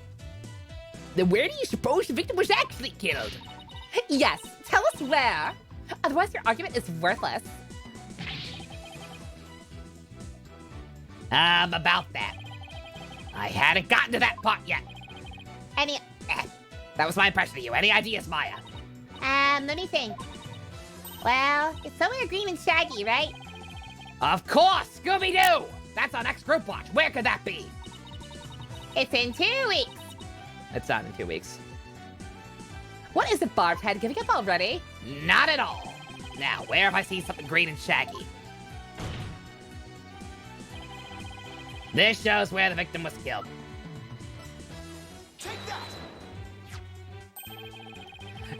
Then where do you suppose the victim was actually killed? Yes, tell us where. Otherwise, your argument is worthless. About that. I hadn't gotten to that part yet. That was my impression of you. Any ideas, Maya? Let me think. Well, it's somewhere green and shaggy, right? Of course, Scooby-Doo! That's our next group watch. Where could that be? It's in 2 weeks. It's not in 2 weeks. What is it, Barbhead? Giving up already? Not at all. Now, where have I seen something green and shaggy? This shows where the victim was killed. Take that!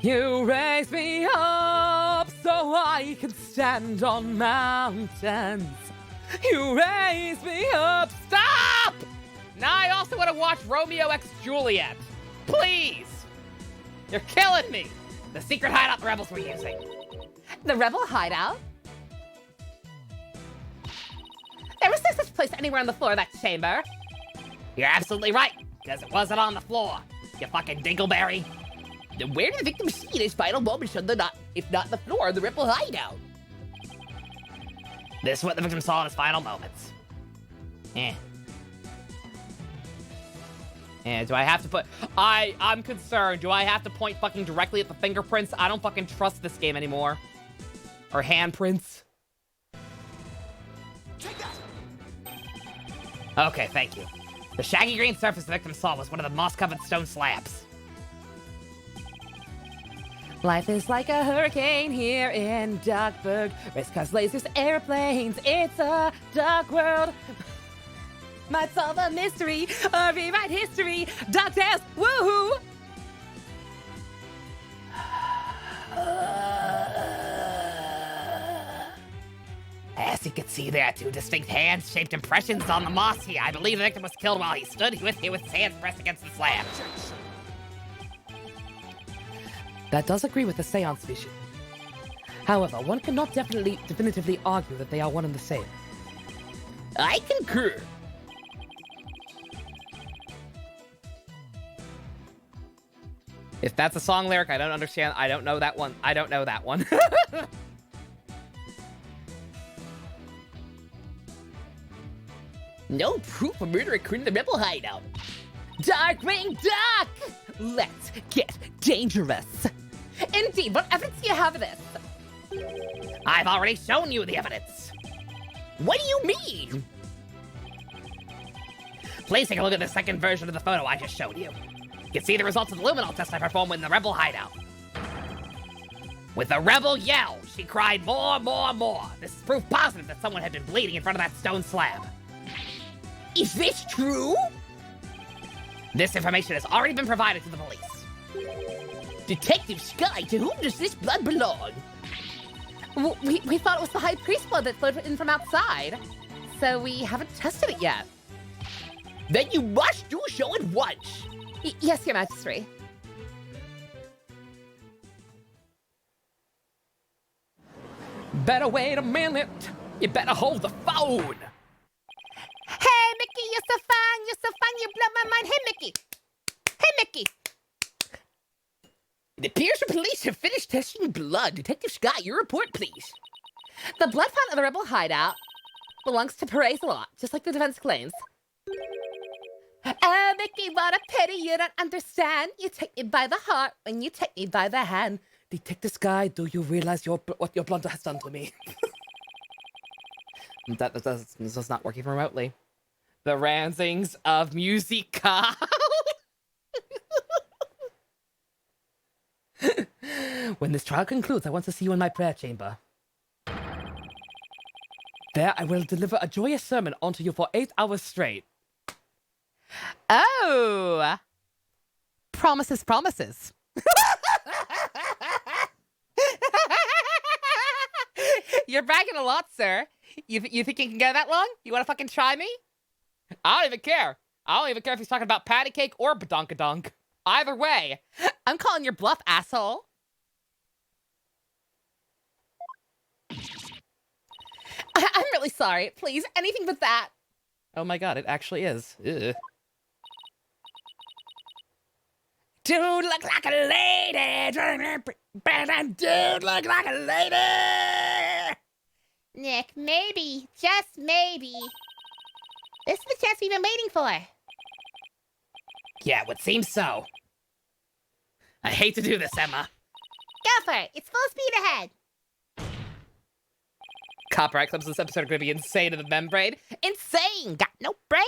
You raise me up so I can stand on mountains. You raise me up. Stop! Now I also want to watch Romeo x Juliet. Please! You're killing me! The secret hideout the rebels were using. The rebel hideout? There was no such place anywhere on the floor of that chamber. You're absolutely right, because it wasn't on the floor, you fucking dingleberry. Then where did the victim see in his final moments on if not the floor of the Ripple hideout? This is what the victim saw in his final moments. Do I have to put... I'm concerned. Do I have to point fucking directly at the fingerprints? I don't fucking trust this game anymore. Or handprints. Take that! Okay, thank you. The shaggy green surface the victim saw was one of the moss-covered stone slabs. Life is like a hurricane here in Darkburg. Race cars, lasers, airplanes. It's a dark world. Might solve a mystery or rewrite history. Dark tales, woohoo! I you can see there are two distinct hand-shaped impressions on the moss here. I believe the victim was killed while he stood with his hands pressed against the slab. That does agree with the seance vision. However, one cannot definitively argue that they are one and the same. I concur. If that's a song lyric, I don't understand. I don't know that one. I don't know that one. No proof of murder occurred in the rebel hideout. Darkwing Duck! Let's get dangerous. Indeed, what evidence do you have of this? I've already shown you the evidence. What do you mean? Please take a look at the second version of the photo I just showed you. You can see the results of the luminol test I performed in the rebel hideout. With a rebel yell, she cried more, more, more. This is proof positive that someone had been bleeding in front of that stone slab. Is this true? This information has already been provided to the police. Detective Sky, to whom does this blood belong? We thought it was the High Priest blood that flowed in from outside, so we haven't tested it yet. Then you must do so at once. Yes, Your Majesty. Better wait a minute. You better hold the phone. Hey, Mickey, you're so fine, you blow my mind. Hey, Mickey. Hey, Mickey. It appears the police have finished testing blood. Detective Scott, your report, please. The blood found at the rebel hideout belongs to Perez a lot, just like the defense claims. Oh, Mickey, what a pity you don't understand. You take me by the heart when you take me by the hand. Detective Sky, do you realize what your blunder has done to me? This is not working remotely. The Ransings of Musica. When this trial concludes, I want to see you in my prayer chamber. There, I will deliver a joyous sermon onto you for 8 hours straight. Oh. Promises, promises. You're bragging a lot, sir. You think you can go that long? You want to fucking try me? I don't even care. I don't even care if he's talking about patty cake or badonkadonk. Either way. I'm calling your bluff, asshole. I'm really sorry. Please, anything but that. Oh my god, it actually is. Ugh. Dude look like a lady. Dude look like a lady. Nick, maybe, just maybe. This is the chance we've been waiting for. Yeah, it would seem so. I hate to do this, Emma. Go for it. It's full speed ahead. Copyright clips of this episode are going to be insane in the membrane. Insane. Got no brain.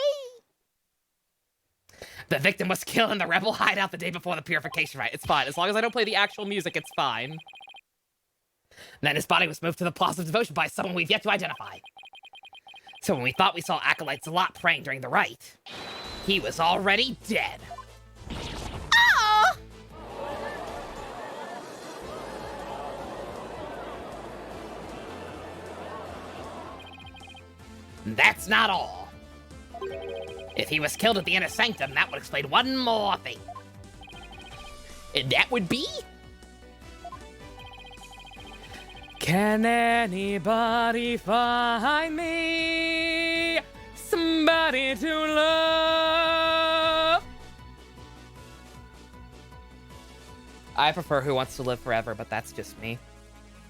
The victim was killed in the rebel hideout the day before the purification rite. It's fine. As long as I don't play the actual music, it's fine. Then his body was moved to the Plaza of Devotion by someone we've yet to identify. So when we thought we saw acolytes a lot praying during the rite, he was already dead. Oh! That's not all. If he was killed at the inner sanctum, that would explain one more thing. And that would be? Can anybody find me somebody to love? I prefer Who Wants to Live Forever, but that's just me.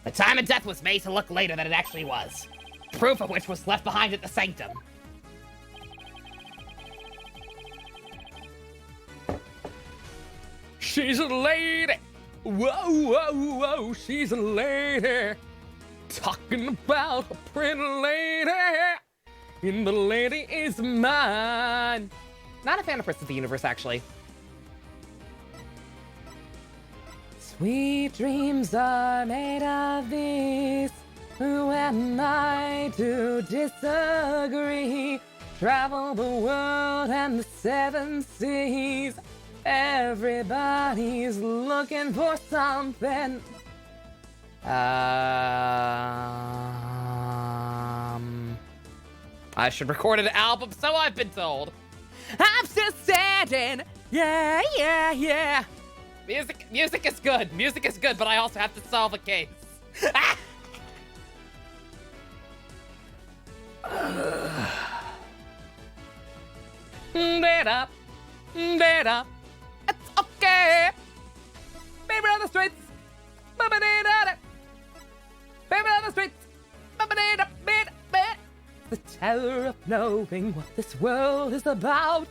The time of death was made to look later than it actually was. Proof of which was left behind at the sanctum. She's a lady. Whoa, whoa, whoa, she's a lady. Talking about a pretty lady. And the lady is mine. Not a fan of Prince of the Universe, actually. Sweet dreams are made of this. Who am I to disagree? Travel the world and the 7 seas. Everybody's looking for something. I should record an album, so I've been told. I'm still standing. Yeah, yeah, yeah. Music is good. Music is good, but I also have to solve a case. Better. It's okay. Baby on the streets. Baby on the streets. The terror of knowing what this world is about.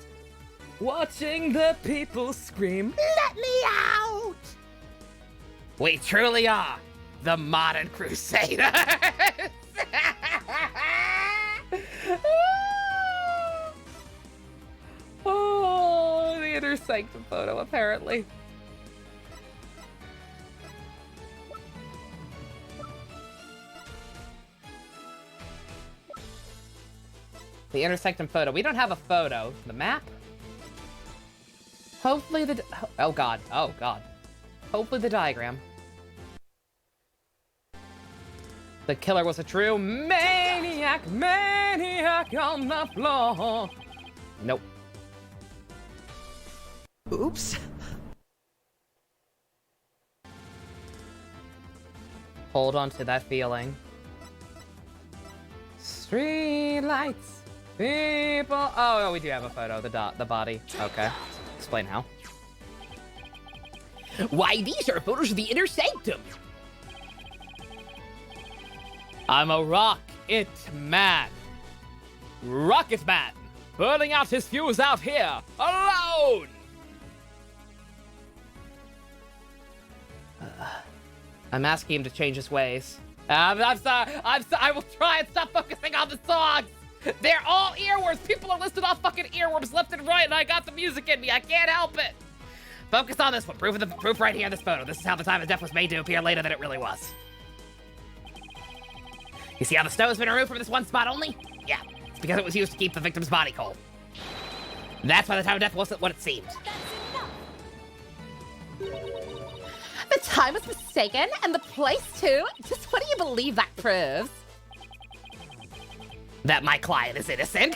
Watching the people scream, Let me out! We truly are the modern crusaders. oh, the inner sanctum photo, apparently. The intersectum photo. We don't have a photo. The map? Hopefully the... Oh, God. Oh, God. Hopefully the diagram. The killer was a true maniac on the floor. Nope. Oops. Hold on to that feeling. Street lights. People. Oh, no, we do have a photo. The body. Okay. Explain how. Why, these are photos of the inner sanctum. I'm a rocket man. Rocket man. Burning out his fuse out here. Alone. I'm asking him to change his ways. I'm sorry. I will try and stop focusing on the songs. They're all earworms. People are listed off fucking earworms left and right, and I got the music in me. I can't help it. Focus on this one. Proof right here in this photo. This is how the time of death was made to appear later than it really was. You see how the snow has been removed from this one spot only? Yeah, it's because it was used to keep the victim's body cold. That's why the time of death wasn't what it seemed. The time was mistaken, and the place too. Just what do you believe that proves? That my client is innocent?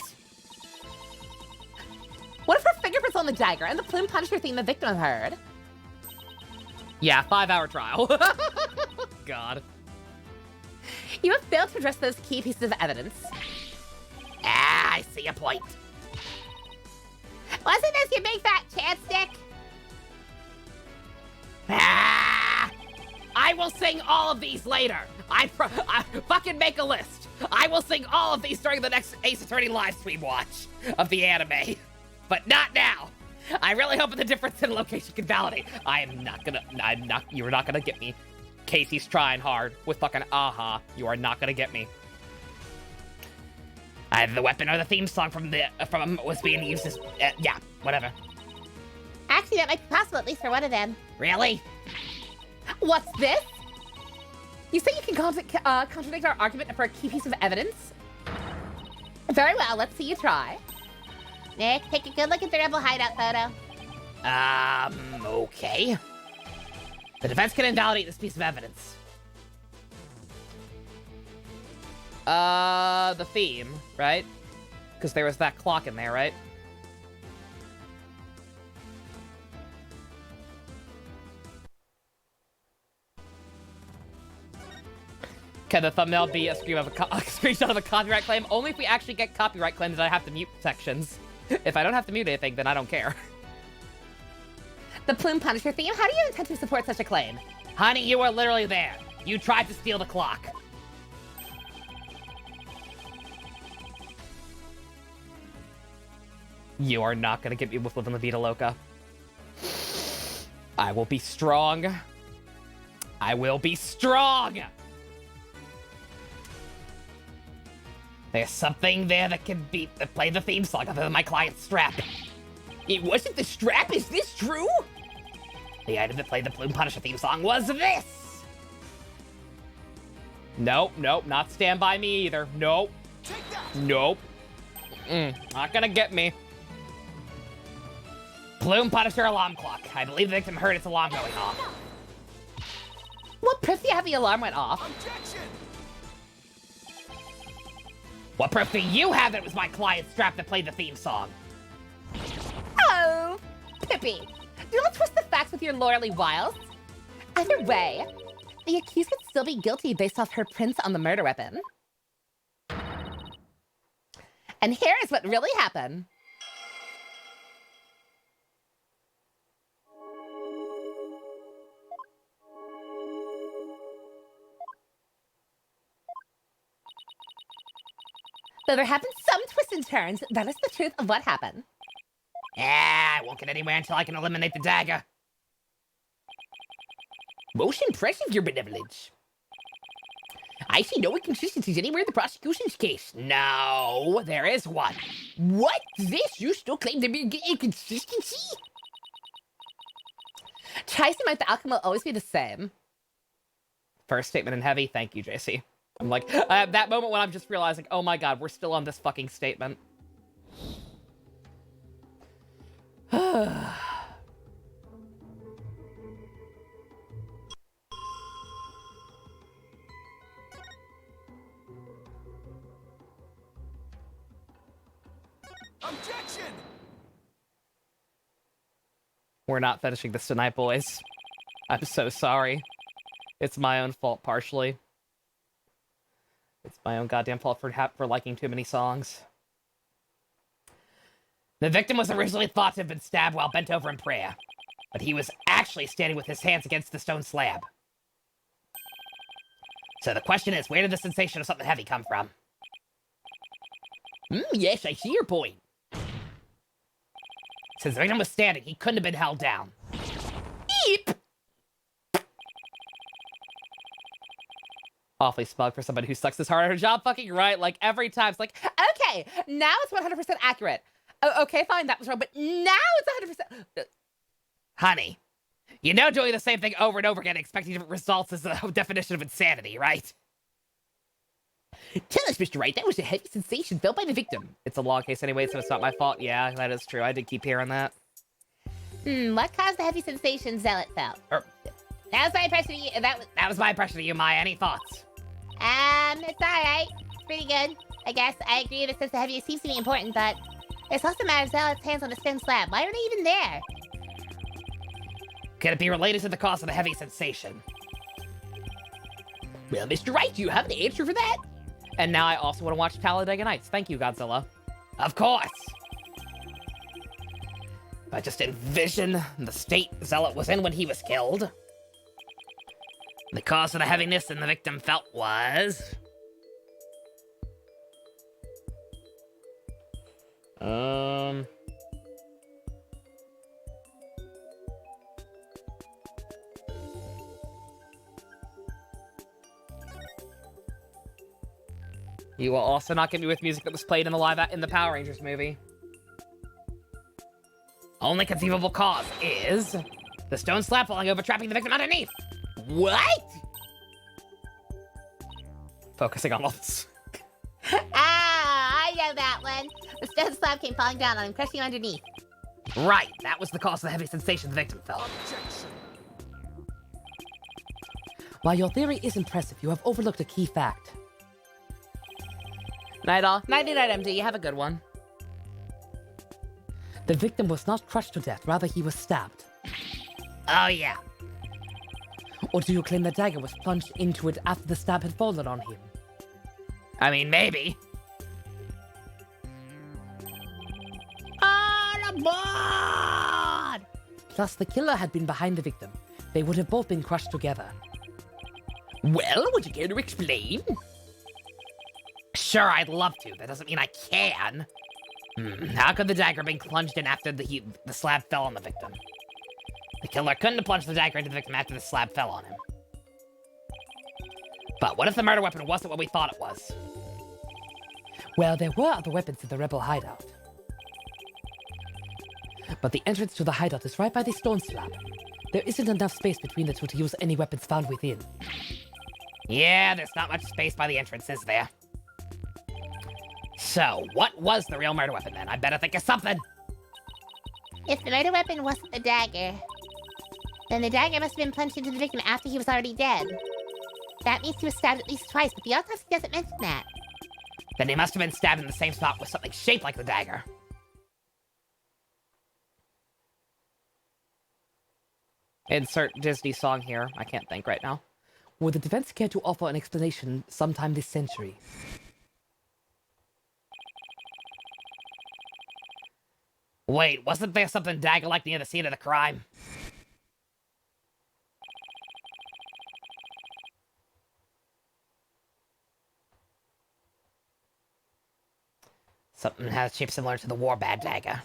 What if her fingerprints on the dagger and the plume punisher theme the victim heard? Yeah, 5-hour trial. God. You have failed to address those key pieces of evidence. Ah, I see a point. Wasn't this your big fat chapstick? Ah! I will sing all of these later. I fucking make a list. I will sing all of these during the next Ace Attorney live stream watch of the anime. But not now. I really hope the difference in location can validate. You are not gonna get me. Casey's trying hard with fucking aha. You are not gonna get me. Either the weapon or the theme song from was being used as, yeah, whatever. Actually, that might be possible, at least for one of them. Really? What's this? You say you can contradict our argument for a key piece of evidence? Very well, let's see you try. Nick, take a good look at the rebel hideout photo. Okay. The defense can invalidate this piece of evidence. The theme, right? Because there was that clock in there, right? Can the thumbnail be a screenshot of a copyright claim? Only if we actually get copyright claims that I have to mute sections. If I don't have to mute anything, then I don't care. The plume punisher theme? How do you intend to support such a claim? Honey, you were literally there. You tried to steal the clock. You are not gonna get me with Living La Vida Loca. I will be strong. I will be strong! There's something there that can play the theme song other than my client's strap. It wasn't the strap, is this true? The item that played the Plume Punisher theme song was this! Nope, not Stand By Me either. Nope. Nope. Not gonna get me. Plume Punisher alarm clock. I believe the victim heard its alarm going off. What proof do you have the alarm went off? Objection! What proof do you have that it was my client Strap that played the theme song? Oh, Pippi, do not twist the facts with your lawyerly wiles. Either way, the accused could still be guilty based off her prints on the murder weapon. And here is what really happened. Though there have been some twists and turns, that is the truth of what happened. I won't get anywhere until I can eliminate the dagger. Most impressive, your benevolence. I see no inconsistencies anywhere in the prosecution's case. No, there is one. What? This? You still claim there be inconsistency? Chasing like the outcome will always be the same. First statement in heavy. Thank you, JC. I'm like, that moment when I'm just realizing, oh my god, we're still on this fucking statement. Objection! We're not finishing this tonight, boys. I'm so sorry. It's my own fault, partially. It's my own goddamn fault for liking too many songs. The victim was originally thought to have been stabbed while bent over in prayer, but he was actually standing with his hands against the stone slab. So the question is, where did the sensation of something heavy come from? Yes, I see your point. Since the victim was standing, he couldn't have been held down. Eep! Awfully smug for somebody who sucks as hard at her job, fucking right. Like, every time, it's like, Okay, now it's 100% accurate. Oh, okay, fine, that was wrong, but now it's 100%. honey, you know doing the same thing over and over again expecting different results is the definition of insanity, right? Tell us, Mr. Wright, that was a heavy sensation felt by the victim. It's a law case anyway, so it's not my fault. Yeah, that is true. I did keep hearing that. What caused the heavy sensation Zealot felt? That was my impression of you. That was my impression of you, Maya. Any thoughts? It's alright. It's pretty good. I guess I agree that since the heaviest seems to be important, but it's also a matter of Zealot's hands on the stone slab. Why are they even there? Could it be related to the cause of the heavy sensation? Well, Mr. Wright, you have the answer for that? And now I also want to watch Talladega Nights. Thank you, Godzilla. Of course! But just envision the state Zealot was in when he was killed. The cause of the heaviness and the victim felt was... You will also not get me with music that was played in the Power Rangers movie. Only conceivable cause is the stone slab falling over, trapping the victim underneath. What? Focusing on all this. I know that one. The stone slab came falling down on him, crushing him underneath. Right, that was the cause of the heavy sensation the victim felt. Objection! While your theory is impressive, you have overlooked a key fact. Night all. Nighty night, MD. You have a good one. The victim was not crushed to death, rather he was stabbed. Oh, yeah. Or do you claim the dagger was plunged into it after the stab had fallen on him? I mean, maybe. On aboard! Plus, the killer had been behind the victim. They would have both been crushed together. Well, would you care to explain? Sure, I'd love to. That doesn't mean I can. How could the dagger have been plunged in after the slab fell on the victim? The killer couldn't have plunged the dagger into the victim after the slab fell on him. But what if the murder weapon wasn't what we thought it was? Well, there were other weapons in the rebel hideout. But the entrance to the hideout is right by the stone slab. There isn't enough space between the two to use any weapons found within. Yeah, there's not much space by the entrance, is there? So, what was the real murder weapon then? I better think of something. If the murder weapon wasn't the dagger, then the dagger must have been plunged into the victim after he was already dead. That means he was stabbed at least twice, but the autopsy doesn't mention that. Then he must have been stabbed in the same spot with something shaped like the dagger. Insert Disney song here. I can't think right now. Would the defense care to offer an explanation sometime this century? Wait, wasn't there something dagger-like near the scene of the crime? Something has a shape similar to the Warbad dagger.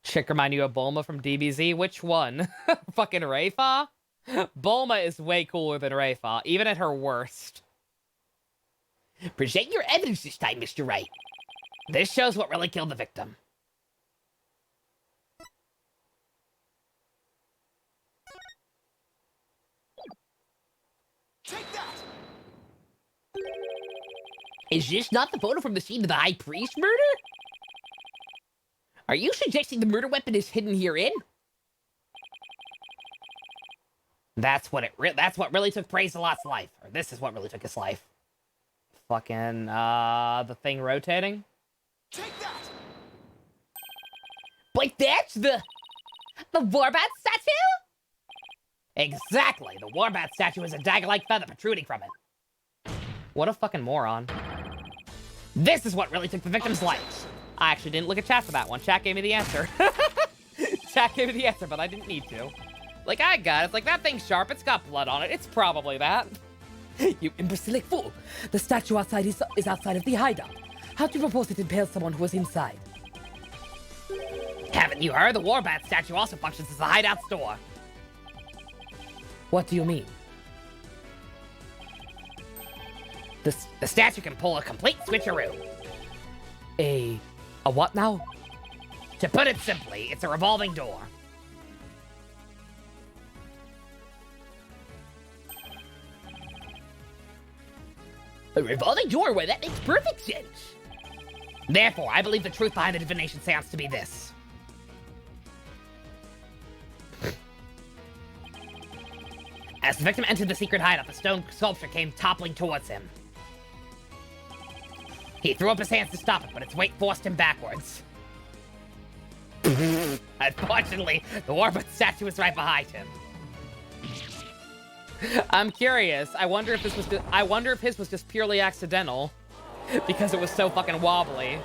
Chick remind you of Bulma from DBZ? Which one? Fucking Rayfa? Bulma is way cooler than Rayfa, even at her worst. Present your evidence this time, Mr. Wright. This shows what really killed the victim. Take that! Is this not the photo from the scene of the High Priest murder? Are you suggesting the murder weapon is hidden herein? That's what really took Praise-a-Lot's life. Or this is what really took his life. Fucking, the thing rotating? Take that! But that's the Warbad statue? Exactly! The Warbad statue is a dagger-like feather protruding from it. What a fucking moron. This is what really took the victim's life. I actually didn't look at chat for that one. Chat gave me the answer. Chat gave me the answer, but I didn't need to. Like, I got it. It's like, that thing's sharp. It's got blood on it. It's probably that. You imbecilic fool! The statue outside is outside of the hideout. How do you propose it impales someone who was inside? Haven't you heard? The Warbad statue also functions as a hideout store. What do you mean? The statue can pull a complete switcheroo. A what now? To put it simply, it's a revolving door. A revolving door? Why, that makes perfect sense. Therefore, I believe the truth behind the divination seance to be this. As the victim entered the secret hideout, the stone sculpture came toppling towards him. He threw up his hands to stop it, but its weight forced him backwards. Unfortunately, the Warbad statue was right behind him. I'm curious. I wonder if his was just purely accidental, because it was so fucking wobbly.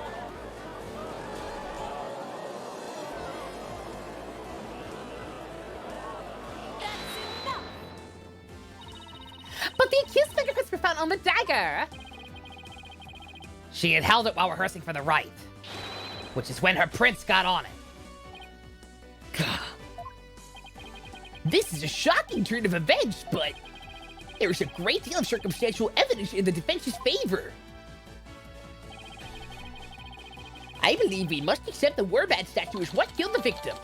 But the accused's fingerprints were found on the dagger. She had held it while rehearsing for the rite, which is when her prints got on it. God. This is a shocking turn of events, but there is a great deal of circumstantial evidence in the defense's favor. I believe we must accept the Warbad statue is what killed the victim.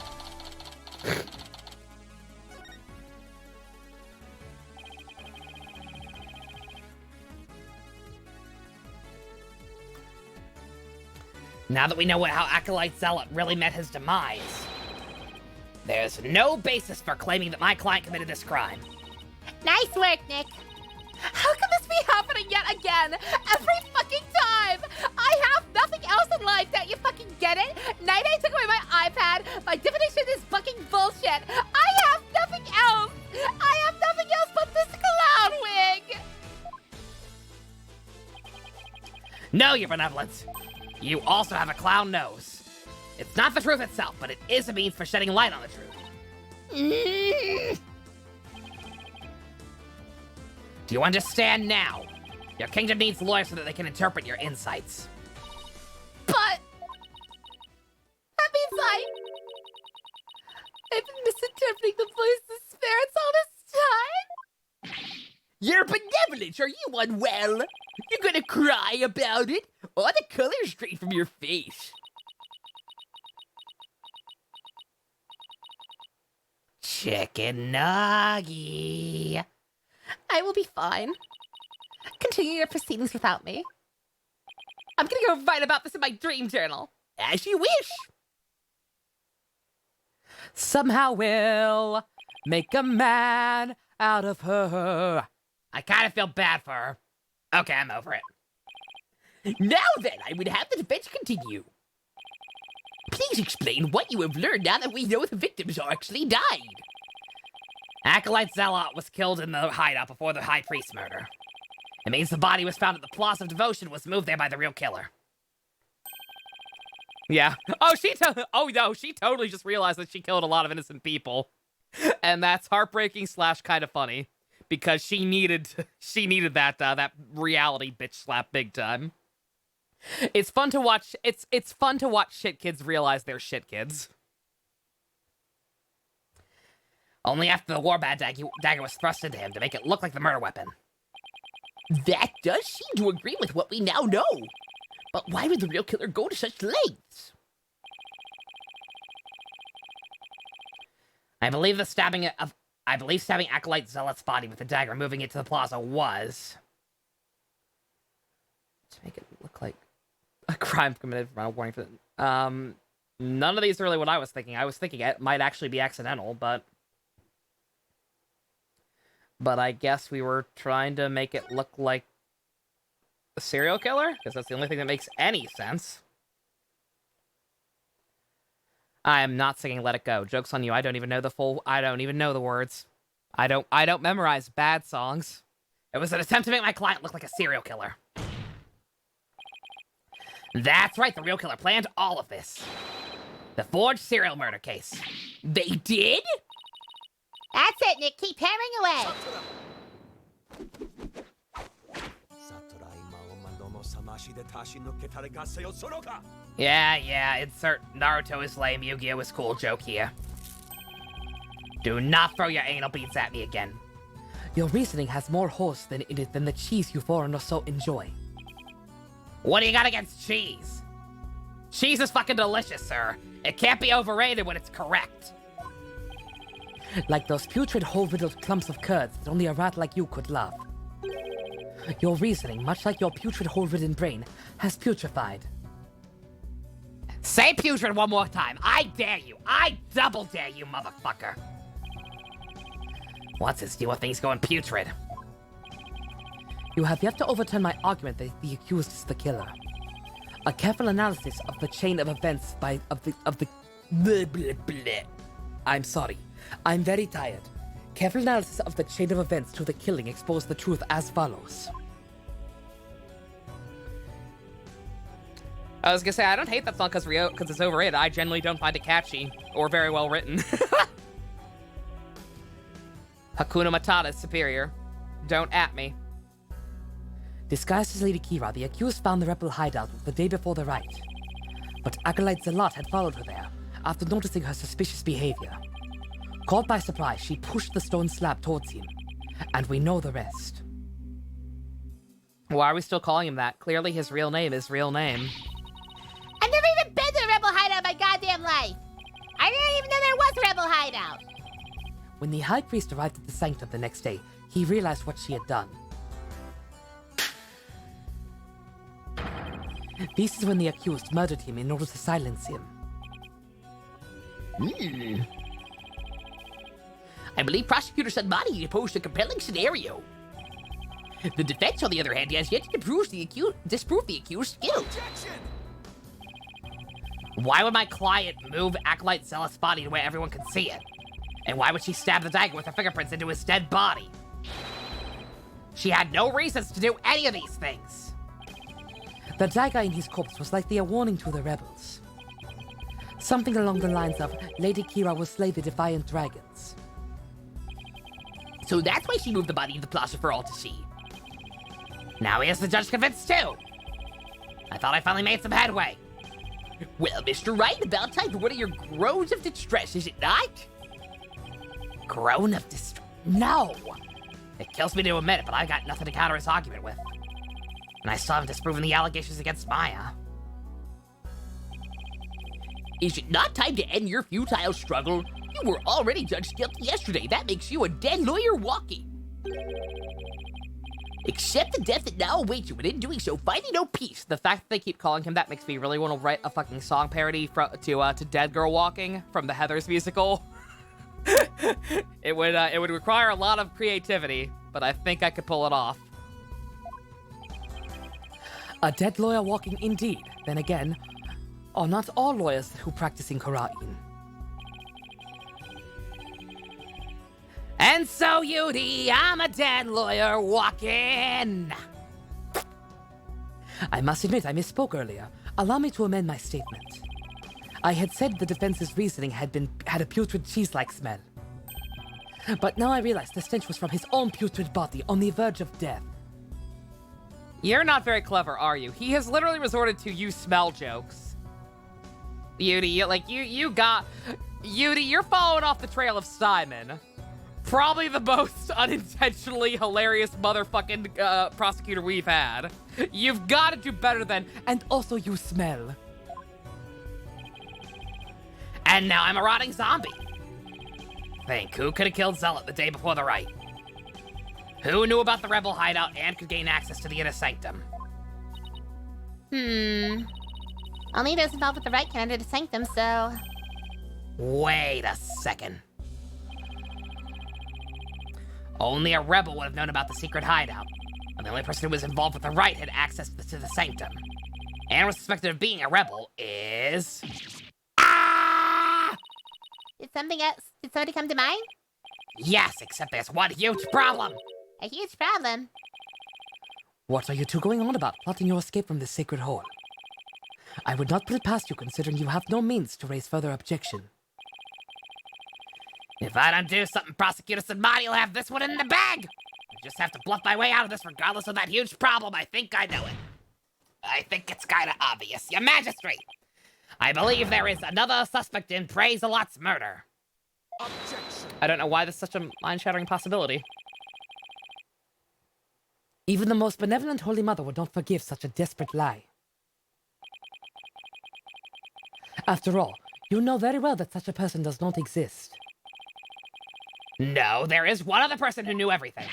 Now that we know how Acolyte Zealot really met his demise, there's no basis for claiming that my client committed this crime. Nice work, Nick. How can this be happening yet again? Every fucking time! I have nothing else in life, don't you fucking get it? Night-Night took away my iPad. My divination is fucking bullshit. I have nothing else. I have nothing else but this clown wig. No, your benevolence. You also have a clown nose. It's not the truth itself, but it is a means for shedding light on the truth. Do you understand now? Your kingdom needs lawyers so that they can interpret your insights. But that means I've been misinterpreting the voice of spirits all this time? Your benevolence, are you unwell? You're gonna cry about it? All the colors straight from your face. Chicken nuggy. I will be fine. Continue your proceedings without me. I'm gonna go write about this in my dream journal. As you wish. Somehow we'll make a man out of her. I kind of feel bad for her. Okay, I'm over it. Now then, I would have the defense continue. Please explain what you have learned now that we know the victims actually died. Acolyte Zealot was killed in the hideout before the High Priest murder. It means the body was found at the Plaza of Devotion was moved there by the real killer. Yeah. Oh, she totally just realized that she killed a lot of innocent people. And that's heartbreaking / kind of funny. Because she needed that reality bitch slap big time. It's fun to watch. It's fun to watch shit kids realize they're shit kids. Only after the warbad dagger was thrust into him to make it look like the murder weapon. That does seem to agree with what we now know. But why would the real killer go to such lengths? I believe stabbing Acolyte Zealot's body with the dagger, moving it to the plaza was to make it look like a crime committed from a warning for none of these are really what I was thinking. I was thinking it might actually be accidental, but I guess we were trying to make it look like a serial killer, because that's the only thing that makes any sense. I am not singing Let It Go. Joke's on you. I don't even know the words. I don't memorize bad songs. It was an attempt to make my client look like a serial killer. That's right, the real killer planned all of this. The forged serial murder case. They did? That's it, Nick. Keep hammering away. Yeah, insert Naruto is lame, Yu-Gi-Oh is cool joke here. Do not throw your anal beads at me again. Your reasoning has more horse in it than the cheese you foreigners so enjoy. What do you got against cheese? Cheese is fucking delicious, sir. It can't be overrated when it's correct. Like those putrid hole-riddled clumps of curds that only a rat like you could love. Your reasoning, much like your putrid hole-ridden brain, has putrefied. Say putrid one more time. I dare you. I double dare you, motherfucker. What's this deal with things going putrid? You have yet to overturn my argument that the accused is the killer. A careful analysis of the chain of events of the blah, blah, blah. I'm sorry. I'm very tired. Careful analysis of the chain of events to the killing exposed the truth as follows. I was gonna say, I don't hate that song because it's overrated. I generally don't find it catchy or very well written. Hakuna Matata is superior. Don't at me. Disguised as Lady Kira, the accused found the rebel hideout the day before the riot. But Acolyte Zealot had followed her there after noticing her suspicious behavior. Caught by surprise, she pushed the stone slab towards him, and we know the rest. Why are we still calling him that? Clearly his real name is real name. I've never even been to a rebel hideout in my goddamn life. I didn't even know there was a rebel hideout. When the High Priest arrived at the Sanctum the next day, he realized what she had done. This is when the accused murdered him in order to silence him. I believe Prosecutor Sanmani opposed a compelling scenario. The defense, on the other hand, has yet to disprove the accused's guilt. Objection! Why would my client move Acolyte Zealot's body to where everyone can see it? And why would she stab the dagger with her fingerprints into his dead body? She had no reasons to do any of these things. The dagger in his corpse was likely a warning to the rebels. Something along the lines of, Lady Kira will slay the defiant dragons. So that's why she moved the body in the plaza for all to see. Now he has the judge convinced too. I thought I finally made some headway. Well, Mr. Wright, about time for one of your groans of distress, is it not? Groan of distress? No! It kills me to admit it, but I got nothing to counter his argument with. And I still haven't disproven the allegations against Maya. Is it not time to end your futile struggle? You were already judged guilty yesterday. That makes you a dead lawyer walking. Accept the death that now awaits you, and in doing so, finding no peace. The fact that they keep calling him that makes me really want to write a fucking song parody to Dead Girl Walking from the Heathers musical. It would require a lot of creativity, but I think I could pull it off. A dead lawyer walking indeed. Then again, are not all lawyers who practice in Kara'in. And so, Yudi, I'm a dead lawyer walking. I must admit I misspoke earlier. Allow me to amend my statement. I had said the defense's reasoning had a putrid cheese-like smell. But now I realize the stench was from his own putrid body on the verge of death. You're not very clever, are you? He has literally resorted to you smell jokes. Yudi, Yudi, you're following off the trail of Simon. Probably the most unintentionally hilarious motherfucking prosecutor we've had. You've got to do better than, and also you smell. And now I'm a rotting zombie. Think, who could have killed Zealot the day before the Wright? Who knew about the rebel hideout and could gain access to the inner sanctum? Only those involved with the Wright can enter the sanctum, so... Wait a second. Only a rebel would have known about the secret hideout, and the only person who was involved with the Wright had access to the sanctum, and was suspected of being a rebel is... Did somebody come to mind? Yes, except there's one huge problem. A huge problem. What are you two going on about, plotting your escape from this sacred hole? I would not put it past you, considering you have no means to raise further objection. If I don't do something, Prosecutor Sanmani will have this one in the bag. I just have to bluff my way out of this regardless of that huge problem. I think I know it. I think it's kinda obvious. Your Majesty, I believe there is another suspect in Praise-a-Lot's murder. Objection. I don't know why this is such a mind-shattering possibility. Even the most benevolent Holy Mother would not forgive such a desperate lie. After all, you know very well that such a person does not exist. No, there is one other person who knew everything.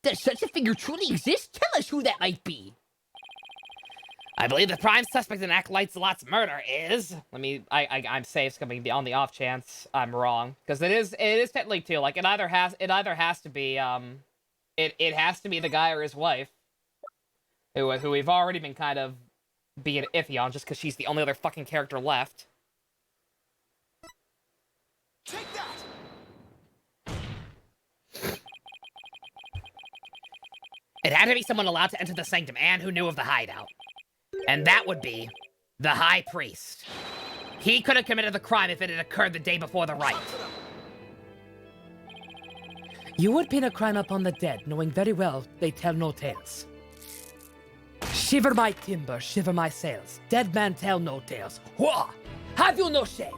Does such a figure truly exist? Tell us who that might be. I believe the prime suspect in Lot's murder is... I'm safe. It's gonna be on the off chance I'm wrong, because it is technically two. Like it either has to be it has to be the guy or his wife, who we've already been kind of being iffy on, just because she's the only other fucking character left. Take that. It had to be someone allowed to enter the sanctum and who knew of the hideout. And that would be the High Priest. He could have committed the crime if it had occurred the day before the Rite. You would pin a crime upon the dead, knowing very well they tell no tales. Shiver my timber, shiver my sails. Dead man tell no tales. Wha! Have you no shame?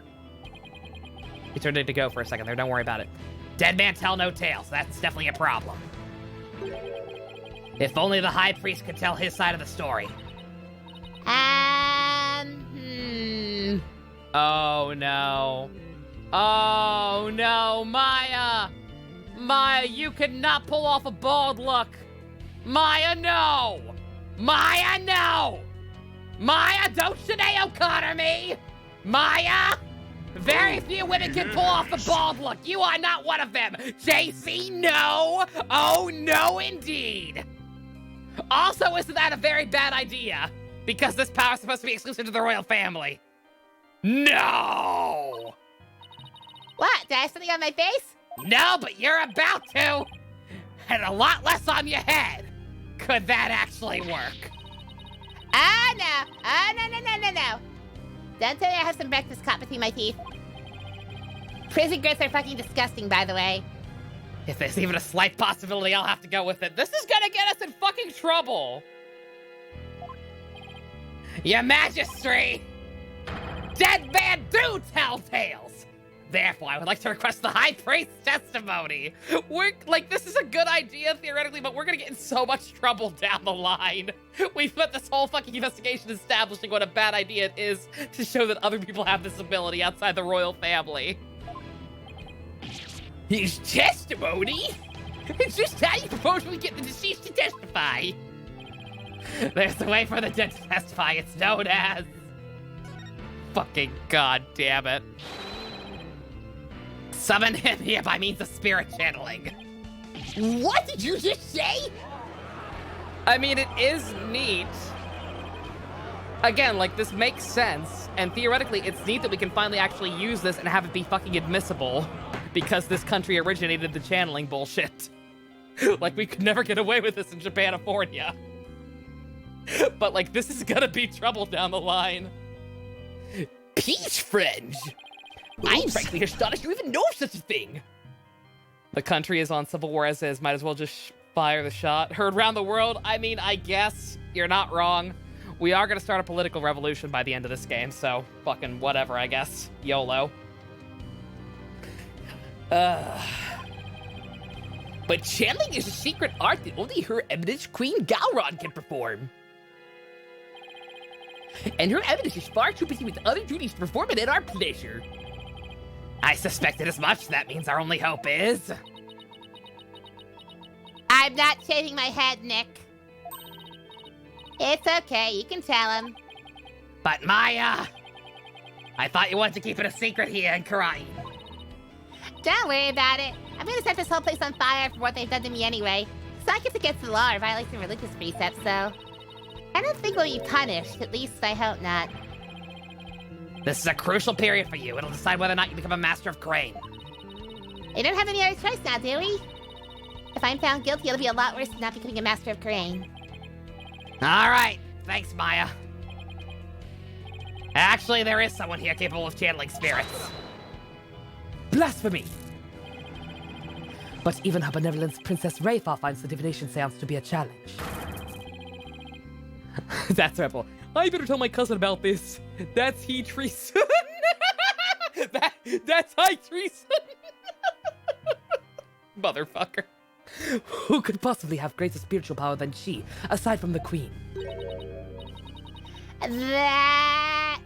He turned it to go for a second there. Don't worry about it. Dead man tell no tales. That's definitely a problem. If only the High Priest could tell his side of the story. Oh no. Oh no, Maya! Maya, you could not pull off a bald look! Maya, no! Maya, no! Maya, don't Sinead O'Connor me! Maya! Very few women can pull off the bald look. You are not one of them. JC, no! Oh, no, indeed! Also, isn't that a very bad idea? Because this power is supposed to be exclusive to the royal family. No! What? Did I have something on my face? No, but you're about to! And a lot less on your head. Could that actually work? Ah, no. Ah, no. Don't tell me I have some breakfast caught between my teeth. Prison grits are fucking disgusting, by the way. If there's even a slight possibility, I'll have to go with it. This is gonna get us in fucking trouble. Your Majesty! Dead men do tell tales! Therefore, I would like to request the High Priest's testimony. This is a good idea, theoretically, but we're gonna get in so much trouble down the line. We've spent this whole fucking investigation establishing what a bad idea it is to show that other people have this ability outside the royal family. His testimony? It's just how you propose we get the deceased to testify. There's a way for the dead to testify. It's known as... Fucking god damn it. Summon him here by means of spirit channeling. What did you just say? I mean, it is neat. Again, like, this makes sense, and theoretically, it's neat that we can finally actually use this and have it be fucking admissible, because this country originated the channeling bullshit. Like, we could never get away with this in Japanifornia. But, like, this is gonna be trouble down the line. Peace, friends. I'm frankly astonished you even know of such a thing. The country is on civil war as is. Might as well just fire the shot. Heard round the world. I mean, I guess you're not wrong. We are going to start a political revolution by the end of this game, so fucking whatever, I guess. YOLO. But channeling is a secret art that only Her Eminence Queen Galron can perform. And Her Eminence is far too busy with other duties to perform it at our pleasure. I suspected as much. That means our only hope is... I'm not shaving my head, Nick. It's okay, you can tell him. But Maya... I thought you wanted to keep it a secret here in Karai. Don't worry about it. I'm gonna set this whole place on fire for what they've done to me anyway. It's not against the law or violating religious precepts, so... I don't think we'll be punished, at least I hope not. This is a crucial period for you. It'll decide whether or not you become a master of Crane. We don't have any other choice now, do we? If I'm found guilty, it'll be a lot worse than not becoming a master of Crane. Alright, thanks, Maya. Actually, there is someone here capable of channeling spirits. Blasphemy! But even Her Benevolence Princess Rayfa finds the divination seance to be a challenge. That's rebel. I better tell my cousin about this. That's he treason. That's high treason. Motherfucker. Who could possibly have greater spiritual power than she, aside from the Queen? That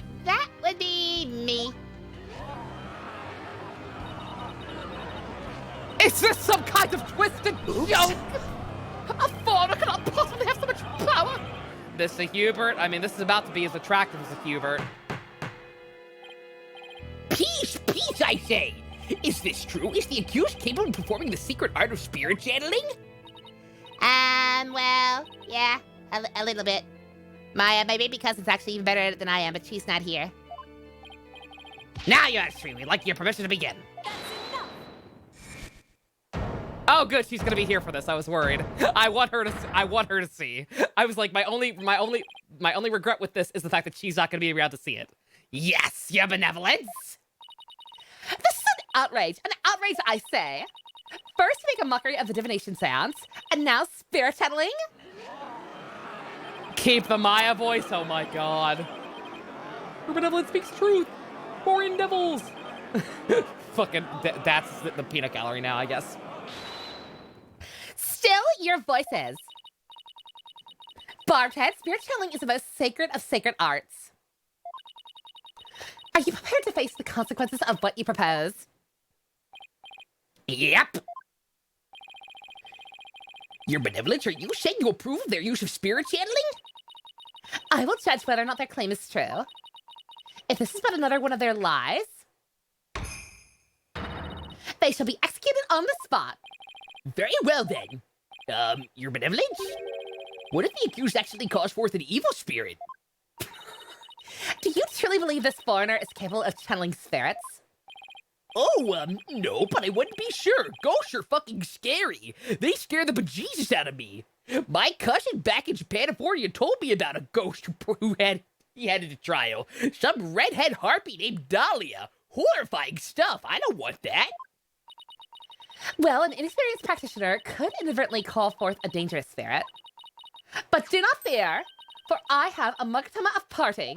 would be me. Is this some kind of twisted joke? A foreigner cannot possibly have so much power! This is a Hubert. I mean, this is about to be as attractive as a Hubert. Peace, I say! Is this true? Is the accused capable of performing the secret art of spirit channeling? Well, yeah, a little bit. My baby cousin's actually even better at it than I am, but she's not here. Now you're at stream. We'd like your permission to begin. That's enough. Oh, good. She's gonna be here for this. I was worried. I want her to see. I was like, my only regret with this is the fact that she's not gonna be around to see it. Yes, your benevolence. This is an outrage. An outrage, I say. First, make a mockery of the divination seance, and now spirit channeling? Keep the Maya voice. Oh my god. Her benevolence speaks truth. Foreign devils. Fucking, that's the peanut gallery now, I guess. Still your voices. Barbhead, spirit channeling is the most sacred of sacred arts. Are you prepared to face the consequences of what you propose? Yep. Your benevolence, are you saying you approve of their use of spirit channeling? I will judge whether or not their claim is true. If this is but another one of their lies, they shall be executed on the spot. Very well then. Your benevolence? What if the accused actually calls forth an evil spirit? Do you truly believe this foreigner is capable of channeling spirits? Oh, no, but I wouldn't be sure. Ghosts are fucking scary. They scare the bejesus out of me. My cousin back in Japanifornia told me about a ghost who had a trial. Some redhead harpy named Dahlia. Horrifying stuff. I don't want that. Well, an inexperienced practitioner could inadvertently call forth a dangerous spirit. But do not fear, for I have a magatama of parting.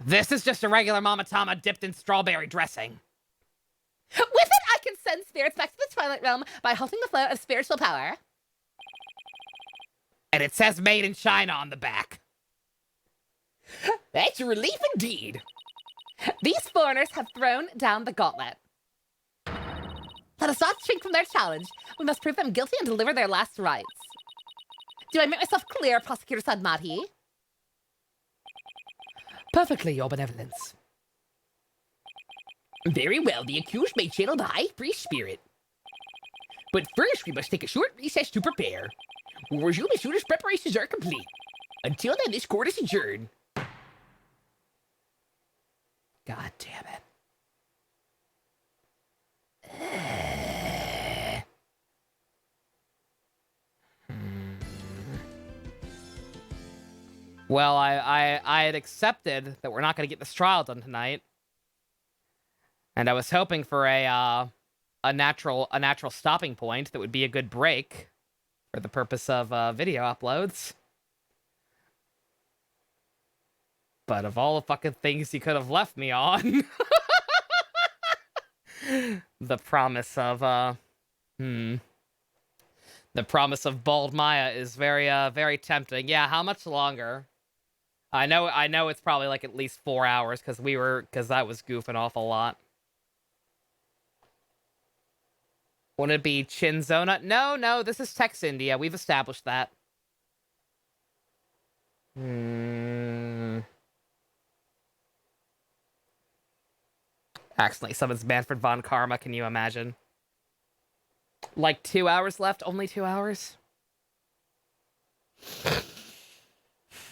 This is just a regular mamatama dipped in strawberry dressing. With it, I can send spirits back to the Twilight Realm by halting the flow of spiritual power. And it says made in China on the back. That's a relief indeed. These foreigners have thrown down the gauntlet. Let us not shrink from their challenge. We must prove them guilty and deliver their last rites. Do I make myself clear, Prosecutor Sadmati? Perfectly, Your Benevolence. Very well, the accused may channel the High Priest spirit. But first, we must take a short recess to prepare. We'll resume as soon as preparations are complete. Until then, this court is adjourned. God damn it. Well, I had accepted that we're not going to get this trial done tonight, and I was hoping for a natural stopping point that would be a good break for the purpose of video uploads. But of all the fucking things you could have left me on, the promise of the promise of Bald Maya is very tempting. Yeah, how much longer? I know it's probably like at least 4 hours because I was goofing off a lot. Wouldn't it be Chinzona? No, this is Tex India. We've established that. Accidentally summons Manfred von Karma, can you imagine? Like 2 hours left? Only 2 hours?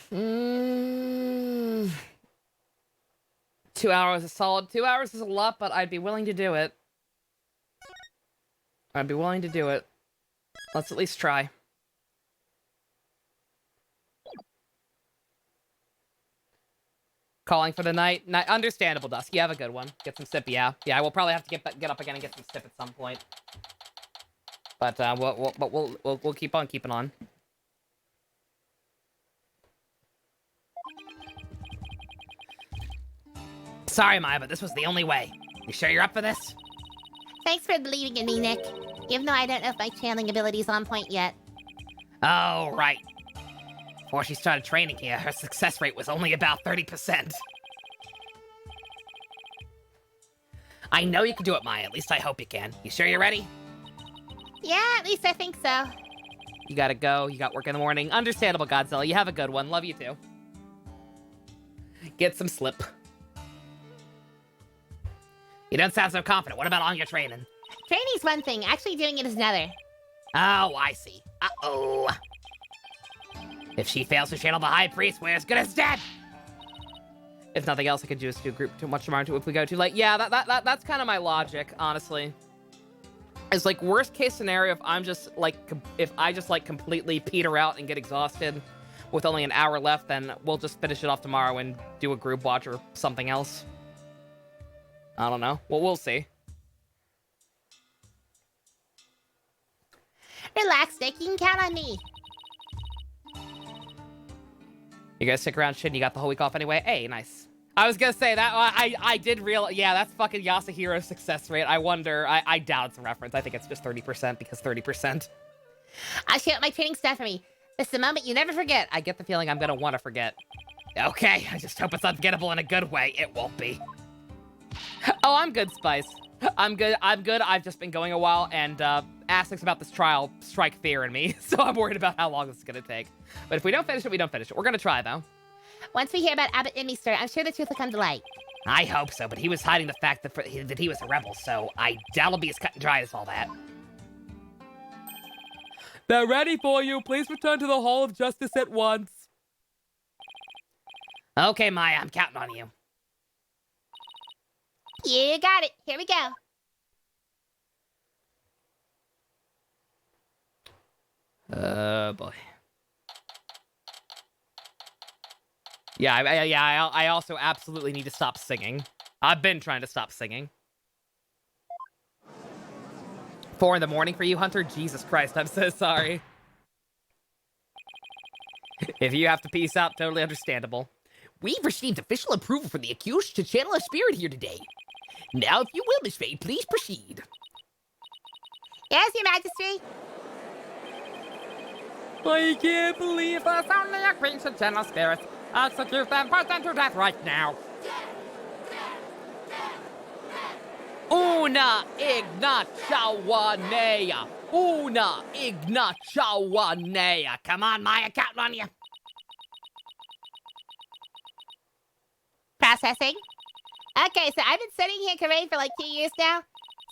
2 hours is solid. 2 hours is a lot, but I'd be willing to do it. I'd be willing to do it. Let's at least try. Calling for the night. Understandable, Dusk. You have a good one. Get some sip, yeah. Yeah, we'll probably have to get up again and get some sip at some point. But we'll keep on keeping on. Sorry, Maya, but this was the only way. You sure you're up for this? Thanks for believing in me, Nick. Even though I don't know if my channeling ability's on point yet. Oh, right. Before she started training here, her success rate was only about 30%. I know you can do it, Maya. At least I hope you can. You sure you're ready? Yeah, at least I think so. You gotta go. You got work in the morning. Understandable, Godzilla. You have a good one. Love you too. Get some slip. You don't sound so confident. What about on your training? Training's one thing, actually doing it is another. Oh, I see. Uh-oh. If she fails to channel the High Priest, we're as good as dead! If nothing else, I could just do group too much tomorrow if we go too late. Yeah, that's kind of my logic, honestly. It's like, worst case scenario, if I just completely peter out and get exhausted with only an hour left, then we'll just finish it off tomorrow and do a group watch or something else. I don't know. Well, we'll see. Relax, Nick. You can count on me. You guys stick around, shit, you got the whole week off anyway? Hey, nice. I was gonna say that, I did realize, yeah, that's fucking Yasuhiro's success rate. I wonder, I doubt it's a reference. I think it's just 30% because 30%. I'll share my training stuff for me. This is a moment you never forget. I get the feeling I'm gonna want to forget. Okay, I just hope it's unforgettable in a good way. It won't be. Oh, I'm good, Spice. I'm good. I've just been going a while, and aspects about this trial strike fear in me, so I'm worried about how long this is gonna take. But if we don't finish it, we don't finish it. We're gonna try, though. Once we hear about Abbott Inmister, I'm sure the truth will come to light. I hope so, but he was hiding the fact that he was a rebel, so I doubt it'll be as cut and dry as all that. They're ready for you. Please return to the Hall of Justice at once. Okay, Maya, I'm counting on you. You got it. Here we go. Boy. Yeah, I also absolutely need to stop singing. I've been trying to stop singing. 4 in the morning for you, Hunter? Jesus Christ, I'm so sorry. If you have to peace out, totally understandable. We've received official approval from the accused to channel a spirit here today. Now, if you will, Miss Faye, please proceed. Yes, Your Majesty. I can't believe us. Only a queen should channel spirits. Execute them, put them to death right now. Una ignachawanea. Una ignachawanea. Come on, Maya, counting on you. Processing. Okay, so I've been studying here Karain for like 2 years now,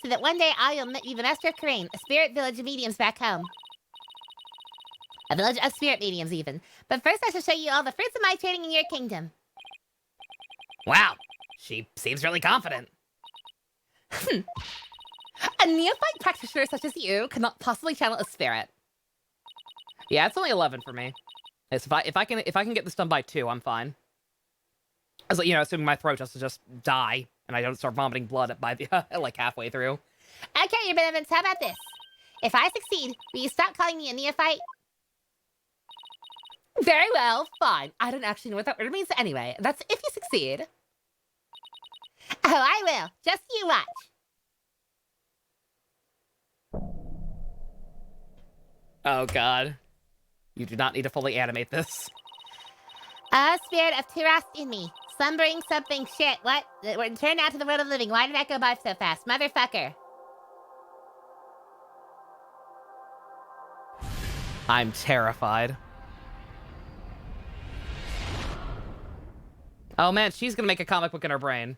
so that one day I'll be the master of Karain, a spirit village of mediums back home. A village of spirit mediums, even. But first I shall show you all the fruits of my training in your kingdom. Wow, she seems really confident. A neophyte practitioner such as you cannot possibly channel a spirit. Yeah, it's only 11 for me. If I can get this done by 2, I'm fine. As you know, assuming my throat doesn't just die and I don't start vomiting blood by the like halfway through. Okay, your benevolence, how about this? If I succeed, will you stop calling me a neophyte? Very well, fine. I don't actually know what that word means anyway. That's if you succeed. Oh, I will. Just you watch. Oh god. You do not need to fully animate this. Spirit of Tiras in me. Slumbering something shit. What? Return out to the world of living. Why did that go by so fast? Motherfucker. I'm terrified. Oh man, she's gonna make a comic book in her brain.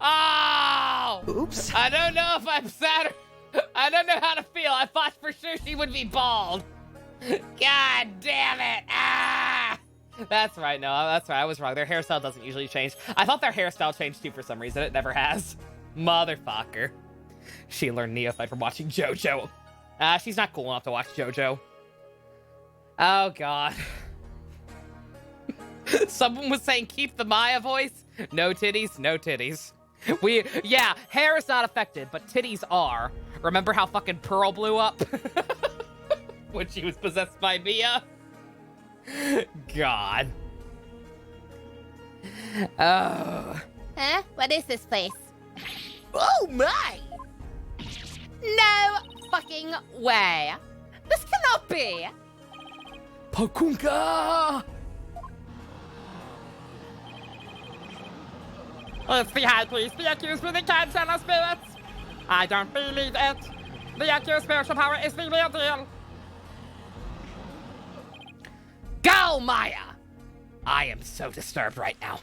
Oh! Oops. I don't know if I'm sad or... I don't know how to feel. I thought for sure she would be bald. God damn it. Ah! That's right. No, that's right. I was wrong. Their hairstyle doesn't usually change. I thought their hairstyle changed too for some reason. It never has. Motherfucker. She learned neophyte from watching JoJo. She's not cool enough to watch JoJo. Oh, God. Someone was saying keep the Maya voice. No titties, no titties. Yeah, hair is not affected, but titties are. Remember how fucking Pearl blew up? When she was possessed by Mia? God. Oh. Huh? What is this place? Oh my! No fucking way. This cannot be. Pakunka! It's the high priest, the accused with the can channel spirits. I don't believe it. The accused spiritual power is the real deal. Go, Maya! I am so disturbed right now.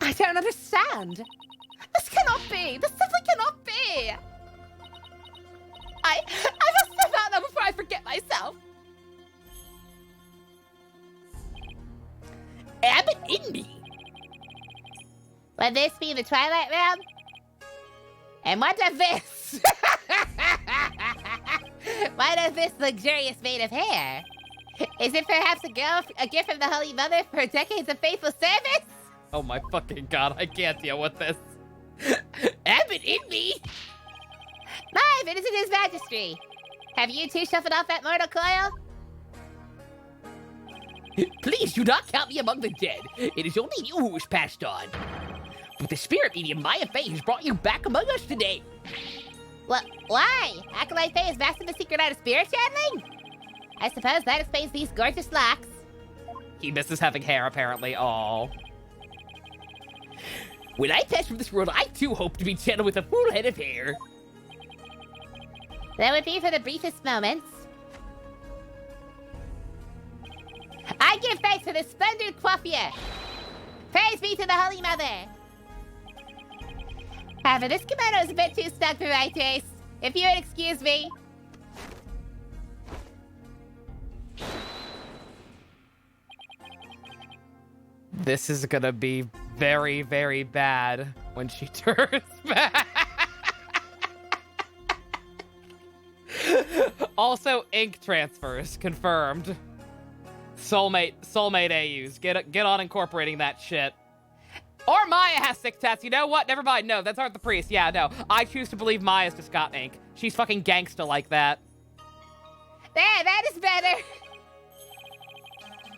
I don't understand. This cannot be. This simply cannot be. I must step out now before I forget myself. Abbott in me. Would this be the Twilight Realm? And what of this? What of this luxurious mane of hair? Is it perhaps a gift from the Holy Mother for decades of faithful service? Oh my fucking god, I can't deal with this. Abbott in me. My it is his majesty. Have you two shuffled off that mortal coil? Please do not count me among the dead. It is only you who is passed on. But the spirit medium Maya Fey has brought you back among us today. What? Why? Acolyte Faye has mastered the secret art of spirit channeling? I suppose that explains these gorgeous locks. He misses having hair, apparently. Aww. When I pass from this world, I too hope to be channeled with a full head of hair. That would be for the briefest moments. I give thanks for this splendid coiffure. Praise be to the Holy Mother. However, this kimono is a bit too snug for my taste. If you would excuse me. This is gonna be very, very bad when she turns back. Also, ink transfers confirmed. Soulmate AUs. Get on incorporating that shit. Or Maya has 6 tats. You know what? Never mind. No, that's aren't the priest. Yeah, no. I choose to believe Maya's just got ink. She's fucking gangsta like that. There, that is better.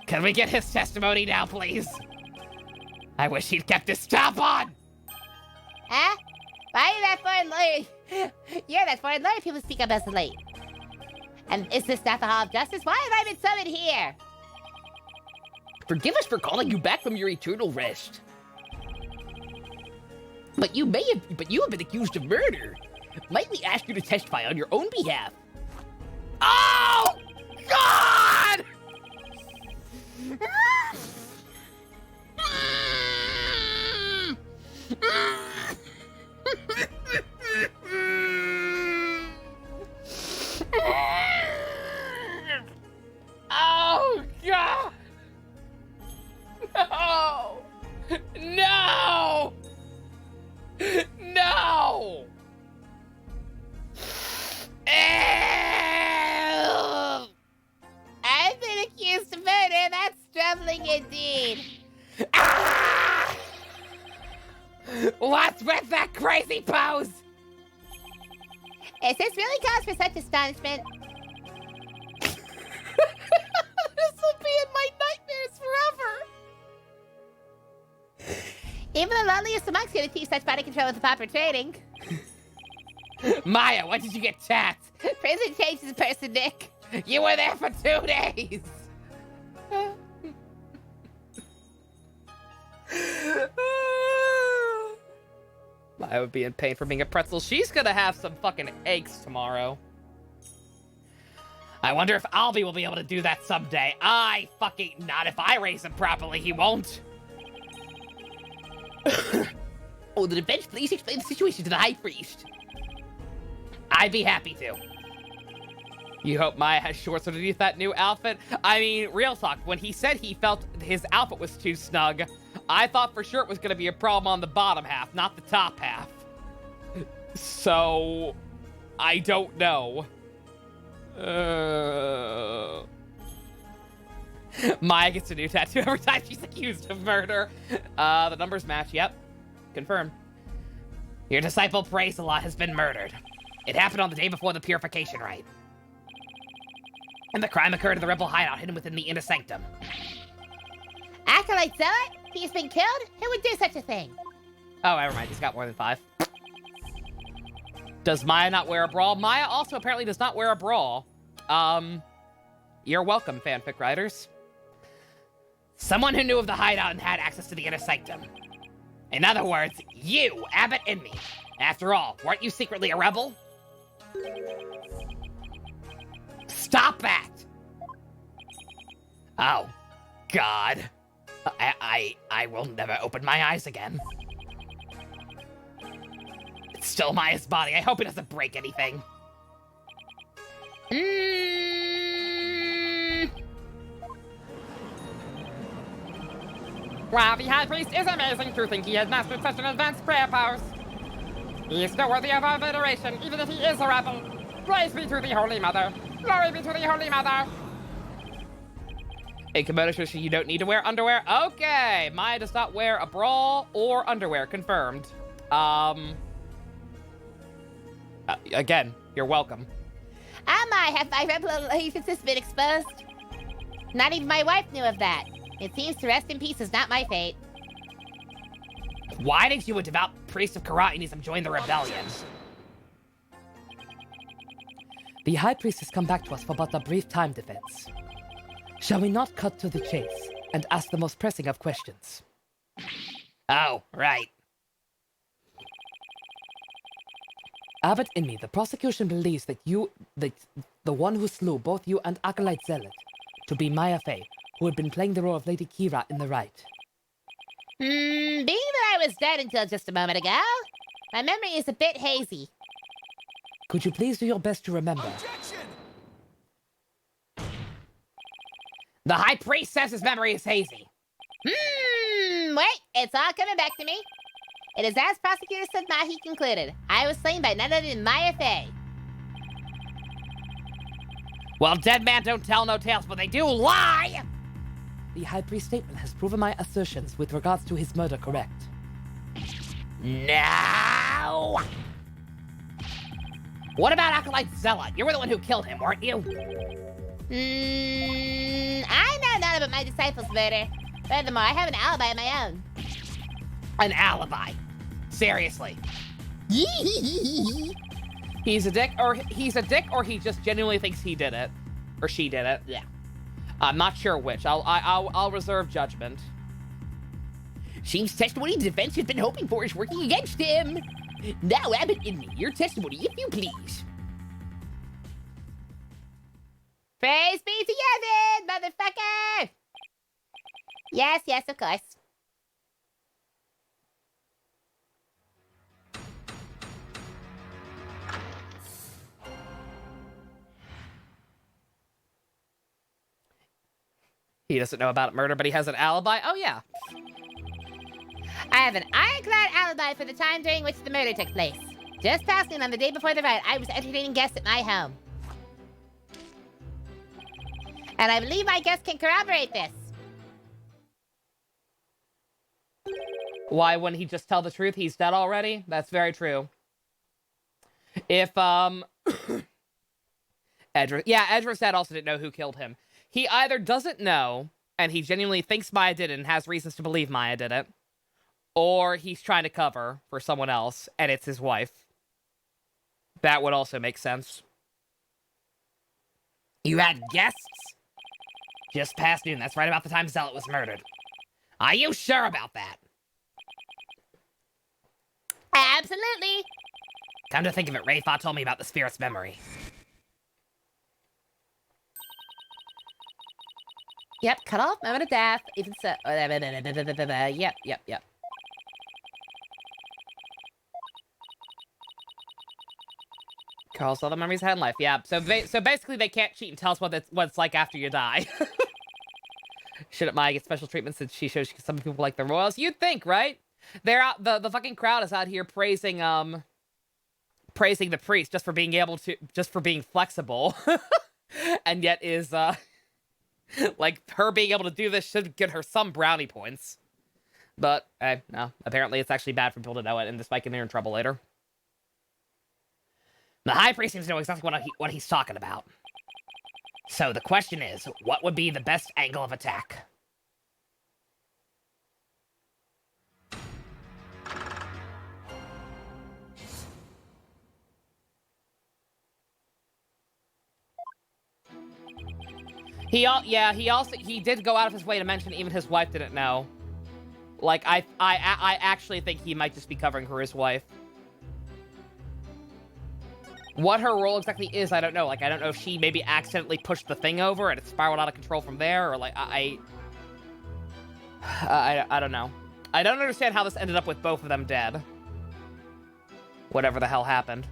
Can we get his testimony now, please? I wish he'd kept his top on. Huh? Why are you that foreign lawyer? You're that foreign lawyer people speak of as late. And is this not the Hall of Justice? Why have I been summoned here? Forgive us for calling you back from your eternal rest. But you have been accused of murder. Might we ask you to testify on your own behalf? Oh, God! Oh, God! No! No! No! I've been accused of murder. That's troubling indeed. Ah! What's with that crazy pose? Is this really cause for such astonishment? This will be in my nightmares forever. Even the loneliest amongst you to teach such body control with the proper training. Maya, when did you get tats? Prison changes a person, Nick. You were there for 2 days. Maya would be in pain for being a pretzel. She's gonna have some fucking aches tomorrow. I wonder if Albie will be able to do that someday. Not if I raise him properly, he won't. Oh, the defense, please explain the situation to the High Priest. I'd be happy to. You hope Maya has shorts underneath that new outfit? I mean, real talk, when he said he felt his outfit was too snug, I thought for sure it was going to be a problem on the bottom half, not the top half. So, I don't know. Maya gets a new tattoo every time she's accused of murder. The numbers match, yep. Confirmed. Your disciple Praise-a-Lot has been murdered. It happened on the day before the purification rite. And the crime occurred in the rebel hideout hidden within the inner sanctum. Acolyte Zealot? He's been killed? Who would do such a thing? Oh, never mind. He's got more than 5. Does Maya not wear a bra? Maya also apparently does not wear a bra. You're welcome, fanfic writers. Someone who knew of the hideout and had access to the inner sanctum. In other words, you, Abbott, and me. After all, weren't you secretly a rebel? Stop that! Oh, God. I will never open my eyes again. It's still Maya's body. I hope it doesn't break anything. Wow, the High Priest is amazing to think he has mastered such an advanced prayer powers. He is still worthy of our veneration, even if he is a rebel. Praise be to the Holy Mother. Glory be to the Holy Mother. In kimono tradition, you don't need to wear underwear. Okay, Maya does not wear a bra or underwear. Confirmed. Again, you're welcome. I might have my rebel allegiances been exposed. Not even my wife knew of that. It seems to rest in peace is not my fate. Why did you, a devout priest of Karatenism, join the rebellion? The High Priest has come back to us for but a brief time, Defense. Shall we not cut to the chase and ask the most pressing of questions? Oh, right. Abbott and me, the prosecution believes that the one who slew both you and Acolyte Zealot, to be Maya Fey, who had been playing the role of Lady Kira in the Wright. Being that I was dead until just a moment ago, my memory is a bit hazy. Could you please do your best to remember? Objection! The High Priest says his memory is hazy. Wait, it's all coming back to me. It is as Prosecutor Mahi concluded. I was slain by none other than Maya Fey. Well, dead man don't tell no tales, but they do lie! The High Priest's statement has proven my assertions with regards to his murder correct. No! What about Acolyte Zealot? You were the one who killed him, weren't you? I know none about my disciples' murder. Furthermore, I have an alibi of my own. An alibi? Seriously. He's a dick, or he just genuinely thinks he did it. Or she did it. Yeah. I'm not sure which. I'll reserve judgment. Seems testimony the defense has been hoping for is working against him. Now, Abbott Indy, your testimony, if you please. Praise be to Yevon, motherfucker! Yes, yes, of course. He doesn't know about murder, but he has an alibi. Oh, yeah. I have an ironclad alibi for the time during which the murder took place. Just past noon on the day before the riot, I was entertaining guests at my home. And I believe my guests can corroborate this. Why wouldn't he just tell the truth? He's dead already? That's very true. If, Edra's dad also didn't know who killed him. He either doesn't know, and he genuinely thinks Maya did it and has reasons to believe Maya did it, or he's trying to cover for someone else, and it's his wife. That would also make sense. You had guests? Just past noon. That's right about the time Zealot was murdered. Are you sure about that? Absolutely. Come to think of it, Rayfa told me about the spirit's memory. Yep, cut off, moment of death. Even so, yep. Carl's all the memories had in life. Yeah, so basically they can't cheat and tell us what it's like after you die. Shouldn't Maya get special treatment since she shows some people like the royals? You'd think, right? They're out, the fucking crowd is out here praising the priest just for being flexible. And yet is, like, her being able to do this should get her some brownie points. But, no, apparently it's actually bad for people to know it, and this might get her in trouble later. The High Priest seems to know exactly what he's talking about. So the question is, what would be the best angle of attack? He did go out of his way to mention even his wife didn't know. Like, I actually think he might just be covering for his wife. What her role exactly is, I don't know. Like, I don't know if she maybe accidentally pushed the thing over and it spiraled out of control from there, or like, I don't know. I don't understand how this ended up with both of them dead. Whatever the hell happened.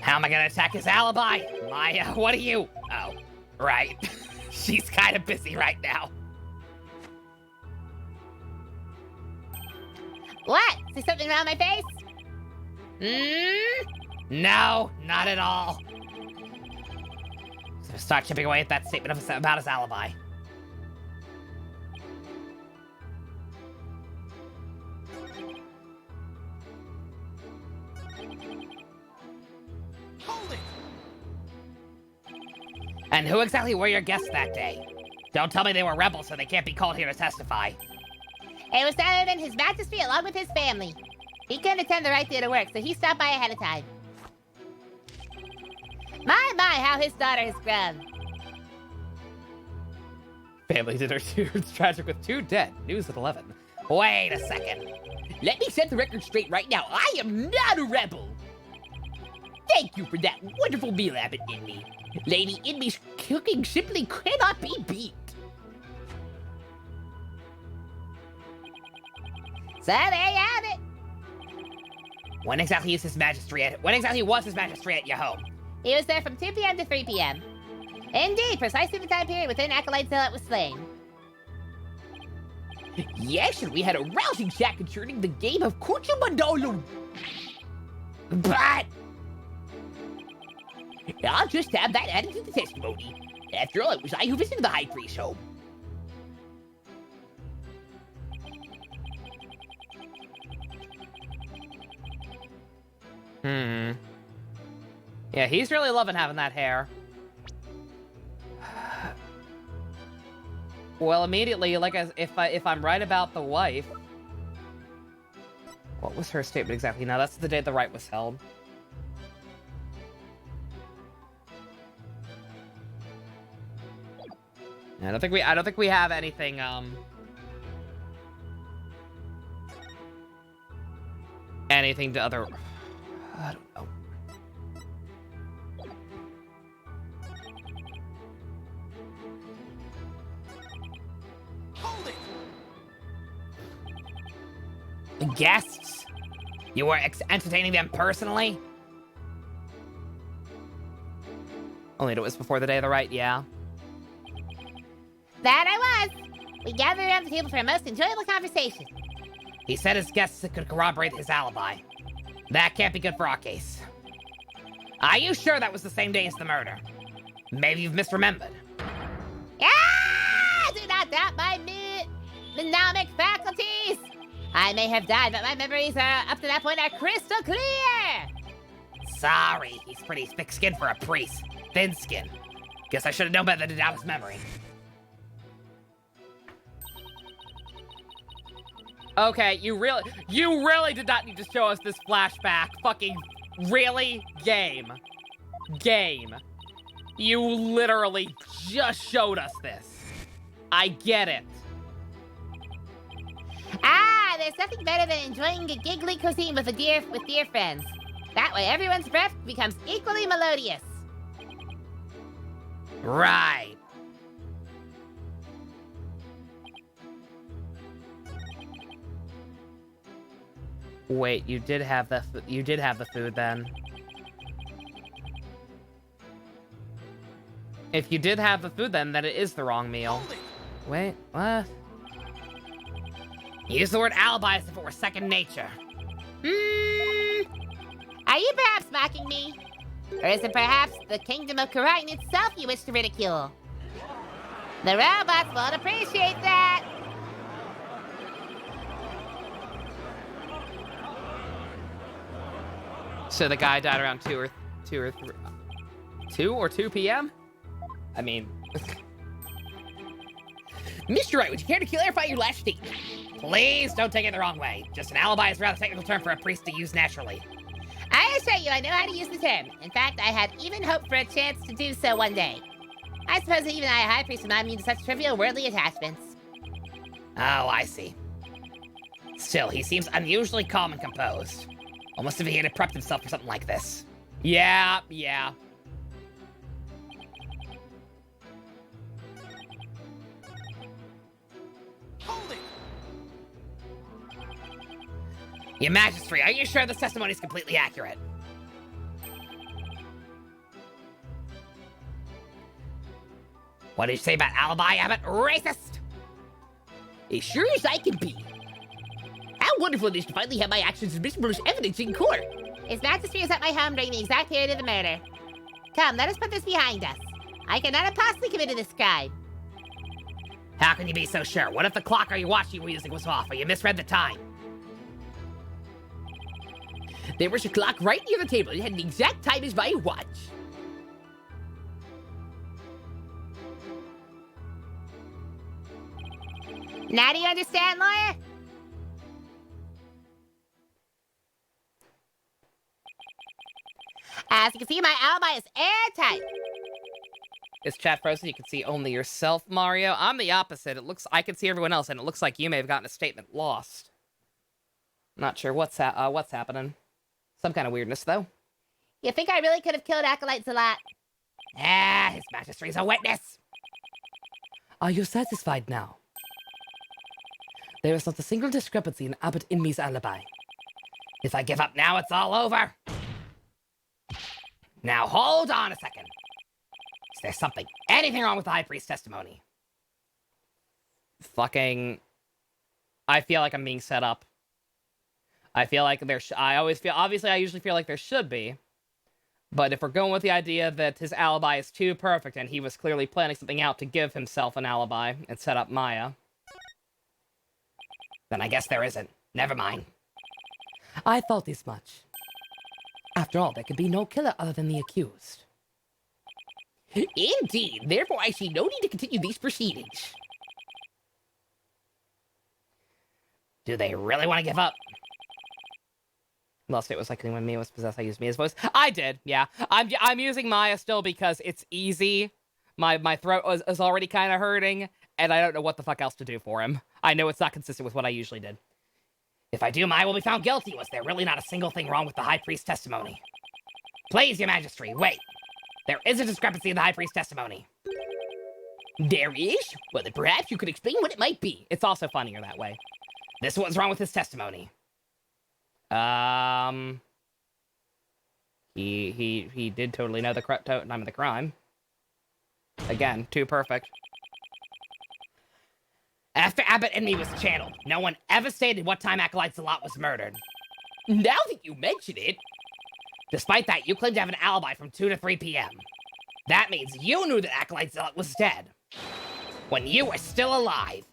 How am I gonna attack his alibi? Maya, what are you? Oh, right. She's kind of busy right now. What? Is there something around my face? No, not at all. So start chipping away at that statement about his alibi. Hold it! And who exactly were your guests that day? Don't tell me they were rebels so they can't be called here to testify. It was none other than His Majesty along with his family. He couldn't attend the Wright Theater work, so he stopped by ahead of time. My, how his daughter has grown. Family dinner turns tragic with 2 dead. News at 11. Wait a second. Let me set the record straight right now. I am not a rebel. Thank you for that wonderful meal, Abbott Indy. Lady Indy's cooking simply cannot be beat. So there you have it. When exactly was His Majesty at your home? He was there from 2 p.m. to 3 p.m. Indeed, precisely the time period within Acolyte Zealot was slain. Yes, and we had a rousing chat concerning the game of Kuchu Mandolu. But I'll just have that added to the testimony. After all, it was I who visited the High Priest's home. Yeah, he's really loving having that hair. Well, immediately, like, if I'm right about the wife... What was her statement exactly? No, that's the day the rite was held. I don't think we have anything, anything to other... I don't know. Hold it! Guests? You were entertaining them personally? Only it was before the day of the rite, yeah. That I was. We gathered around the table for a most enjoyable conversation. He said his guests could corroborate his alibi. That can't be good for our case. Are you sure that was the same day as the murder? Maybe you've misremembered. Ah! Do not doubt my mnemonic faculties. I may have died, but my memories are up to that point are crystal clear. Sorry, he's pretty thick-skinned for a priest. Thin skin. Guess I should have known better to doubt his memory. Okay, you really did not need to show us this flashback. Fucking really? Game. You literally just showed us this. I get it. Ah, there's nothing better than enjoying a giggly cuisine with dear friends. That way everyone's breath becomes equally melodious. Right. Wait, you did have the food then. If you did have the food then it is the wrong meal. Wait, what? Use the word alibi as if it were second nature. Are you perhaps mocking me? Or is it perhaps the kingdom of Karain itself you wish to ridicule? The robots won't appreciate that. So the guy died around 2 or 2 p.m.? I mean... Mr. Wright, would you care to clarify your last statement? Please don't take it the wrong way. Just an alibi is a rather technical term for a priest to use naturally. I assure you I know how to use the term. In fact, I had even hoped for a chance to do so one day. I suppose that even I, a high priest, am not immune to such trivial worldly attachments. Oh, I see. Still, he seems unusually calm and composed. Almost as if he had prepped himself for something like this. Yeah. Hold it! Your Majesty, are you sure this testimony is completely accurate? What did you say about alibi, Abbott? Racist! As sure as I can be. How wonderful it is to finally have my actions admissible as evidence in court. His Majesty is at my home during the exact period of the murder. Come, let us put this behind us. I cannot have possibly committed this crime. How can you be so sure? What if the clock or your watch you were using was off, or you misread the time? There was a clock right near the table. It had the exact time as my watch. Now do you understand, lawyer? As you can see, my alibi is airtight. Is chat frozen? You can see only yourself, Mario. I'm the opposite. I can see everyone else, and it looks like you may have gotten a statement lost. Not sure what's happening. Some kind of weirdness, though. You think I really could have killed acolytes a lot? His Majesty's a witness. Are you satisfied now? There is not a single discrepancy in Abbot Inme's alibi. If I give up now, it's all over. Now, hold on a second. Is there anything wrong with the High Priest's testimony? Fucking... I feel like I'm being set up. I feel like obviously I usually feel like there should be. But if we're going with the idea that his alibi is too perfect and he was clearly planning something out to give himself an alibi and set up Maya, then I guess there isn't. Never mind. I thought as much. After all, there could be no killer other than the accused. Indeed. Therefore, I see no need to continue these proceedings. Do they really want to give up? Last it was like when Mia was possessed, I used Mia's voice. I did, yeah. I'm using Maya still because it's easy, My throat is already kind of hurting, and I don't know what the fuck else to do for him. I know it's not consistent with what I usually did. If I do, I will be found guilty. Was there really not a single thing wrong with the High Priest's testimony? Please, your Majesty, wait. There is a discrepancy in the High Priest's testimony. There is? Well, then perhaps you could explain what it might be. It's also funnier that way. This is what's wrong with his testimony. He did totally know the time of the crime. Again, too perfect. After Abbott and me was channeled, no one ever stated what time Acolyte Zealot was murdered. Now that you mention it, Despite that, you claim to have an alibi from 2 to 3 p.m. That means you knew that Acolyte Zealot was dead. When you were still alive.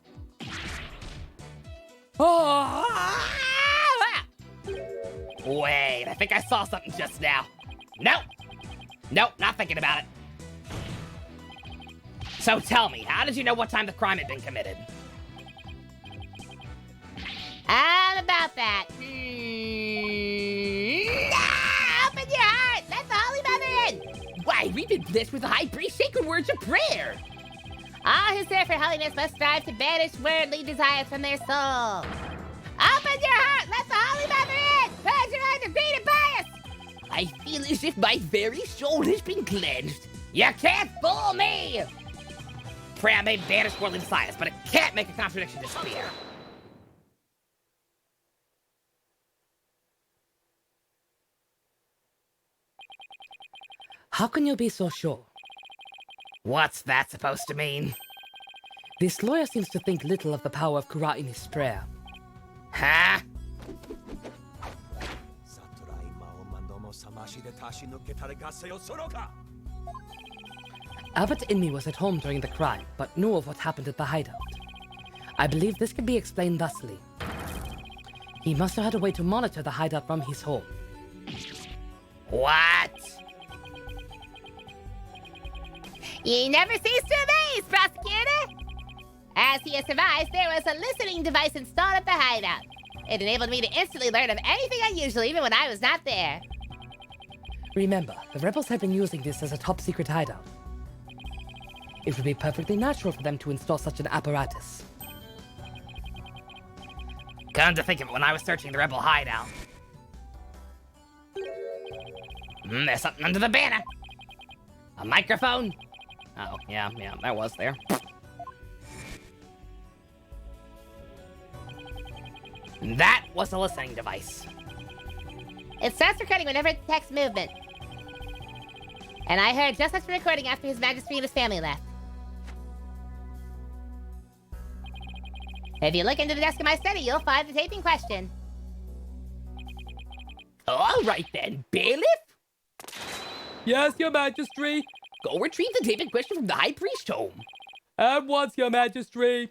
Wait, I think I saw something just now. Nope. Nope, not thinking about it. So tell me, how did you know what time the crime had been committed? About that. Open your heart. Let the Holy Mother in. why, we've been blessed with the High Priest's sacred words of prayer. All who serve for holiness must strive to banish worldly desires from their soul. Open your heart. Let the Holy Mother in. Purge your undefeated bias. I feel as if my very soul has been cleansed. You can't fool me! Prayer may banish worldly desires, but it can't make a contradiction disappear. How can you be so sure? What's that supposed to mean? This lawyer seems to think little of the power of Kura'ini's prayer. Huh? Abbott Inmi was at home during the crime, but knew of what happened at the hideout. I believe this can be explained thusly. He must have had a way to monitor the hideout from his home. What? Ye never cease to amaze, prosecutor! As he has surmised, there was a listening device installed at the hideout. It enabled me to instantly learn of anything unusual even when I was not there. Remember, the rebels have been using this as a top-secret hideout. It would be perfectly natural for them to install such an apparatus. Come to think of it, when I was searching the rebel hideout. There's something under the banner. A microphone. Oh, yeah, that was there. That was a listening device. It starts recording whenever it detects movement. And I heard just such a recording after His Majesty and his family left. If you look into the desk of my study, you'll find the tape in question. All right then, bailiff. Yes, your majesty. Go retrieve the tape in question from the High Priest's home. At once, your majesty.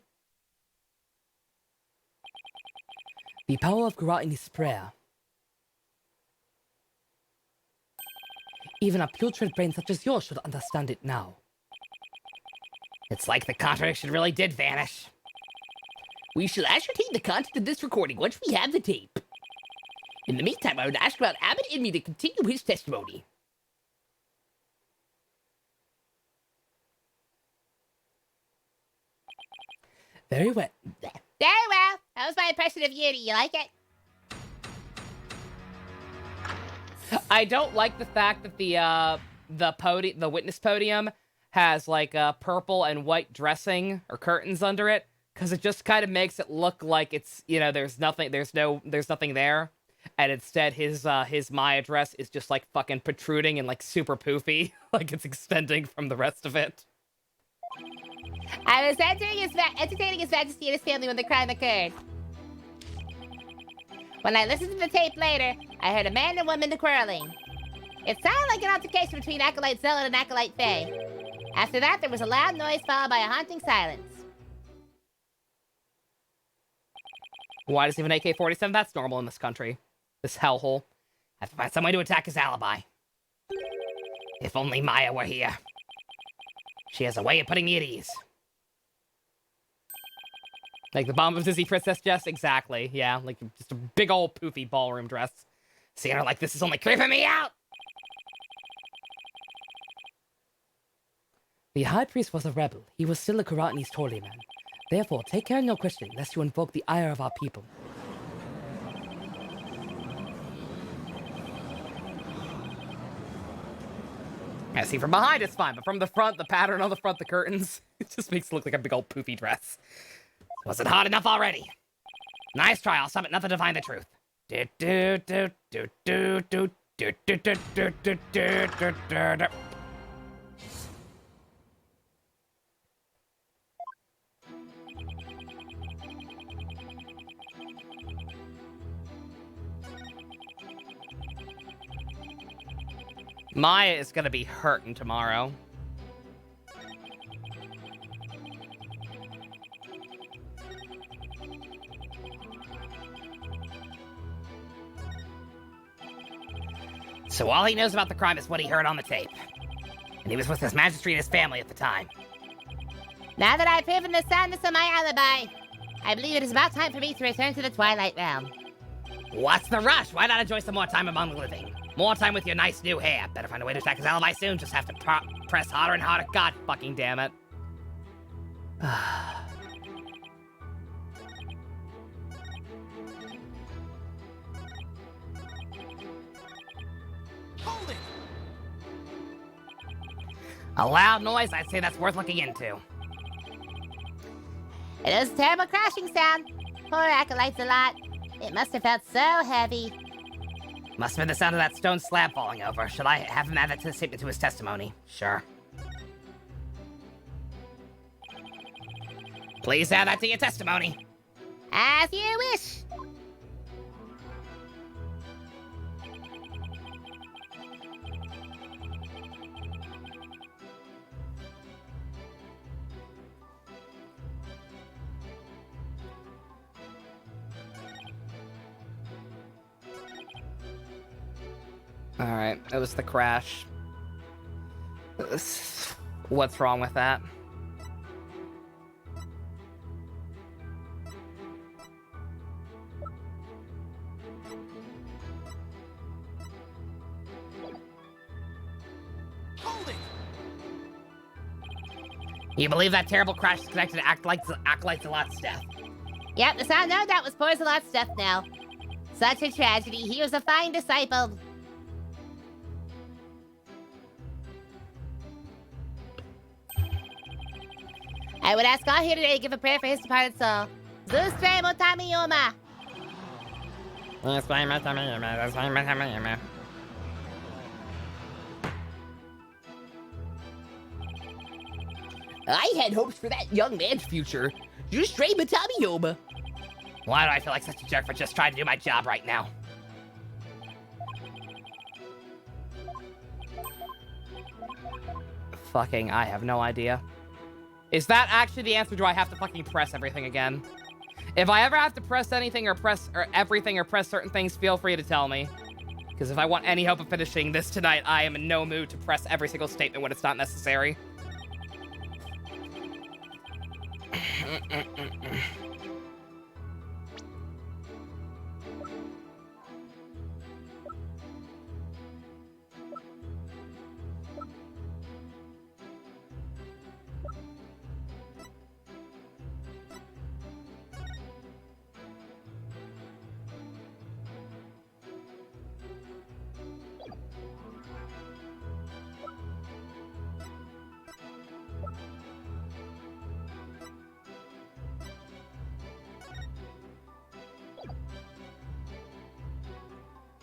The power of Kura'ini's prayer. Even a putrid brain such as yours should understand it now. It's like the contradiction really did vanish. We shall ascertain the content of this recording once we have the tape. In the meantime, I would ask about Abbott and me to continue his testimony. Very well. Very well. That was my impression of you. Do you like it? I don't like the fact that the witness podium has like purple and white dressing or curtains under it, because it just kind of makes it look like it's, there's nothing there, and instead his Maya dress is just like fucking protruding and like super poofy, like it's extending from the rest of it. I was entertaining His Majesty and his family when the crime occurred. When I listened to the tape later, I heard a man and woman quarreling. It sounded like an altercation between Acolyte Zealot and Acolyte Faye. After that, there was a loud noise followed by a haunting silence. Why does he have an AK-47? That's normal in this country. This hellhole. I have to find some way to attack his alibi. If only Maya were here. She has a way of putting me at ease. Like the Bomb of Disney Princess dress? Exactly, yeah. Like just a big old poofy ballroom dress. Seeing her like this is only creeping me out! The High Priest was a rebel. He was still a Kuratani's holy man. Therefore, take care in your questioning, lest you invoke the ire of our people. Yeah, see, from behind it's fine, but from the front, the pattern on the front, the curtains, it just makes it look like a big old poofy dress. Was it hot enough already? Nice try, I'll summon nothing to find the truth. Do do do do do do do do do do do do do do. Maya is gonna be hurting tomorrow. So all he knows about the crime is what he heard on the tape. And he was with his magistrate and his family at the time. Now that I've proven the soundness of my alibi, I believe it is about time for me to return to the Twilight Realm. What's the rush? Why not enjoy some more time among the living? More time with your nice new hair. Better find a way to attack his alibi soon. Just have to press harder and harder. God fucking damn it. Hold it! A loud noise? I'd say that's worth looking into. It was a terrible crashing sound. Poor Acolyte's a lot. It must have felt so heavy. Must have been the sound of that stone slab falling over. Should I have him add that to the statement to his testimony? Sure. Please add that to your testimony. As you wish. Alright, it was the crash. What's wrong with that? Hold it! You believe that terrible crash is connected to Acolyte Zalot's death? Yep, the sound no doubt was poor Zalot's death now. Such a tragedy. He was a fine disciple. I would ask all here today to give a prayer for his departed soul. Zustre Motami Yoma. I had hopes for that young man's future. Just straight Matamiyoma. Why do I feel like such a jerk for just trying to do my job right now? Fucking, I have no idea. Is that actually the answer? Do I have to fucking press everything again? If I ever have to press anything or press everything or press certain things, feel free to tell me. Because if I want any hope of finishing this tonight, I am in no mood to press every single statement when it's not necessary.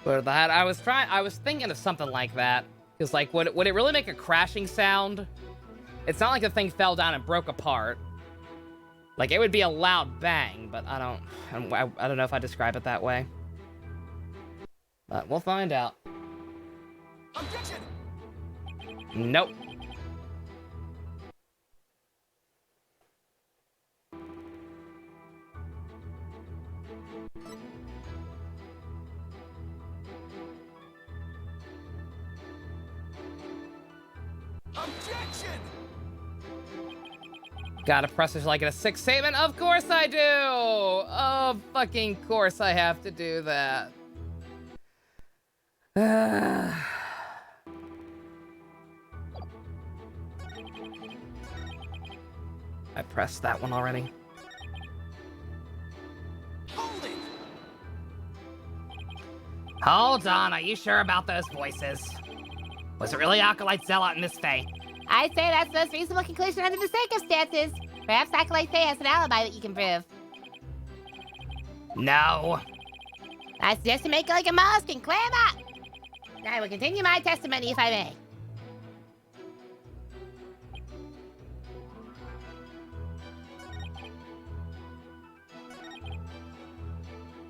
But that I was thinking of something like that. Because like, would it really make a crashing sound? It's not like the thing fell down and broke apart. Like, it would be a loud bang, but I don't know if I describe it that way. But we'll find out. Objection! Nope. Objection! Gotta press it like a 6 statement? Of course I do! Oh, fucking course I have to do that. I pressed that one already. Hold it! Hold on, are you sure about those voices? Was it really Acolyte Zealot in this Fae? I'd say that's the most reasonable conclusion under the circumstances. Perhaps Acolyte Faye has an alibi that you can prove. No. I suggest you make it like a mollusk and clam up. I will continue my testimony if I may.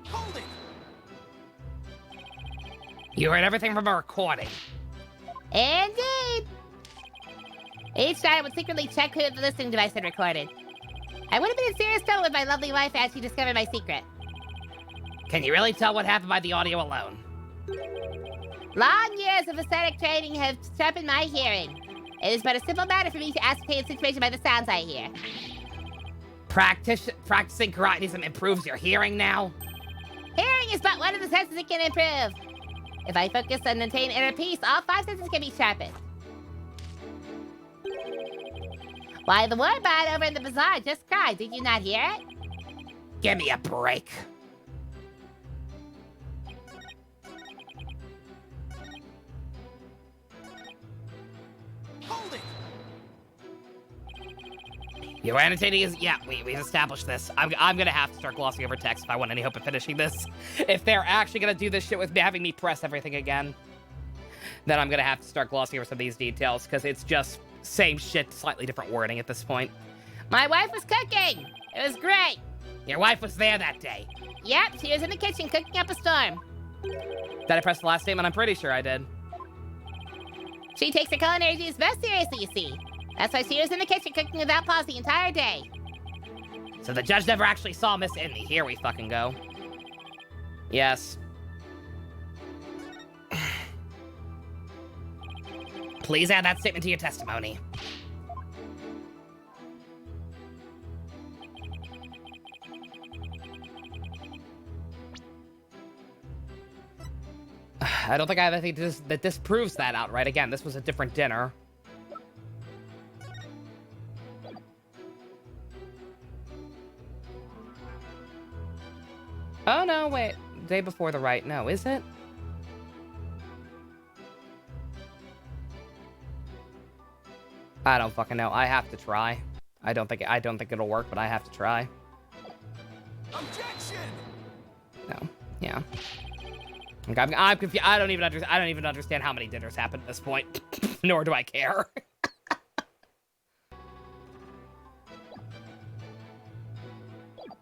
Hold it! You heard everything from a recording. Indeed. Each time I would secretly check who the listening device had recorded. I would have been in serious trouble with my lovely wife as she discovered my secret. Can you really tell what happened by the audio alone? Long years of aesthetic training have sharpened my hearing. It is but a simple matter for me to ascertain a situation by the sounds I hear. Practicing karateism improves your hearing now? Hearing is but one of the senses it can improve. If I focus and maintain inner peace, all 5 senses can be sharpened. Why, the warbot over in the bazaar just cried. Did you not hear it? Give me a break. Hold it! Your annotating is... Yeah, we've established this. I'm gonna have to start glossing over text if I want any hope of finishing this. If they're actually gonna do this shit with me, having me press everything again, then I'm gonna have to start glossing over some of these details, because it's just same shit, slightly different wording at this point. My wife was cooking. It was great. Your wife was there that day. Yep, she was in the kitchen cooking up a storm. Did I press the last statement? I'm pretty sure I did. She takes her culinary duties most seriously, you see. That's why she was in the kitchen cooking without pause the entire day. So the judge never actually saw Miss Indy. Here we fucking go. Yes. Please add that statement to your testimony. I don't think I have anything that disproves that outright. Again, this was a different dinner. Oh, no, wait. Day before the Wright. No, is it? I don't fucking know. I have to try. I don't think it'll work, but I have to try. Objection! No. Yeah. Okay, I'm confused. I don't even understand how many dinners happened at this point. Nor do I care.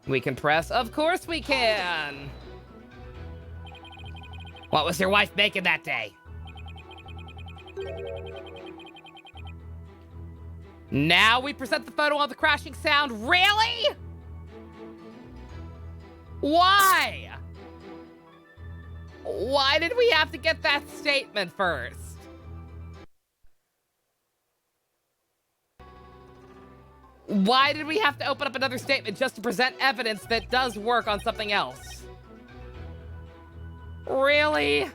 We can press. Of course we can. What was your wife making that day? Now we present the photo of the crashing sound. Really? Why? Why did we have to get that statement first? Why did we have to open up another statement just to present evidence that does work on something else? Really?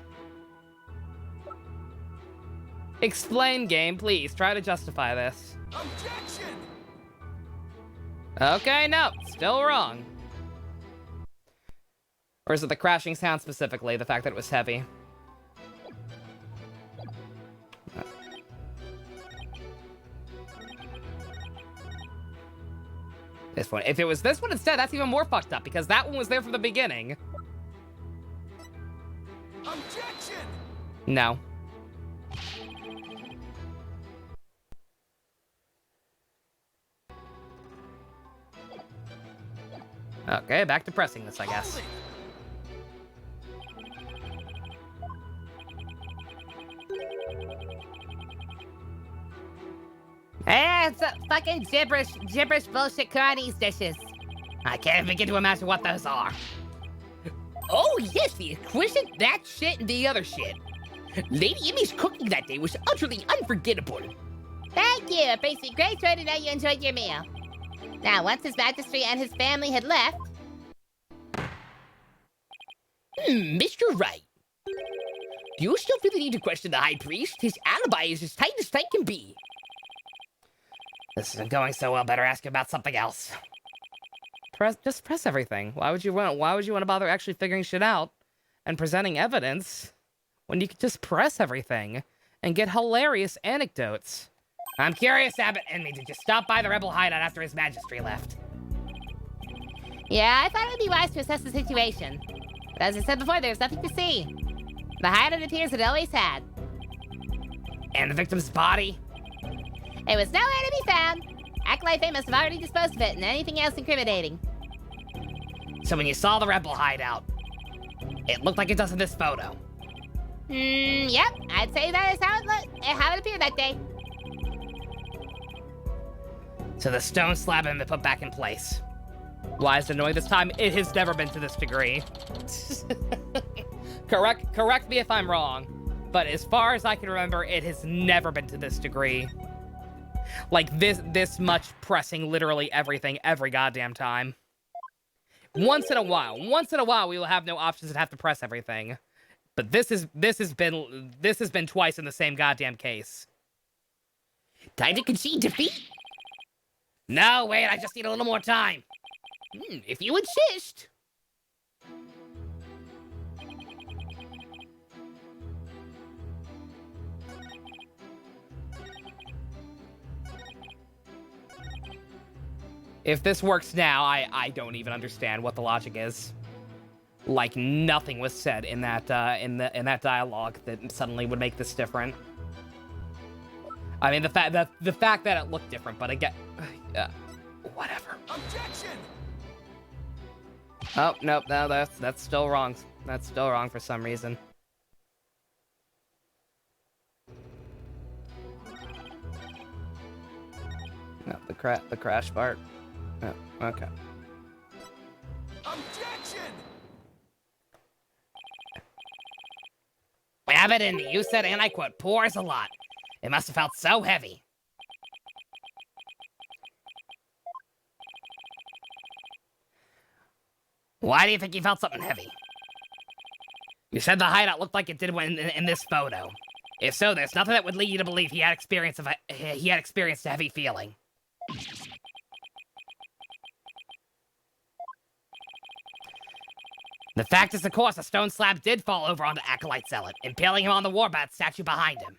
Explain, game, please. Try to justify this. Objection! Okay, no. Still wrong. Or is it the crashing sound specifically? The fact that it was heavy? This one. If it was this one instead, that's even more fucked up, because that one was there from the beginning. Objection! No. Okay, back to pressing this, I guess. Hold it! It's a fucking gibberish bullshit Chinese dishes. I can't begin to imagine what those are. Oh, yes, the exquisite that shit and the other shit. Lady Emmy's cooking that day was utterly unforgettable. Thank you. It brings me great joy to know you enjoyed your meal. Now, once His Majesty and his family had left... Mr. Wright. Do you still feel the need to question the High Priest? His alibi is as tight can be. This isn't going so well. Better ask you about something else. Just press everything. Why would you want to bother actually figuring shit out and presenting evidence when you could just press everything and get hilarious anecdotes? I'm curious, Abbott and me, did you stop by the rebel hideout after His Majesty left? Yeah, I thought it would be wise to assess the situation. But as I said before, there's nothing to see. The hideout appears it always had. And the victim's body? It was nowhere to be found. Acolyte Faye must have already disposed of it and anything else incriminating. So when you saw the rebel hideout, it looked like it does in this photo. Yep. I'd say that is how it appeared that day. So the stone slab had been put back in place. Why is it annoying this time? It has never been to this degree. Correct me if I'm wrong, but as far as I can remember, it has never been to this degree. Like this much pressing literally everything every goddamn time. Once in a while we will have no options and have to press everything. But this has been twice in the same goddamn case. Time to concede defeat? No, wait, I just need a little more time. If you insist. If this works now, I don't even understand what the logic is. Like nothing was said in that dialogue that suddenly would make this different. I mean, the fact that it looked different, but again, whatever. Objection! Oh no, that's still wrong. That's still wrong for some reason. No, the crash part. Oh, okay. Objection! Abbott, you said, and I quote, pours a lot. It must have felt so heavy. Why do you think you felt something heavy? You said the hideout looked like it did in this photo. If so, there's nothing that would lead you to believe he had experienced a heavy feeling. The fact is, of course, a stone slab did fall over onto Acolyte Zealot, impaling him on the Warbat statue behind him.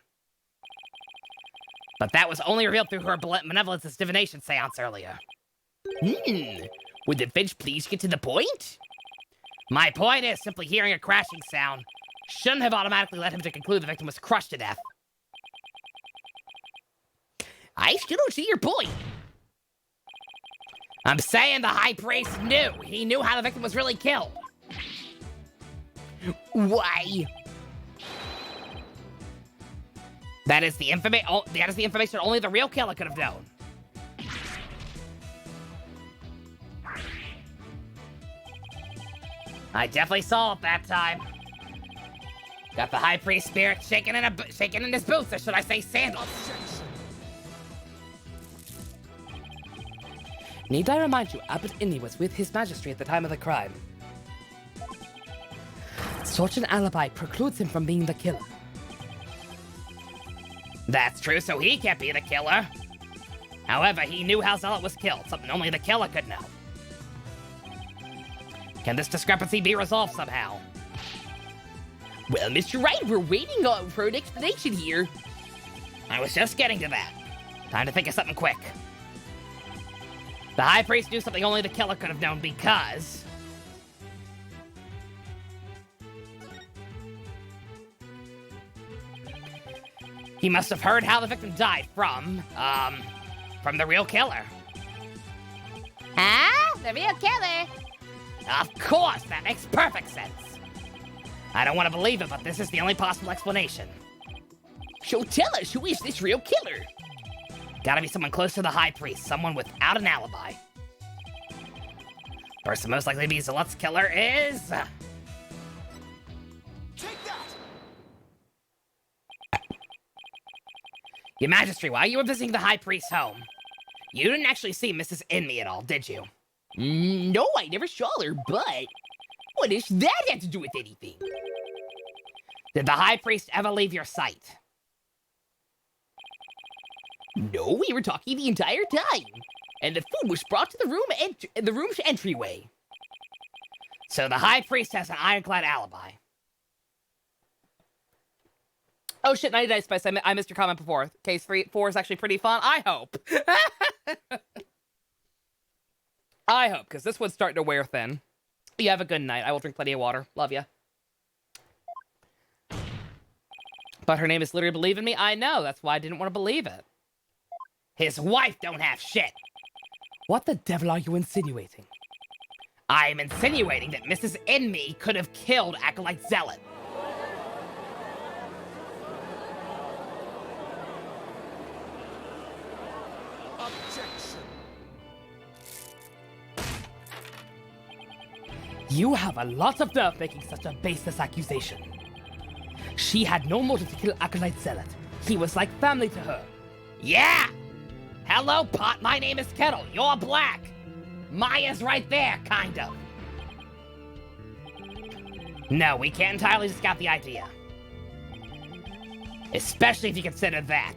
But that was only revealed through her Benevolence's divination seance earlier. Would the Finch please get to the point? My point is, simply hearing a crashing sound shouldn't have automatically led him to conclude the victim was crushed to death. I still don't see your point. I'm saying the High Priest knew. He knew how the victim was really killed. Why? That is the information only the real killer could have known. I definitely saw it that time. Got the High Priest spirit shaking in his boots, or should I say sandals? Need I remind you, Abbot Inni was with His Majesty at the time of the crime. Such an alibi precludes him from being the killer. That's true, so he can't be the killer. However, he knew how Zealot was killed, something only the killer could know. Can this discrepancy be resolved somehow? Well, Mr. Wright, we're waiting for an explanation here. I was just getting to that. Time to think of something quick. The High Priest knew something only the killer could have known because... he must have heard how the victim died from the real killer. Huh? The real killer? Of course, that makes perfect sense. I don't want to believe it, but this is the only possible explanation. So tell us, who is this real killer? Gotta be someone close to the High Priest, someone without an alibi. Person most likely to be Zealot's killer is... Take that! Your Majesty, while you were visiting the High Priest's home, you didn't actually see Mrs. Inme at all, did you? No, I never saw her, but... what does that have to do with anything? Did the High Priest ever leave your sight? No, we were talking the entire time. And the food was brought to the room's entryway. So the High Priest has an ironclad alibi. Oh shit, 90 Dice Spice, I missed your comment before. Case 4 is actually pretty fun, I hope. I hope, because this one's starting to wear thin. You have a good night. I will drink plenty of water. Love ya. But her name is literally Believe in Me? I know, that's why I didn't want to believe it. His wife don't have shit. What the devil are you insinuating? I am insinuating that Mrs. Enme could have killed Acolyte Zealot. Objection. You have a lot of nerve making such a baseless accusation. She had no motive to kill Acolyte Zealot. He was like family to her. Yeah! Hello, Pot. My name is Kettle. You're Black. Maya's right there, kind of. No, we can't entirely discount the idea. Especially if you consider that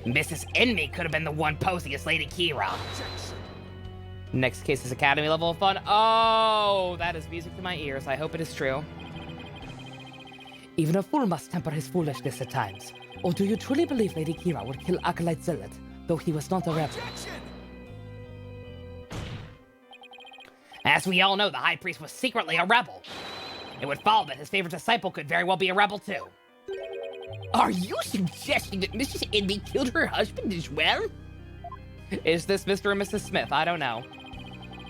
Mrs. Enme could have been the one posing as Lady Kira. Objection. Next case is Academy level of fun. Oh, that is music to my ears. I hope it is true. Even a fool must temper his foolishness at times. Or do you truly believe Lady Kira would kill Acolyte Zealot, though he was not a rebel? Objection. As we all know, the High Priest was secretly a rebel. It would follow that his favorite disciple could very well be a rebel too. Are you suggesting that Mrs. Envy killed her husband as well? Is this Mr. and Mrs. Smith? I don't know.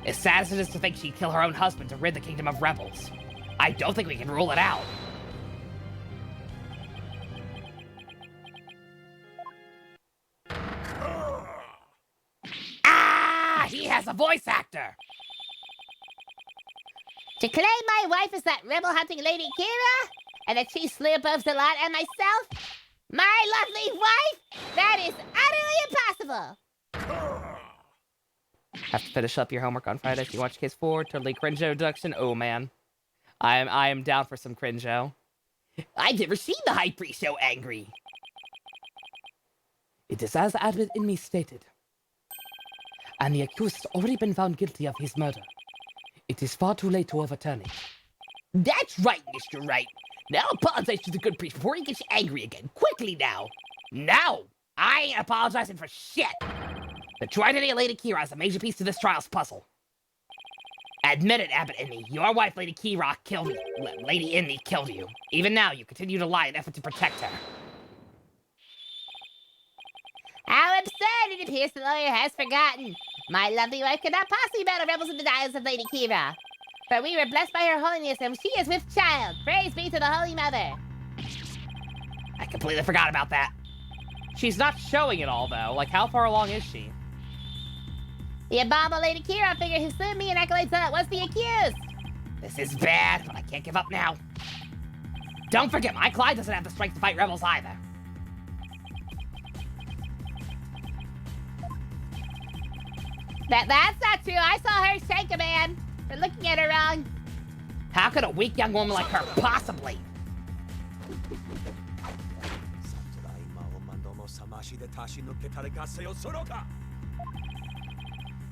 As sad as it is to think she'd kill her own husband to rid the kingdom of rebels, I don't think we can rule it out. Ah! He has a voice actor! To claim my wife is that rebel-hunting Lady Kira, and that she slew both Zalat and myself, my lovely wife, that is utterly impossible. Have to finish up your homework on Friday if you watch Case 4. Totally cringe deduction. Oh, man. I am down for some cringe-o. I've never seen the High Priest so angry. It is as Advent in me stated. And the accused has already been found guilty of his murder. It is far too late to overturn it. That's right, Mr. Wright. Now apologize to the good priest before he gets angry again. Quickly now. No! I ain't apologizing for shit! The true identity of Lady Kira is a major piece to this trial's puzzle. Admit it, Abbott Indy. Your wife, Lady Kira, killed you. Lady Indy killed you. Even now, you continue to lie in an effort to protect her. How absurd! It appears the lawyer has forgotten. My lovely wife could not possibly battle rebels in the dials of Lady Kira. For we were blessed by her holiness, and she is with child. Praise be to the Holy Mother. I completely forgot about that. She's not showing it all, though. Like, how far along is she? The abominable Lady Kira figure who slew me and Acolyte Zealot was the accused. This is bad, but I can't give up now. Don't forget, my Clyde doesn't have the strength to fight rebels either. That's not true. I saw her shank a man for looking at her wrong. How could a weak young woman like her possibly?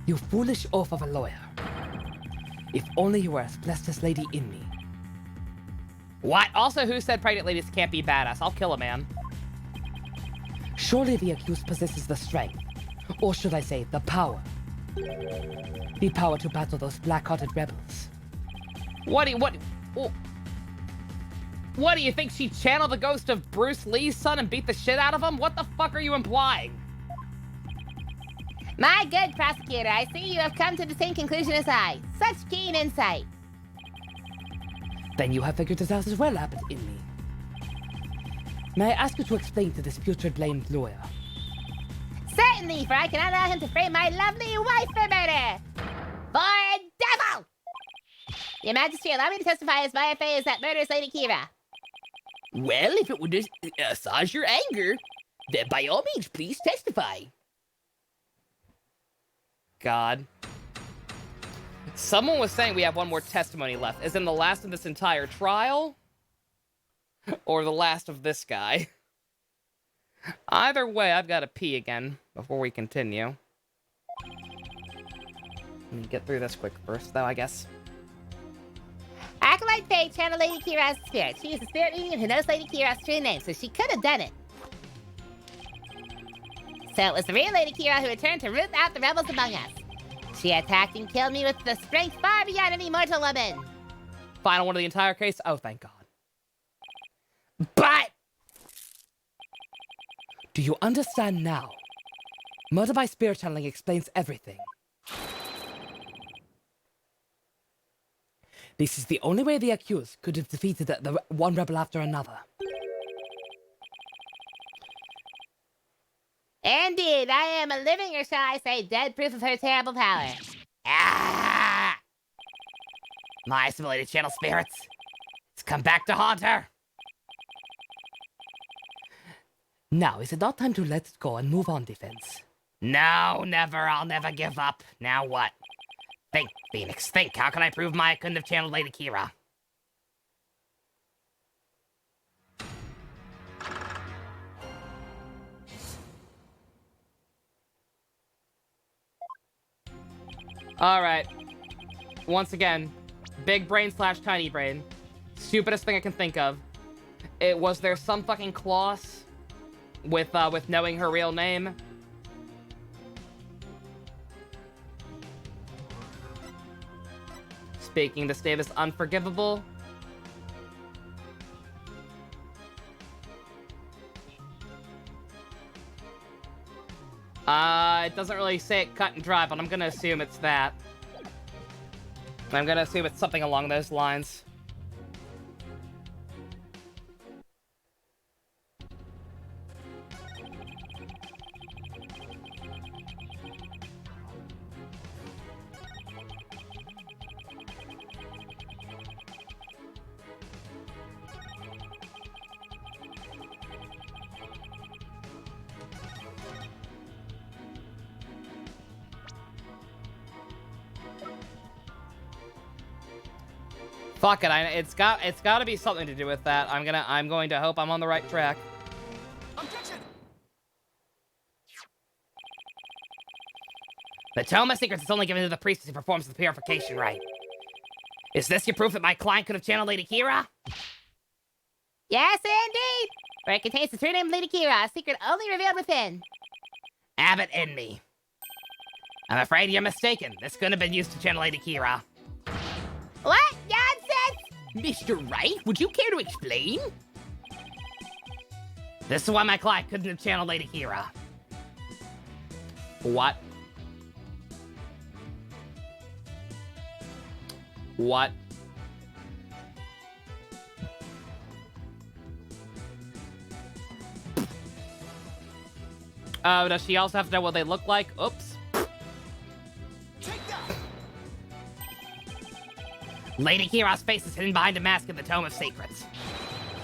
You foolish oaf of a lawyer. If only you were as blessed as Lady Inmi. What? Also, who said pregnant ladies can't be badass? I'll kill a man. Surely the accused possesses the strength, or should I say, the power. The power to battle those black-hearted rebels. What do you think she channeled the ghost of Bruce Lee's son and beat the shit out of him? What the fuck are you implying? My good prosecutor, I see you have come to the same conclusion as I. Such keen insight. Then you have figured it out as well, Abbott Inmi. May I ask you to explain to this putrid-blamed lawyer? Certainly, for I cannot allow him to frame my lovely wife for murder. For devil! Your Majesty, allow me to testify as my affair is that murder is Lady Kira. Well, if it would assuage your anger, then by all means, please testify. God. Someone was saying we have one more testimony left. Is in the last of this entire trial? Or the last of this guy? Either way, I've got to pee again before we continue. Let me get through this quick first, though, I guess. Acolyte Faye channeled Lady Kira's spirit. She is a spirit medium who knows Lady Kira's true name, so she could have done it. So it was the real Lady Kira who returned to root out the rebels among us. She attacked and killed me with the strength far beyond any mortal woman. Final one of the entire case? Oh, thank God. But Do you understand now? Murder by spirit channeling explains everything. This is the only way the accused could have defeated the one rebel after another. Indeed, I am a living, or shall I say, dead proof of her terrible power. ah, my assimilated channel spirits, it's come back to haunt her. Now, is it not time to let it go and move on, Defense? No, never. I'll never give up. Now what? Think, Phoenix, think. How can I prove I couldn't have channeled Lady Kira? Alright. Once again, big brain / tiny brain. Stupidest thing I can think of. Was there some fucking clause with knowing her real name? Speaking this Davis unforgivable. It doesn't really say it cut and dry, but I'm gonna assume it's that. I'm gonna assume it's something along those lines. Fuck it, it's got to be something to do with that. I'm going to hope I'm on the right track. Objection! The Tome of Secrets is only given to the priestess who performs the purification rite. Is this your proof that my client could have channeled Lady Kira? Yes, indeed! For it contains the true name of Lady Kira, a secret only revealed within. Abbott in me. I'm afraid you're mistaken. This couldn't have been used to channel Lady Kira. What? Nonsense! Mr. Wright, would you care to explain? This is why my client couldn't have channeled Lady Kira. What? What? Oh, does she also have to know what they look like? Oops. Take that! Lady Kira's face is hidden behind a mask in the Tome of Secrets.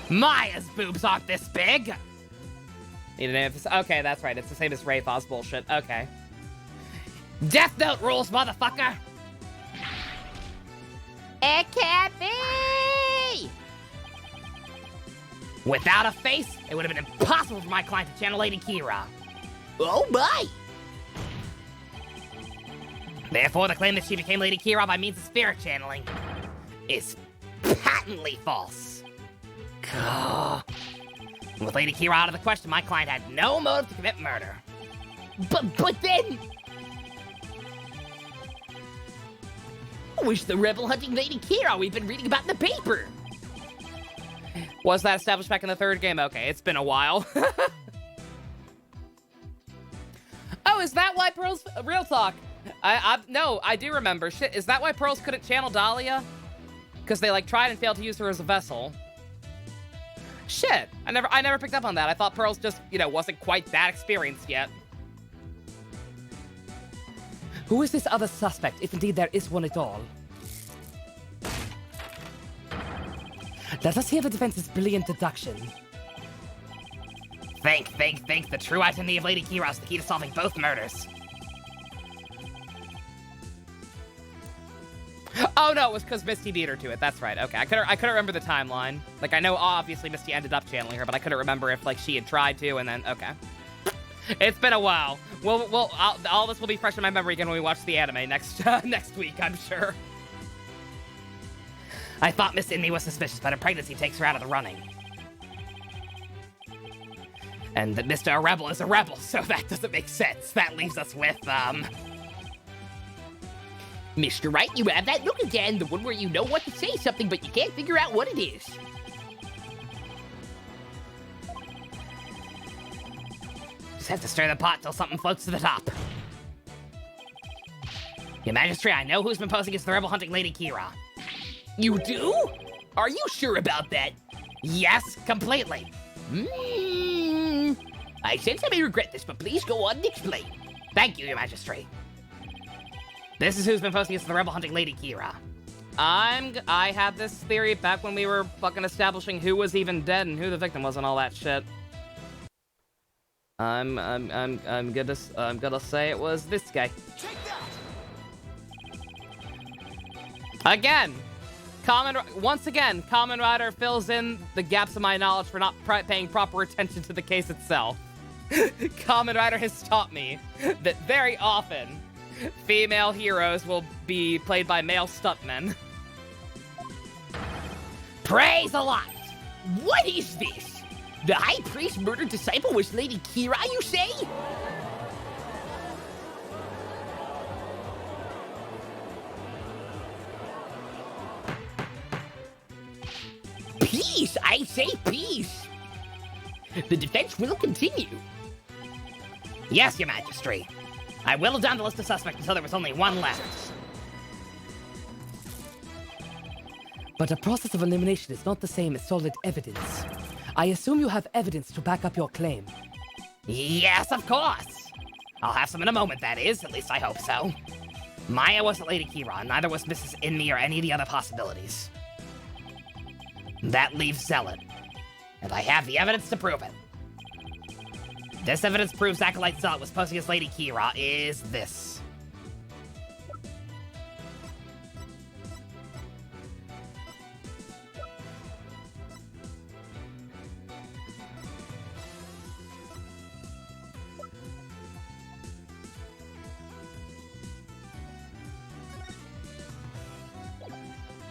Maya's boobs aren't this big! Need an emphasis. Okay, that's right. It's the same as Raythaw's bullshit. Okay. Death Note rules, motherfucker! It can't be! Without a face, it would have been impossible for my client to channel Lady Kira. Oh my! Therefore, the claim that she became Lady Kira by means of spirit channeling is patently false. Gah. With Lady Kira out of the question, my client had no motive to commit murder. But then... Who is the rebel hunting Lady Kira we've been reading about in the paper? Was that established back in the third game? Okay, it's been a while. Oh, is that why Pearl's... Real talk. No, I do remember. Shit, is that why Pearls couldn't channel Dahlia? Because they, like, tried and failed to use her as a vessel. Shit, I never picked up on that. I thought Pearls just, wasn't quite that experienced yet. Who is this other suspect, if indeed there is one at all? Let us hear the defense's brilliant deduction. Think. The true identity of Lady Kira is the key to solving both murders. Oh no, it was because Misty beat her to it. That's right. Okay, I couldn't remember the timeline. Like, I know obviously Misty ended up channeling her, but I couldn't remember if like she had tried to and then okay. It's been a while. All this will be fresh in my memory again when we watch the anime next next week, I'm sure. I thought Miss Indy was suspicious, but her pregnancy takes her out of the running. And that Mr. Rebel is a rebel, so that doesn't make sense. That leaves us with, Mr. Wright, you have that look again, the one where you know what to say something, but you can't figure out what it is. Just have to stir the pot till something floats to the top. Your Majesty, I know who's been posing as the rebel hunting Lady Kira. You do? Are you sure about that? Yes, completely. I sense I may regret this, but please go on and explain. Thank you, Your Majesty. This is who's been posting as the rebel hunting Lady Kira. I had this theory back when we were fucking establishing who was even dead and who the victim was and all that shit. I'm gonna say it was this guy. Again, once again, Kamen Rider fills in the gaps of my knowledge for not paying proper attention to the case itself. Kamen Rider has taught me that very often, female heroes will be played by male stuntmen. Praise a lot! What is this? The High Priest murdered disciple was Lady Kira, you say? Peace! I say peace! The defense will continue. Yes, Your Majesty. I whittled down the list of suspects until there was only one left. But a process of elimination is not the same as solid evidence. I assume you have evidence to back up your claim. Yes, of course. I'll have some in a moment, that is. At least I hope so. Maya wasn't Lady Kira, neither was Mrs. Inmi or any of the other possibilities. That leaves Zealot. And I have the evidence to prove it. This evidence proves Acolyte Zealot was posing as Lady Kira is this.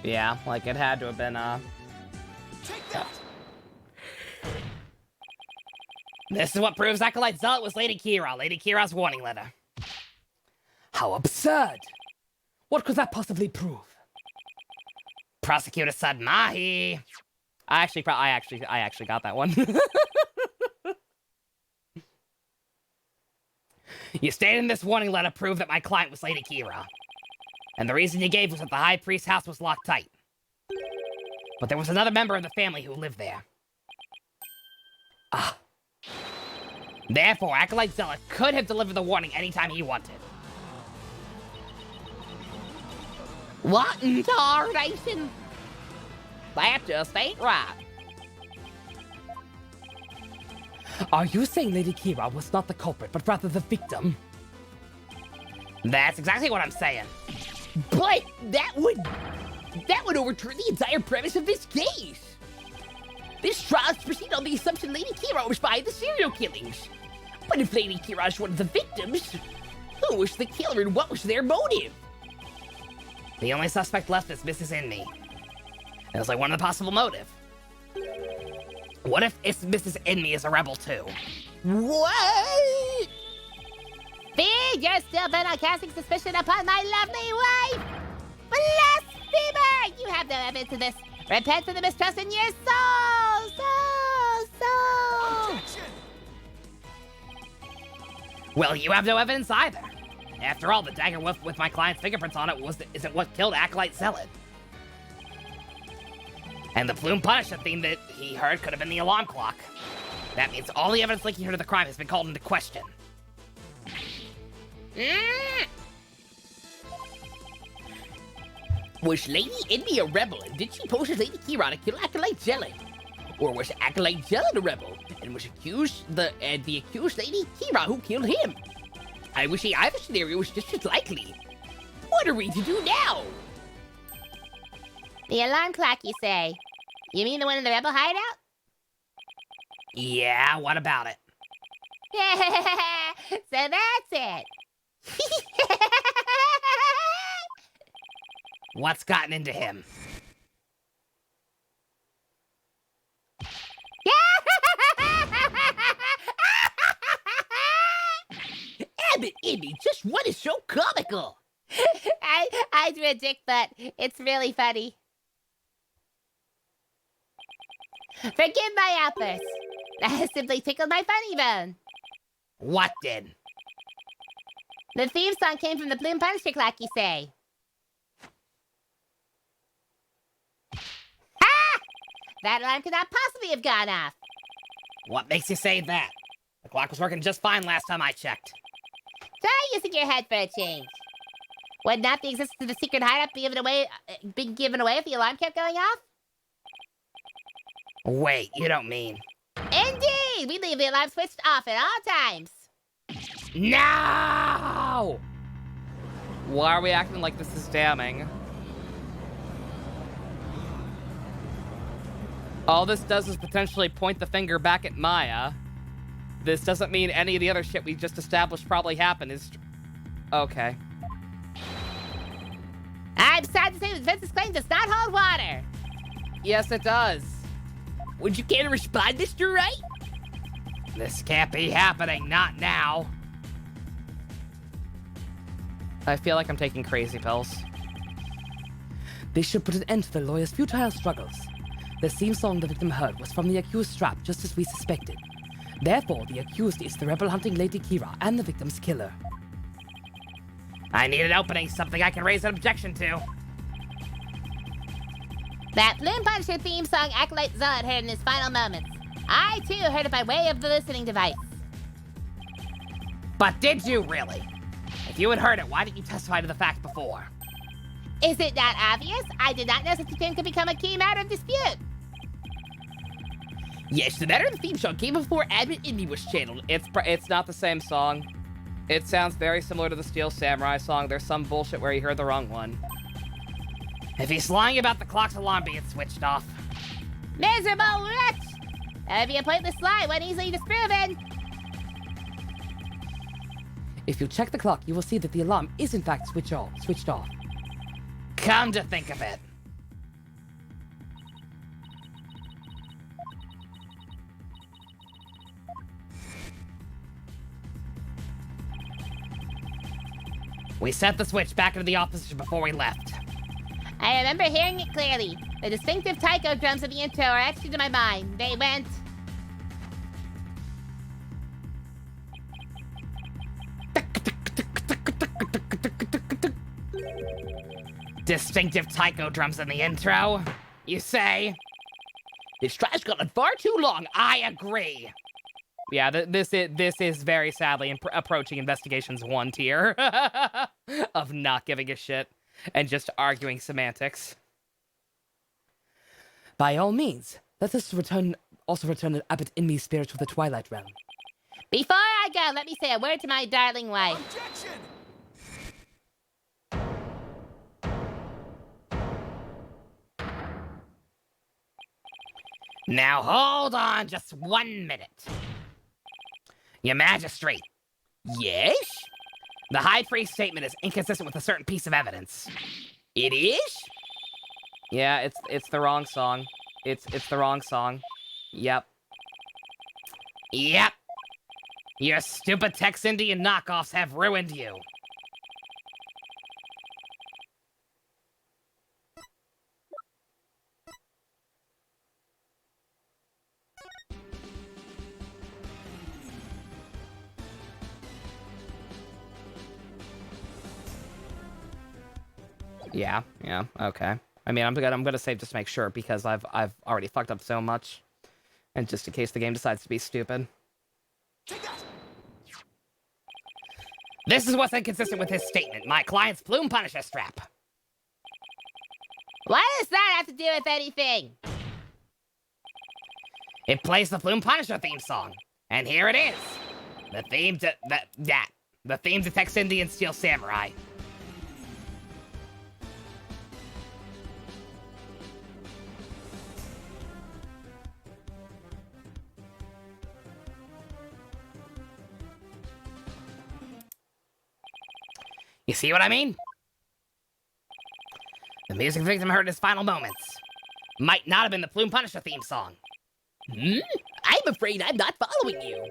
Yeah, like it had to have been, This is what proves Acolyte Zealot was Lady Kira, Lady Kira's warning letter. How absurd! What could that possibly prove? Prosecutor said Mahi. I actually got that one. You stated in this warning letter proved that my client was Lady Kira. And the reason you gave was that the High Priest's house was locked tight. But there was another member of the family who lived there. Ah. Therefore, Acolyte Zealot could have delivered the warning anytime he wanted. What in tarnation? That just ain't right. Are you saying Lady Kira was not the culprit, but rather the victim? That's exactly what I'm saying. But that would overturn the entire premise of this case. This trial is proceeding on the assumption Lady Kira was behind the serial killings. But if Lady Kira is one of the victims, who was the killer and what was their motive? The only suspect left is Mrs. Inmi. It was like one of the possible motive. What if Mrs. Inmi is a rebel too? What? You're still bent on casting suspicion upon my lovely wife! Blasphemer! You have no evidence of this. Repent for the mistrust in your soul! Soul! Objection! Well, you have no evidence either. After all, the dagger with my client's fingerprints on it isn't what killed Acolyte Zealot. And the Plume Punisher theme that he heard could have been the alarm clock. That means all the evidence linking her to the crime has been called into question. Was Lady Inmi a rebel, and did she pose as Lady Kira to kill Acolyte Zealot? Or was Acolyte Zealot a rebel, and was the accused Lady Kira who killed him? I wish either scenario was just as likely. What are we to do now? The alarm clock, you say? You mean the one in the rebel hideout? Yeah, what about it? So that's it. What's gotten into him? Abbott, Emmy, just what is so comical? I drew a dick, but it's really funny. Forgive my outburst. That simply tickled my funny bone. What did? The theme song came from the Bloom Punisher clock, you say? Ah! That alarm could not possibly have gone off. What makes you say that? The clock was working just fine last time I checked. Try using your head for a change. Would not the existence of the secret hideout be given away if the alarm kept going off? Wait, you don't mean... Indeed! We leave the alarm switched off at all times. No! Why are we acting like this is damning? All this does is potentially point the finger back at Maya. This doesn't mean any of the other shit we just established probably happened is... Okay. I'm sad to say that Vince's claim does not hold water. Yes, it does. Would you care to respond, Mr. Wright? This can't be happening, not now. I feel like I'm taking crazy pills. This should put an end to the lawyer's futile struggles. The theme song the victim heard was from the accused strap, just as we suspected. Therefore, the accused is the rebel-hunting Lady Kira and the victim's killer. I need an opening, something I can raise an objection to. That Bloom Punisher theme song Acolyte Zealot heard in his final moments. I, too, heard it by way of the listening device. But did you really? If you had heard it, why didn't you testify to the fact before? Is it not obvious? I did not know such a thing could become a key matter of dispute. Yes, the matter of the theme song came before Abbott Indy was channeled. It's not the same song. It sounds very similar to the Steel Samurai song. There's some bullshit where he heard the wrong one. If he's lying about the clock's alarm being switched off. Miserable wretch! That would be a pointless lie when easily disproven. If you check the clock, you will see that the alarm is in fact switched off. Come to think of it. We set the switch back into the off position before we left. I remember hearing it clearly. The distinctive taiko drums of the intro are etched into my mind. They went... Distinctive taiko drums in the intro, you say? This trial's gone far too long. I agree. Yeah, this is very sadly approaching Investigations 1 tier of not giving a shit and just arguing semantics. By all means, let us also return Abbott Indy's spirit to the Twilight Realm. Before I go, let me say a word to my darling wife. Objection! Now hold on just 1 minute. Your Magistrate. Yes? The High Priest's statement is inconsistent with a certain piece of evidence. It is? Yeah, it's the wrong song. It's the wrong song. Yep. Yep. Your stupid Tex Indian knockoffs have ruined you. Yeah, okay. I mean, I'm gonna save just to make sure because I've already fucked up so much, and just in case the game decides to be stupid. Take that! This is what's inconsistent with his statement. My client's Plume Punisher strap. What does that have to do with anything? It plays the Plume Punisher theme song, and here it is. The theme to the theme to Tex Indian Steel Samurai. You see what I mean? The music victim heard his final moments. Might not have been the Plume Punisher theme song. I'm afraid I'm not following you.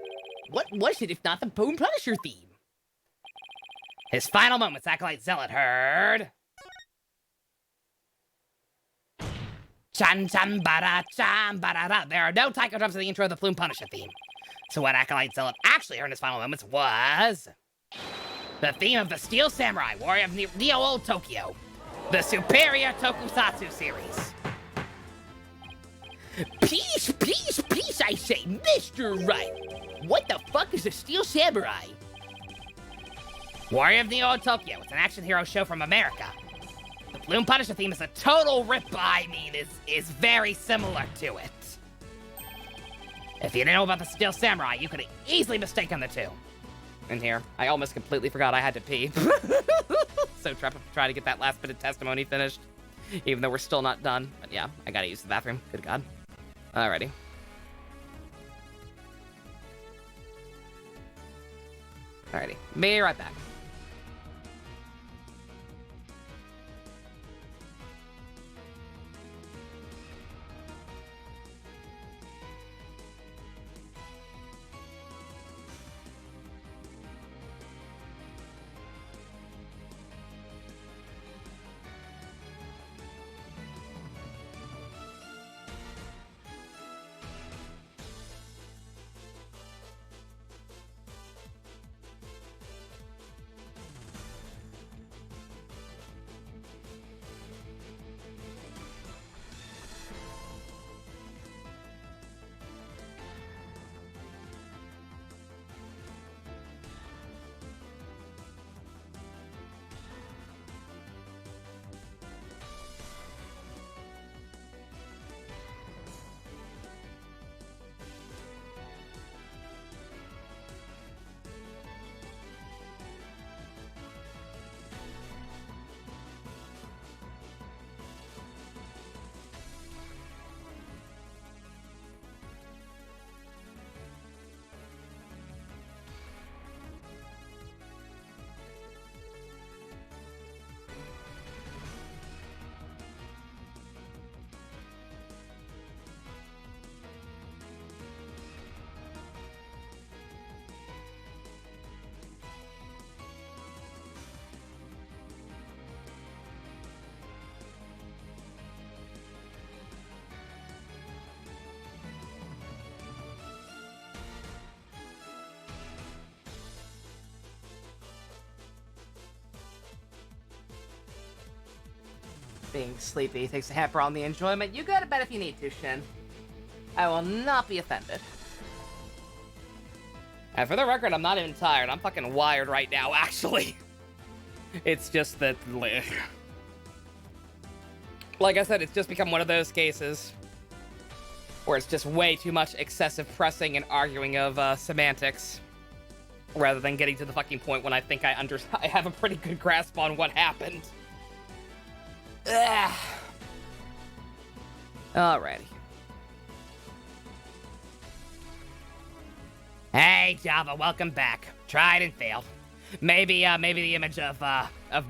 What was it if not the Plume Punisher theme? His final moments, Acolyte Zealot heard. Chan chan bara ra. There are no taiko drums in the intro of the Plume Punisher theme. So what Acolyte Zealot actually heard in his final moments was the theme of the Steel Samurai, Warrior of Neo Old Tokyo, the superior tokusatsu series. Peace, I say, Mr. Wright. What the fuck is a Steel Samurai? Warrior of Neo Old Tokyo. It's an action hero show from America. The Plume Punisher theme is a total rip-by. I mean, is very similar to it. If you didn't know about the Steel Samurai, you could have easily mistaken the two. In here, I almost completely forgot I had to pee. So try to get that last bit of testimony finished, even though we're still not done. But yeah, I gotta use the bathroom. Good God. Alrighty. Alrighty, be right back. Being sleepy takes a hamper on the enjoyment. You go to bed if you need to, Shin. I will not be offended. And for the record, I'm not even tired. I'm fucking wired right now, actually. It's just that... Like I said, it's just become one of those cases where it's just way too much excessive pressing and arguing of semantics, rather than getting to the fucking point when I think I have a pretty good grasp on what happened. Ugh. Alrighty. Hey, Java, welcome back. Tried and failed. Maybe the image of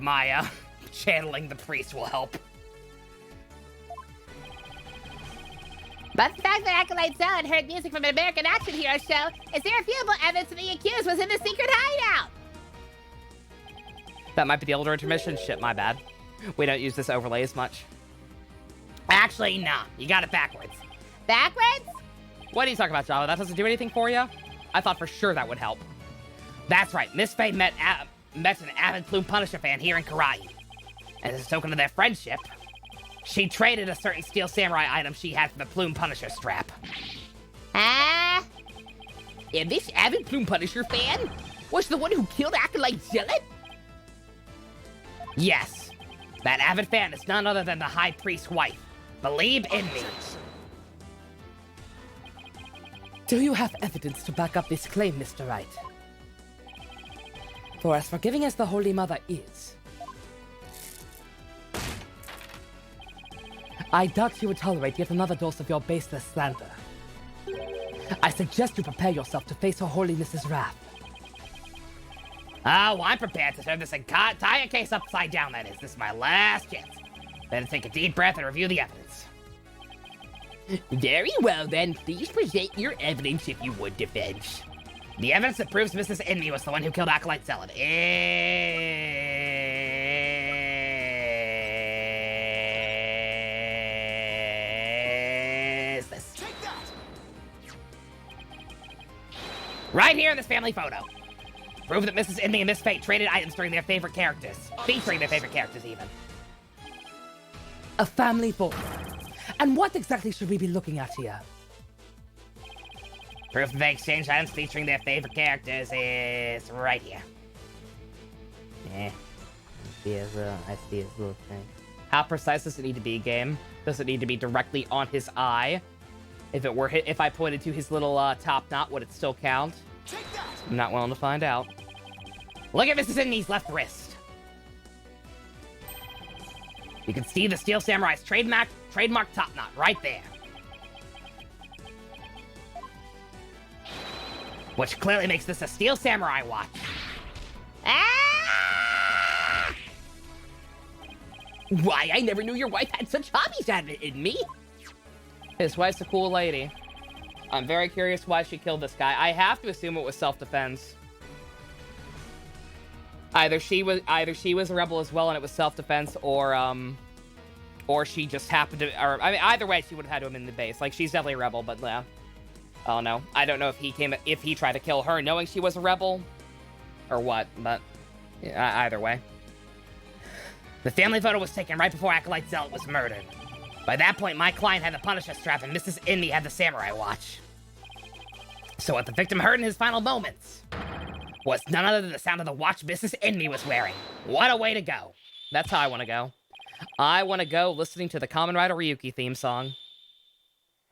Maya channeling the priest will help. But the fact that Acolyte Zealot heard music from an American action hero show is irrefutable evidence that the accused was in the secret hideout. That might be the older intermission shit, my bad. We don't use this overlay as much. Actually, nah. You got it backwards. Backwards? What are you talking about, Java? That doesn't do anything for you? I thought for sure that would help. That's right. Miss Faye met an avid Plume Punisher fan here in Karai. And as a token of their friendship, she traded a certain Steel Samurai item she had for the Plume Punisher strap. Ah? And this avid Plume Punisher fan was the one who killed Acolyte Zealot? Yes. That avid fan is none other than the High Priest's wife. Believe in me. Do you have evidence to back up this claim, Mr. Wright? For as forgiving as the Holy Mother is, I doubt she would tolerate yet another dose of your baseless slander. I suggest you prepare yourself to face Her Holiness's wrath. Oh, I'm prepared to turn this entire case upside down, that is. This is my last chance. Better take a deep breath and review the evidence. Very well, then. Please present your evidence if you would, defense. The evidence that proves Mrs. Inmee was the one who killed Acolyte Zealot is this. Take that! Right here in this family photo. Prove that Mrs. Inmee and Miss Fate traded items during their favorite characters. Featuring their favorite characters, even. A family photo. And what exactly should we be looking at here? Proof that they exchanged items featuring their favorite characters is right here. I see his little thing. How precise does it need to be, game? Does it need to be directly on his eye? If I pointed to his little top knot, would it still count? Take that! I'm not willing to find out. Look at Mrs. Inmee's left wrist. You can see the Steel Samurai's trademark top knot right there. Which clearly makes this a Steel Samurai watch. Ah! Why, I never knew your wife had such hobbies out of it in me. His wife's a cool lady. I'm very curious why she killed this guy. I have to assume it was self-defense. Either she was a rebel as well and it was self-defense, or she just happened to, or I mean, either way, she would have had to have been in the base. Like, she's definitely a rebel, but yeah. Oh no, I don't know if he tried to kill her knowing she was a rebel, or what. But yeah, either way, the family photo was taken right before Acolyte Zealot was murdered. By that point, my client had the Punisher strap, and Mrs. Inmee had the Samurai watch. So what the victim heard in his final moments was none other than the sound of the watch Mrs. Inmee was wearing. What a way to go! That's how I want to go. I want to go listening to the Kamen Rider Ryuki theme song.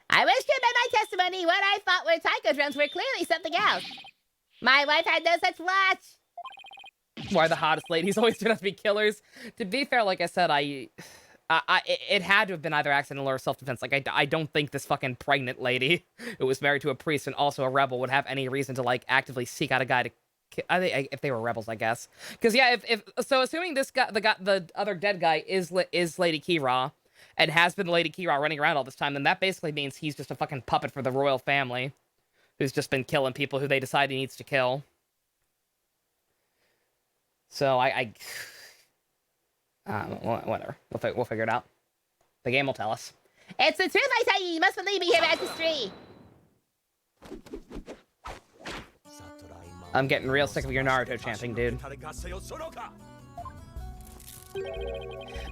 I wish to amend my testimony. What I thought were taiko drums were clearly something else. My wife had no such watch. Why the hottest ladies always turn out to be killers? To be fair, like I said, it had to have been either accidental or self-defense. Like, I don't think this fucking pregnant lady who was married to a priest and also a rebel would have any reason to, like, actively seek out a guy to kill. If they were rebels, I guess. Because, yeah, so assuming this guy, the other dead guy is Lady Kira, and has been Lady Kira running around all this time, then that basically means he's just a fucking puppet for the royal family, who's just been killing people who they decide he needs to kill. So, whatever. We'll figure it out. The game will tell us. It's the truth I tell you. You must believe me, Your Majesty. I'm getting real sick of your Naruto chanting, dude.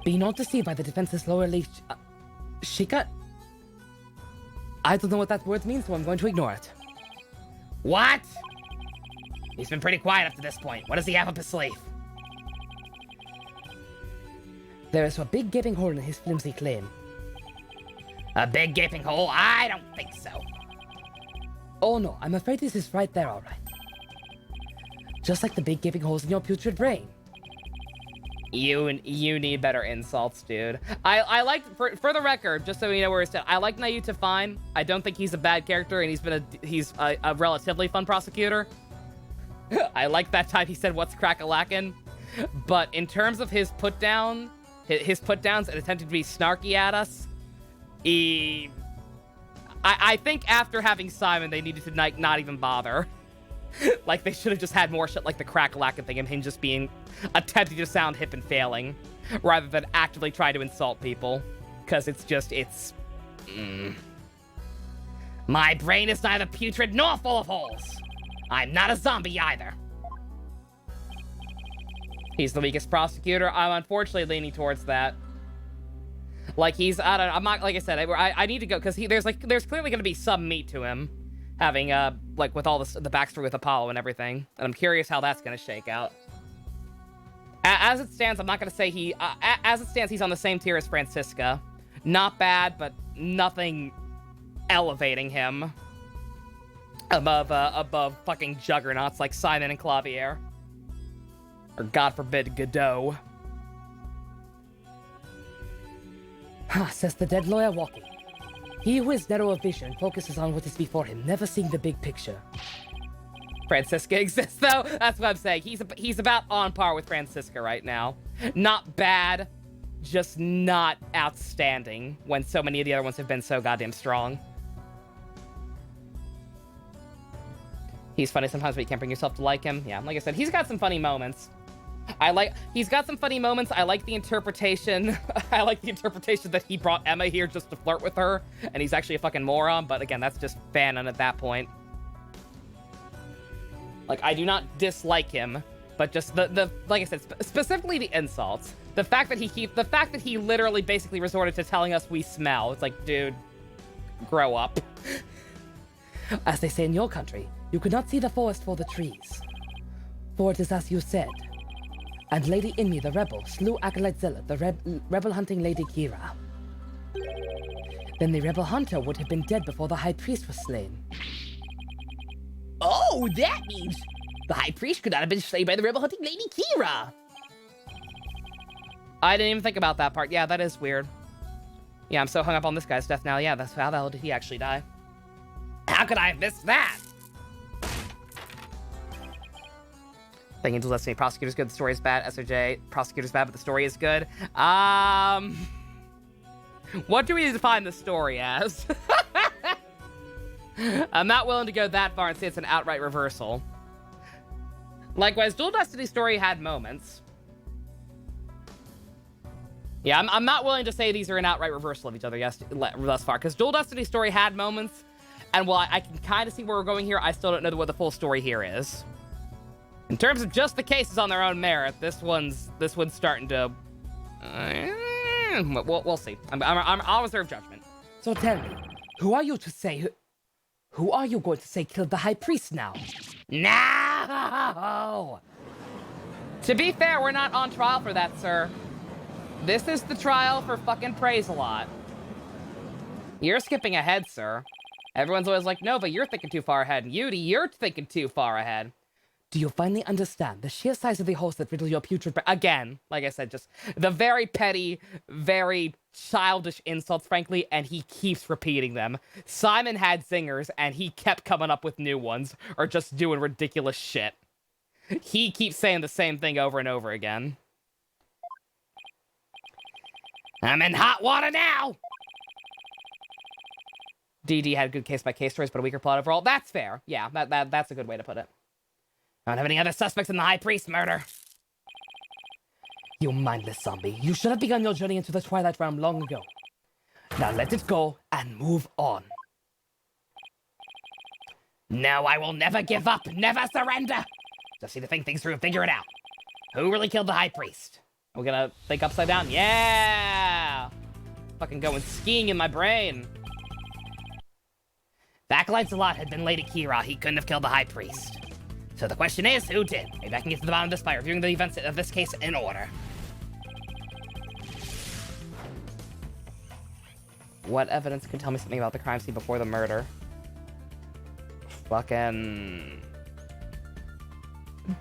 Be not deceived by the defenseless lower leaf... Shika? I don't know what that word means, so I'm going to ignore it. What? He's been pretty quiet up to this point. What does he have up his sleeve? There is a big gaping hole in his flimsy claim. A big gaping hole? I don't think so. Oh no, I'm afraid this is right there, alright. Just like the big gaping holes in your putrid brain. You need better insults, dude. I like, for the record, just so you know where it's at, I like Nayuta fine. I don't think he's a bad character, and he's a relatively fun prosecutor. I like that time he said, "What's crack-a-lackin'?" But in terms of his put-downs and attempting to be snarky at us, I think after having Simon, they needed to not even bother. Like, they should have just had more shit like the crack-a-lackin' thing and him just being attempting to sound hip and failing, rather than actively try to insult people. Because it's... My brain is neither putrid nor full of holes. I'm not a zombie either. He's the weakest prosecutor. I'm unfortunately leaning towards that. Like, I don't know, I'm not, like I said, I need to go, because there's clearly going to be some meat to him, having, like, with all the backstory with Apollo and everything, and I'm curious how that's going to shake out. As it stands, I'm not going to say as it stands, he's on the same tier as Francisca. Not bad, but nothing elevating him above fucking juggernauts like Simon and Clavier. Or, God forbid, Godot. Says the dead lawyer walking. He who is narrow of vision focuses on what is before him, never seeing the big picture. Francisca exists, though. That's what I'm saying. He's about on par with Francisca right now. Not bad, just not outstanding when so many of the other ones have been so goddamn strong. He's funny sometimes, but you can't bring yourself to like him. Yeah, like I said, he's got some funny moments. He's got some funny moments. I like the interpretation. I like the interpretation that he brought Emma here just to flirt with her, and he's actually a fucking moron, but again, that's just fanon at that point. Like, I do not dislike him, but just the like I said, specifically the insults. The fact that he literally basically resorted to telling us we smell. It's like, dude, grow up. As they say in your country, you could not see the forest for the trees. For it is as you said. And Lady Inmi the rebel slew Acolyte Zealot, the rebel hunting Lady Kira. Then the rebel hunter would have been dead before the high priest was slain. Oh, that means the high priest could not have been slain by the rebel hunting Lady Kira. I didn't even think about that part. Yeah, that is weird. Yeah, I'm so hung up on this guy's death now. Yeah, that's how the hell did he actually die? How could I have missed that? Thinking to Destiny, prosecutor's good, the story is bad. SOJ, prosecutor's bad, but the story is good. What do we define the story as? I'm not willing to go that far and say it's an outright reversal. Likewise, Dual Destiny story had moments. Yeah, I'm not willing to say these are an outright reversal of each other thus far, because Dual Destiny story had moments, and while I can kind of see where we're going here, I still don't know what the full story here is. In terms of just the cases on their own merit, this one's starting to. We'll see. I'll reserve judgment. So tell me, who are you going to say killed the high priest now? No! To be fair, we're not on trial for that, sir. This is the trial for fucking Praise-a-Lot. You're skipping ahead, sir. Everyone's always like, Nova, you're thinking too far ahead. And Yudi, you're thinking too far ahead. Do you finally understand the sheer size of the holes that riddle your putrid... Again, like I said, just the very petty, very childish insults, frankly, and he keeps repeating them. Simon had zingers, and he kept coming up with new ones, or just doing ridiculous shit. He keeps saying the same thing over and over again. I'm in hot water now! DD had good case-by-case stories, but a weaker plot overall. That's fair. Yeah, that's a good way to put it. I don't have any other suspects in the High Priest murder. You mindless zombie. You should have begun your journey into the Twilight Realm long ago. Now let it go and move on. No, I will never give up, never surrender. Just need to think things through and figure it out. Who really killed the High Priest? We're gonna think upside down. Yeah! Fucking going skiing in my brain. If Acolyte Zealot had been Lady Kira, he couldn't have killed the High Priest. So the question is, who did? Maybe I can get to the bottom of this by reviewing the events of this case in order. What evidence can tell me something about the crime scene before the murder? Fucking...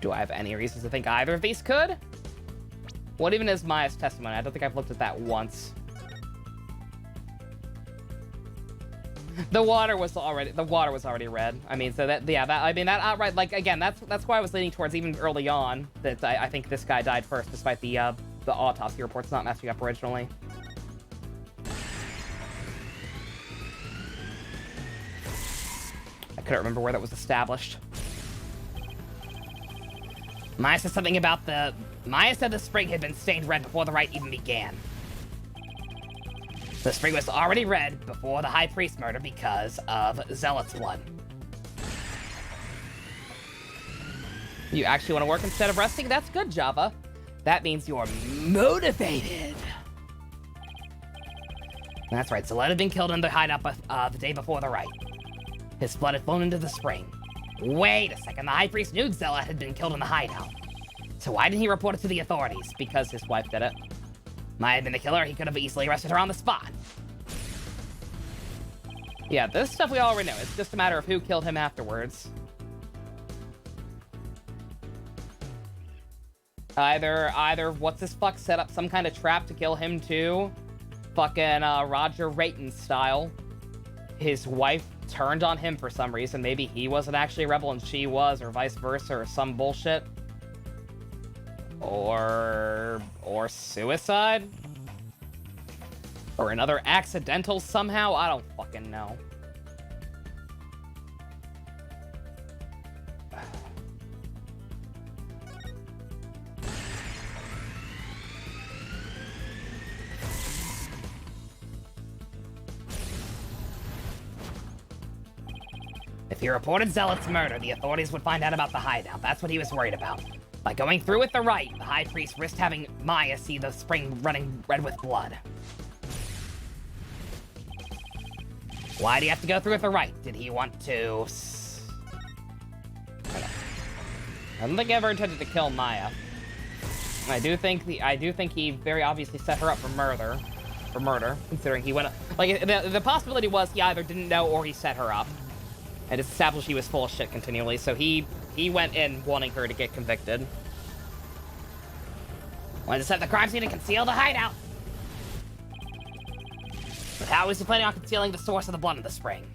Do I have any reasons to think either of these could? What even is Maya's testimony? I don't think I've looked at that once. The water was already red. I mean, so that outright, like, again, that's why I was leaning towards even early on that I think this guy died first, despite the autopsy reports not matching up originally. I couldn't remember where that was established. Maya said something about Maya said the spring had been stained red before the rite even began. The spring was already red before the High Priest murder because of Zealot's blood. You actually want to work instead of resting? That's good, Java. That means you're motivated. That's right, Zealot had been killed in the hideout the day before the rite. His blood had flown into the spring. Wait a second, the High Priest knew Zealot had been killed in the hideout. So why didn't he report it to the authorities? Because his wife did it. Maya had been the killer, he could have easily arrested her on the spot. Yeah, this stuff we already know. It's just a matter of who killed him afterwards. Either what's-his-fuck set up some kind of trap to kill him too. Fucking Roger Rayton style. His wife turned on him for some reason. Maybe he wasn't actually a rebel and she was, or vice versa, or some bullshit. Or suicide? Or another accidental somehow? I don't fucking know. If he reported Zealot's murder, the authorities would find out about the hideout. That's what he was worried about. By going through with the Wright, the High Priest risked having Maya see the spring running red with blood. Why do you have to go through with the Wright? Did he want to... I don't think he ever intended to kill Maya. I do think he very obviously set her up for murder. Considering he went... Like, the possibility was he either didn't know or he set her up. And it's established he was full of shit continually, so he went in wanting her to get convicted. Wanted to set the crime scene and conceal the hideout. But how is he planning on concealing the source of the blood in the spring?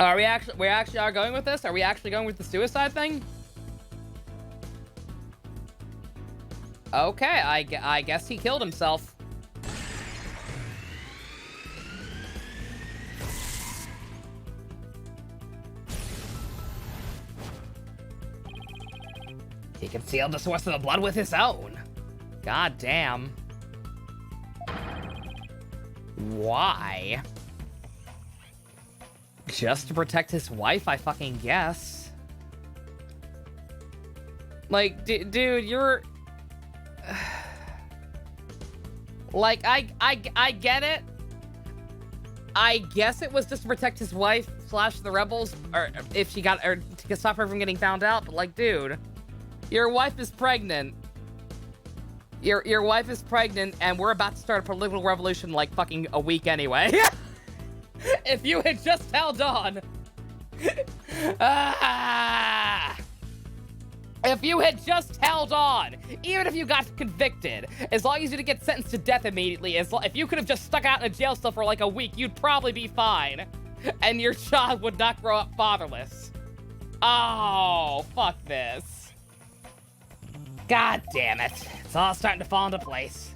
Are we actually are going with this? Are we actually going with the suicide thing? Okay, I guess he killed himself. He concealed the source of the blood with his own. God damn. Why? Just to protect his wife, I fucking guess. Like, dude, you're... Like, I get it. I guess it was just to protect his wife / the rebels, or if she got, or to stop her from getting found out. But like, dude, your wife is pregnant. Your wife is pregnant, and we're about to start a political revolution in like fucking a week anyway. If you had just held on. If you had just held on, even if you got convicted, as long as you didn't get sentenced to death immediately, if you could have just stuck out in a jail cell for like a week, you'd probably be fine. And your child would not grow up fatherless. Oh, fuck this. God damn it. It's all starting to fall into place.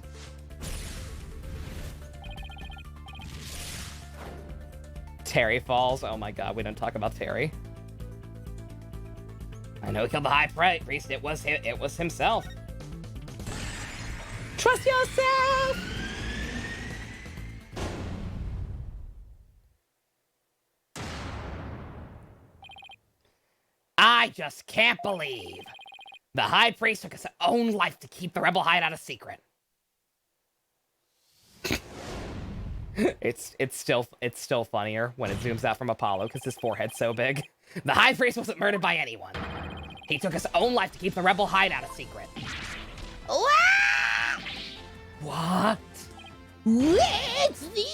Terry falls. Oh my god, we don't talk about Terry. I know he killed the High Priest. It was himself. Trust yourself! I just can't believe the High Priest took his own life to keep the rebel hideout a secret. It's still funnier when it zooms out from Apollo because his forehead's so big. The High Priest wasn't murdered by anyone. He took his own life to keep the rebel hideout a secret. What? What's this?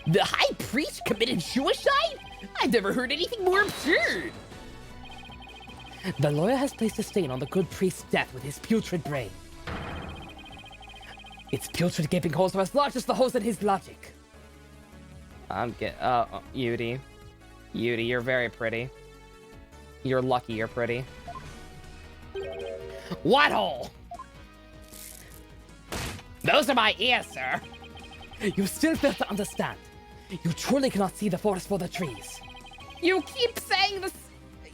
The High Priest committed suicide? I've never heard anything more absurd. The lawyer has placed a stain on the good priest's death with his putrid brain. Its putrid gaping holes are as large as the holes in his logic. Yudi. Yudi, you're very pretty. You're lucky you're pretty. What hole? Those are my ears, sir. You still fail to understand. You truly cannot see the forest for the trees. You keep saying this,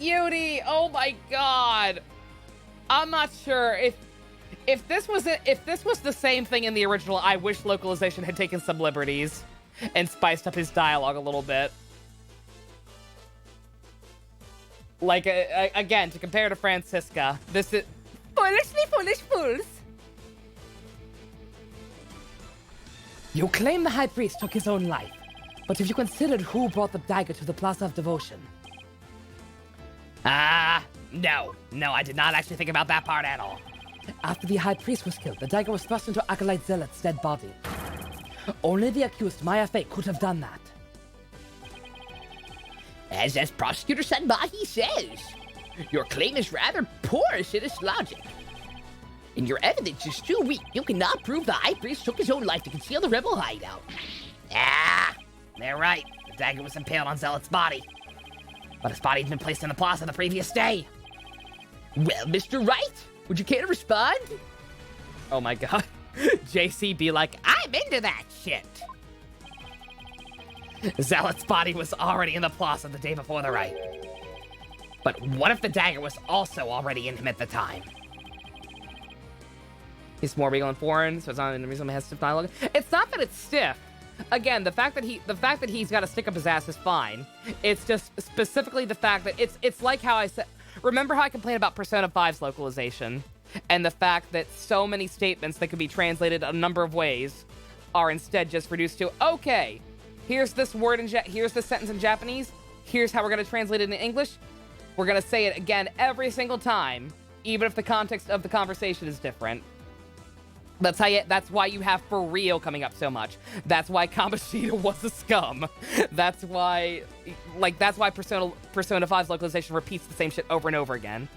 Yudi. Oh my god. I'm not sure if this was the same thing in the original. I wish localization had taken some liberties and spiced up his dialogue a little bit. Like again, to compare to Francisca, this is foolishly foolish fools. You claim the High Priest took his own life, but if you considered who brought the dagger to the Plaza of Devotion... No, I did not actually think about that part at all. After the High Priest was killed, the dagger was thrust into Acolyte Zealot's dead body. Only the accused Maya Fey could have done that. As Prosecutor Sanbahi says, your claim is rather porous in its logic. And your evidence is too weak. You cannot prove the High Priest took his own life to conceal the rebel hideout. Ah, they're right. The dagger was impaled on Zealot's body. But his body had been placed in the plaza the previous day. Well, Mr. Wright, would you care to respond? Oh my god. JC be like, I'm into that shit. Zealot's body was already in the plaza the day before the rite. But what if the dagger was also already in him at the time? He's more regal and foreign, so it's not an reason he has stiff dialogue. It's not that it's stiff. Again, the fact that he's got to stick up his ass is fine. It's just specifically the fact that it's like how I said. Remember how I complained about Persona 5's localization, and the fact that so many statements that could be translated a number of ways are instead just reduced to, okay, here's this word here's this sentence in Japanese. Here's how we're gonna translate it in English. We're gonna say it again every single time, even if the context of the conversation is different. That's why you have For Real coming up so much. That's why Kamoshida was a scum. That's why Persona 5's localization repeats the same shit over and over again.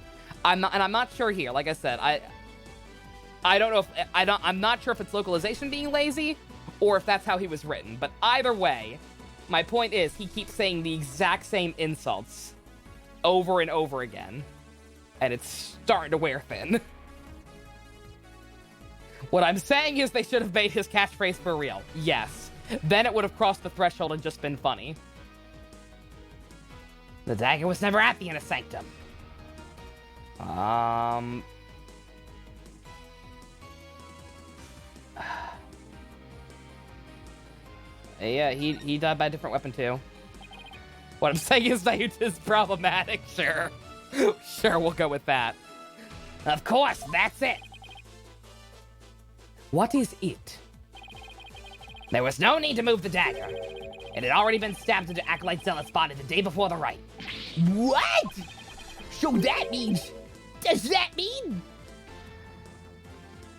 I'm not sure here. Like I said, I don't know if I'm not sure if it's localization being lazy or if that's how he was written. But either way, my point is he keeps saying the exact same insults over and over again, and it's starting to wear thin. What I'm saying is they should have made his catchphrase For Real. Yes. Then it would have crossed the threshold and just been funny. The dagger was never at the Inner Sanctum. Yeah, he died by a different weapon too. What I'm saying is that it is problematic, sure. Sure, we'll go with that. Of course, that's it. What is it? There was no need to move the dagger. It had already been stabbed into Acolyte Zealot's body the day before the rite. What? So that means... Does that mean...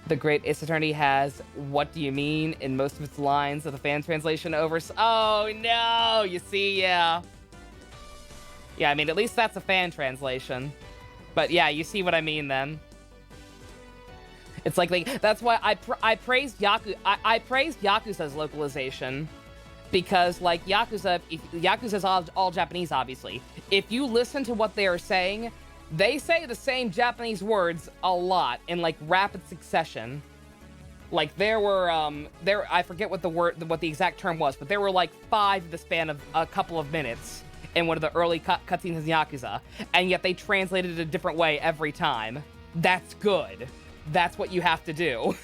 The Great Ace Attorney has "What do you mean?" in most of its lines of the fan translation over... Oh, no! You see, yeah. Yeah, I mean, at least that's a fan translation. But yeah, you see what I mean then. It's like that's why I praised Yakuza's localization, because like Yakuza's all Japanese, obviously. If you listen to what they are saying, they say the same Japanese words a lot in like rapid succession. Like there were I forget what the exact term was, but there were like 5 in the span of a couple of minutes in one of the early cutscenes in Yakuza, and yet they translated it a different way every time. That's good. That's what you have to do.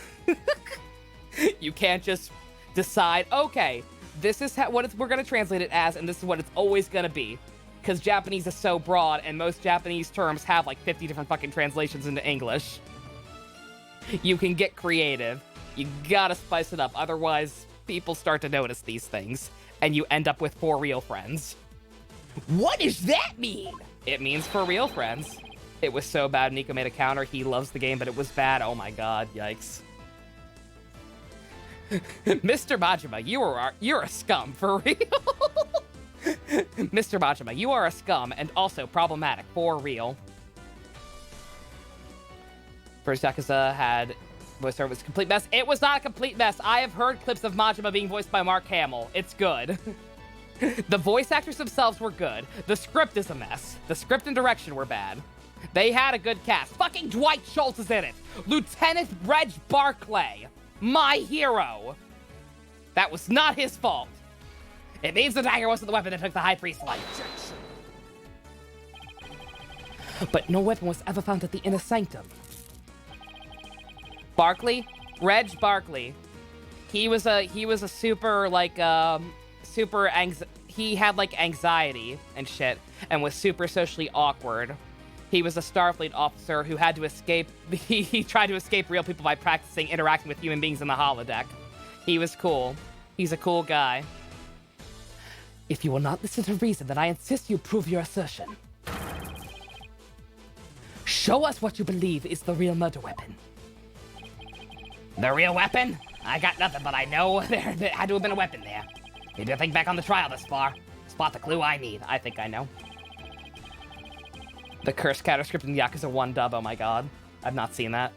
You can't just decide, okay, this is we're going to translate it as, and this is what it's always going to be. Because Japanese is so broad, and most Japanese terms have like 50 different fucking translations into English. You can get creative. You gotta spice it up, otherwise people start to notice these things, and you end up with For Real friends. What does that mean? It means For Real friends. It was so bad, Nico made a counter. He loves the game, but it was bad. Oh my god, yikes. Mr. Majima, you're a scum, for real. Mr. Majima, you are a scum and also problematic, for real. First Yakuza had voiceover was a complete mess. It was not a complete mess. I have heard clips of Majima being voiced by Mark Hamill. It's good. The voice actors themselves were good. The script is a mess. The script and direction were bad. They had a good cast. Fucking Dwight Schultz is in it. Lieutenant Reg Barclay. My hero. That was not his fault. It means the dagger wasn't the weapon that took the High Priest's life. But no weapon was ever found at the Inner Sanctum. Barclay? Reg Barclay. He was a super, like, he had, like, anxiety and shit, and was super socially awkward. He was a Starfleet officer who had to escape. He tried to escape real people by practicing interacting with human beings in the holodeck. He was cool. He's a cool guy. If you will not listen to reason, then I insist you prove your assertion. Show us what you believe is the real murder weapon. The real weapon? I got nothing, but I know there had to have been a weapon there. Maybe I think back on the trial this far. Spot the clue I need. I think I know. The cursed counterscript in Yakuza 1 dub, oh my god. I've not seen that.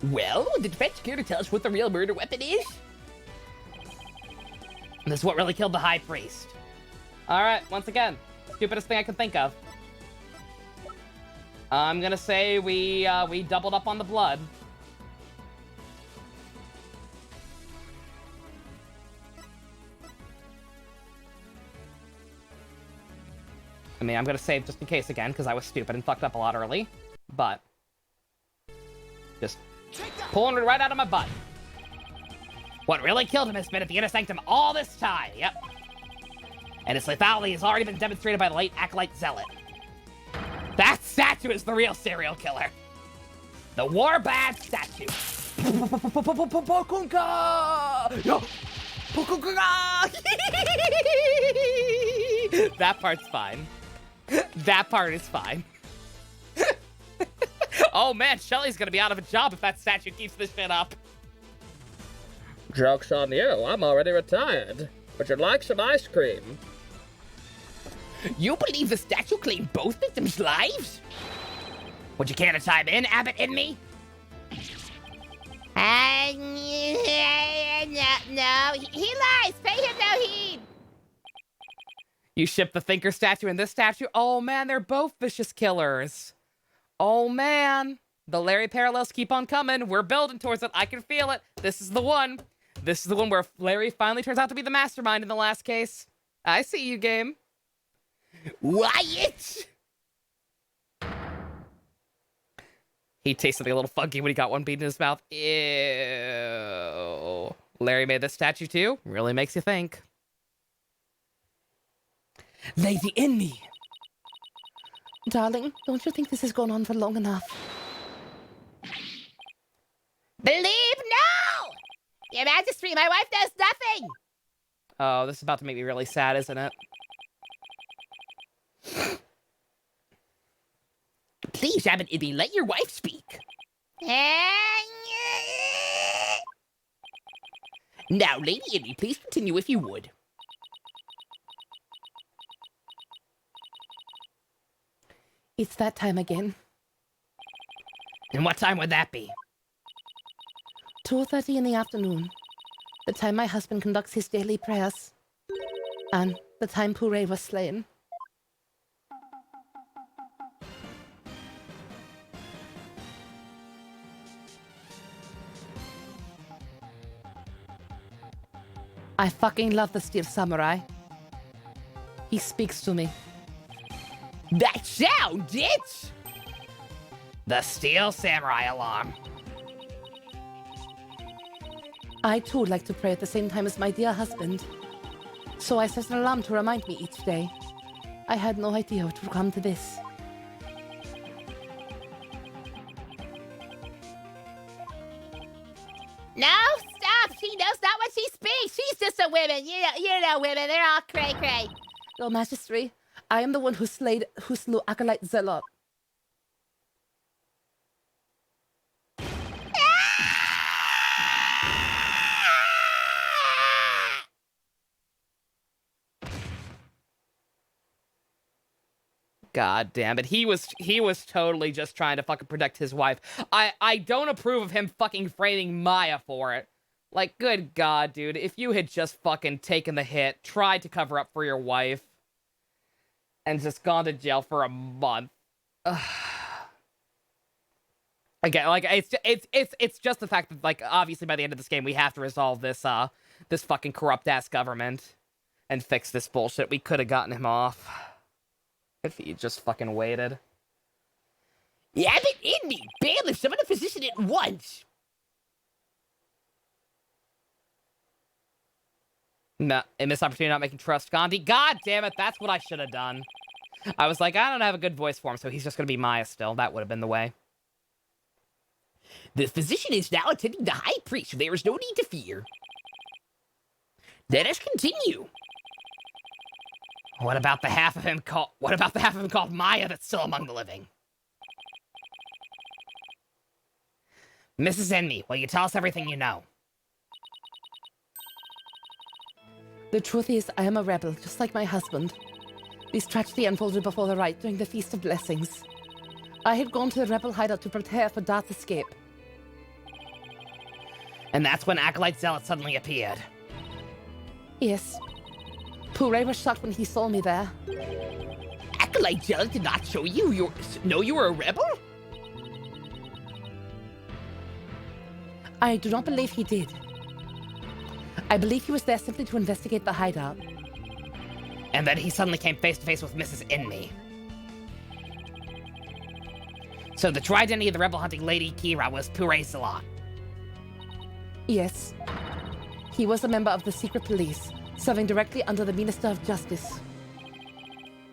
Well, the defense care to tell us what the real murder weapon is? This is what really killed the High Priest. Alright, once again, stupidest thing I can think of. I'm gonna say we doubled up on the blood. I mean, I'm gonna save just in case again, because I was stupid and fucked up a lot early. But just pulling it right out of my butt. What really killed him has been at the Inner Sanctum all this time, yep. And its lethality has already been demonstrated by the late Acolyte Zealot. That statue is the real serial killer. The Warbad statue. That part's fine. That part is fine. Oh man, Shelly's gonna be out of a job if that statue keeps this shit up. Joke's on you, I'm already retired. Would you like some ice cream? You believe the statue claimed both victims' lives? Would you care to chime in, Abbott and me? No, he lies. Pay him no heed. You ship the Thinker statue and this statue? Oh man, they're both vicious killers. Oh man. The Larry parallels keep on coming. We're building towards it. I can feel it. This is the one. This is the one where Larry finally turns out to be the mastermind in the last case. I see you, game. Wyatt! He tasted like a little funky when he got one beat in his mouth. Ew. Larry made this statue too? Really makes you think. Lady Indy! Darling, don't you think this has gone on for long enough? Believe no! Your Majesty, my wife does nothing! Oh, this is about to make me really sad, isn't it? Please, Abbott Ibby, let your wife speak. Now, Lady Ibby, please continue if you would. It's that time again. And what time would that be? 2:30 in the afternoon. The time my husband conducts his daily prayers. And the time Puree was slain. I fucking love the Steel Samurai. He speaks to me. That sound, it! The Steel Samurai alarm. I too like to pray at the same time as my dear husband. So I set an alarm to remind me each day. I had no idea it would come to this. No, stop! She knows not what she speaks. She's just a woman. You know women. They're all cray-cray. Your Majesty, I am the one who slew Acolyte Zealot. God damn it. He was totally just trying to fucking protect his wife. I don't approve of him fucking framing Maya for it. Like, good God, dude. If you had just fucking taken the hit, tried to cover up for your wife, and just gone to jail for a month. Again, like, it's just the fact that, like, obviously by the end of this game, we have to resolve this, this fucking corrupt-ass government and fix this bullshit. We could have gotten him off. If he just fucking waited. Abbott Indy, bailiff, summon a physician at once. No, in this opportunity not making trust Gandhi. God damn it, that's what I should have done. I was like, I don't have a good voice for him, so he's just gonna be Maya still. That would have been the way. The physician is now attending the high priest, so there is no need to fear. Let us continue. What about the half of him called Maya that's still among the living? Mrs. Enmy, will you tell us everything you know? The truth is, I am a rebel, just like my husband. This tragedy unfolded before the Wright during the Feast of Blessings. I had gone to the rebel hideout to prepare for Darth's escape. And that's when Acolyte Zealot suddenly appeared. Yes. Pooray was shocked when he saw me there. Acolyte Zealot did not show you know you were a rebel? I do not believe he did. I believe he was there simply to investigate the hideout. And then he suddenly came face to face with Mrs. Inme. So the true identity of the rebel hunting Lady Kira was Pooray Zealot. Yes. He was a member of the secret police, serving directly under the Minister of Justice.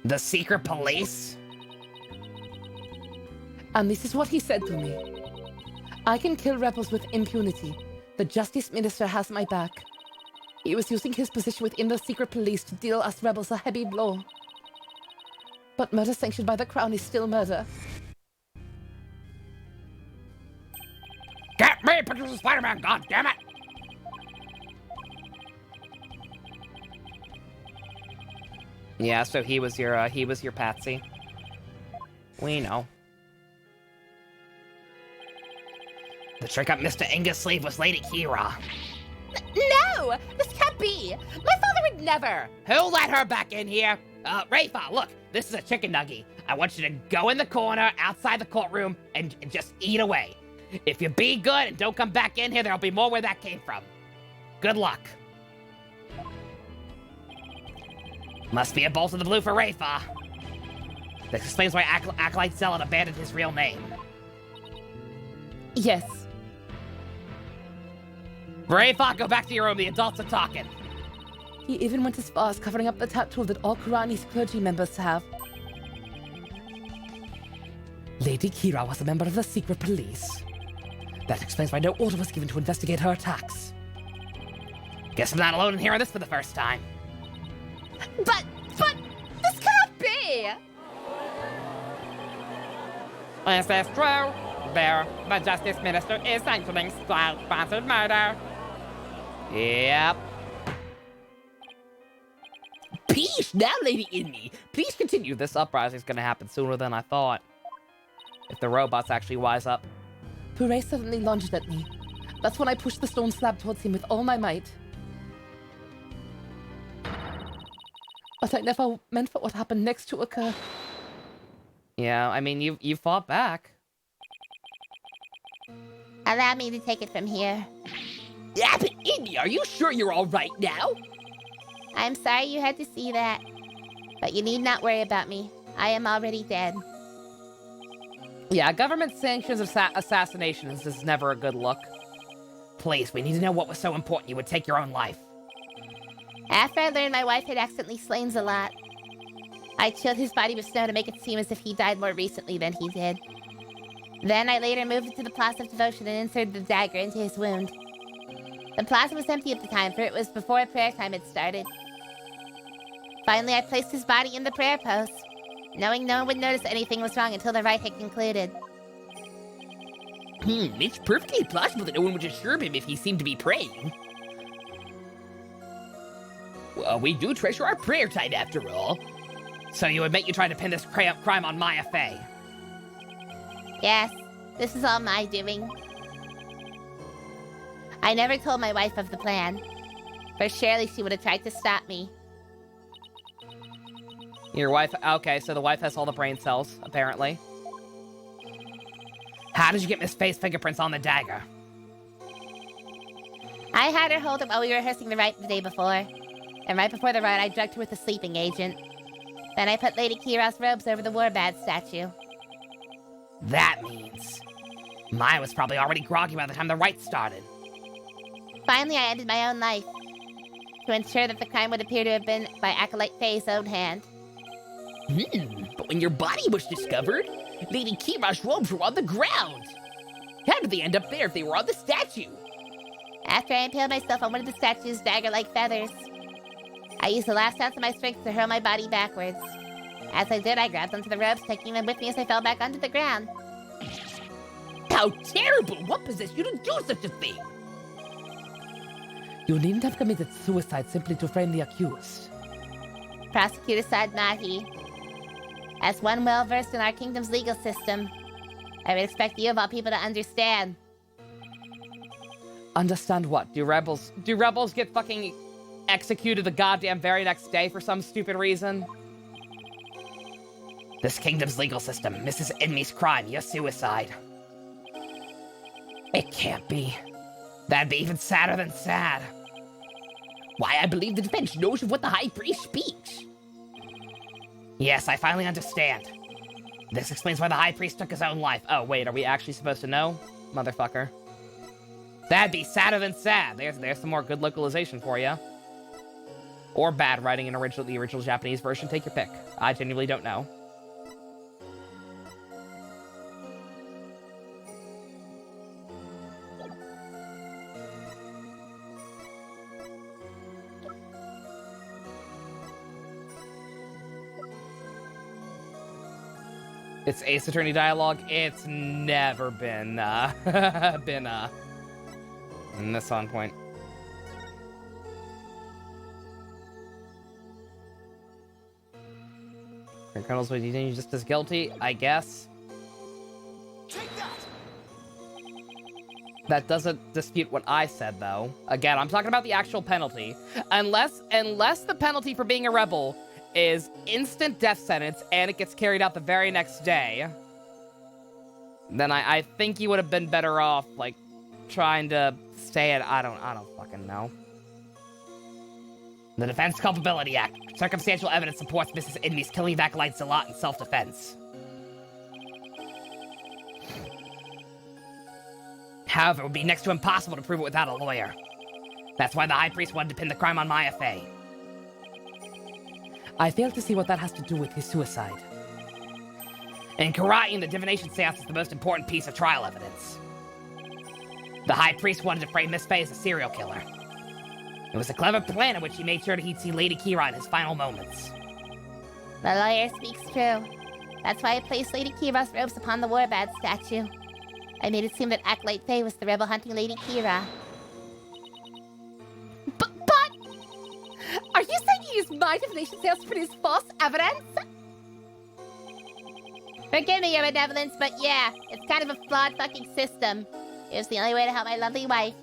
The secret police? And this is what he said to me. I can kill rebels with impunity. The Justice Minister has my back. He was using his position within the secret police to deal us rebels a heavy blow. But murder sanctioned by the Crown is still murder. Get me pictures of Spider-Man, goddammit! Yeah, so he was your patsy. We know. The trick up Mr. Inga's sleeve was Lady Kira. No! This can't be! My father would never! Who let her back in here? Rafa, look, this is a chicken nugget. I want you to go in the corner outside the courtroom and just eat away. If you be good and don't come back in here, there'll be more where that came from. Good luck. Must be a bolt of the blue for Rafa. This explains why Acolyte Zealot abandoned his real name. Yes. Rafa, go back to your room. The adults are talking. He even went as far as covering up the tattoo that all Qurani's clergy members have. Lady Kira was a member of the secret police. That explains why no order was given to investigate her attacks. Guess I'm not alone in hearing this for the first time. But, this cannot be! Is this true? The Justice Minister is sanctioning sponsored murder. Yep. Peace now, Lady Inme. Please continue. This uprising is going to happen sooner than I thought. If the robots actually wise up. Pooray suddenly lunged at me. That's when I pushed the stone slab towards him with all my might. But I never meant for what happened next to occur. Yeah, I mean, you fought back. Allow me to take it from here. Yeah, but Indy, are you sure you're all right now? I'm sorry you had to see that. But you need not worry about me. I am already dead. Yeah, government sanctions assassinations is never a good look. Please, we need to know what was so important you would take your own life. After I learned my wife had accidentally slain Zealot, I chilled his body with snow to make it seem as if he died more recently than he did. Then I later moved it to the Plaza of Devotion and inserted the dagger into his wound. The plaza was empty at the time, for it was before prayer time had started. Finally, I placed his body in the prayer post, knowing no one would notice anything was wrong until the rite had concluded. It's perfectly plausible that no one would disturb him if he seemed to be praying. Well, we do treasure our prayer time after all. So you admit you tried to pin this crime on Maya Fey? Yes, this is all my doing. I never told my wife of the plan, for surely she would have tried to stop me. Your wife... Okay, so the wife has all the brain cells, apparently. How did you get Miss Faye's fingerprints on the dagger? I had her hold it while we were rehearsing the rite the day before. And right before the rite, I drugged her with a sleeping agent. Then I put Lady Kira's robes over the Warbad statue. That means... Maya was probably already groggy by the time the rite started. Finally, I ended my own life, to ensure that the crime would appear to have been by Acolyte Faye's own hand. But when your body was discovered, Lady Kira's robes were on the ground. How did they end up there if they were on the statue? After I impaled myself on one of the statue's dagger-like feathers, I used the last ounce of my strength to hurl my body backwards. As I did, I grabbed onto the ropes, taking them with me as I fell back onto the ground. How terrible! What possessed you to do such a thing? You needn't have committed suicide simply to frame the accused. Prosecutor Saad Mahi. As one well-versed in our kingdom's legal system, I would expect you of all people to understand. Understand what? Do rebels get fucking executed the goddamn very next day for some stupid reason? This kingdom's legal system, Mrs. Enmy's crime, your suicide. It can't be. That'd be even sadder than sad. Why, I believe the defense knows of what the High Priest speaks. Yes, I finally understand. This explains why the High Priest took his own life. Oh, wait, are we actually supposed to know? Motherfucker. That'd be sadder than sad. There's some more good localization for you. Or bad writing in the original Japanese version. Take your pick. I genuinely don't know. It's Ace Attorney dialogue. It's never been in this on point. Colonel's would you just as guilty, I guess. Take that! That doesn't dispute what I said, though. Again, I'm talking about the actual penalty. Unless the penalty for being a rebel is instant death sentence and it gets carried out the very next day, then I think you would have been better off, like, trying to stay at, I don't fucking know. The Defense Culpability Act. Circumstantial evidence supports Mrs. Enmy's killing of acolyte Zalat in self-defense. However, it would be next to impossible to prove it without a lawyer. That's why the High Priest wanted to pin the crime on Maya Fey. I fail to see what that has to do with his suicide. In karate, the divination seance is the most important piece of trial evidence. The High Priest wanted to frame Miss Fey as a serial killer. It was a clever plan in which he made sure he'd see Lady Kira in his final moments. The lawyer speaks true. That's why I placed Lady Kira's robes upon the Warbad statue. I made it seem that Acolyte Faye was the rebel hunting Lady Kira. But... Are you saying you used my divination sales to produce false evidence? Forgive me, Your Benevolence, but yeah, it's kind of a flawed fucking system. It was the only way to help my lovely wife.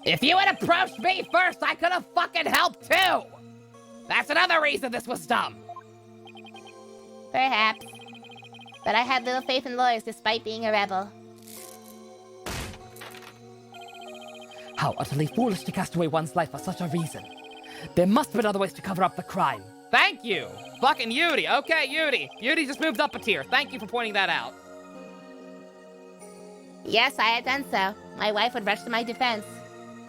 If you had approached me first, I could have fucking helped too! That's another reason this was dumb. Perhaps. But I had little faith in lawyers despite being a rebel. How utterly foolish to cast away one's life for such a reason. There must be other ways to cover up the crime. Thank you! Fucking Yuri. Okay, Yuri. Yuri just moved up a tier. Thank you for pointing that out. Yes, I had done so. My wife would rush to my defense.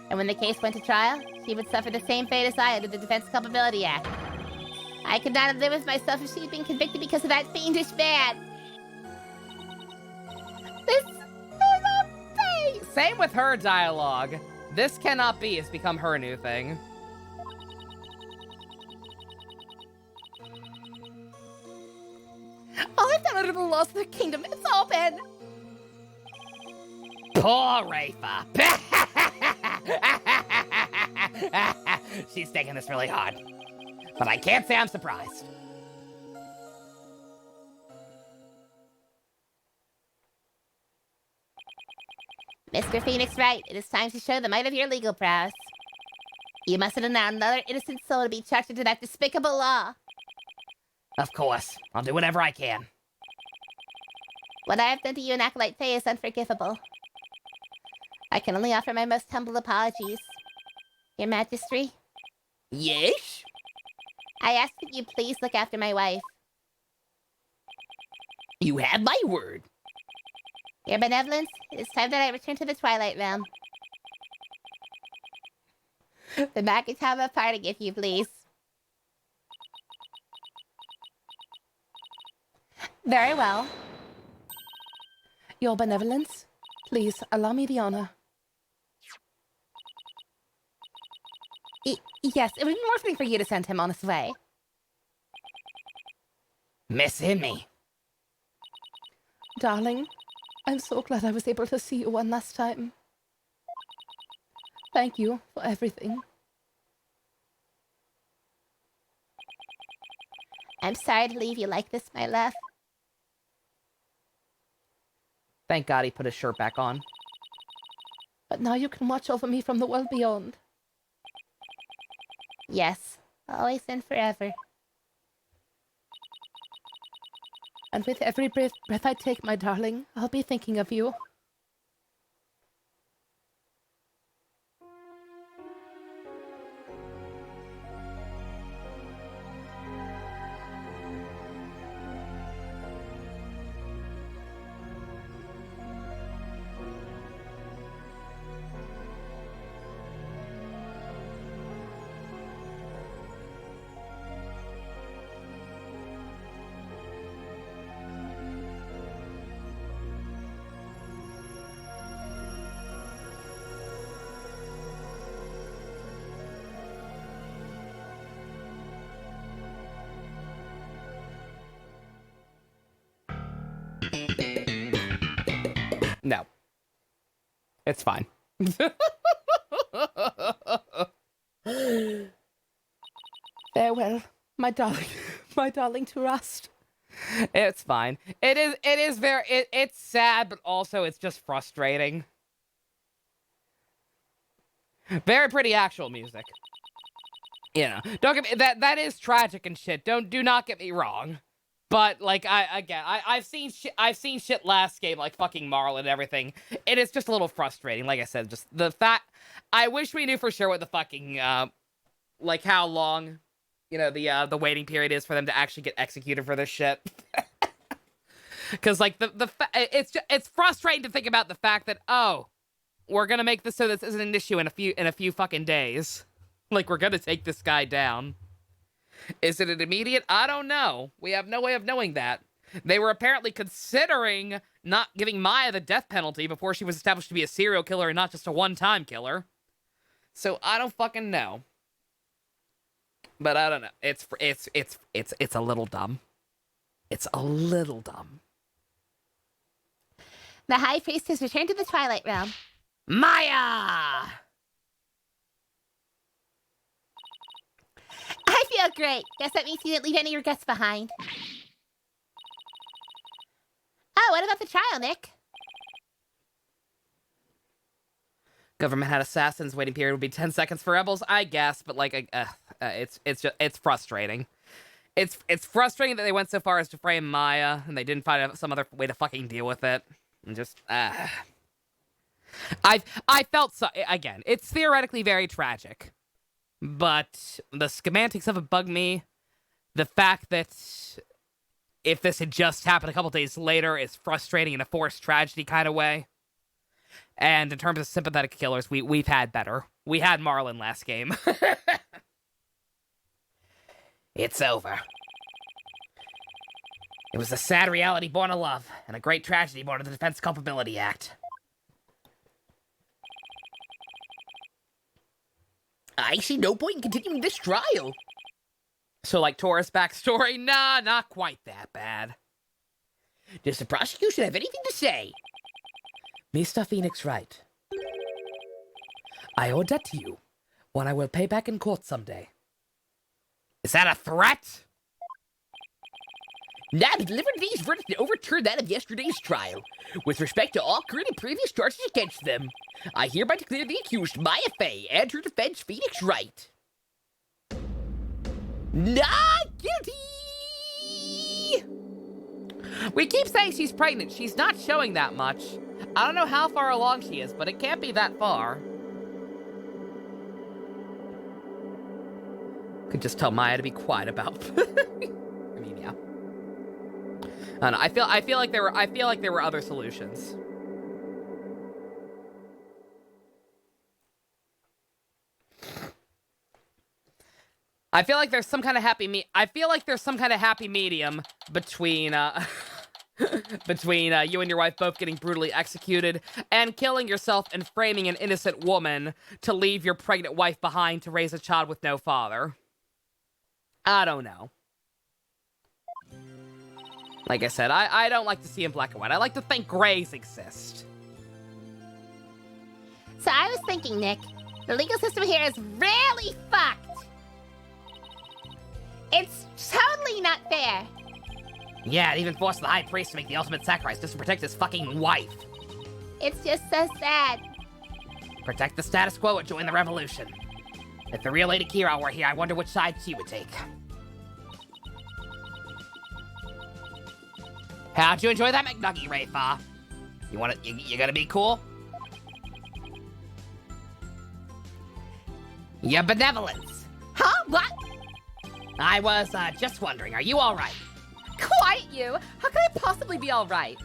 And when the case went to trial, she would suffer the same fate as I under the Defense Culpability Act. I could not have lived with myself if she'd been convicted because of that fiendish man. This cannot be! Same with her dialogue. This cannot be has become her new thing. All I've done under the laws of the kingdom, it's all been... Poor Rafa. She's taking this really hard. But I can't say I'm surprised. Mr. Phoenix Wright, it is time to show the might of your legal prowess. You mustn't allow another innocent soul to be charged into that despicable law. Of course. I'll do whatever I can. What I have done to you and Acolyte Faye is unforgivable. I can only offer my most humble apologies. Your Majesty? Yes? I ask that you please look after my wife. You have my word. Your Benevolence, it is time that I return to the Twilight Realm. The magic time of parting, if you please. Very well. Your Benevolence, please allow me the honor. Yes, it would be more fitting for you to send him on his way. Miss Emmy. Darling, I'm so glad I was able to see you one last time. Thank you for everything. I'm sorry to leave you like this, my love. Thank God he put his shirt back on. But now you can watch over me from the world beyond. Yes, always and forever. And with every breath I take, my darling, I'll be thinking of you. No. It's fine. Farewell, my darling, my darling to rust. It's fine. It's sad, but also it's just frustrating. Very pretty actual music. You know, don't get me, that is tragic and shit. Do not get me wrong. But like I've seen shit last game like fucking Marlin and everything. And it's just a little frustrating. Like I said, just the fact I wish we knew for sure what the fucking like how long, you know, the waiting period is for them to actually get executed for this shit. Cuz like it's frustrating to think about the fact that we're going to make this so this isn't an issue in a few fucking days. Like we're going to take this guy down. Is it an immediate? I don't know. We have no way of knowing that. They were apparently considering not giving Maya the death penalty before she was established to be a serial killer and not just a one-time killer. So I don't fucking know. But I don't know. It's a little dumb. It's a little dumb. The High Priest has returned to the Twilight Realm. Maya! I feel great. Guess that means you didn't leave any regrets behind. Oh, what about the trial, Nick? Government had assassins. Waiting period would be 10 seconds for rebels, I guess. But like, it's frustrating. It's frustrating that they went so far as to frame Maya and they didn't find some other way to fucking deal with it. And just, I felt so. Again, it's theoretically very tragic. But the schematics of it bug me. The fact that if this had just happened a couple days later is frustrating in a forced tragedy kind of way. And in terms of sympathetic killers, we've had better. We had Marlin last game. It's over. It was a sad reality born of love, and a great tragedy born of the Defense Culpability Act. I see no point in continuing this trial. So, like, Taurus backstory? Nah, not quite that bad. Does the prosecution have anything to say? Mr. Phoenix Wright, I owe a debt to you, one I will pay back in court someday. Is that a threat? Now to deliver today's verdict and overturn that of yesterday's trial. With respect to all current and previous charges against them, I hereby declare the accused Maya Fey and her defense Phoenix Wright not guilty! We keep saying she's pregnant. She's not showing that much. I don't know how far along she is, but it can't be that far. Could just tell Maya to be quiet about. I mean, yeah. I don't know. I feel like there were other solutions. I feel like there's some kind of happy medium between between you and your wife both getting brutally executed and killing yourself and framing an innocent woman to leave your pregnant wife behind to raise a child with no father. I don't know. Like I said, I don't like to see in black and white. I like to think grays exist. So I was thinking, Nick, The legal system here is really fucked. It's totally not fair. Yeah, it even forced the High Priest to make the ultimate sacrifice just to protect his fucking wife. It's just so sad. Protect the status quo or join the revolution. If the real Lady Kira were here, I wonder which side she would take. How'd you enjoy that McNugget, Rayfa? You gonna be cool? Your benevolence. Huh? What? I was, just wondering, are you alright? Quiet you! How could I possibly be alright?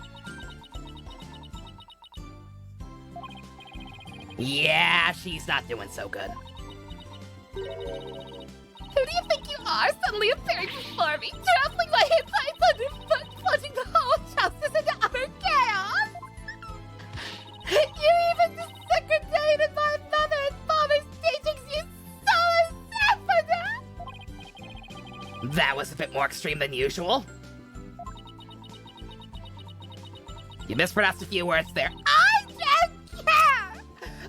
Yeah, she's not doing so good. Who do you think you are, suddenly appearing before me, trampling my insides underfoot, plunging the whole justice into utter chaos? You even desecrated my mother and father's teachings, you soul That was a bit more extreme than usual. You mispronounced a few words there. I don't care!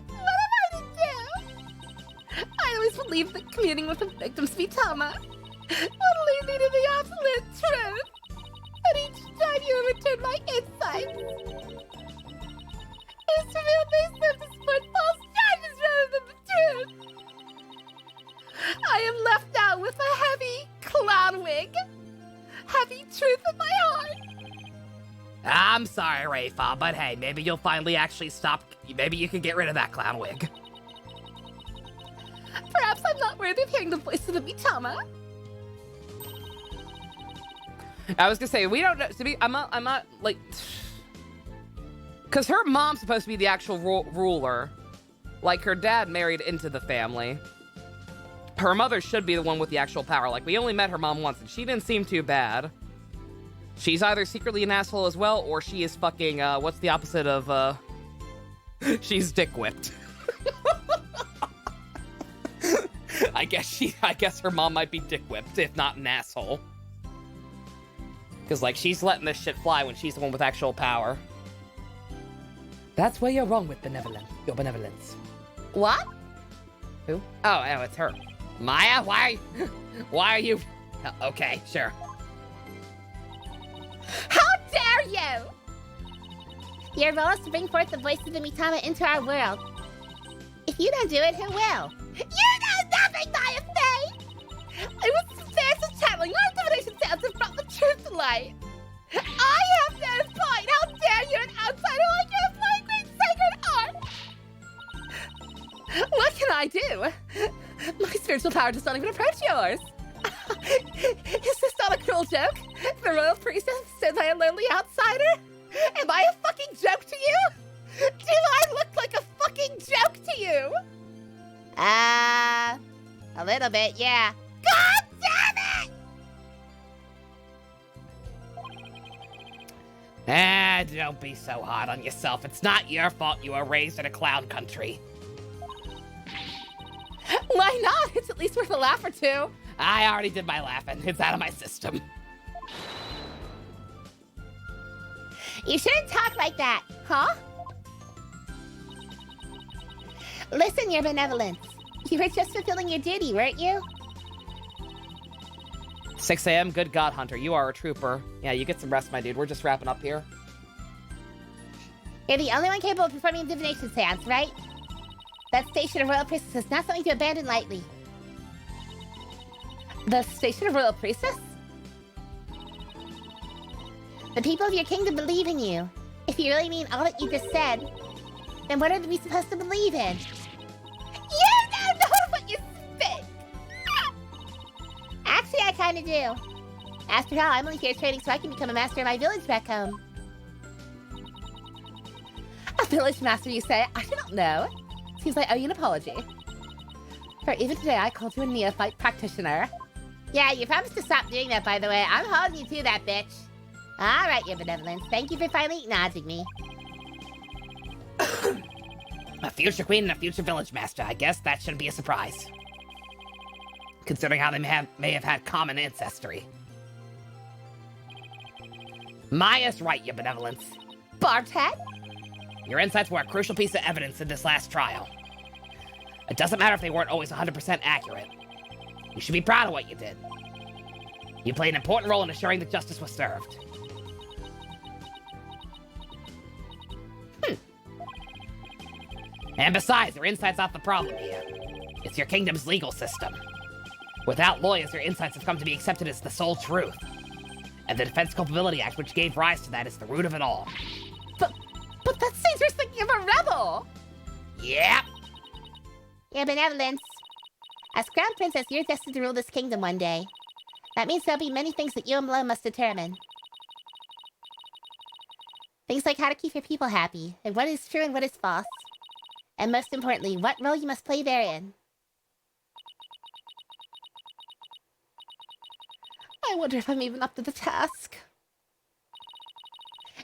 What am I to do? I always believed that communing with the victim's Vitama would lead me to the absolute truth. But each time you overturn my insights, it's revealed they serve to support false charges rather than the truth. I am left out with a heavy clown wig. Heavy truth in my heart. I'm sorry, Rayfa, but hey, maybe you'll finally actually stop. Maybe you can get rid of that clown wig. Perhaps I'm not worthy of hearing the voice of the Mitama. I was gonna say, we don't know. I'm not like, because her mom's supposed to be the actual ruler. Like, her dad married into the family. Her mother should be the one with the actual power. Like, we only met her mom once, and she didn't seem too bad. She's either secretly an asshole as well, or she is fucking, what's the opposite of, she's dick whipped. I guess her mom might be dick whipped, if not an asshole. Because, like, she's letting this shit fly when she's the one with actual power. That's where you're wrong with your benevolence. What? Who? Oh, it's her. Maya, why are you... Okay, sure. How dare you! Your role is to bring forth the voice of the Mitama into our world. If you don't do it, who will? You know nothing, Maya Faye! I was fierce channeling our divination sounds have brought the truth to light. I have no point! How dare you, an outsider like you, apply great sacred art! What can I do? My spiritual power does not even approach yours. Is this not a cruel joke? The royal priestess said I a lonely outsider? Am I a fucking joke to you? Do I look like a fucking joke to you? A little bit, yeah. God damn it! Don't be so hard on yourself. It's not your fault you were raised in a clown country. Why not? It's at least worth a laugh or two. I already did my laughing. It's out of my system. You shouldn't talk like that. Huh? Listen, your benevolence. You were just fulfilling your duty, weren't you? 6 a.m. Good God, Hunter. You are a trooper. Yeah, you get some rest, my dude. We're just wrapping up here. You're the only one capable of performing a divination seance, right? That station of Royal Priestess is not something to abandon lightly. The station of Royal Priestess? The people of your kingdom believe in you. If you really mean all that you just said, then what are we supposed to believe in? You don't know what you think! Actually, I kinda do. After all, I'm only here training so I can become a master in my village back home. A village master, you say? I don't know. Seems like I owe you an apology. For even today, I called you a neophyte practitioner. Yeah, you promised to stop doing that, by the way. I'm holding you to that, bitch. All right, your benevolence. Thank you for finally acknowledging me. A future queen and a future village master. I guess that shouldn't be a surprise. Considering how they may have had common ancestry. Maya's right, your benevolence. Barbed head? Your insights were a crucial piece of evidence in this last trial. It doesn't matter if they weren't always 100% accurate. You should be proud of what you did. You played an important role in assuring that justice was served. And besides, your insight's not the problem here. It's your kingdom's legal system. Without lawyers, your insights have come to be accepted as the sole truth. And the Defense Culpability Act, which gave rise to that, is the root of it all. But that Caesar's thinking of a rebel! Yep. Your benevolence. As Crown Princess, you're destined to rule this kingdom one day. That means there'll be many things that you alone must determine. Things like how to keep your people happy, and what is true and what is false. And most importantly, what role you must play therein. I wonder if I'm even up to the task.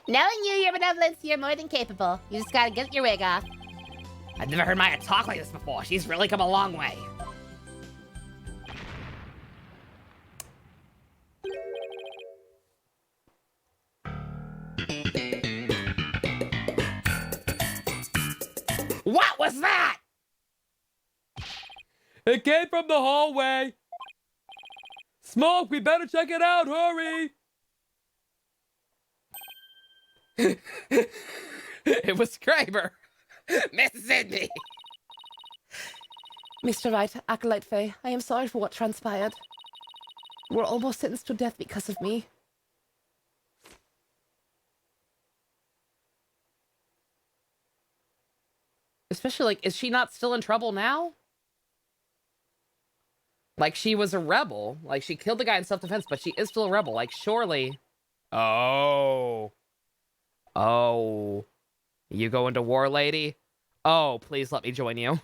Knowing you, your benevolence, you're more than capable. You just gotta get your wig off. I've never heard Maya talk like this before. She's really come a long way. What was that? It came from the hallway. Smoke, we better check it out, hurry! It was Kramer. Mississippi. Mr. Wright, Acolyte Faye, I am sorry for what transpired. We're almost sentenced to death because of me. Especially, like, is she not still in trouble now? Like, she was a rebel. Like, she killed the guy in self-defense, but she is still a rebel. Like, surely... Oh. Oh. You go into war, lady? Oh, please let me join you.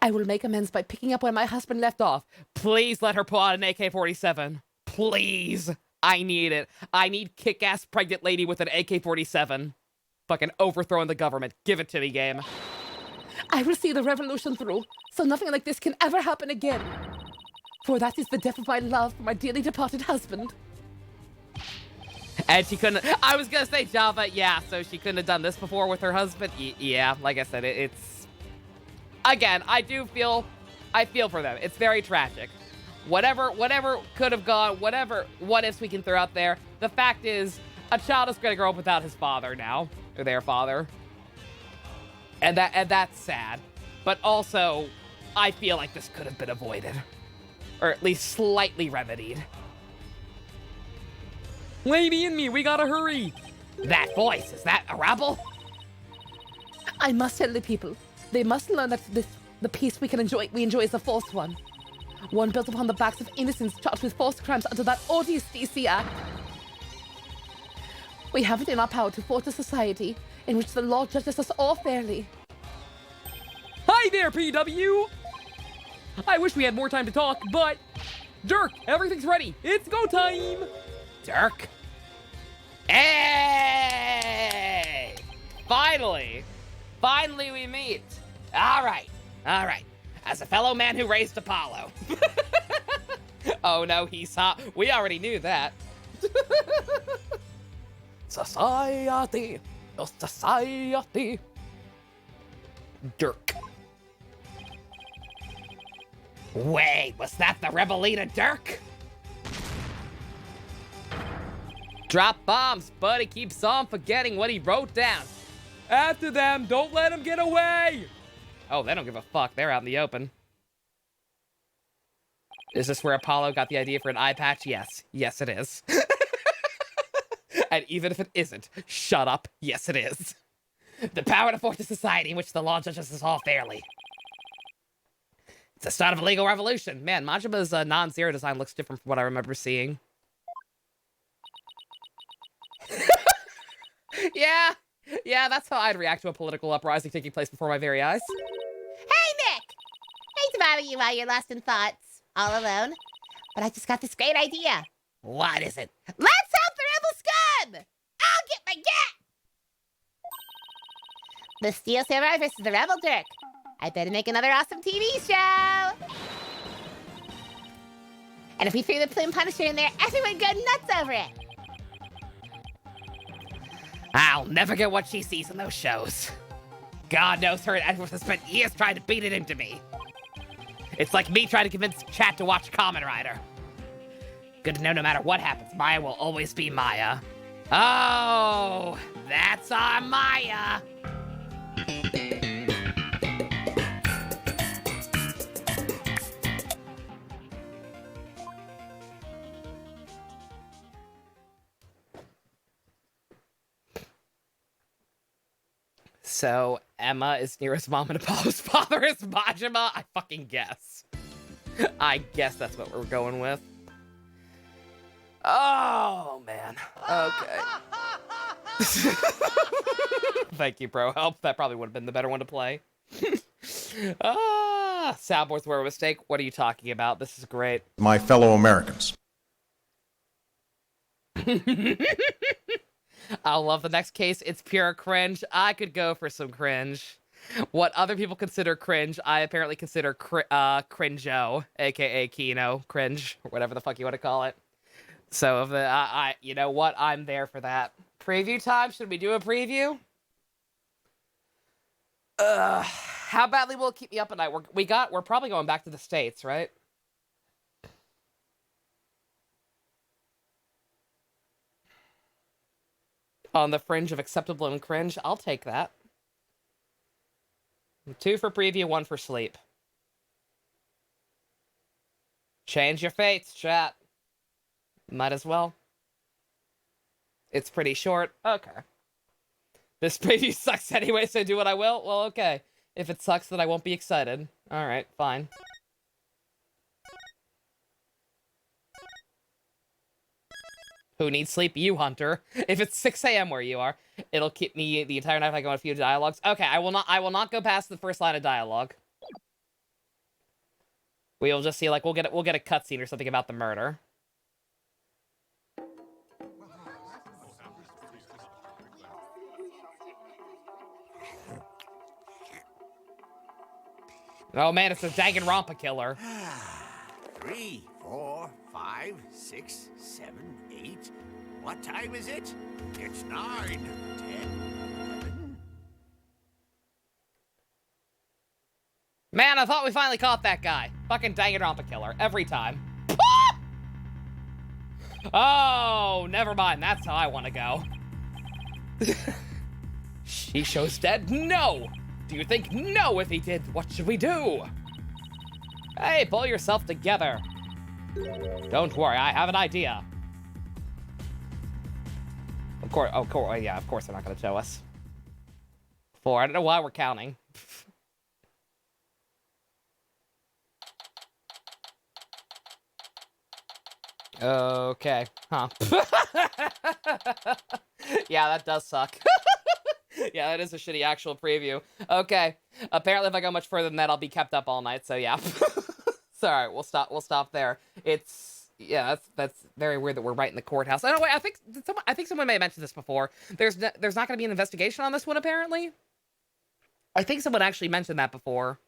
I will make amends by picking up where my husband left off. Please let her pull out an AK-47. Please. I need it. I need kick-ass pregnant lady with an AK-47. Fucking overthrowing the government. Give it to me, game. I will see the revolution through, so nothing like this can ever happen again. For that is the death of my love for my dearly departed husband. And she couldn't... I was gonna say Java, yeah, so she couldn't have done this before with her husband? Yeah, like I said, it's... Again, I feel for them. It's very tragic. Whatever could have gone, whatever what-ifs we can throw out there, the fact is, a child is gonna grow up without his father now. Or their father. And that's sad. But also, I feel like this could have been avoided. Or at least slightly remedied. Lady and me, we gotta hurry! That voice, is that a rebel? I must tell the people. They must learn that the peace we enjoy is a false one. One built upon the backs of innocents charged with false crimes under that odious DC Act. We have it in our power to forge a society in which the law judges us all fairly. Hi there, PW! I wish we had more time to talk, but... Dirk, everything's ready. It's go time! Dirk? Hey! Finally! Finally we meet! Alright. As a fellow man who raised Apollo. Oh no, he's hot. We already knew that. Society. Oh, society. Dirk. Wait, was that the rebel leader, Dirk? Drop bombs, but he keeps on forgetting what he wrote down. After them, don't let him get away! Oh, they don't give a fuck. They're out in the open. Is this where Apollo got the idea for an eye patch? Yes. Yes, it is. And even if it isn't, shut up. Yes, it is. The power to forge a society in which the law judges us all fairly. It's the start of a legal revolution. Man, Majima's non-zero design looks different from what I remember seeing. Yeah, that's how I'd react to a political uprising taking place before my very eyes. Hey, Nick! Hate to bother you while you're lost in thoughts, all alone. But I just got this great idea. What is it? Let's help the rebel scum! I'll get my gat! The Steel Samurai versus the Rebel Dirk. I better make another awesome TV show! And if we threw the Plume Punisher in there, everyone would go nuts over it! I'll never get what she sees in those shows. God knows her and has spent years trying to beat it into me. It's like me trying to convince chat to watch Kamen Rider. Good to know no matter what happens, Maya will always be Maya. Oh, that's our Maya. So, Emma is nearest mom and Apollo's father is Majima? I fucking guess. I guess that's what we're going with. Oh, man. Okay. Thank you, bro. Help. That probably would have been the better one to play. Soundboards were a mistake. What are you talking about? This is great. My fellow Americans. I'll love the next case. It's pure cringe. I could go for some cringe. What other people consider cringe, I apparently consider cringe-o, aka Kino, cringe, or whatever the fuck you want to call it. So, you know what? I'm there for that. Preview time? Should we do a preview? How badly will it keep me up at night? We're probably going back to the States, right? On the fringe of acceptable and cringe, I'll take that. 2 for preview, 1 for sleep. Change your fates, chat. Might as well. It's pretty short. Okay. This preview sucks anyway, so do what I will? Well, okay. If it sucks, then I won't be excited. Alright, fine. Who needs sleep? You, Hunter. If it's 6 a.m. where you are, it'll keep me the entire night if I go on a few dialogues. Okay, I will not go past the first line of dialogue. We'll just see, like, we'll get a cutscene or something about the murder. Oh man, it's the Danganronpa killer. 3, 4, 5, 6, 7, 8. What time is it? It's 9, 10, 11. Man, I thought we finally caught that guy. Fucking Danganronpa killer. Every time. Oh, never mind. That's how I want to go. Shisho's dead? No! Do you think no? If he did, what should we do? Hey, pull yourself together. Don't worry, I have an idea. Of course, yeah, of course they're not going to show us. 4, I don't know why we're counting. Okay, huh. Yeah, that does suck. Yeah, that is a shitty actual preview. Okay, apparently if I go much further than that, I'll be kept up all night, so yeah. Sorry, we'll stop there. Yeah, that's very weird that we're right in the courthouse. Oh, no, wait, I think someone may have mentioned this before. There's not going to be an investigation on this one, apparently. I think someone actually mentioned that before.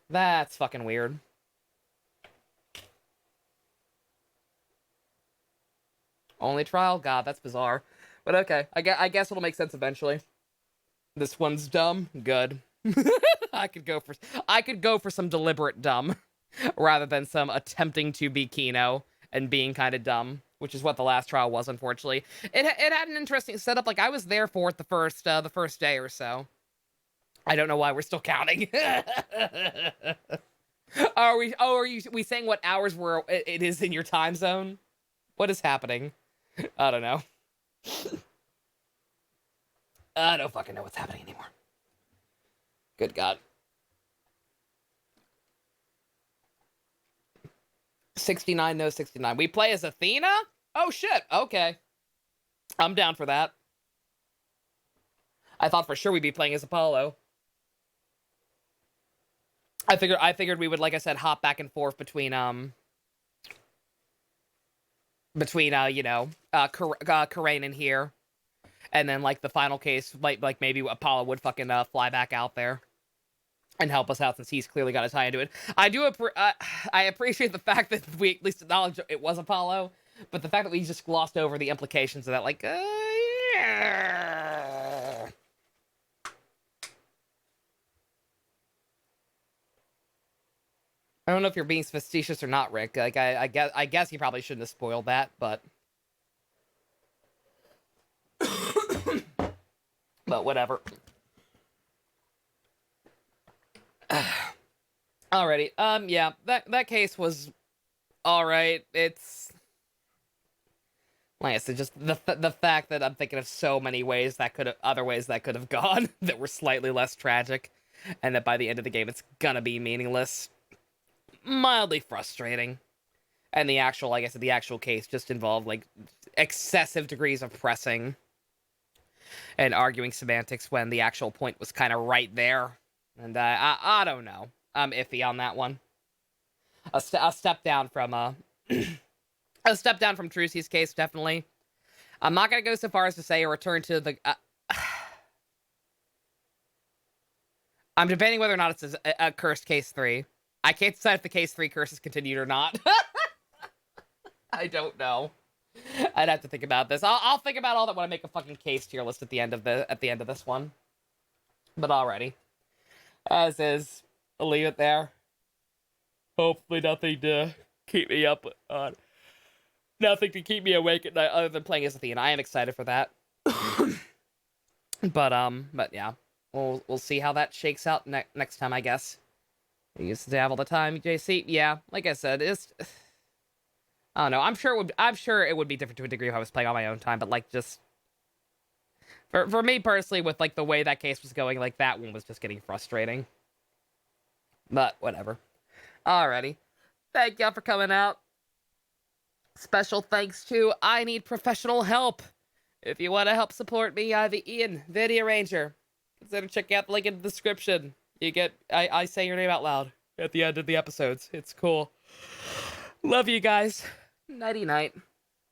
That's fucking weird. Only trial? God, that's bizarre. But okay, I guess it'll make sense eventually. This one's dumb. Good. I could go for some deliberate dumb, rather than some attempting to be Kino and being kind of dumb, which is what the last trial was, unfortunately. It had an interesting setup. Like, I was there for it the first day or so. I don't know why we're still counting. Are we saying what hours it is in your time zone? What is happening? I don't know. I don't fucking know what's happening anymore. Good God. 69, no 69. We play as Athena? Oh shit, okay. I'm down for that. I thought for sure we'd be playing as Apollo. I figured we would, like I said, hop back and forth between Karain and here. And then, like, the final case, like maybe Apollo would fucking fly back out there and help us out since he's clearly got a tie into it. I appreciate the fact that we at least acknowledge it was Apollo, but the fact that we just glossed over the implications of that, like, yeah. I don't know if you're being facetious or not, Rick. Like, I guess you probably shouldn't have spoiled that, but... but whatever. Alrighty. Yeah, that case was alright. It's... like I said, just the fact that I'm thinking of so many ways that could have... other ways that could have gone that were slightly less tragic, and that by the end of the game it's gonna be meaningless. Mildly frustrating. And the actual, like I said, the actual case just involved, like, excessive degrees of pressing and arguing semantics when the actual point was kind of right there. And I don't know. I'm iffy on that one. A step down from a step down from Trucy's case, definitely. I'm not gonna go so far as to say a return to the. I'm debating whether or not it's a cursed case 3. I can't decide if the case 3 curse is continued or not. I don't know. I'd have to think about this. I'll think about all that when I make a fucking case tier list at the end of this one. But alrighty. As is, I'll leave it there. Hopefully nothing to keep me up on. Nothing to keep me awake at night other than playing as Athena. I am excited for that. But yeah. We'll see how that shakes out next time, I guess. You used to have all the time, JC. Yeah, like I said, it's... I don't know. I'm sure it would be different to a degree if I was playing on my own time, but like just... For me personally, with like the way that case was going, like that one was just getting frustrating. But whatever. Alrighty. Thank y'all for coming out. Special thanks to I Need Professional Help. If you want to help support me, the Ian, Video Ranger. Consider checking out the link in the description. You get, I say your name out loud at the end of the episodes. It's cool. Love you guys. Nighty night.